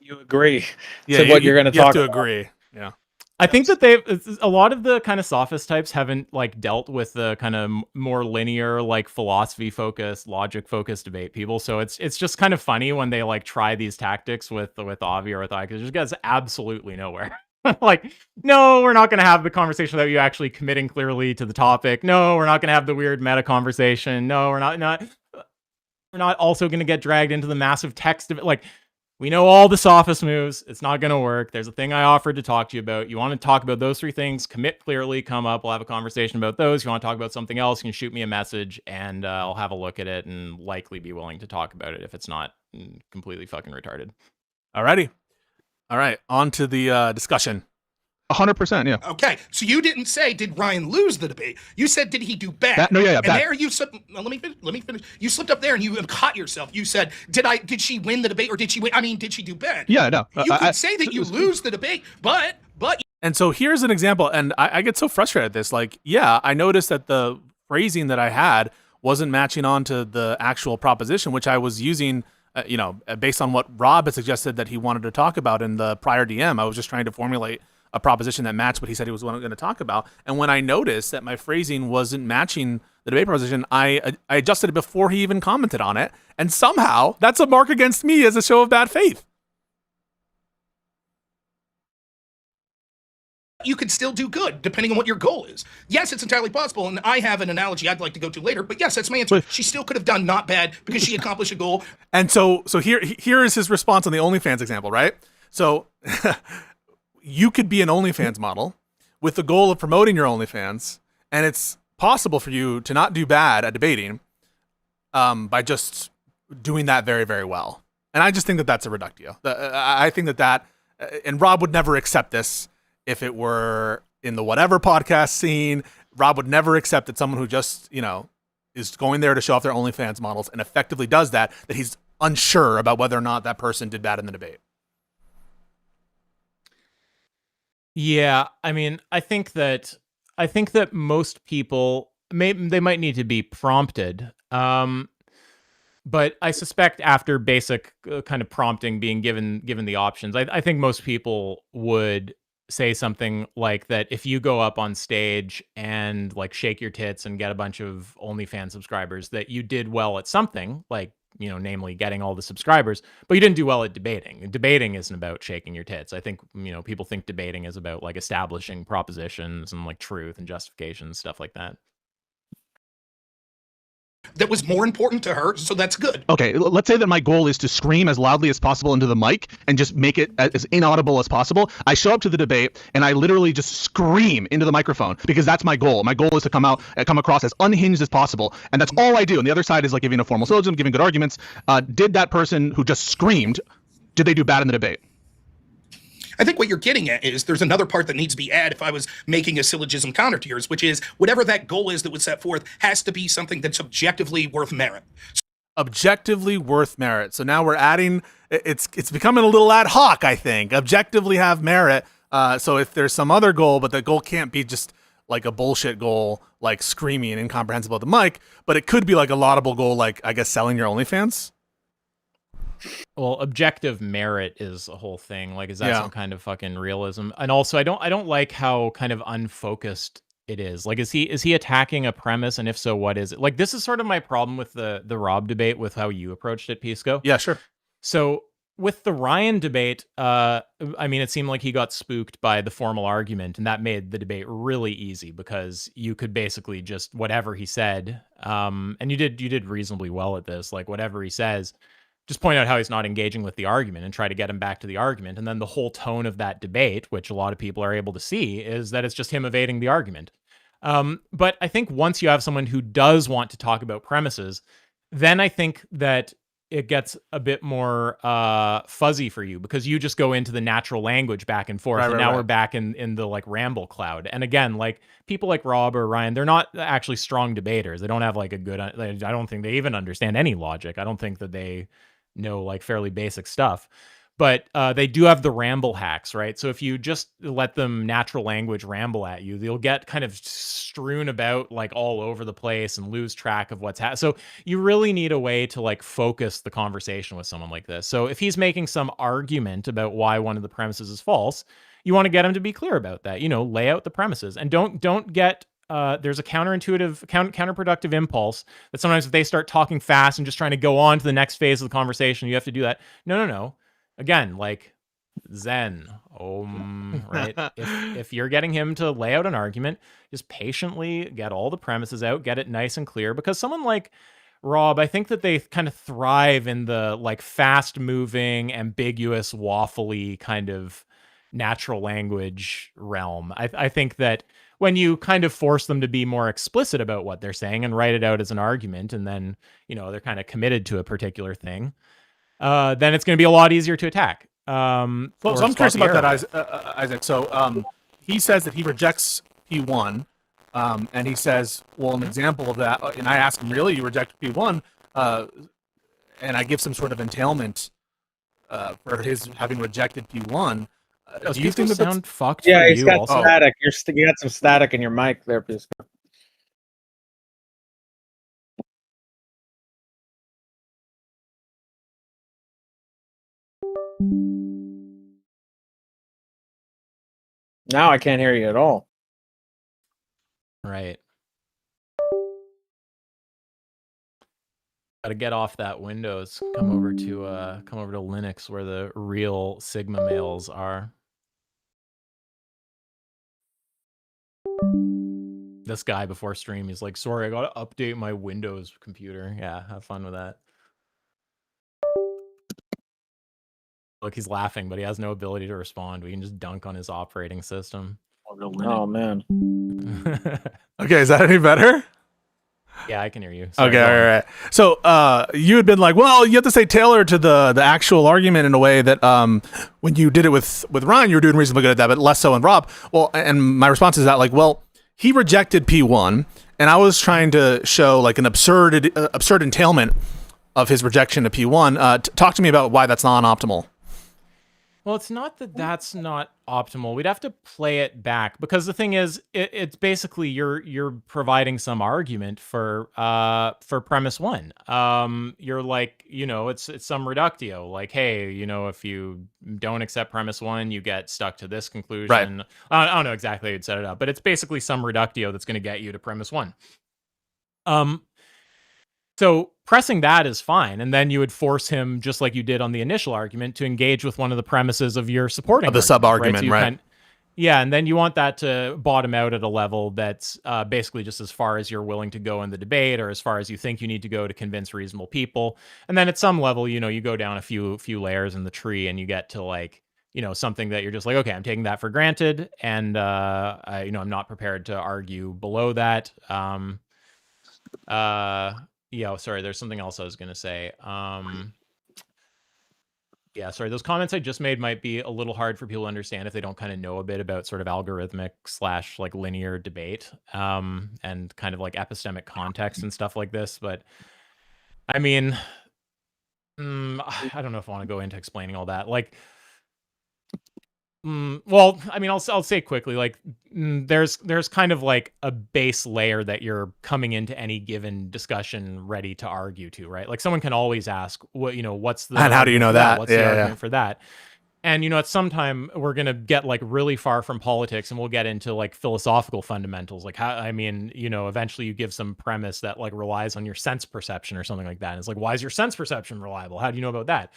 B: You agree to what you're going to talk about.
A: You have to agree. Yeah.
C: I think that a lot of the kind of sophist types haven't like dealt with the kind of more linear, like philosophy focused, logic focused debate people. So it's just kind of funny when they like try these tactics with Avi or with I, because it just gets absolutely nowhere. Like, no, we're not going to have the conversation without you actually committing clearly to the topic. No, we're not going to have the weird meta conversation. No, we're not also going to get dragged into the massive text of it. Like, we know all the sophist moves. It's not going to work. There's a thing I offered to talk to you about. You want to talk about those 3 things, commit clearly, come up. We'll have a conversation about those. If you want to talk about something else, you can shoot me a message and I'll have a look at it and likely be willing to talk about it if it's not completely fucking retarded.
A: Alrighty. All right. On to the discussion.
F: 100%, yeah.
G: Okay, so you didn't say did Ryan lose the debate. You said did he do bad?
F: And
G: bad. There you slipped. Let me finish. You slipped up there and you caught yourself. You said did she win the debate or did she win? I mean, did she do bad?
F: Yeah, no.
G: You could say that you lose the debate, but.
A: And so here's an example, and I get so frustrated at this. Like, yeah, I noticed that the phrasing that I had wasn't matching on to the actual proposition, which I was using. Based on what Rob had suggested that he wanted to talk about in the prior DM, I was just trying to formulate a proposition that matched what he said he was going to talk about. And when I noticed that my phrasing wasn't matching the debate proposition, I adjusted it before he even commented on it. And somehow that's a mark against me as a show of bad faith.
G: you could still do good depending on what your goal is. Yes, it's entirely possible, and I have an analogy I'd like to go to later, but yes, that's my answer. She still could have done not bad because she accomplished a goal.
A: And so here is his response on the OnlyFans example, right? So you could be an OnlyFans model with the goal of promoting your OnlyFans, and it's possible for you to not do bad at debating by just doing that very, very well. And I just think that that's a reductio. I think that, and Rob would never accept this if it were in the whatever podcast scene. Rob would never accept that someone who just, is going there to show off their OnlyFans models and effectively does that he's unsure about whether or not that person did bad in the debate.
C: Yeah, I mean, I think that most people they might need to be prompted. But I suspect after basic kind of prompting being given the options, I think most people would say something like that. If you go up on stage and like shake your tits and get a bunch of OnlyFans subscribers, that you did well at something, like, namely getting all the subscribers, but you didn't do well at debating. Debating isn't about shaking your tits. I think, people think debating is about like establishing propositions and like truth and justification and stuff like that.
G: That was more important to her, so that's good.
F: Okay, let's say that my goal is to scream as loudly as possible into the mic and just make it as inaudible as possible. I show up to the debate and I literally just scream into the microphone because that's my goal. My goal is to come across as unhinged as possible, and that's all I do. And the other side is like giving a formal syllogism, giving good arguments. Did that person who just screamed, did they do bad in the debate?
G: I think what you're getting at is there's another part that needs to be added if I was making a syllogism counter to yours, which is whatever that goal is that was set forth has to be something that's objectively worth merit.
A: Objectively worth merit. So now we're adding, it's becoming a little ad hoc, I think. Objectively have merit. So if there's some other goal, but the goal can't be just like a bullshit goal, like screaming and incomprehensible at the mic, but it could be like a laudable goal, like, I guess, selling your OnlyFans.
C: Well, objective merit is a whole thing. Like, is that some kind of fucking realism? And also, I don't like how kind of unfocused it is. Like, is he attacking a premise? And if so, what is it? Like, this is sort of my problem with the Rob debate with how you approached it, Pisco.
A: Yeah, sure.
C: So with the Ryan debate, I mean, it seemed like he got spooked by the formal argument, and that made the debate really easy because you could basically just whatever he said, and you did reasonably well at this. Like, whatever he says, just point out how he's not engaging with the argument and try to get him back to the argument. And then the whole tone of that debate, which a lot of people are able to see, is that it's just him evading the argument. But I think once you have someone who does want to talk about premises, then I think that it gets a bit more fuzzy for you because you just go into the natural language back and forth. And now we're back in the like ramble cloud. And again, like people like Rob or Ryan, they're not actually strong debaters. They don't have like a good, I don't think they even understand any logic. I don't think that they know like fairly basic stuff, but they do have the ramble hacks, right? So if you just let them natural language ramble at you, they'll get kind of strewn about like all over the place and lose track of what's happening. So you really need a way to like focus the conversation with someone like this. So if he's making some argument about why one of the premises is false, you want to get him to be clear about that, lay out the premises and don't get there's a counterproductive impulse that sometimes if they start talking fast and just trying to go on to the next phase of the conversation, you have to do that. No. Again, like Zen, right? If you're getting him to lay out an argument, just patiently get all the premises out, get it nice and clear. Because someone like Rob, I think that they kind of thrive in the like fast moving, ambiguous, waffly kind of natural language realm. I think that when you kind of force them to be more explicit about what they're saying and write it out as an argument, and then, they're kind of committed to a particular thing, then it's going to be a lot easier to attack.
A: So I'm curious about that, Isaac. So he says that he rejects P1, and he says, well, an example of that, and I ask him, really, you reject P1? And I give some sort of entailment for his having rejected P1.
C: Do you think that sound fucked?
B: Yeah,
C: for
B: he's
C: you
B: got
C: also?
B: static. You got some static in your mic there, Pisco. Now I can't hear you at all.
C: Right. Got to get off that Windows. Come over to Linux, where the real Sigma males are. This guy before stream, he's like, sorry, I gotta update my Windows computer. Yeah, have fun with that. Look, he's laughing, but he has no ability to respond. We can just dunk on his operating system.
B: Oh man.
A: Okay, is that any better?
C: Yeah, I can hear you. Sorry,
A: Okay,
C: go
A: all
C: on.
A: right. So you had been like, well, you have to say tailored to the actual argument in a way that when you did it with Ryan, you were doing reasonably good at that, but less so in Rob. Well, and my response is that like, well, he rejected P1, and I was trying to show like an absurd entailment of his rejection of P1. Talk to me about why that's non-optimal.
C: Well, it's not that that's not optimal. We'd have to play it back because the thing is, it's basically you're providing some argument for premise one. You're like, it's some reductio. Like, hey, if you don't accept premise one, you get stuck to this conclusion.
A: Right.
C: I don't know exactly how you'd set it up, but it's basically some reductio that's going to get you to premise one. So pressing that is fine, and then you would force him, just like you did on the initial argument, to engage with one of the premises of your supporting
A: Of the sub-argument, right?
C: Yeah, and then you want that to bottom out at a level that's basically just as far as you're willing to go in the debate, or as far as you think you need to go to convince reasonable people. And then at some level, you go down a few layers in the tree, and you get to like, something that you're just like, okay, I'm taking that for granted, and I'm not prepared to argue below that. Yeah, sorry, there's something else I was going to say. Yeah, sorry, those comments I just made might be a little hard for people to understand if they don't kind of know a bit about sort of algorithmic / like linear debate, and kind of like epistemic context and stuff like this. But I mean, I don't know if I want to go into explaining all that. Like, well, I mean, I'll say quickly, like, there's kind of like a base layer that you're coming into any given discussion ready to argue to, right? Like someone can always ask, what's the,
A: And how do you know that?
C: What's the argument for that? And at some time we're gonna get like really far from politics, and we'll get into like philosophical fundamentals, like how, I mean, eventually you give some premise that like relies on your sense perception or something like that. And it's like, why is your sense perception reliable? How do you know about that?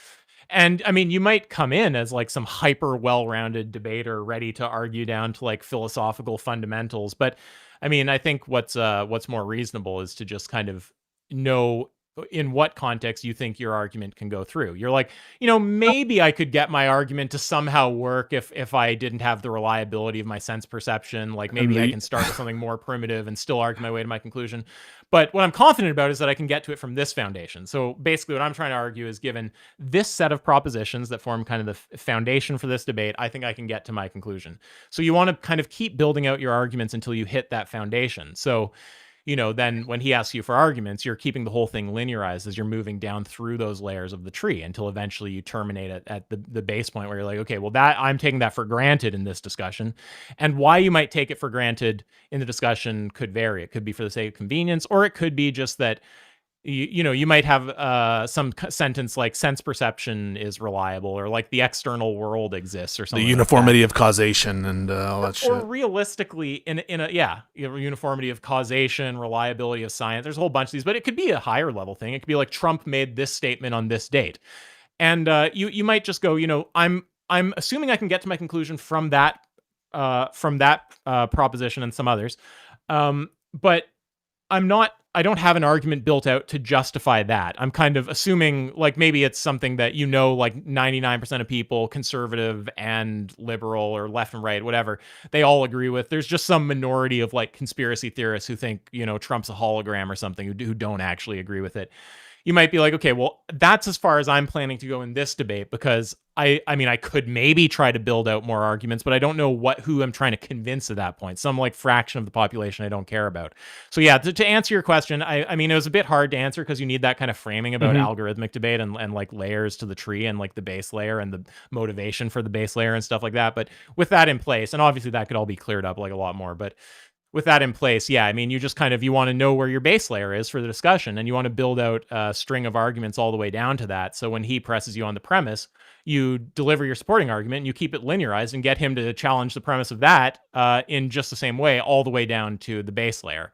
C: And I mean, you might come in as like some hyper well-rounded debater ready to argue down to like philosophical fundamentals. But I mean, I think what's more reasonable is to just kind of know in what context you think your argument can go through. You're like, maybe I could get my argument to somehow work if I didn't have the reliability of my sense perception. Like maybe I can start with something more primitive and still argue my way to my conclusion. But what I'm confident about is that I can get to it from this foundation. So basically what I'm trying to argue is, given this set of propositions that form kind of the foundation for this debate, I think I can get to my conclusion. So you want to kind of keep building out your arguments until you hit that foundation. So then when he asks you for arguments, you're keeping the whole thing linearized as you're moving down through those layers of the tree until eventually you terminate at the base point where you're like, okay, well, that I'm taking that for granted in this discussion. And why you might take it for granted in the discussion could vary. It could be for the sake of convenience, or it could be just that you might have some sentence like sense perception is reliable, or like the external world exists, or something.
A: The uniformity of causation and all that shit.
C: Or realistically, in a uniformity of causation, reliability of science. There's a whole bunch of these, but it could be a higher level thing. It could be like Trump made this statement on this date, and you might just go, I'm assuming I can get to my conclusion from that proposition and some others, but I don't have an argument built out to justify that. I'm kind of assuming like maybe it's something that like 99% of people, conservative and liberal or left and right, whatever, they all agree with. There's just some minority of like conspiracy theorists who think, Trump's a hologram or something, who don't actually agree with it. You might be like, okay, well, that's as far as I'm planning to go in this debate, because I mean, I could maybe try to build out more arguments, but I don't know who I'm trying to convince at that point. Some like fraction of the population I don't care about. So yeah, to answer your question, I mean, it was a bit hard to answer because you need that kind of framing about algorithmic debate and like layers to the tree and like the base layer and the motivation for the base layer and stuff like that. But with that in place, and obviously that could all be cleared up like a lot more, but with that in place, yeah, I mean, you just kind of, you want to know where your base layer is for the discussion, and you want to build out a string of arguments all the way down to that. So when he presses you on the premise, you deliver your supporting argument and you keep it linearized and get him to challenge the premise of that in just the same way all the way down to the base layer.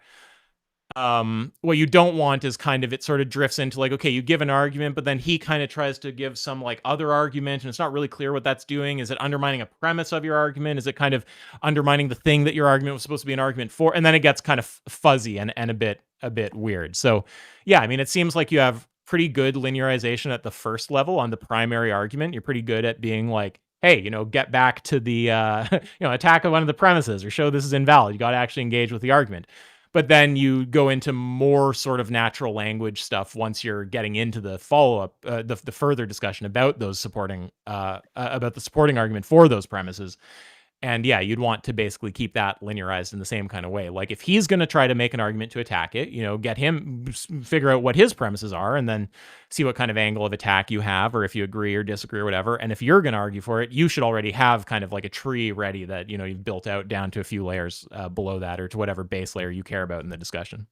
C: What you don't want is kind of, it sort of drifts into like, okay, you give an argument, but then he kind of tries to give some like other argument, and it's not really clear what that's doing. Is it undermining a premise of your argument? Is it kind of undermining the thing that your argument was supposed to be an argument for? And then it gets kind of fuzzy and a bit weird. So yeah, I mean, it seems like you have pretty good linearization at the first level on the primary argument. You're pretty good at being like, hey, get back to the attack of one of the premises or show this is invalid. You got to actually engage with the argument. But then you go into more sort of natural language stuff once you're getting into the follow-up, the further discussion about those supporting, about the supporting argument for those premises. And yeah, you'd want to basically keep that linearized in the same kind of way. Like if he's going to try to make an argument to attack it, get him, figure out what his premises are, and then see what kind of angle of attack you have, or if you agree or disagree or whatever. And if you're going to argue for it, you should already have kind of like a tree ready that, you've built out down to a few layers below that, or to whatever base layer you care about in the discussion.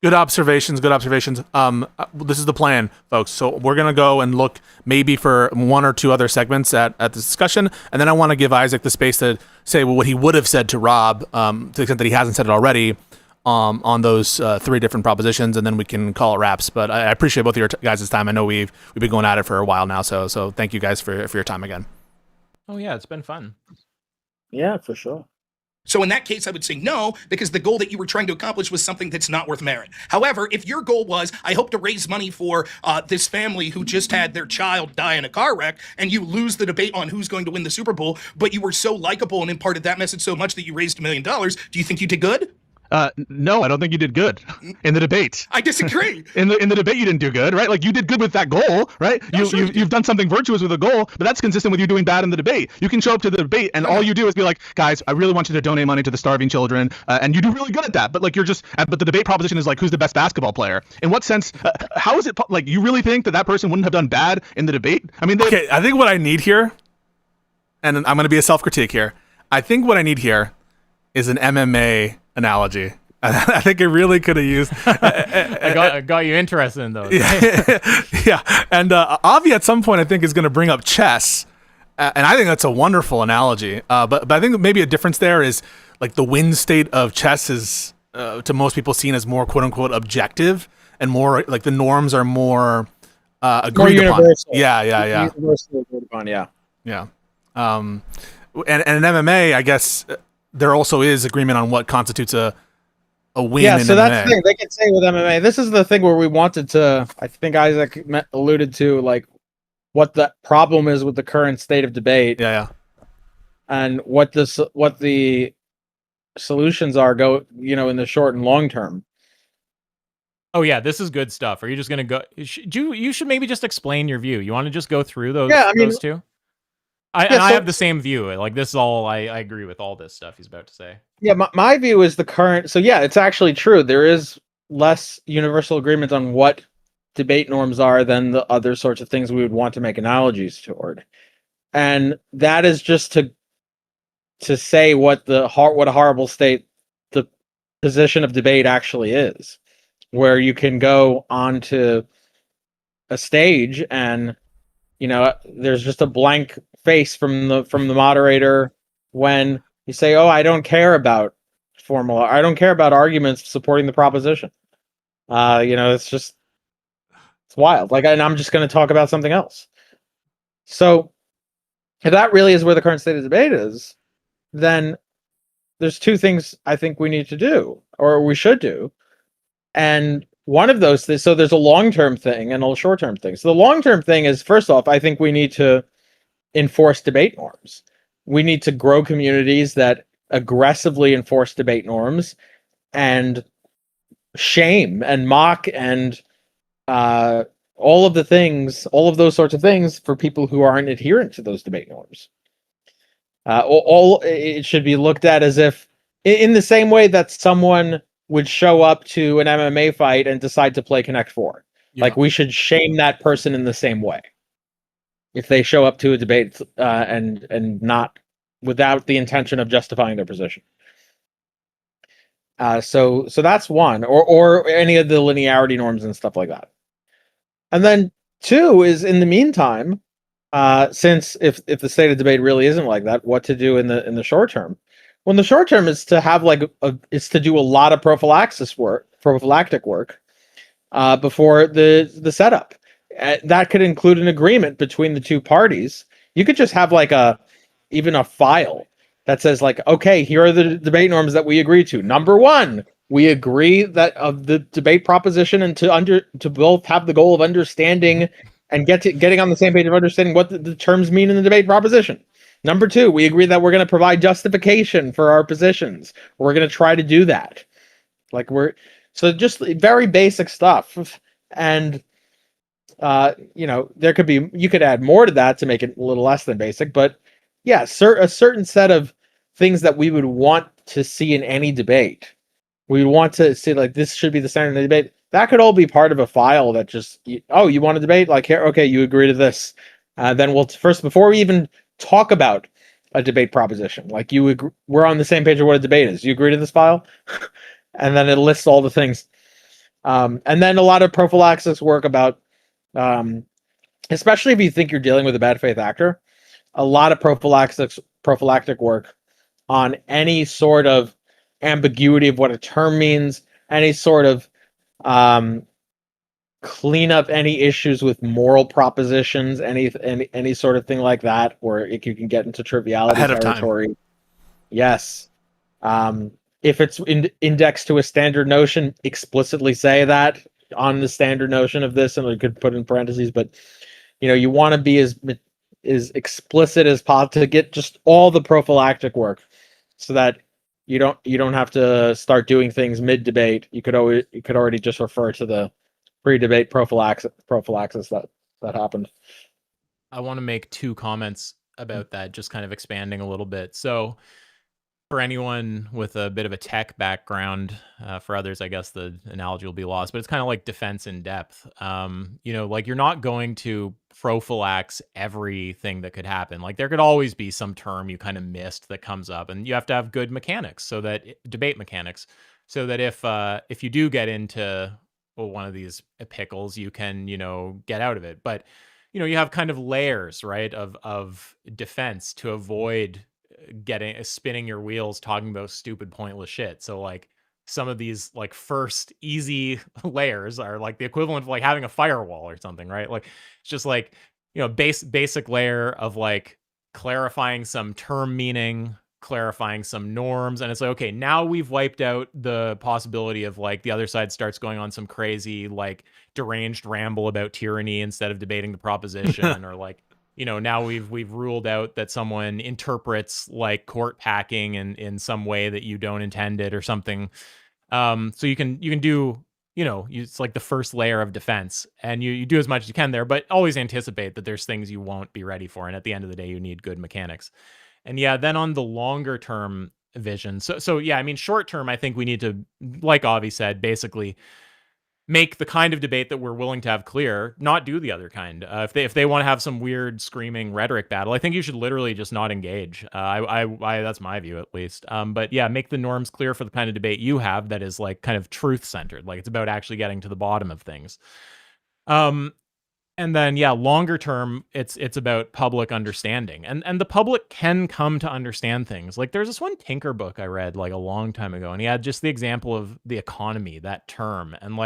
A: Good observations. Good observations. This is the plan, folks. So we're gonna go and look maybe for one or two other segments at the discussion, and then I want to give Isaac the space to say what he would have said to Rob, to the extent that he hasn't said it already, on those three different propositions, and then we can call it wraps. But I appreciate both of your guys' time. I know we've been going at it for a while now, so thank you guys for your time again.
C: Oh yeah, it's been fun.
B: Yeah, for sure.
G: So in that case, I would say no, because the goal that you were trying to accomplish was something that's not worth merit. However, if your goal was, I hope to raise money for this family who just had their child die in a car wreck, and you lose the debate on who's going to win the Super Bowl, but you were so likable and imparted that message so much that you raised $1 million, do you think you did good?
F: No, I don't think you did good in the debate.
G: I disagree.
F: In the debate, you didn't do good, right? Like you did good with that goal, right?
G: No, sure
F: You've done something virtuous with a goal, but that's consistent with you doing bad in the debate. You can show up to the debate and all you do is be like, guys, I really want you to donate money to the starving children, and you do really good at that. But like but the debate proposition is like, who's the best basketball player? In what sense? How is it like you really think that person wouldn't have done bad in the debate? I mean,
A: Okay, I think what I need here, and I'm going to be a self-critique here. I think what I need here is an MMA analogy. I think it really could have used.
C: I got you interested in those.
A: Yeah. And Avi at some point I think is going to bring up chess, and I think that's a wonderful analogy. But I think maybe a difference there is like the win state of chess is to most people seen as more quote unquote objective, and more like the norms are more agreed upon.
B: Universal.
A: Yeah.
B: Universally agreed upon. Yeah.
A: And in MMA, I guess there also is agreement on what constitutes a win.
B: Yeah,
A: in
B: so
A: MMA.
B: that's the thing. They can say with MMA, this is the thing where we wanted to, I think Isaac alluded to, like, what the problem is with the current state of debate.
A: Yeah.
B: And what the solutions are in the short and long term.
C: Oh yeah, this is good stuff. Are you just gonna go? You should maybe just explain your view. You want to just go through those?
B: Yeah, I mean,
C: those two. I have the same view. Like this is all I agree with all this stuff he's about to say.
B: Yeah, my view is the current. So yeah, it's actually true. There is less universal agreement on what debate norms are than the other sorts of things we would want to make analogies toward, and that is just to say what a horrible state the position of debate actually is, where you can go onto a stage and there's just a blank face from the moderator when you say, "Oh, I don't care about I don't care about arguments supporting the proposition." It's wild. Like, and I'm just going to talk about something else. So, if that really is where the current state of debate is, then there's two things I think we need to do, or we should do, and one of those things. So there's a long-term thing and a short-term thing. So the long-term thing is, first off, I think we need to enforce debate norms. We need to grow communities that aggressively enforce debate norms and shame and mock and all of those sorts of things for people who aren't adherent to those debate norms. It should be looked at as if, in the same way that someone would show up to an MMA fight and decide to play Connect 4. Yeah. Like, we should shame that person in the same way if they show up to a debate and not without the intention of justifying their position. So that's one, or any of the linearity norms and stuff like that. And then two is, in the meantime, since if the state of debate really isn't like that, what to do in the short term. Well, in the short term is to have is to do a lot of prophylactic work, before the setup. That could include an agreement between the two parties. You could just have even a file that says okay, here are the debate norms that we agree to. Number one, we agree that of the debate proposition and to both have the goal of understanding and getting on the same page of understanding what the terms mean in the debate proposition. Number two, we agree that we're going to provide justification for our positions. We're going to try to do that. So just very basic stuff. And there could be, you could add more to that to make it a little less than basic, but yeah, a certain set of things that we would want to see in any debate. We would want to see this should be the standard of the debate. That could all be part of a file that just, you want to debate? Here, okay, you agree to this. Then we'll first, before we even talk about a debate proposition, we're on the same page of what a debate is. You agree to this file? And then it lists all the things. And then a lot of prophylaxis work about, especially if you think you're dealing with a bad faith actor, a lot of prophylactic work on any sort of ambiguity of what a term means, any sort of clean up any issues with moral propositions, any sort of thing like that, where you can get into triviality
A: Ahead of
B: territory.
A: time.
B: Yes. If it's indexed to a standard notion, explicitly say that on the standard notion of this, and we could put in parentheses, but you want to be as explicit as possible to get just all the prophylactic work, so that you don't have to start doing things mid debate. You could already just refer to the pre-debate prophylaxis that happened.
C: I want to make 2 comments about that, just kind of expanding a little bit. So for anyone with a bit of a tech background, for others, I guess the analogy will be lost, but it's kind of like defense in depth. You're not going to prophylax everything that could happen. There could always be some term you kind of missed that comes up, and you have to have good mechanics, debate mechanics, so that if you do get into one of these pickles, you can, get out of it. But, you have kind of layers, right, of defense to avoid spinning your wheels talking about stupid pointless shit. So some of these first easy layers are the equivalent of having a firewall or something, right? It's just basic layer of clarifying some term meaning, clarifying some norms, and it's okay, now we've wiped out the possibility of the other side starts going on some crazy deranged ramble about tyranny instead of debating the proposition, or now we've ruled out that someone interprets court packing in some way that you don't intend it or something. So you can do, it's the first layer of defense, and you do as much as you can there, but always anticipate that there's things you won't be ready for. And at the end of the day, you need good mechanics. And yeah, then on the longer term vision. So yeah, I mean, short term, I think we need to, like Avi said, basically make the kind of debate that we're willing to have clear, not do the other kind. If they want to have some weird screaming rhetoric battle, I think you should literally just not engage. I that's my view at least. But yeah, make the norms clear for the kind of debate you have that is kind of truth centered. It's about actually getting to the bottom of things. And then, yeah, longer term, it's about public understanding, and the public can come to understand things. There's this one Tinker book I read a long time ago, and he had just the example of the economy, that term, and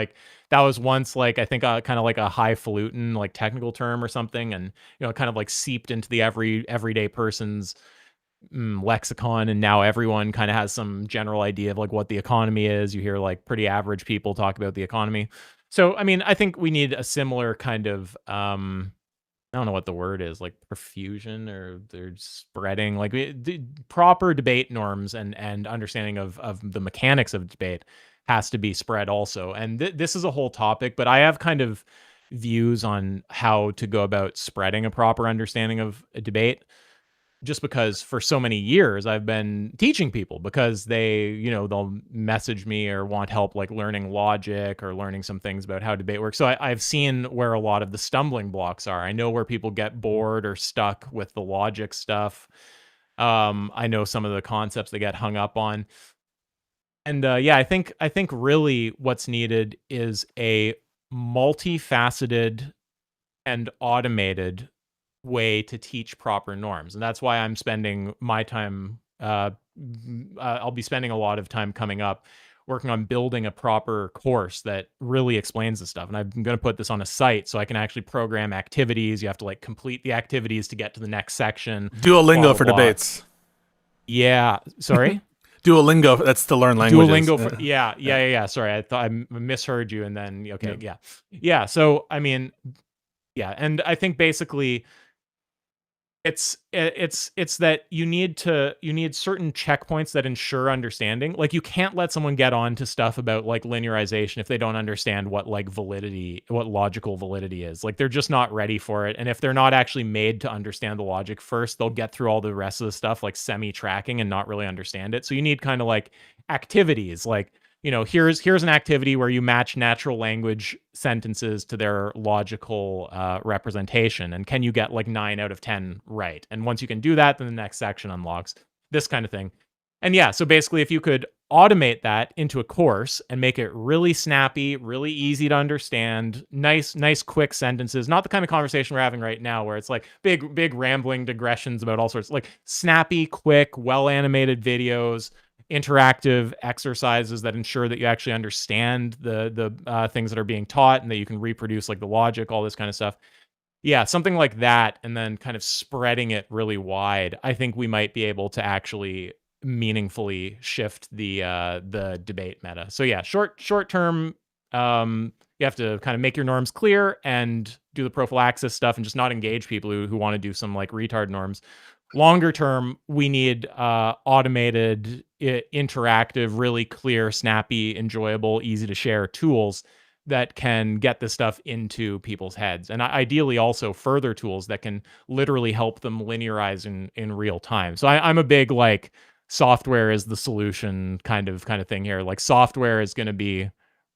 C: that was once I think kind of a highfalutin technical term or something, and kind of seeped into the everyday person's lexicon, and now everyone kind of has some general idea of what the economy is. You hear pretty average people talk about the economy. So, I mean, I think we need a similar kind of, I don't know what the word is, profusion, or they're spreading, the proper debate norms and understanding of the mechanics of debate has to be spread also. And this is a whole topic, but I have kind of views on how to go about spreading a proper understanding of a debate, just because for so many years I've been teaching people, because they, they'll message me or want help learning logic or learning some things about how debate works. So I've seen where a lot of the stumbling blocks are. I know where people get bored or stuck with the logic stuff. I know some of the concepts they get hung up on. And yeah, I think really what's needed is a multifaceted and automated way to teach proper norms. And that's why I'm spending my time I'll be spending a lot of time coming up working on building a proper course that really explains the stuff. And I'm going to put this on a site so I can actually program activities. You have to like complete the activities to get to the next section.
A: Duolingo
C: blah,
A: for
C: blah.
A: debates.
C: Yeah. Sorry.
A: Duolingo. That's to learn languages.
C: Duolingo. Yeah. Sorry. I thought I misheard you. And then, okay. Yeah. So, I mean, yeah. And I think basically it's that you need certain checkpoints that ensure understanding. Like you can't let someone get on to stuff about like linearization if they don't understand what like what logical validity is. Like they're just not ready for it. And if they're not actually made to understand the logic first, they'll get through all the rest of the stuff like semi-tracking and not really understand it. So you need kind of like activities like, here's an activity where you match natural language sentences to their logical representation. And can you get like 9 out of 10 right? And once you can do that, then the next section unlocks, this kind of thing. And yeah, so basically if you could automate that into a course and make it really snappy, really easy to understand, nice, quick sentences, not the kind of conversation we're having right now where it's like big rambling digressions about all sorts, like snappy, quick, well-animated videos, interactive exercises that ensure that you actually understand the things that are being taught and that you can reproduce like the logic, all this kind of stuff. Yeah, something like that, and then kind of spreading it really wide. I think we might be able to actually meaningfully shift the debate meta. So yeah, short term, you have to kind of make your norms clear and do the prophylaxis stuff and just not engage people who want to do some like retard norms. Longer term, we need automated, interactive, really clear, snappy, enjoyable, easy to share tools that can get this stuff into people's heads. And ideally also further tools that can literally help them linearize in real time. So I'm a big like software is the solution kind of thing here. Like software is going to be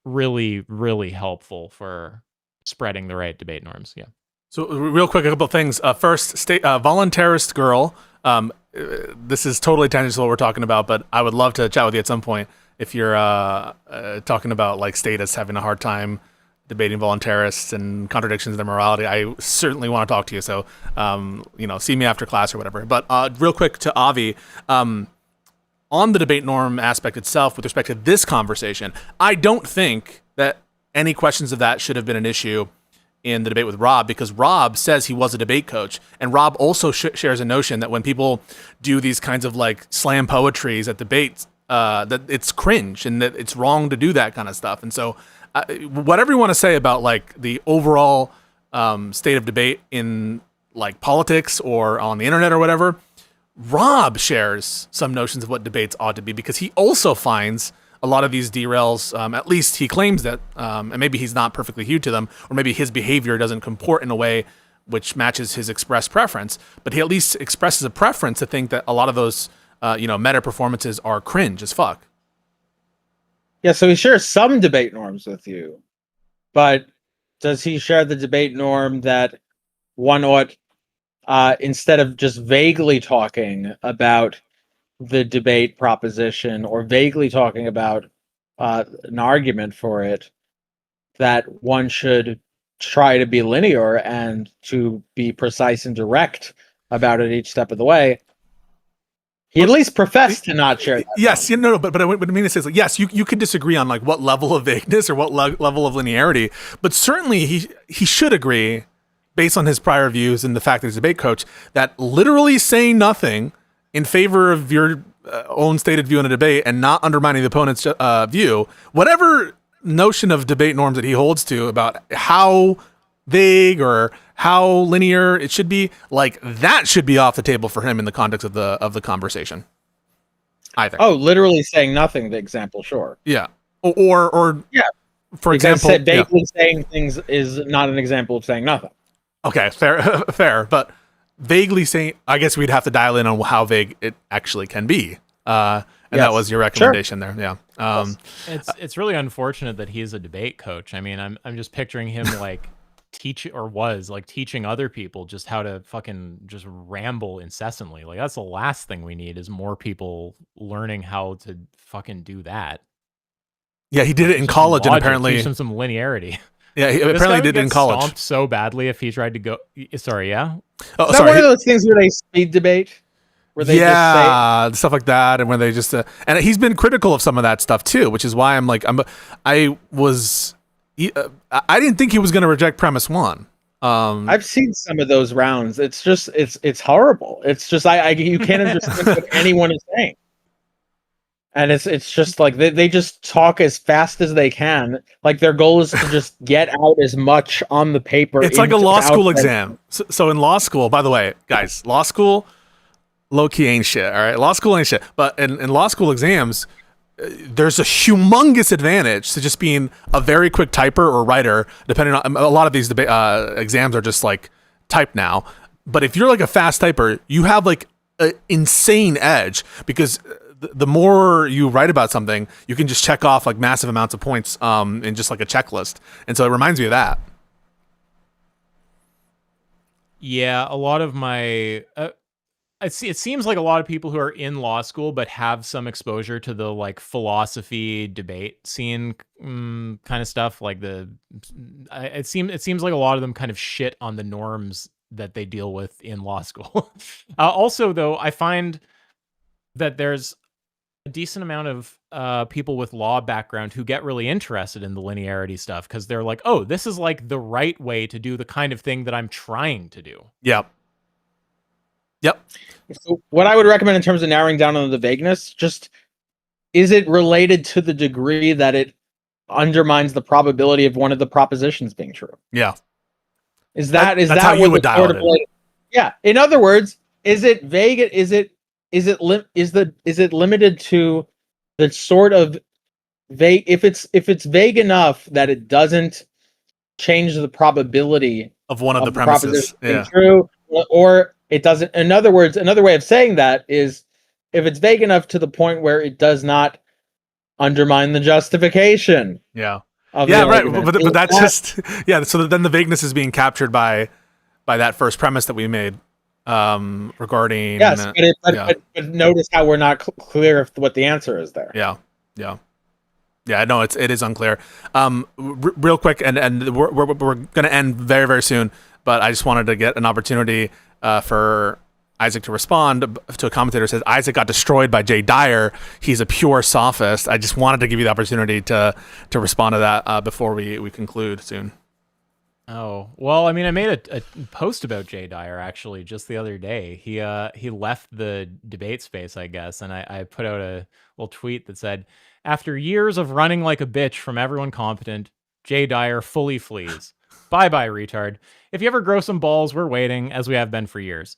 C: really, really helpful for spreading the right debate norms. Yeah.
A: So real quick, a couple of things. First, voluntarist girl. This is totally tangential to what we're talking about, but I would love to chat with you at some point if you're talking about like statists having a hard time debating voluntarists and contradictions in their morality. I certainly want to talk to you. So, see me after class or whatever. But real quick to Avi, on the debate norm aspect itself with respect to this conversation, I don't think that any questions of that should have been an issue in the debate with Rob, because Rob says he was a debate coach, and Rob also shares a notion that when people do these kinds of like slam poetries at debates, that it's cringe and that it's wrong to do that kind of stuff. And so whatever you want to say about like the overall state of debate in like politics or on the internet or whatever, Rob shares some notions of what debates ought to be, because he also finds a lot of these derails, at least he claims that, and maybe he's not perfectly huge to them, or maybe his behavior doesn't comport in a way which matches his expressed preference, but he at least expresses a preference to think that a lot of those, meta performances are cringe as fuck.
B: Yeah, so he shares some debate norms with you, but does he share the debate norm that one ought, instead of just vaguely talking about the debate proposition or vaguely talking about an argument for it, that one should try to be linear and to be precise and direct about it each step of the way? He at least professed to not share that.
A: Yes, but what I mean is like, yes, you could disagree on like what level of vagueness or what level of linearity, but certainly he should agree, based on his prior views and the fact that he's a debate coach, that literally saying nothing in favor of your own stated view in a debate and not undermining the opponent's view, whatever notion of debate norms that he holds to about how vague or how linear it should be, like that should be off the table for him in the context of the conversation, I think.
B: Oh, literally saying nothing, the example, sure.
A: Yeah. Or
B: yeah.
A: For example,
B: vaguely saying things is not an example of saying nothing.
A: Okay, fair, but vaguely saying, I guess we'd have to dial in on how vague it actually can be. And that was your recommendation there. Yeah.
C: It's really unfortunate that he's a debate coach. I mean, I'm just picturing him like teaching other people just how to fucking just ramble incessantly. Like that's the last thing we need is more people learning how to fucking do that.
A: Yeah, he did it in college and apparently
C: teach them some linearity.
A: Yeah, he apparently did it in college.
C: Stomped so badly if he tried to go. Sorry, yeah.
B: Is that one of those things where they speed debate? where they just say
A: stuff like that, and where they just and he's been critical of some of that stuff too, which is why I didn't think he was going to reject premise one.
B: I've seen some of those rounds. It's just it's horrible. It's just you can't understand what anyone is saying. And it's just like they just talk as fast as they can. Like their goal is to just get out as much on the paper.
A: It's like a law school exam. So in law school, by the way, guys, law school, low key ain't shit. All right, law school ain't shit. But in law school exams, there's a humongous advantage to just being a very quick typer or writer. Depending on a lot of these exams are just like typed now. But if you're like a fast typer, you have like an insane edge because the more you write about something, you can just check off like massive amounts of points in just like a checklist. And so it reminds me of that.
C: Yeah, a lot of my it seems like a lot of people who are in law school but have some exposure to the like philosophy debate scene kind of stuff. Like it seems like a lot of them kind of shit on the norms that they deal with in law school. Also, though, I find that there's a decent amount of people with law background who get really interested in the linearity stuff because they're like, oh, this is like the right way to do the kind of thing that I'm trying to do.
A: Yep.
B: So what I would recommend in terms of narrowing down on the vagueness, just is it related to the degree that it undermines the probability of one of the propositions being true?
A: Yeah.
B: Is
A: That's
B: that
A: how you would dial it in.
B: Yeah. In other words, is it vague? Is it limited to the sort of vague? If it's vague enough that it doesn't change the probability
A: of one of the
B: premises
A: being
B: true, or it doesn't. In other words, another way of saying that is if it's vague enough to the point where it does not undermine the justification.
A: Yeah. Right. But that's just So then the vagueness is being captured by that first premise that we made. Regarding
B: but notice how we're not clear of what the answer is there.
A: No, it is unclear. Real quick, and we're gonna end very, very soon, but I just wanted to get an opportunity for Isaac to respond to a commentator who says Isaac got destroyed by Jay Dyer. He's a pure sophist. I just wanted to give you the opportunity to respond to that before we conclude soon.
C: Oh, well, I mean, I made a post about Jay Dyer actually just the other day. He left the debate space, I guess, and I put out a little tweet that said, after years of running like a bitch from everyone competent, Jay Dyer fully flees. Bye-bye, retard. If you ever grow some balls, we're waiting, as we have been for years.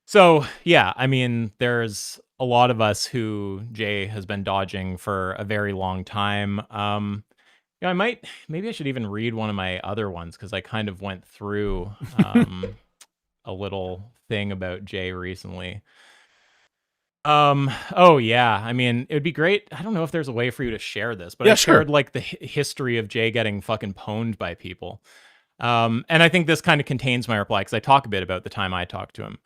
C: So, yeah, I mean, there's a lot of us who Jay has been dodging for a very long time. Yeah, maybe I should even read one of my other ones because I kind of went through a little thing about Jay recently. Oh yeah, I mean, it would be great. I don't know if there's a way for you to share this, but I shared like the history of Jay getting fucking pwned by people. And I think this kind of contains my reply because I talk a bit about the time I talked to him.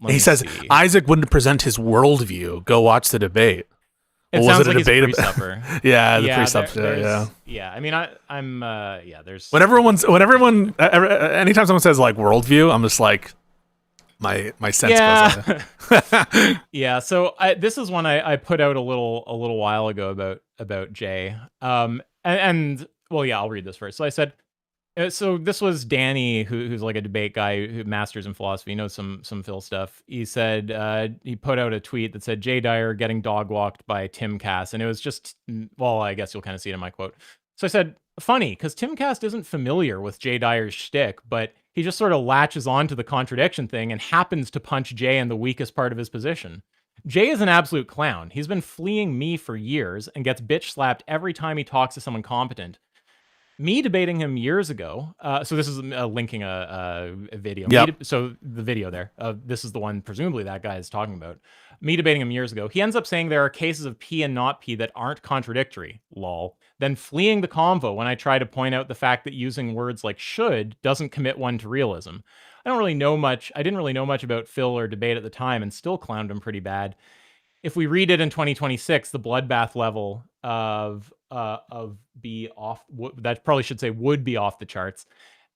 A: He says Isaac wouldn't present his worldview. Go watch the debate.
C: It sounds like he's pre-supper.
A: Yeah, the pre-supper.
C: Yeah. I mean, I'm. There's
A: anytime someone says like worldview, I'm just like, my sense goes on.
C: Yeah. So this is one I put out a little while ago about Jay. And well, yeah, I'll read this first. So I said. So this was Danny, who's like a debate guy who masters in philosophy, knows some Phil stuff. He said he put out a tweet that said Jay Dyer getting dog walked by Tim Cass, and it was just, well, I guess you'll kind of see it in my quote. So I said, funny, because Tim Cass isn't familiar with Jay Dyer's shtick, but he just sort of latches on to the contradiction thing and happens to punch Jay in the weakest part of his position. Jay is an absolute clown. He's been fleeing me for years and gets bitch slapped every time he talks to someone competent. Me debating him years ago, so this is linking a video.
A: Yep.
C: So the video there, this is the one presumably that guy is talking about. Me debating him years ago. He ends up saying there are cases of P and not P that aren't contradictory, lol. Then fleeing the convo when I try to point out the fact that using words like should doesn't commit one to realism. I didn't really know much about Phil or debate at the time and still clowned him pretty bad. If we read it in 2026, the bloodbath level of be off, that probably should say would be off the charts.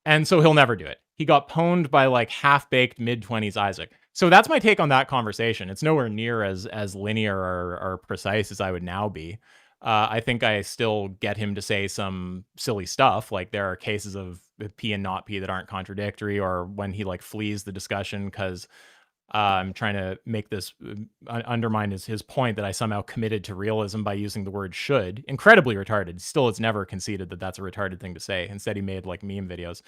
C: And so he'll never do it. He got pwned by like half-baked mid-20s Isaac. So that's my take on that conversation. It's nowhere near as linear or precise as I would now be. I think I still get him to say some silly stuff, like there are cases of P and not P that aren't contradictory, or when he like flees the discussion because I'm trying to make this undermine his point that I somehow committed to realism by using the word should. Incredibly retarded. Still, it's never conceded that that's a retarded thing to say. Instead, he made like meme videos.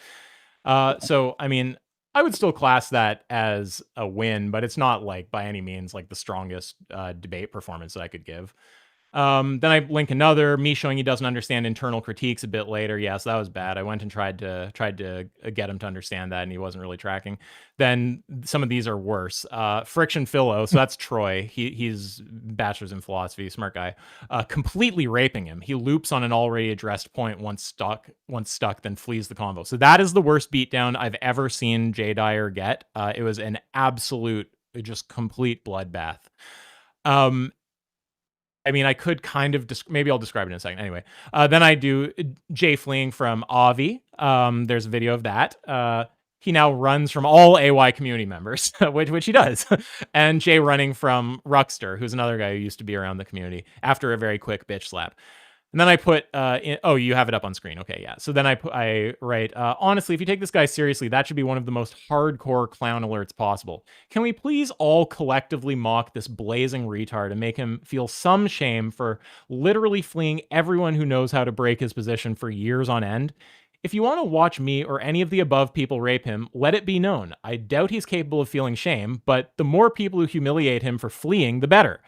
C: So, I mean, I would still class that as a win, but it's not like by any means like the strongest debate performance that I could give. Then I link another, me showing he doesn't understand internal critiques a bit later. Yes, that was bad. I went and tried to get him to understand that, and he wasn't really tracking. Then some of these are worse. Friction Philo, so that's Troy. He's bachelor's in philosophy, smart guy. Completely raping him. He loops on an already addressed point once stuck, then flees the convo. So that is the worst beatdown I've ever seen Jay Dyer get. It was an absolute, just complete bloodbath. I mean, I could kind of maybe I'll describe it in a second. Anyway, then I do Jay fleeing from Avi. There's a video of that. He now runs from all AY community members, which he does, and Jay running from Ruckster, who's another guy who used to be around the community, after a very quick bitch slap. And then I put, you have it up on screen. Okay, yeah. So then I write, honestly, if you take this guy seriously, that should be one of the most hardcore clown alerts possible. Can we please all collectively mock this blazing retard and make him feel some shame for literally fleeing everyone who knows how to break his position for years on end? If you want to watch me or any of the above people rape him, let it be known. I doubt he's capable of feeling shame, but the more people who humiliate him for fleeing, the better.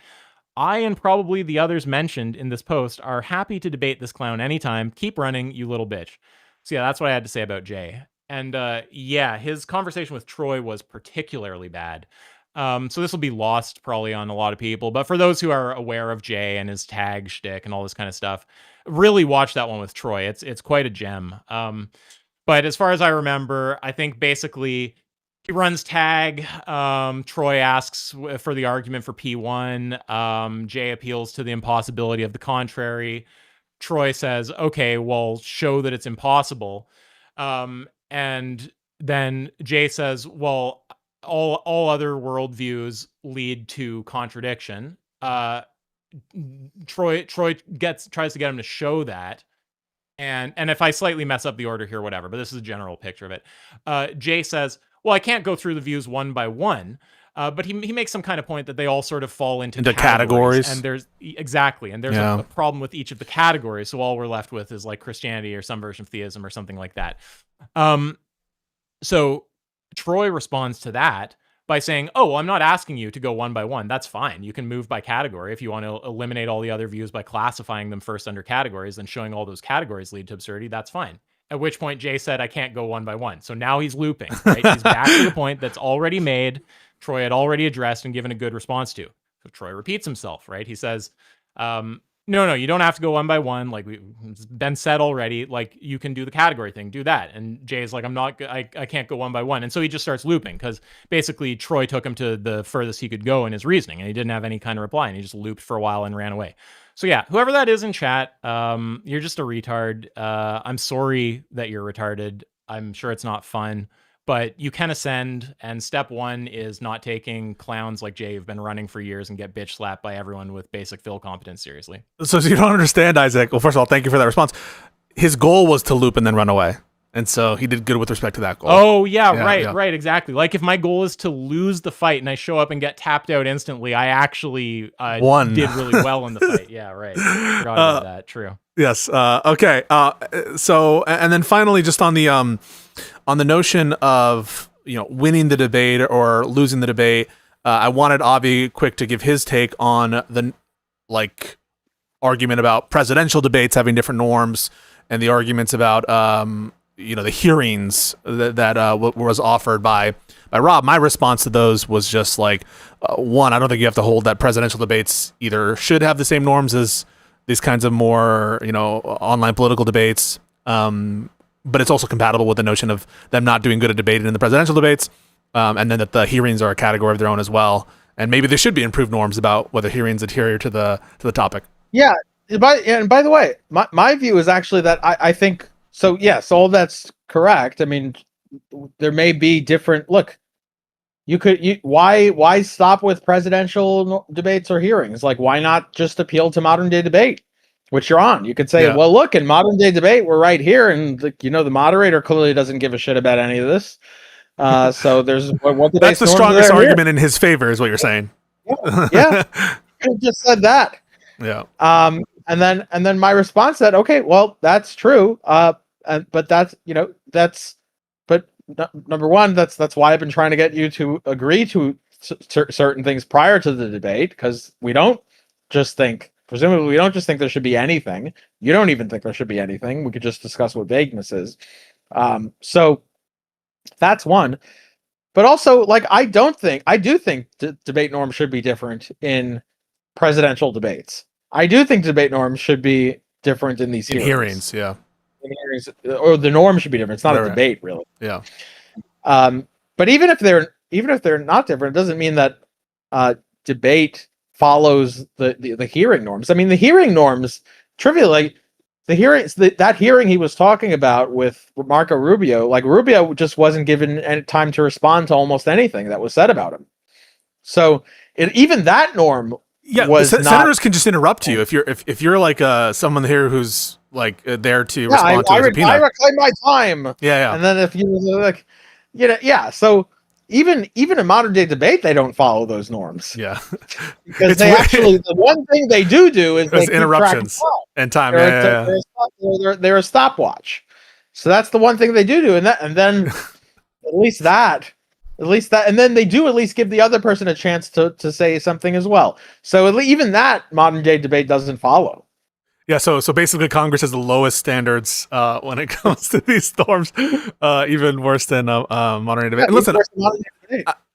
C: I and probably the others mentioned in this post are happy to debate this clown anytime. Keep running, you little bitch. So yeah, that's what I had to say about Jay. And yeah, his conversation with Troy was particularly bad. So this will be lost probably on a lot of people. But for those who are aware of Jay and his tag shtick and all this kind of stuff, really watch that one with Troy. It's quite a gem. But as far as I remember, I think basically he runs tag. Troy asks for the argument for P1. Jay appeals to the impossibility of the contrary. Troy says, okay, well, show that it's impossible. And then Jay says, well, all other worldviews lead to contradiction. Troy tries to get him to show that. And if I slightly mess up the order here, whatever, but this is a general picture of it. Jay says, well, I can't go through the views one by one, but he makes some kind of point that they all sort of fall into categories. And there's a problem with each of the categories. So all we're left with is like Christianity or some version of theism or something like that. So Troy responds to that by saying, oh, I'm not asking you to go one by one. That's fine. You can move by category. If you want to eliminate all the other views by classifying them first under categories and showing all those categories lead to absurdity, that's fine. At which point Jay said, I can't go one by one. So now he's looping, right? He's back to the point that's already made, Troy had already addressed and given a good response to. So Troy repeats himself, right? He says, no, you don't have to go one by one. Like it's been said already, like you can do the category thing, do that. And Jay's like, I can't go one by one. And so he just starts looping because basically Troy took him to the furthest he could go in his reasoning and he didn't have any kind of reply and he just looped for a while and ran away. So yeah, whoever that is in chat, you're just a retard. I'm sorry that you're retarded. I'm sure it's not fun, but you can ascend. And step one is not taking clowns like Jay who've been running for years and get bitch slapped by everyone with basic Phil competence seriously.
A: So you don't understand, Isaac. Well, first of all, thank you for that response. His goal was to loop and then run away. And so he did good with respect to that goal.
C: Oh, yeah, right, exactly. Like if my goal is to lose the fight and I show up and get tapped out instantly, I actually
A: won.
C: Did really well in the fight. Yeah, right. Forgot about that. True.
A: Yes. Okay. So, and then finally, just on the notion of winning the debate or losing the debate, I wanted Avi quick to give his take on the argument about presidential debates having different norms and the arguments about the hearings that was offered by Rob. My response to those was just like, one, I don't think you have to hold that presidential debates either should have the same norms as these kinds of more, online political debates. But it's also compatible with the notion of them not doing good at debating in the presidential debates. And then that the hearings are a category of their own as well. And maybe there should be improved norms about whether hearings adhere to the topic.
B: Yeah. And by the way, my view is actually that I think, so yes, all that's correct. I mean, there may be different, look, why stop with presidential debates or hearings? Like, why not just appeal to modern day debate, which you're on? You could say, well, look, in modern day debate, we're right here, and the moderator clearly doesn't give a shit about any of this. So there's what
A: that's the strongest argument in his favor, is what you're saying.
B: Yeah. I just said that.
A: Yeah.
B: And then my response said, okay, well, that's true. But that's number one, that's why I've been trying to get you to agree to certain things prior to the debate, because presumably we don't just think there should be anything. You don't even think there should be anything. We could just discuss what vagueness is. So that's one. But also, like, I do think debate norms should be different in presidential debates. I do think debate norms should be different in these
A: hearings. Yeah.
B: In hearings, or the norm should be different. It's not a debate, really.
A: Yeah.
B: But even if they're not different, it doesn't mean that debate follows the hearing norms. I mean, the hearing norms, trivially, that hearing he was talking about with Marco Rubio, like, Rubio just wasn't given any time to respond to almost anything that was said about him. So even that norm,
A: senators can just interrupt you if you're like someone here who's like there to respond to a subpoena.
B: I reclaim my time.
A: Yeah.
B: And then if you like, so even in modern day debate, they don't follow those norms.
A: Yeah,
B: because the one thing they do is they keep
A: interruptions and time.
B: They're a stopwatch. So that's the one thing they do, and then at least that, and then they do at least give the other person a chance to say something as well. So even that modern day debate doesn't follow.
A: Yeah, so basically Congress has the lowest standards when it comes to these norms, even worse than modern day debate. And listen,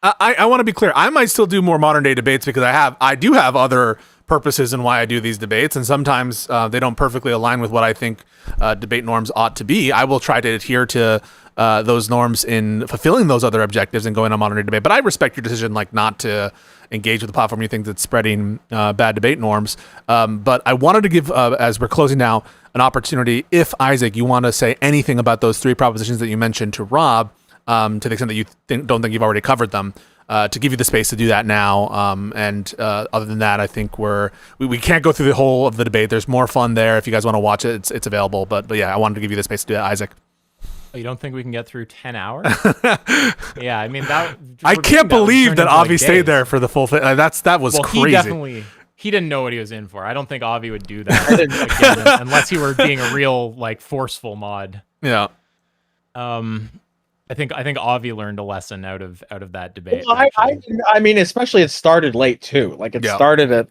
A: I want to be clear. I might still do more modern day debates because I do have other purposes in why I do these debates, and sometimes they don't perfectly align with what I think debate norms ought to be. I will try to adhere to those norms in fulfilling those other objectives and going on modern day debate. But I respect your decision, like, not to engage with the platform you think that's spreading bad debate norms. But I wanted to give, as we're closing now, an opportunity, if Isaac, you want to say anything about those three propositions that you mentioned to Rob, to the extent that you don't think you've already covered them, to give you the space to do that now. And other than that, I think we can't go through the whole of the debate. There's more fun there. If you guys want to watch it, it's available. But yeah, I wanted to give you the space to do that, Isaac.
C: Oh, you don't think we can get through 10 hours? Yeah, I mean,
A: I can't believe that Avi stayed there for the full thing. That was crazy.
C: He didn't know what he was in for. I don't think Avi would do that again, unless he were being a real, like, forceful mod.
A: Yeah.
C: I think Avi learned a lesson out of that debate.
B: Well, I mean, especially it started late too. Like, it started at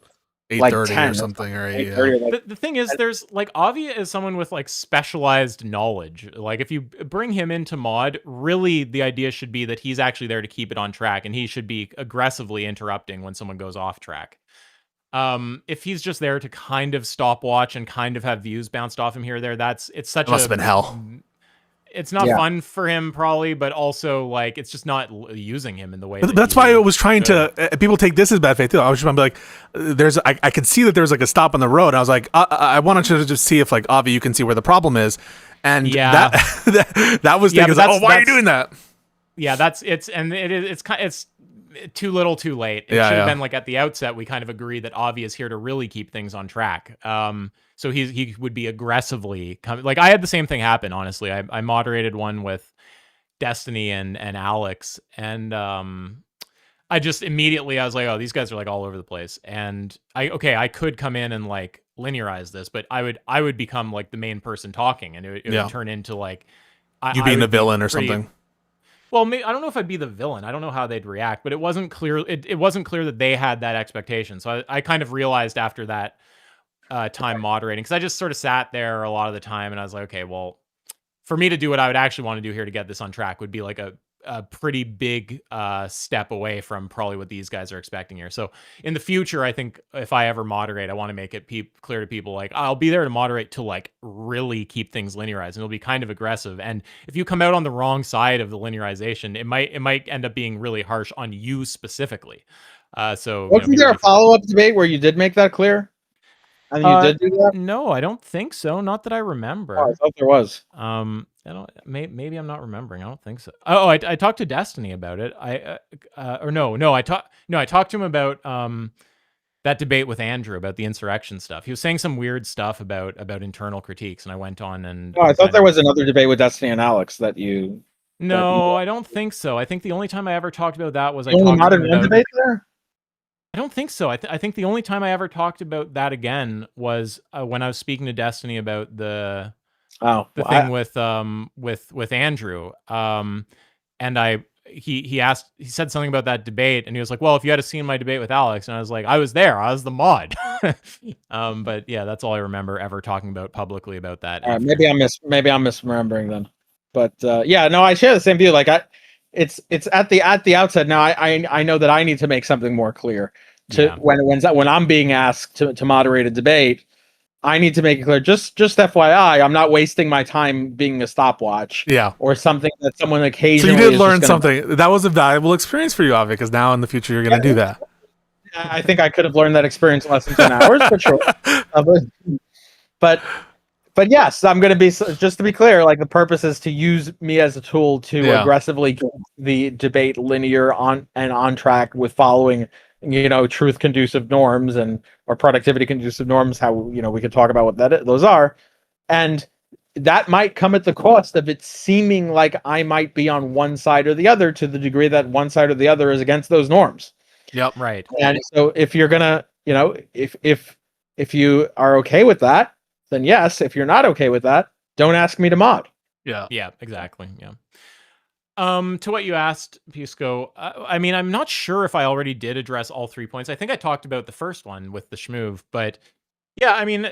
A: 8:30 or something, or 8:30.
C: The thing is, there's, like, Avi is someone with, like, specialized knowledge. Like, if you bring him into mod, really the idea should be that he's actually there to keep it on track, and he should be aggressively interrupting when someone goes off track. If he's just there to kind of stopwatch and kind of have views bounced off him here or there, it must
A: have been hell.
C: It's not fun for him, probably, but also, like, it's just not using him in the way.
A: That's why I was trying to. People take this as bad faith too. I was just be like, I could see that there's like a stop on the road. I was like, I wanted to just see if, like, Avi, you can see where the problem is, and that was thinking, why are you doing that?
C: Yeah, it's too little, too late. It should have been, like, at the outset. We kind of agree that Avi is here to really keep things on track. So he would be aggressively coming. Like, I had the same thing happen, honestly. I moderated one with Destiny and Alex, and I just immediately, I was like, oh, these guys are, like, all over the place. And I could come in and, like, linearize this, but I would become, like, the main person talking, and it would turn into, like,
A: you being a villain or something.
C: Well, I don't know if I'd be the villain. I don't know how they'd react, but it wasn't clear. It wasn't clear that they had that expectation. So I kind of realized after that time moderating, because I just sort of sat there a lot of the time, and I was like, okay, well, for me to do what I would actually want to do here to get this on track would be like a pretty big step away from probably what these guys are expecting here. So in the future, I think if I ever moderate, I want to make it clear to people, like, I'll be there to moderate to, like, really keep things linearized, and it'll be kind of aggressive. And if you come out on the wrong side of the linearization, it might end up being really harsh on you specifically. So
B: wasn't there a follow-up debate where you did make that clear? And you did do that?
C: No, I don't think so. Not that I remember.
B: Oh, I thought there was.
C: Maybe I'm not remembering. I don't think so. Oh, I talked to Destiny about it. I talked to him about that debate with Andrew about the insurrection stuff. He was saying some weird stuff about internal critiques, and I went on and.
B: Oh, I thought there was another debate with Destiny and Alex that you.
C: No, I don't think so. I think the only time I ever talked about that was
B: only not in one debate there.
C: I don't think so. I think the only time I ever talked about that again was when I was speaking to Destiny about the thing with Andrew. And he said something about that debate, and he was like, "Well, if you had seen my debate with Alex," and I was like, "I was there. I was the mod." But yeah, that's all I remember ever talking about publicly about that.
B: Maybe I'm misremembering then. But yeah, no, I share the same view. Like it's at the outset. Now I know that I need to make something more clear when I'm being asked to moderate a debate. I need to make it clear. Just FYI, I'm not wasting my time being a stopwatch.
A: Yeah.
B: Or something that someone occasionally.
A: So you did learn something. That was a valuable experience for you, Avi, because now in the future you're going to do that.
B: I think I could have learned that experience in less than 10 hours, for sure. But yes, I'm going to be, just to be clear, like the purpose is to use me as a tool to aggressively keep the debate linear on track with following, truth conducive norms or productivity conducive norms, how, we could talk about what those are. And that might come at the cost of it seeming like I might be on one side or the other, to the degree that one side or the other is against those norms.
A: Yep.
C: Right.
B: And so if you're going to, if you are okay with that, then yes. If you're not okay with that, don't ask me to mod.
C: Yeah. Yeah, exactly. Yeah. To what you asked, Pisco, I mean, I'm not sure if I already did address all 3 points. I think I talked about the first one with the schmoove, but yeah, I mean,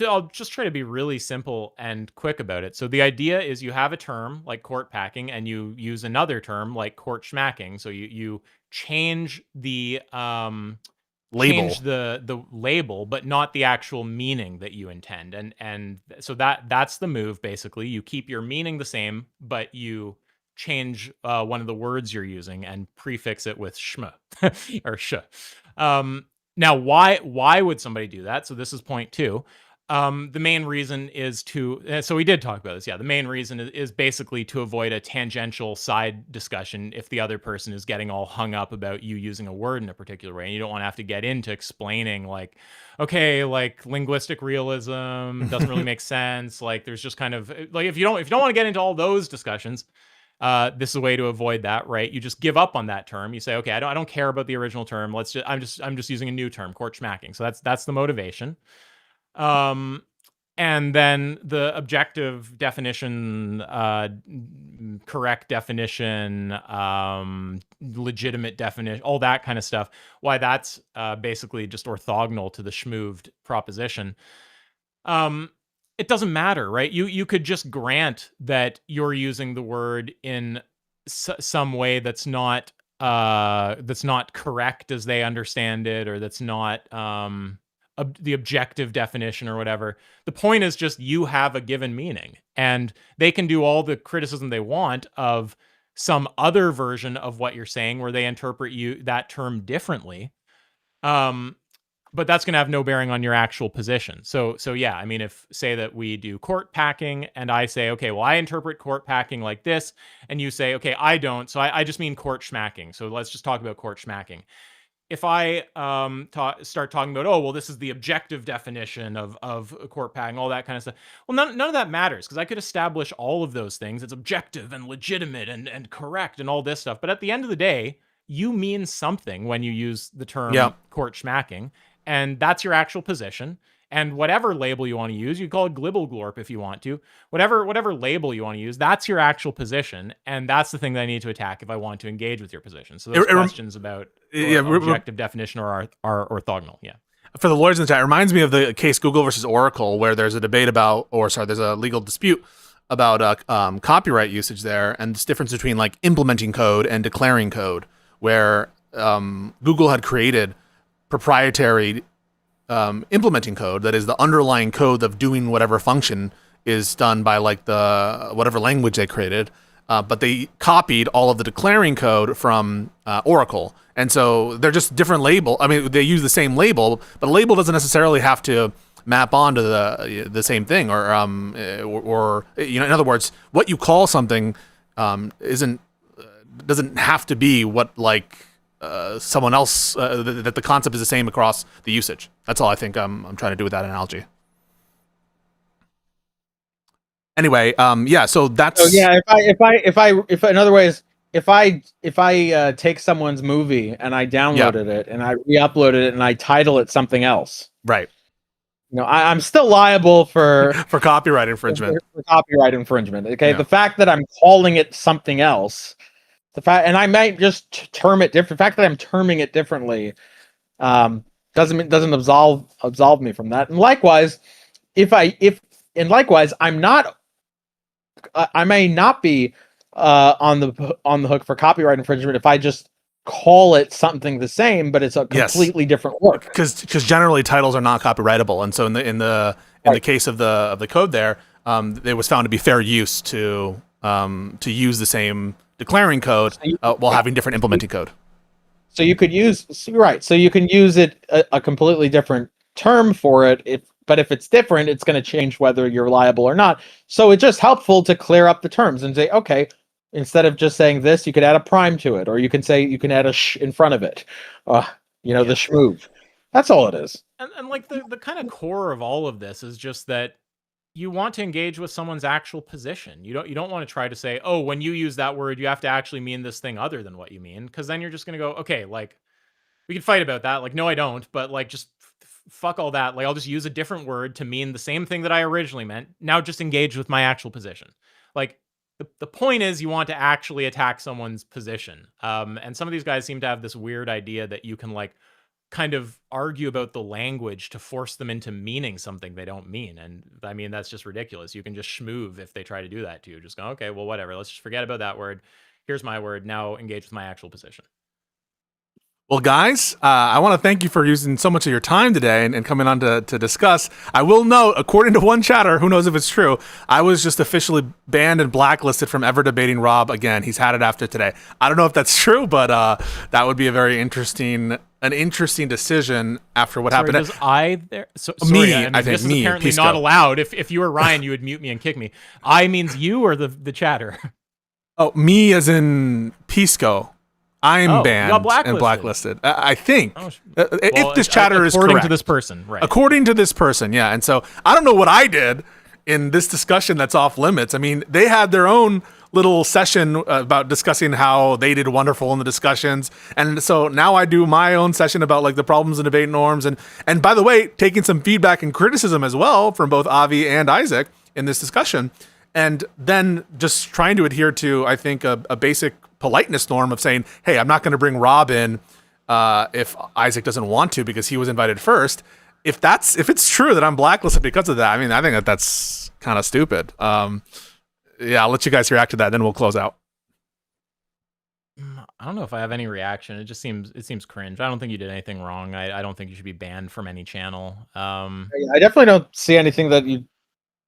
C: I'll just try to be really simple and quick about it. So the idea is you have a term like court packing, and you use another term like court schmacking. So you change the label. Change the label, but not the actual meaning that you intend. And so that's the move. Basically, you keep your meaning the same, but you change one of the words you're using and prefix it with shma or sh. Now, why would somebody do that? So this is point 2. The main reason is so we did talk about this. Yeah, the main reason is basically to avoid a tangential side discussion if the other person is getting all hung up about you using a word in a particular way, and you don't want to have to get into explaining like, okay, like linguistic realism doesn't really make sense. Like there's just kind of like if you don't want to get into all those discussions, this is a way to avoid that, right? You just give up on that term. You say, okay, I don't care about the original term. I'm just using a new term, court schmacking. So that's the motivation. And then the objective definition, correct definition, legitimate definition, all that kind of stuff. Why that's basically just orthogonal to the schmooved proposition. It doesn't matter, right? You could just grant that you're using the word in some way that's not correct as they understand it, or that's not the objective definition or whatever. The point is just you have a given meaning, and they can do all the criticism they want of some other version of what you're saying where they interpret that term differently. But that's going to have no bearing on your actual position. So yeah, I mean, if say that we do court packing and I say, okay, well, I interpret court packing like this, and you say, okay, I don't. So I just mean court schmacking. So let's just talk about court schmacking. If I start talking about, oh, well, this is the objective definition of court packing, all that kind of stuff. Well, none of that matters, because I could establish all of those things. It's objective and legitimate and correct and all this stuff. But at the end of the day, you mean something when you use the term court schmacking. And that's your actual position. And whatever label you want to use, you call it glibble-glorp if you want to. Whatever label you want to use, that's your actual position. And that's the thing that I need to attack if I want to engage with your position. So those questions about objective definition are orthogonal. Yeah.
A: For the lawyers in the chat, it reminds me of the case Google versus Oracle, where there's a debate there's a legal dispute about copyright usage there, and this difference between like implementing code and declaring code, where Google had created proprietary implementing code that is the underlying code of doing whatever function is done by like the whatever language they created, but they copied all of the declaring code from Oracle, and so they're just different label. I mean, they use the same label, but a label doesn't necessarily have to map onto the same thing, or in other words, what you call something doesn't have to be what someone else that the concept is the same across the usage. That's all I think I'm trying to do with that analogy. Anyway, so that's
B: if in other ways, if I take someone's movie and I downloaded it and I re-uploaded it and I title it something else,
A: right.
B: I'm still liable for
A: copyright infringement.
B: For copyright infringement. Okay,
A: Yeah.
B: the fact that I'm calling it something else, and I might just term it different. The fact that I'm terming it differently doesn't absolve me from that. And likewise, I may not be on the hook for copyright infringement if I just call it something the same, but it's a completely different work.
A: Because generally titles are not copyrightable, and so in the case of the code there, it was found to be fair use to use the same declaring code while having different implementing code.
B: So you could use So you can use it a completely different term for it. But if it's different, it's going to change whether you're liable or not. So it's just helpful to clear up the terms and say, okay, instead of just saying this, you could add a prime to it, or you can add a sh in front of it. The shmove. That's all it is.
C: And like the kind of core of all of this is just that you want to engage with someone's actual position. You don't want to try to say, oh, when you use that word, you have to actually mean this thing other than what you mean, because then you're just going to go, okay, like we can fight about that. Like, no, I don't, but like just fuck all that. Like, I'll just use a different word to mean the same thing that I originally meant. Now just engage with my actual position. Like, the point is you want to actually attack someone's position. And some of these guys seem to have this weird idea that you can like kind of argue about the language to force them into meaning something they don't mean. And I mean, that's just ridiculous. You can just schmoove if they try to do that to you. Just go, okay, well, whatever. Let's just forget about that word. Here's my word. Now engage with my actual position.
A: Well, guys, I want to thank you for using so much of your time today and coming on to discuss. I will note, according to one chatter, who knows if it's true, I was just officially banned and blacklisted from ever debating Rob again. He's had it after today. I don't know if that's true, but that would be a very interesting decision after what happened.
C: I think this is apparently
A: Pisco.
C: Not allowed. If you were Ryan, you would mute me and kick me. I means you or the chatter?
A: Oh, me as in Pisco. I'm banned and blacklisted. I think if this chatter is correct.
C: According to this person, right?
A: According to this person, yeah. And so I don't know what I did in this discussion that's off limits. I mean, they had their own little session about discussing how they did wonderful in the discussions, and so now I do my own session about like the problems in debate norms, and by the way, taking some feedback and criticism as well from both Avi and Isaac in this discussion, and then just trying to adhere to, I think, a basic politeness norm of saying, hey, I'm not going to bring Rob in if Isaac doesn't want to because he was invited first. If it's true that I'm blacklisted because of that, I mean, I think that's kind of stupid. I'll let you guys react to that, then we'll close out.
C: I don't know if I have any reaction. It seems cringe. I don't think you did anything wrong. I don't think you should be banned from any channel.
B: I definitely don't see anything that you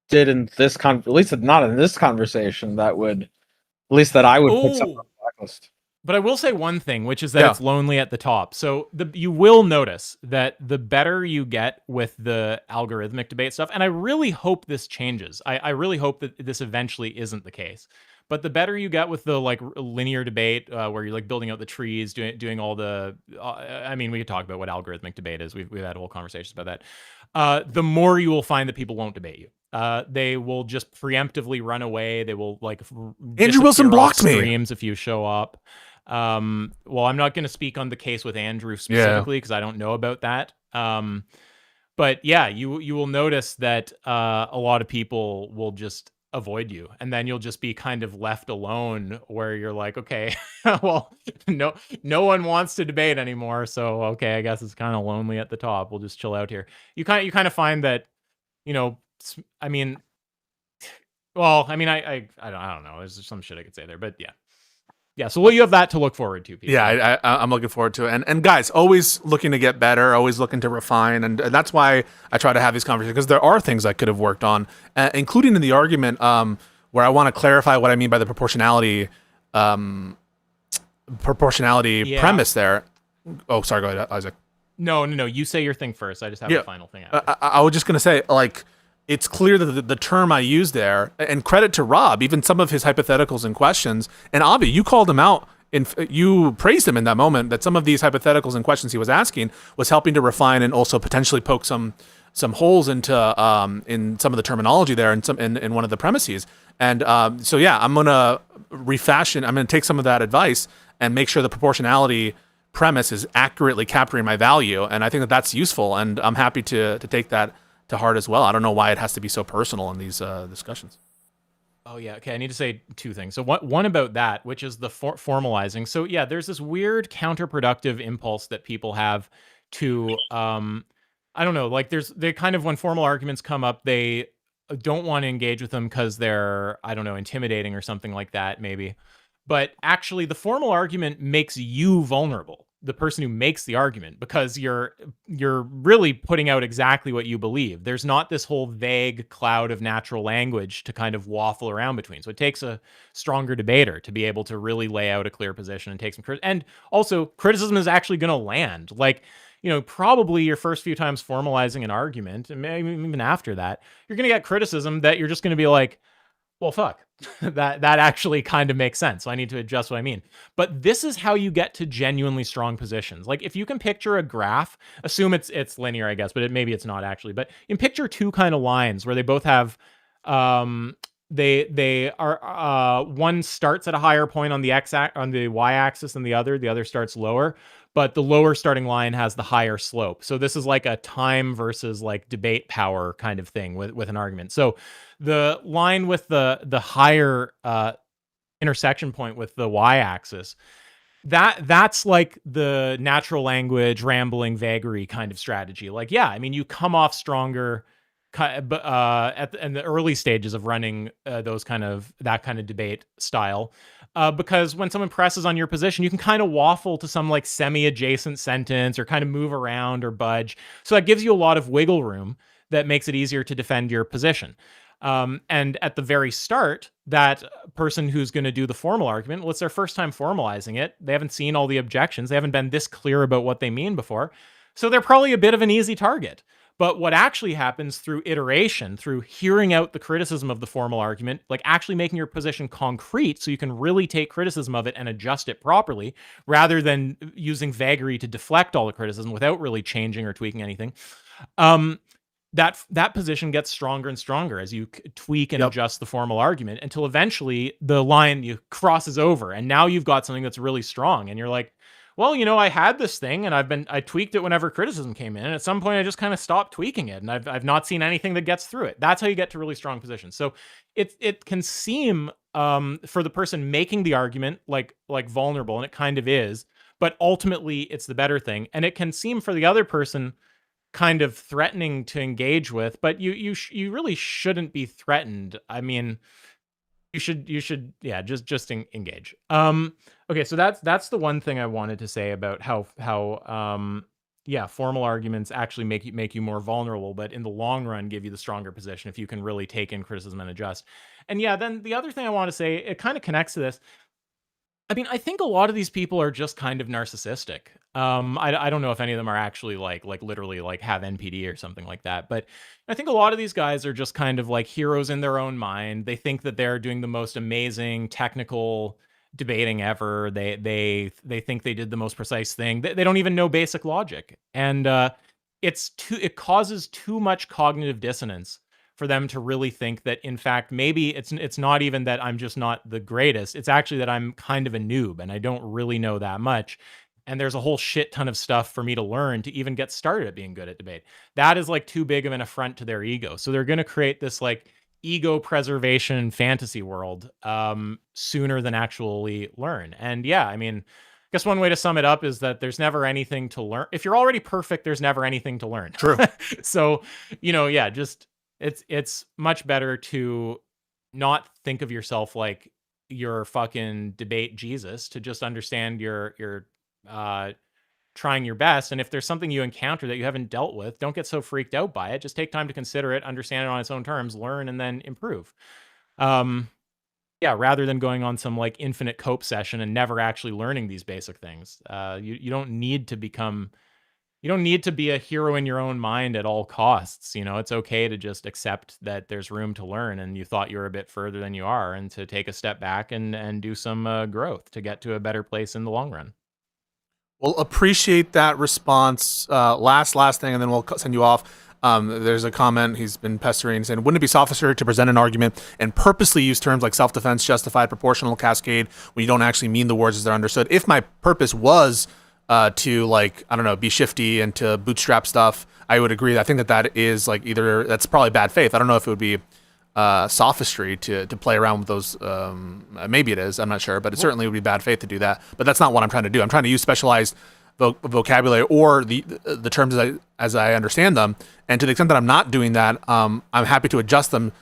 B: did in this at least not in this conversation that would, at least that I would put something on the blacklist.
C: But I will say one thing, which is that it's lonely at the top. So you will notice that the better you get with the algorithmic debate stuff, and I really hope this changes. I really hope that this eventually isn't the case. But the better you get with the like linear debate, where you're like building out the trees, doing all the, I mean, we could talk about what algorithmic debate is. We've had whole conversations about that. The more you will find that people won't debate you. They will just preemptively run away. They will like
A: Andrew Wilson blocked me
C: streams if you show up. Well, I'm not going to speak on the case with Andrew specifically because I don't know about that. But yeah, you will notice that a lot of people will just avoid you, and then you'll just be kind of left alone where you're like, okay, well, no one wants to debate anymore, so okay, I guess it's kind of lonely at the top. We'll just chill out here. You kind of find that, I mean, well, I mean, I don't know. There's some shit I could say there, but yeah. So you have that to look forward to, people.
A: Yeah, I'm looking forward to it. And guys, always looking to get better, always looking to refine, and that's why I try to have these conversations, because there are things I could have worked on, including in the argument where I want to clarify what I mean by the proportionality premise there. Oh, sorry, go ahead, Isaac.
C: No. You say your thing first. I just have
A: Yeah.
C: a final thing after.
A: I was just going to say, like, it's clear that the term I used there, and credit to Rob, even some of his hypotheticals and questions, and Avi, you called him out, you praised him in that moment, that some of these hypotheticals and questions he was asking was helping to refine and also potentially poke some holes into in some of the terminology there and some in one of the premises. And so yeah, I'm gonna take some of that advice and make sure the proportionality premise is accurately capturing my value, and I think that that's useful, and I'm happy to take that to heart as well. I don't know why it has to be so personal in these discussions.
C: Oh yeah, okay. I need to say two things. So one about that, which is the formalizing. So yeah, there's this weird counterproductive impulse that people have to, I don't know, like they kind of, when formal arguments come up, they don't want to engage with them because they're, I don't know, intimidating or something like that, maybe. But actually, the formal argument makes you vulnerable, the person who makes the argument, because you're really putting out exactly what you believe. There's not this whole vague cloud of natural language to kind of waffle around between. So it takes a stronger debater to be able to really lay out a clear position and take some and also criticism is actually going to land. Like, probably your first few times formalizing an argument, and maybe even after that, you're going to get criticism that you're just going to be like, well, fuck, that actually kind of makes sense. So I need to adjust what I mean. But this is how you get to genuinely strong positions. Like, if you can picture a graph, assume it's linear, I guess, but maybe it's not actually. But you can picture two kind of lines where they both have, they are one starts at a higher point on the on the y-axis than the other starts lower. But the lower starting line has the higher slope. So this is like a time versus like debate power kind of thing with an argument. So the line with the higher intersection point with the y-axis, that's like the natural language, rambling, vagary kind of strategy. Like, yeah, I mean, you come off stronger in the early stages of running that kind of debate style. Because when someone presses on your position, you can kind of waffle to some like semi-adjacent sentence or kind of move around or budge. So that gives you a lot of wiggle room that makes it easier to defend your position. And at the very start, that person who's going to do the formal argument, well, it's their first time formalizing it. They haven't seen all the objections. They haven't been this clear about what they mean before. So they're probably a bit of an easy target. But what actually happens through iteration, through hearing out the criticism of the formal argument, like actually making your position concrete so you can really take criticism of it and adjust it properly, rather than using vagary to deflect all the criticism without really changing or tweaking anything, that position gets stronger and stronger as you tweak and adjust the formal argument until eventually the line crosses over, and now you've got something that's really strong, and you're like, well, I had this thing and I tweaked it whenever criticism came in. And at some point I just kind of stopped tweaking it, and I've not seen anything that gets through it. That's how you get to really strong positions. So it can seem for the person making the argument like vulnerable, and it kind of is, but ultimately it's the better thing. And it can seem for the other person kind of threatening to engage with, but you really shouldn't be threatened. I mean, you should yeah, just engage. Okay, so that's the one thing I wanted to say about how yeah, formal arguments actually make you more vulnerable, but in the long run give you the stronger position if you can really take in criticism and adjust. And yeah, then the other thing I want to say, it kind of connects to this. I mean, I think a lot of these people are just kind of narcissistic. I don't know if any of them are actually like literally like have NPD or something like that, but I think a lot of these guys are just kind of like heroes in their own mind. They think that they're doing the most amazing technical debating ever. They think they did the most precise thing. They don't even know basic logic, and it causes too much cognitive dissonance for them to really think that, in fact, maybe it's not even that I'm just not the greatest. It's actually that I'm kind of a noob and I don't really know that much. And there's a whole shit ton of stuff for me to learn to even get started at being good at debate. That is like too big of an affront to their ego. So they're going to create this like ego preservation fantasy world sooner than actually learn. And yeah, I mean, I guess one way to sum it up is that there's never anything to learn. If you're already perfect, there's never anything to learn.
A: True.
C: So, yeah, just it's much better to not think of yourself like you're fucking debate Jesus, to just understand you're trying your best. And if there's something you encounter that you haven't dealt with, don't get so freaked out by it. Just take time to consider it, understand it on its own terms, learn, and then improve. Yeah, rather than going on some like infinite cope session and never actually learning these basic things. You don't need to become you don't need to be a hero in your own mind at all costs. It's okay to just accept that there's room to learn, and you thought you were a bit further than you are, and to take a step back and do some growth to get to a better place in the long run.
A: Well, appreciate that response. Last thing, and then we'll send you off. There's a comment he's been pestering, saying, wouldn't it be sophistry to present an argument and purposely use terms like self-defense, justified, proportional, cascade, when you don't actually mean the words as they're understood? If my purpose was to, like, I don't know, be shifty and to bootstrap stuff, I would agree. I think that is, like, either that's probably bad faith. I don't know if it would be sophistry to play around with those. Maybe it is. I'm not sure, but it certainly would be bad faith to do that. But that's not what I'm trying to do. I'm trying to use specialized vocabulary or the terms as I understand them, and to the extent that I'm not doing that, I'm happy to adjust them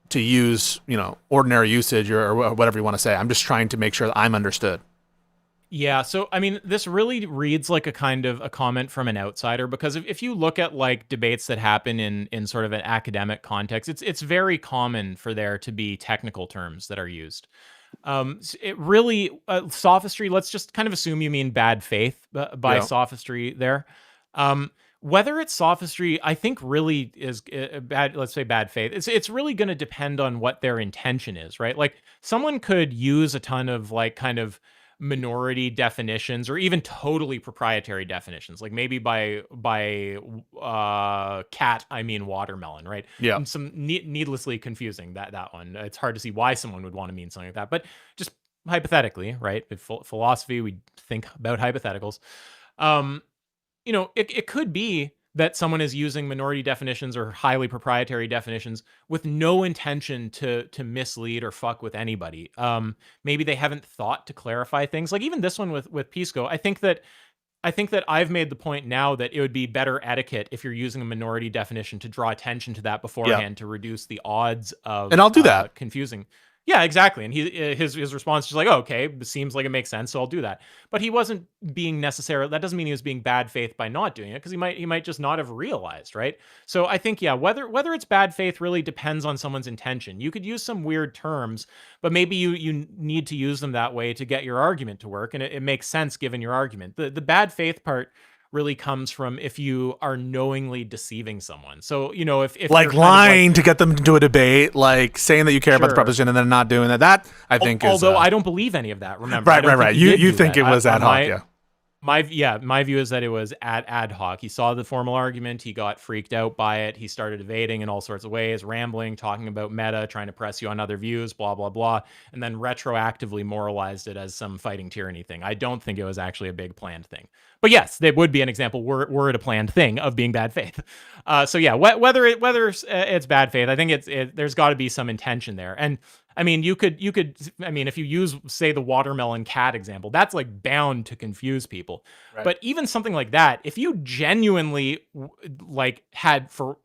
A: to use ordinary usage or whatever you want to say. I'm just trying to make sure that I'm understood.
C: Yeah, so I mean, this really reads like a kind of a comment from an outsider, because if you look at like debates that happen in sort of an academic context, it's very common for there to be technical terms that are used. It really sophistry. Let's just kind of assume you mean bad faith by sophistry there. Whether it's sophistry, I think really is bad. Let's say bad faith. It's really going to depend on what their intention is, right? Like someone could use a ton of like kind of minority definitions or even totally proprietary definitions, like maybe by cat I mean watermelon, right?
A: Yeah.
C: And some needlessly confusing that one. It's hard to see why someone would want to mean something like that, but just hypothetically, right? With philosophy, we think about hypotheticals. It could be that someone is using minority definitions or highly proprietary definitions with no intention to mislead or fuck with anybody. Maybe they haven't thought to clarify things. Like even this one with Pisco, I think that I've made the point now that it would be better etiquette if you're using a minority definition to draw attention to that beforehand to reduce the odds of
A: and I'll do that.
C: Confusing. Yeah, exactly. And his response is like, oh, okay, it seems like it makes sense, so I'll do that. But he wasn't being necessarily, that doesn't mean he was being bad faith by not doing it, because he might just not have realized, right? So I think, yeah, whether it's bad faith really depends on someone's intention. You could use some weird terms, but maybe you need to use them that way to get your argument to work, and it makes sense given your argument. The bad faith part really comes from if you are knowingly deceiving someone. So, if
A: like lying to get them into a debate, like saying that you care about the proposition and then not doing that I think
C: although
A: is...
C: I don't believe any of that, remember.
A: Right. You think it was ad hoc, yeah.
C: My view is that it was ad hoc. He saw the formal argument, he got freaked out by it, he started evading in all sorts of ways, rambling, talking about meta, trying to press you on other views, blah, blah, blah, and then retroactively moralized it as some fighting tyranny thing. I don't think it was actually a big planned thing. But yes, it would be an example were it a planned thing of being bad faith. So yeah, whether it's bad faith, I think there's got to be some intention there. And I mean, you could, if you use, say, the watermelon cat example, that's like bound to confuse people. Right. But even something like that, if you genuinely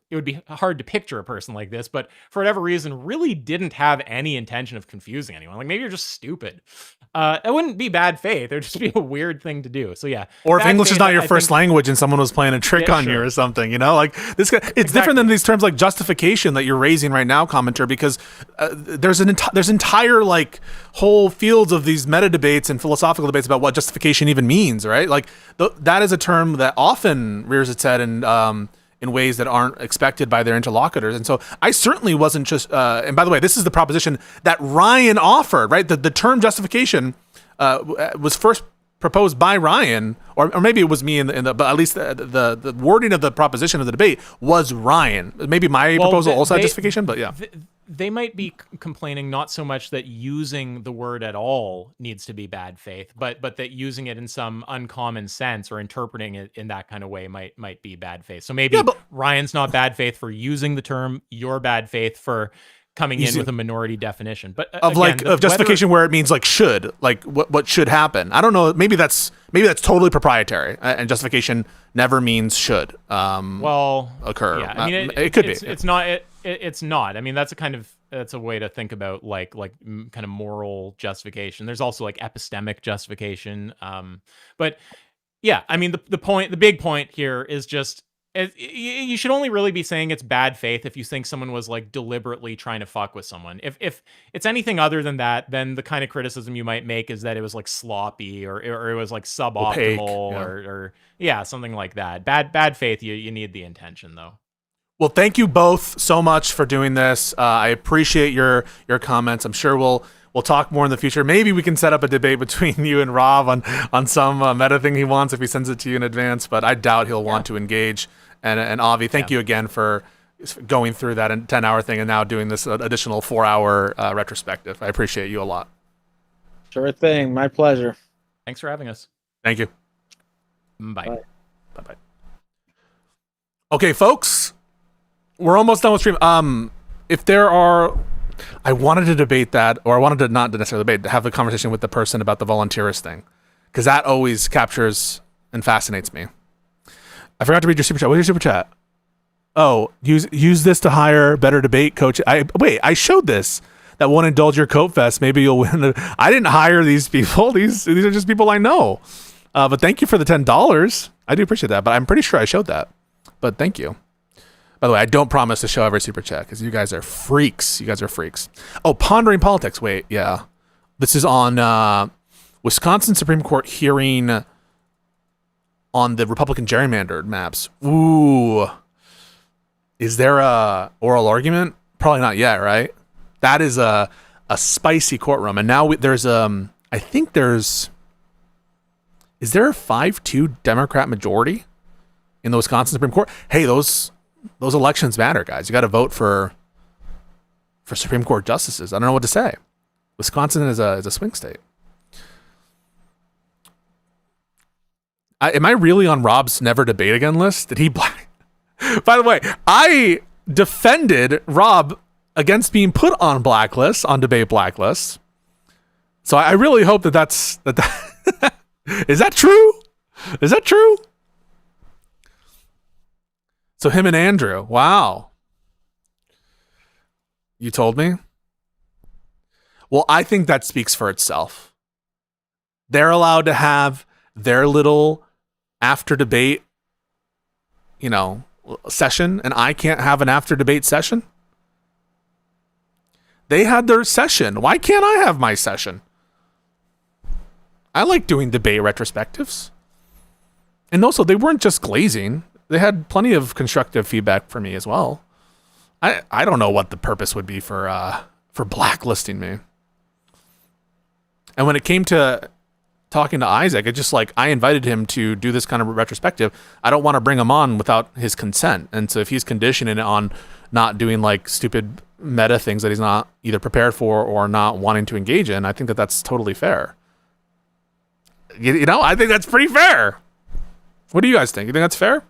C: it would be hard to picture a person like this, but for whatever reason, really didn't have any intention of confusing anyone. Like maybe you're just stupid. It wouldn't be bad faith. It would just be a weird thing to do. So yeah.
A: Or if English is not your first language and someone was playing a trick on you or something, like this guy, it's different than these terms like justification that you're raising right now, commenter, because there's entire like whole fields of these meta debates and philosophical debates about what justification even means, right? Like that is a term that often rears its head in ways that aren't expected by their interlocutors. And so I certainly wasn't just, and by the way, this is the proposition that Ryan offered, right? The term justification was first proposed by Ryan, or maybe it was me but at least the wording of the proposition of the debate was Ryan. Maybe my proposal also had justification, but yeah.
C: They might be complaining not so much that using the word at all needs to be bad faith, but that using it in some uncommon sense or interpreting it in that kind of way might be bad faith. So maybe Ryan's not bad faith for using the term, you're bad faith for coming in with a minority definition. But
A: of justification where it means like should, like what should happen. I don't know, maybe that's totally proprietary, and justification never means should occur.
C: Yeah, I mean
A: it could be.
C: It's not it's not. I mean, that's a way to think about like kind of moral justification. There's also like epistemic justification. But yeah, I mean, the big point here is just You should only really be saying it's bad faith if you think someone was like deliberately trying to fuck with someone. If it's anything other than that, then the kind of criticism you might make is that it was like sloppy or it was like suboptimal
A: Opaque,
C: or yeah, something like that. Bad faith. You need the intention though.
A: Well, thank you both so much for doing this. I appreciate your comments. I'm sure we'll talk more in the future. Maybe we can set up a debate between you and Rob on some meta thing he wants if he sends it to you in advance. But I doubt he'll want to engage. And Avi, thank you again for going through that 10-hour thing and now doing this additional 4-hour retrospective. I appreciate you a lot.
B: Sure thing. My pleasure.
C: Thanks for having us.
A: Thank you.
C: Bye.
A: Bye. Okay, folks, we're almost done with stream. If there are, I wanted to debate that, or I wanted to not necessarily debate, to have a conversation with the person about the volunteerist thing, because that always captures and fascinates me. I forgot to read your super chat. What is your super chat? Oh, use this to hire better debate coach. I showed this. That won't indulge your coat fest. Maybe you'll win. I didn't hire these people. These are just people I know. But thank you for the $10. I do appreciate that. But I'm pretty sure I showed that. But thank you. By the way, I don't promise to show every super chat because you guys are freaks. You guys are freaks. Oh, pondering politics. Wait, yeah. This is on Wisconsin Supreme Court hearing on the Republican gerrymandered maps. Ooh. Is there a oral argument? Probably not yet, right? That is a spicy courtroom. And now there's I think there's, is there a 5-2 Democrat majority in the Wisconsin Supreme Court? Hey, those elections matter, guys. You got to vote for Supreme Court justices. I don't know what to say. Wisconsin is a swing state. Am I really on Rob's never debate again list? Did he black? By the way, I defended Rob against being put on blacklists, on debate blacklists. So I really hope that's is that true? Is that true? So him and Andrew, wow. You told me? Well, I think that speaks for itself. They're allowed to have their little after debate, session, and I can't have an after debate session. They had their session. Why can't I have my session? I like doing debate retrospectives. And also, they weren't just glazing. They had plenty of constructive feedback for me as well. I don't know what the purpose would be for blacklisting me. And when it came to talking to Isaac, it's just like I invited him to do this kind of retrospective. I don't want to bring him on without his consent. And so if he's conditioning it on not doing like stupid meta things that he's not either prepared for or not wanting to engage in, I think that that's totally fair. I think that's pretty fair. What do you guys think? You think that's fair?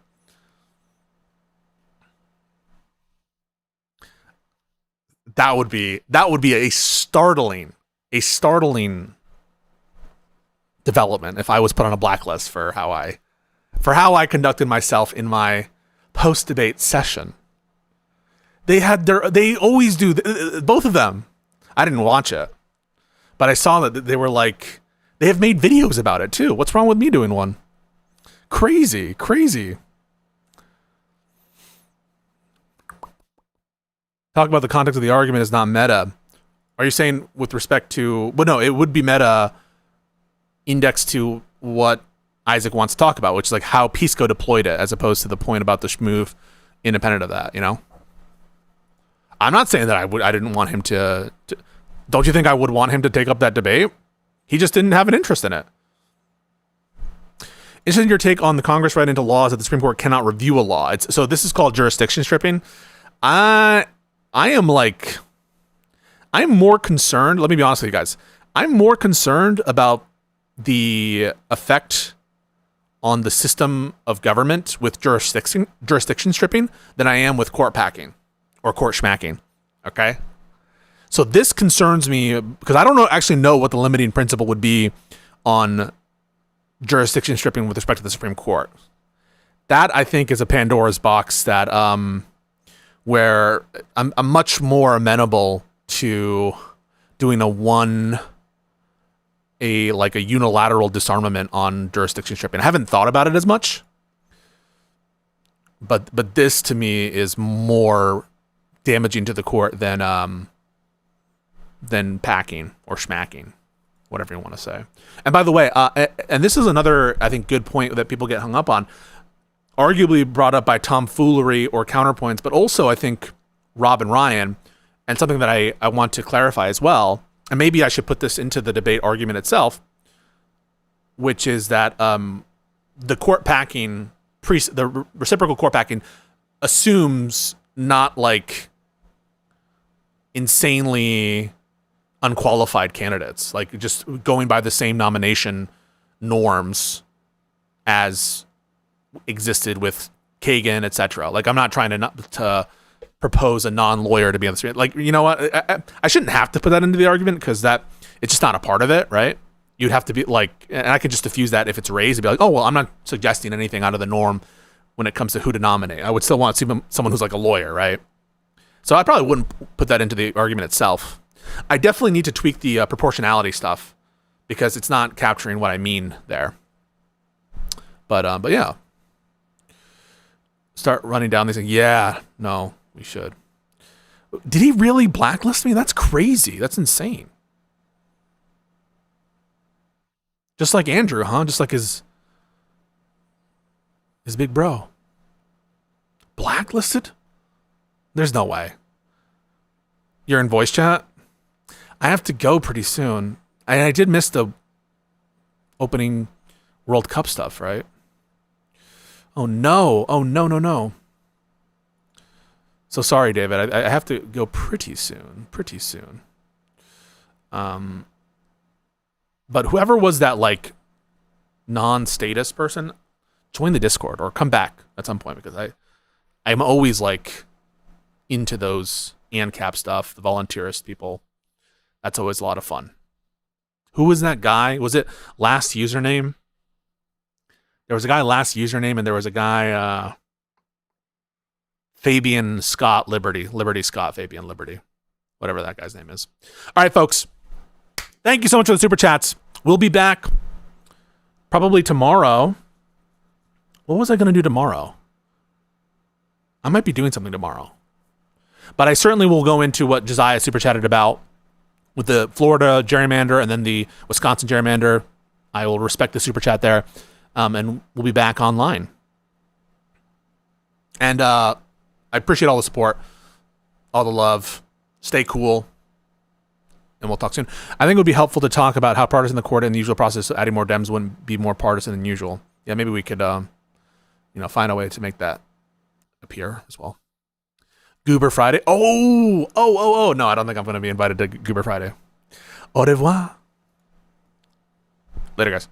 A: That would be a startling development if I was put on a blacklist for how I conducted myself in my post-debate session. They always do, both of them. I didn't watch it, but I saw that they were like, they have made videos about it too. What's wrong with me doing one? Crazy. Talk about the context of the argument is not meta. Are you saying with respect to, well, no, it would be meta indexed to what Isaac wants to talk about, which is like how Pisco deployed it as opposed to the point about the schmoof independent of that, I'm not saying that I didn't want him to. Don't you think I would want him to take up that debate? He just didn't have an interest in it. Interested in your take on the Congress write into laws that the Supreme Court cannot review a law. So this is called jurisdiction stripping. I'm more concerned. Let me be honest with you guys. I'm more concerned about the effect on the system of government with jurisdiction stripping than I am with court packing or court schmacking. Okay. So this concerns me because I don't actually know what the limiting principle would be on jurisdiction stripping with respect to the Supreme Court. That I think is a Pandora's box that where I'm much more amenable to doing a unilateral disarmament on jurisdiction stripping. I haven't thought about it as much. But this to me is more damaging to the court than packing or schmacking, whatever you want to say. And by the way, and this is another, I think, good point that people get hung up on, arguably brought up by tomfoolery or counterpoints, but also I think Rob and Ryan, and something that I want to clarify as well, and maybe I should put this into the debate argument itself, which is that the court packing, the reciprocal court packing assumes not like insanely unqualified candidates, like just going by the same nomination norms as existed with Kagan, etc. Like, I'm not trying to propose a non-lawyer to be on the street. Like, you know what? I shouldn't have to put that into the argument because that it's just not a part of it, right? You'd have to be like, and I could just diffuse that if it's raised and be like, oh, well, I'm not suggesting anything out of the norm when it comes to who to nominate. I would still want to see someone who's like a lawyer, right? So I probably wouldn't put that into the argument itself. I definitely need to tweak the proportionality stuff because it's not capturing what I mean there. But yeah. Start running down these things. Yeah, no, we should. Did he really blacklist me? That's crazy. That's insane. Just like Andrew, huh? Just like his big bro. Blacklisted? There's no way. You're in voice chat? I have to go pretty soon. I did miss the opening World Cup stuff, right? Oh no. Oh no. So sorry, David. I have to go pretty soon. But whoever was that like non-status person, join the Discord or come back at some point because I'm always like into those ANCAP stuff, the volunteerist people. That's always a lot of fun. Who was that guy? Was it last username? There was a guy last username and there was a guy Fabian Scott Liberty Scott Fabian Liberty, whatever that guy's name is. All right, folks. Thank you so much for the super chats. We'll be back probably tomorrow. What was I going to do tomorrow? I might be doing something tomorrow. But I certainly will go into what Josiah super chatted about with the Florida gerrymander and then the Wisconsin gerrymander. I will respect the super chat there. And we'll be back online. And I appreciate all the support, all the love. Stay cool. And we'll talk soon. I think it would be helpful to talk about how partisan the court and the usual process of adding more Dems wouldn't be more partisan than usual. Yeah, maybe we could, find a way to make that appear as well. Goober Friday. Oh. No, I don't think I'm going to be invited to Goober Friday. Au revoir. Later, guys.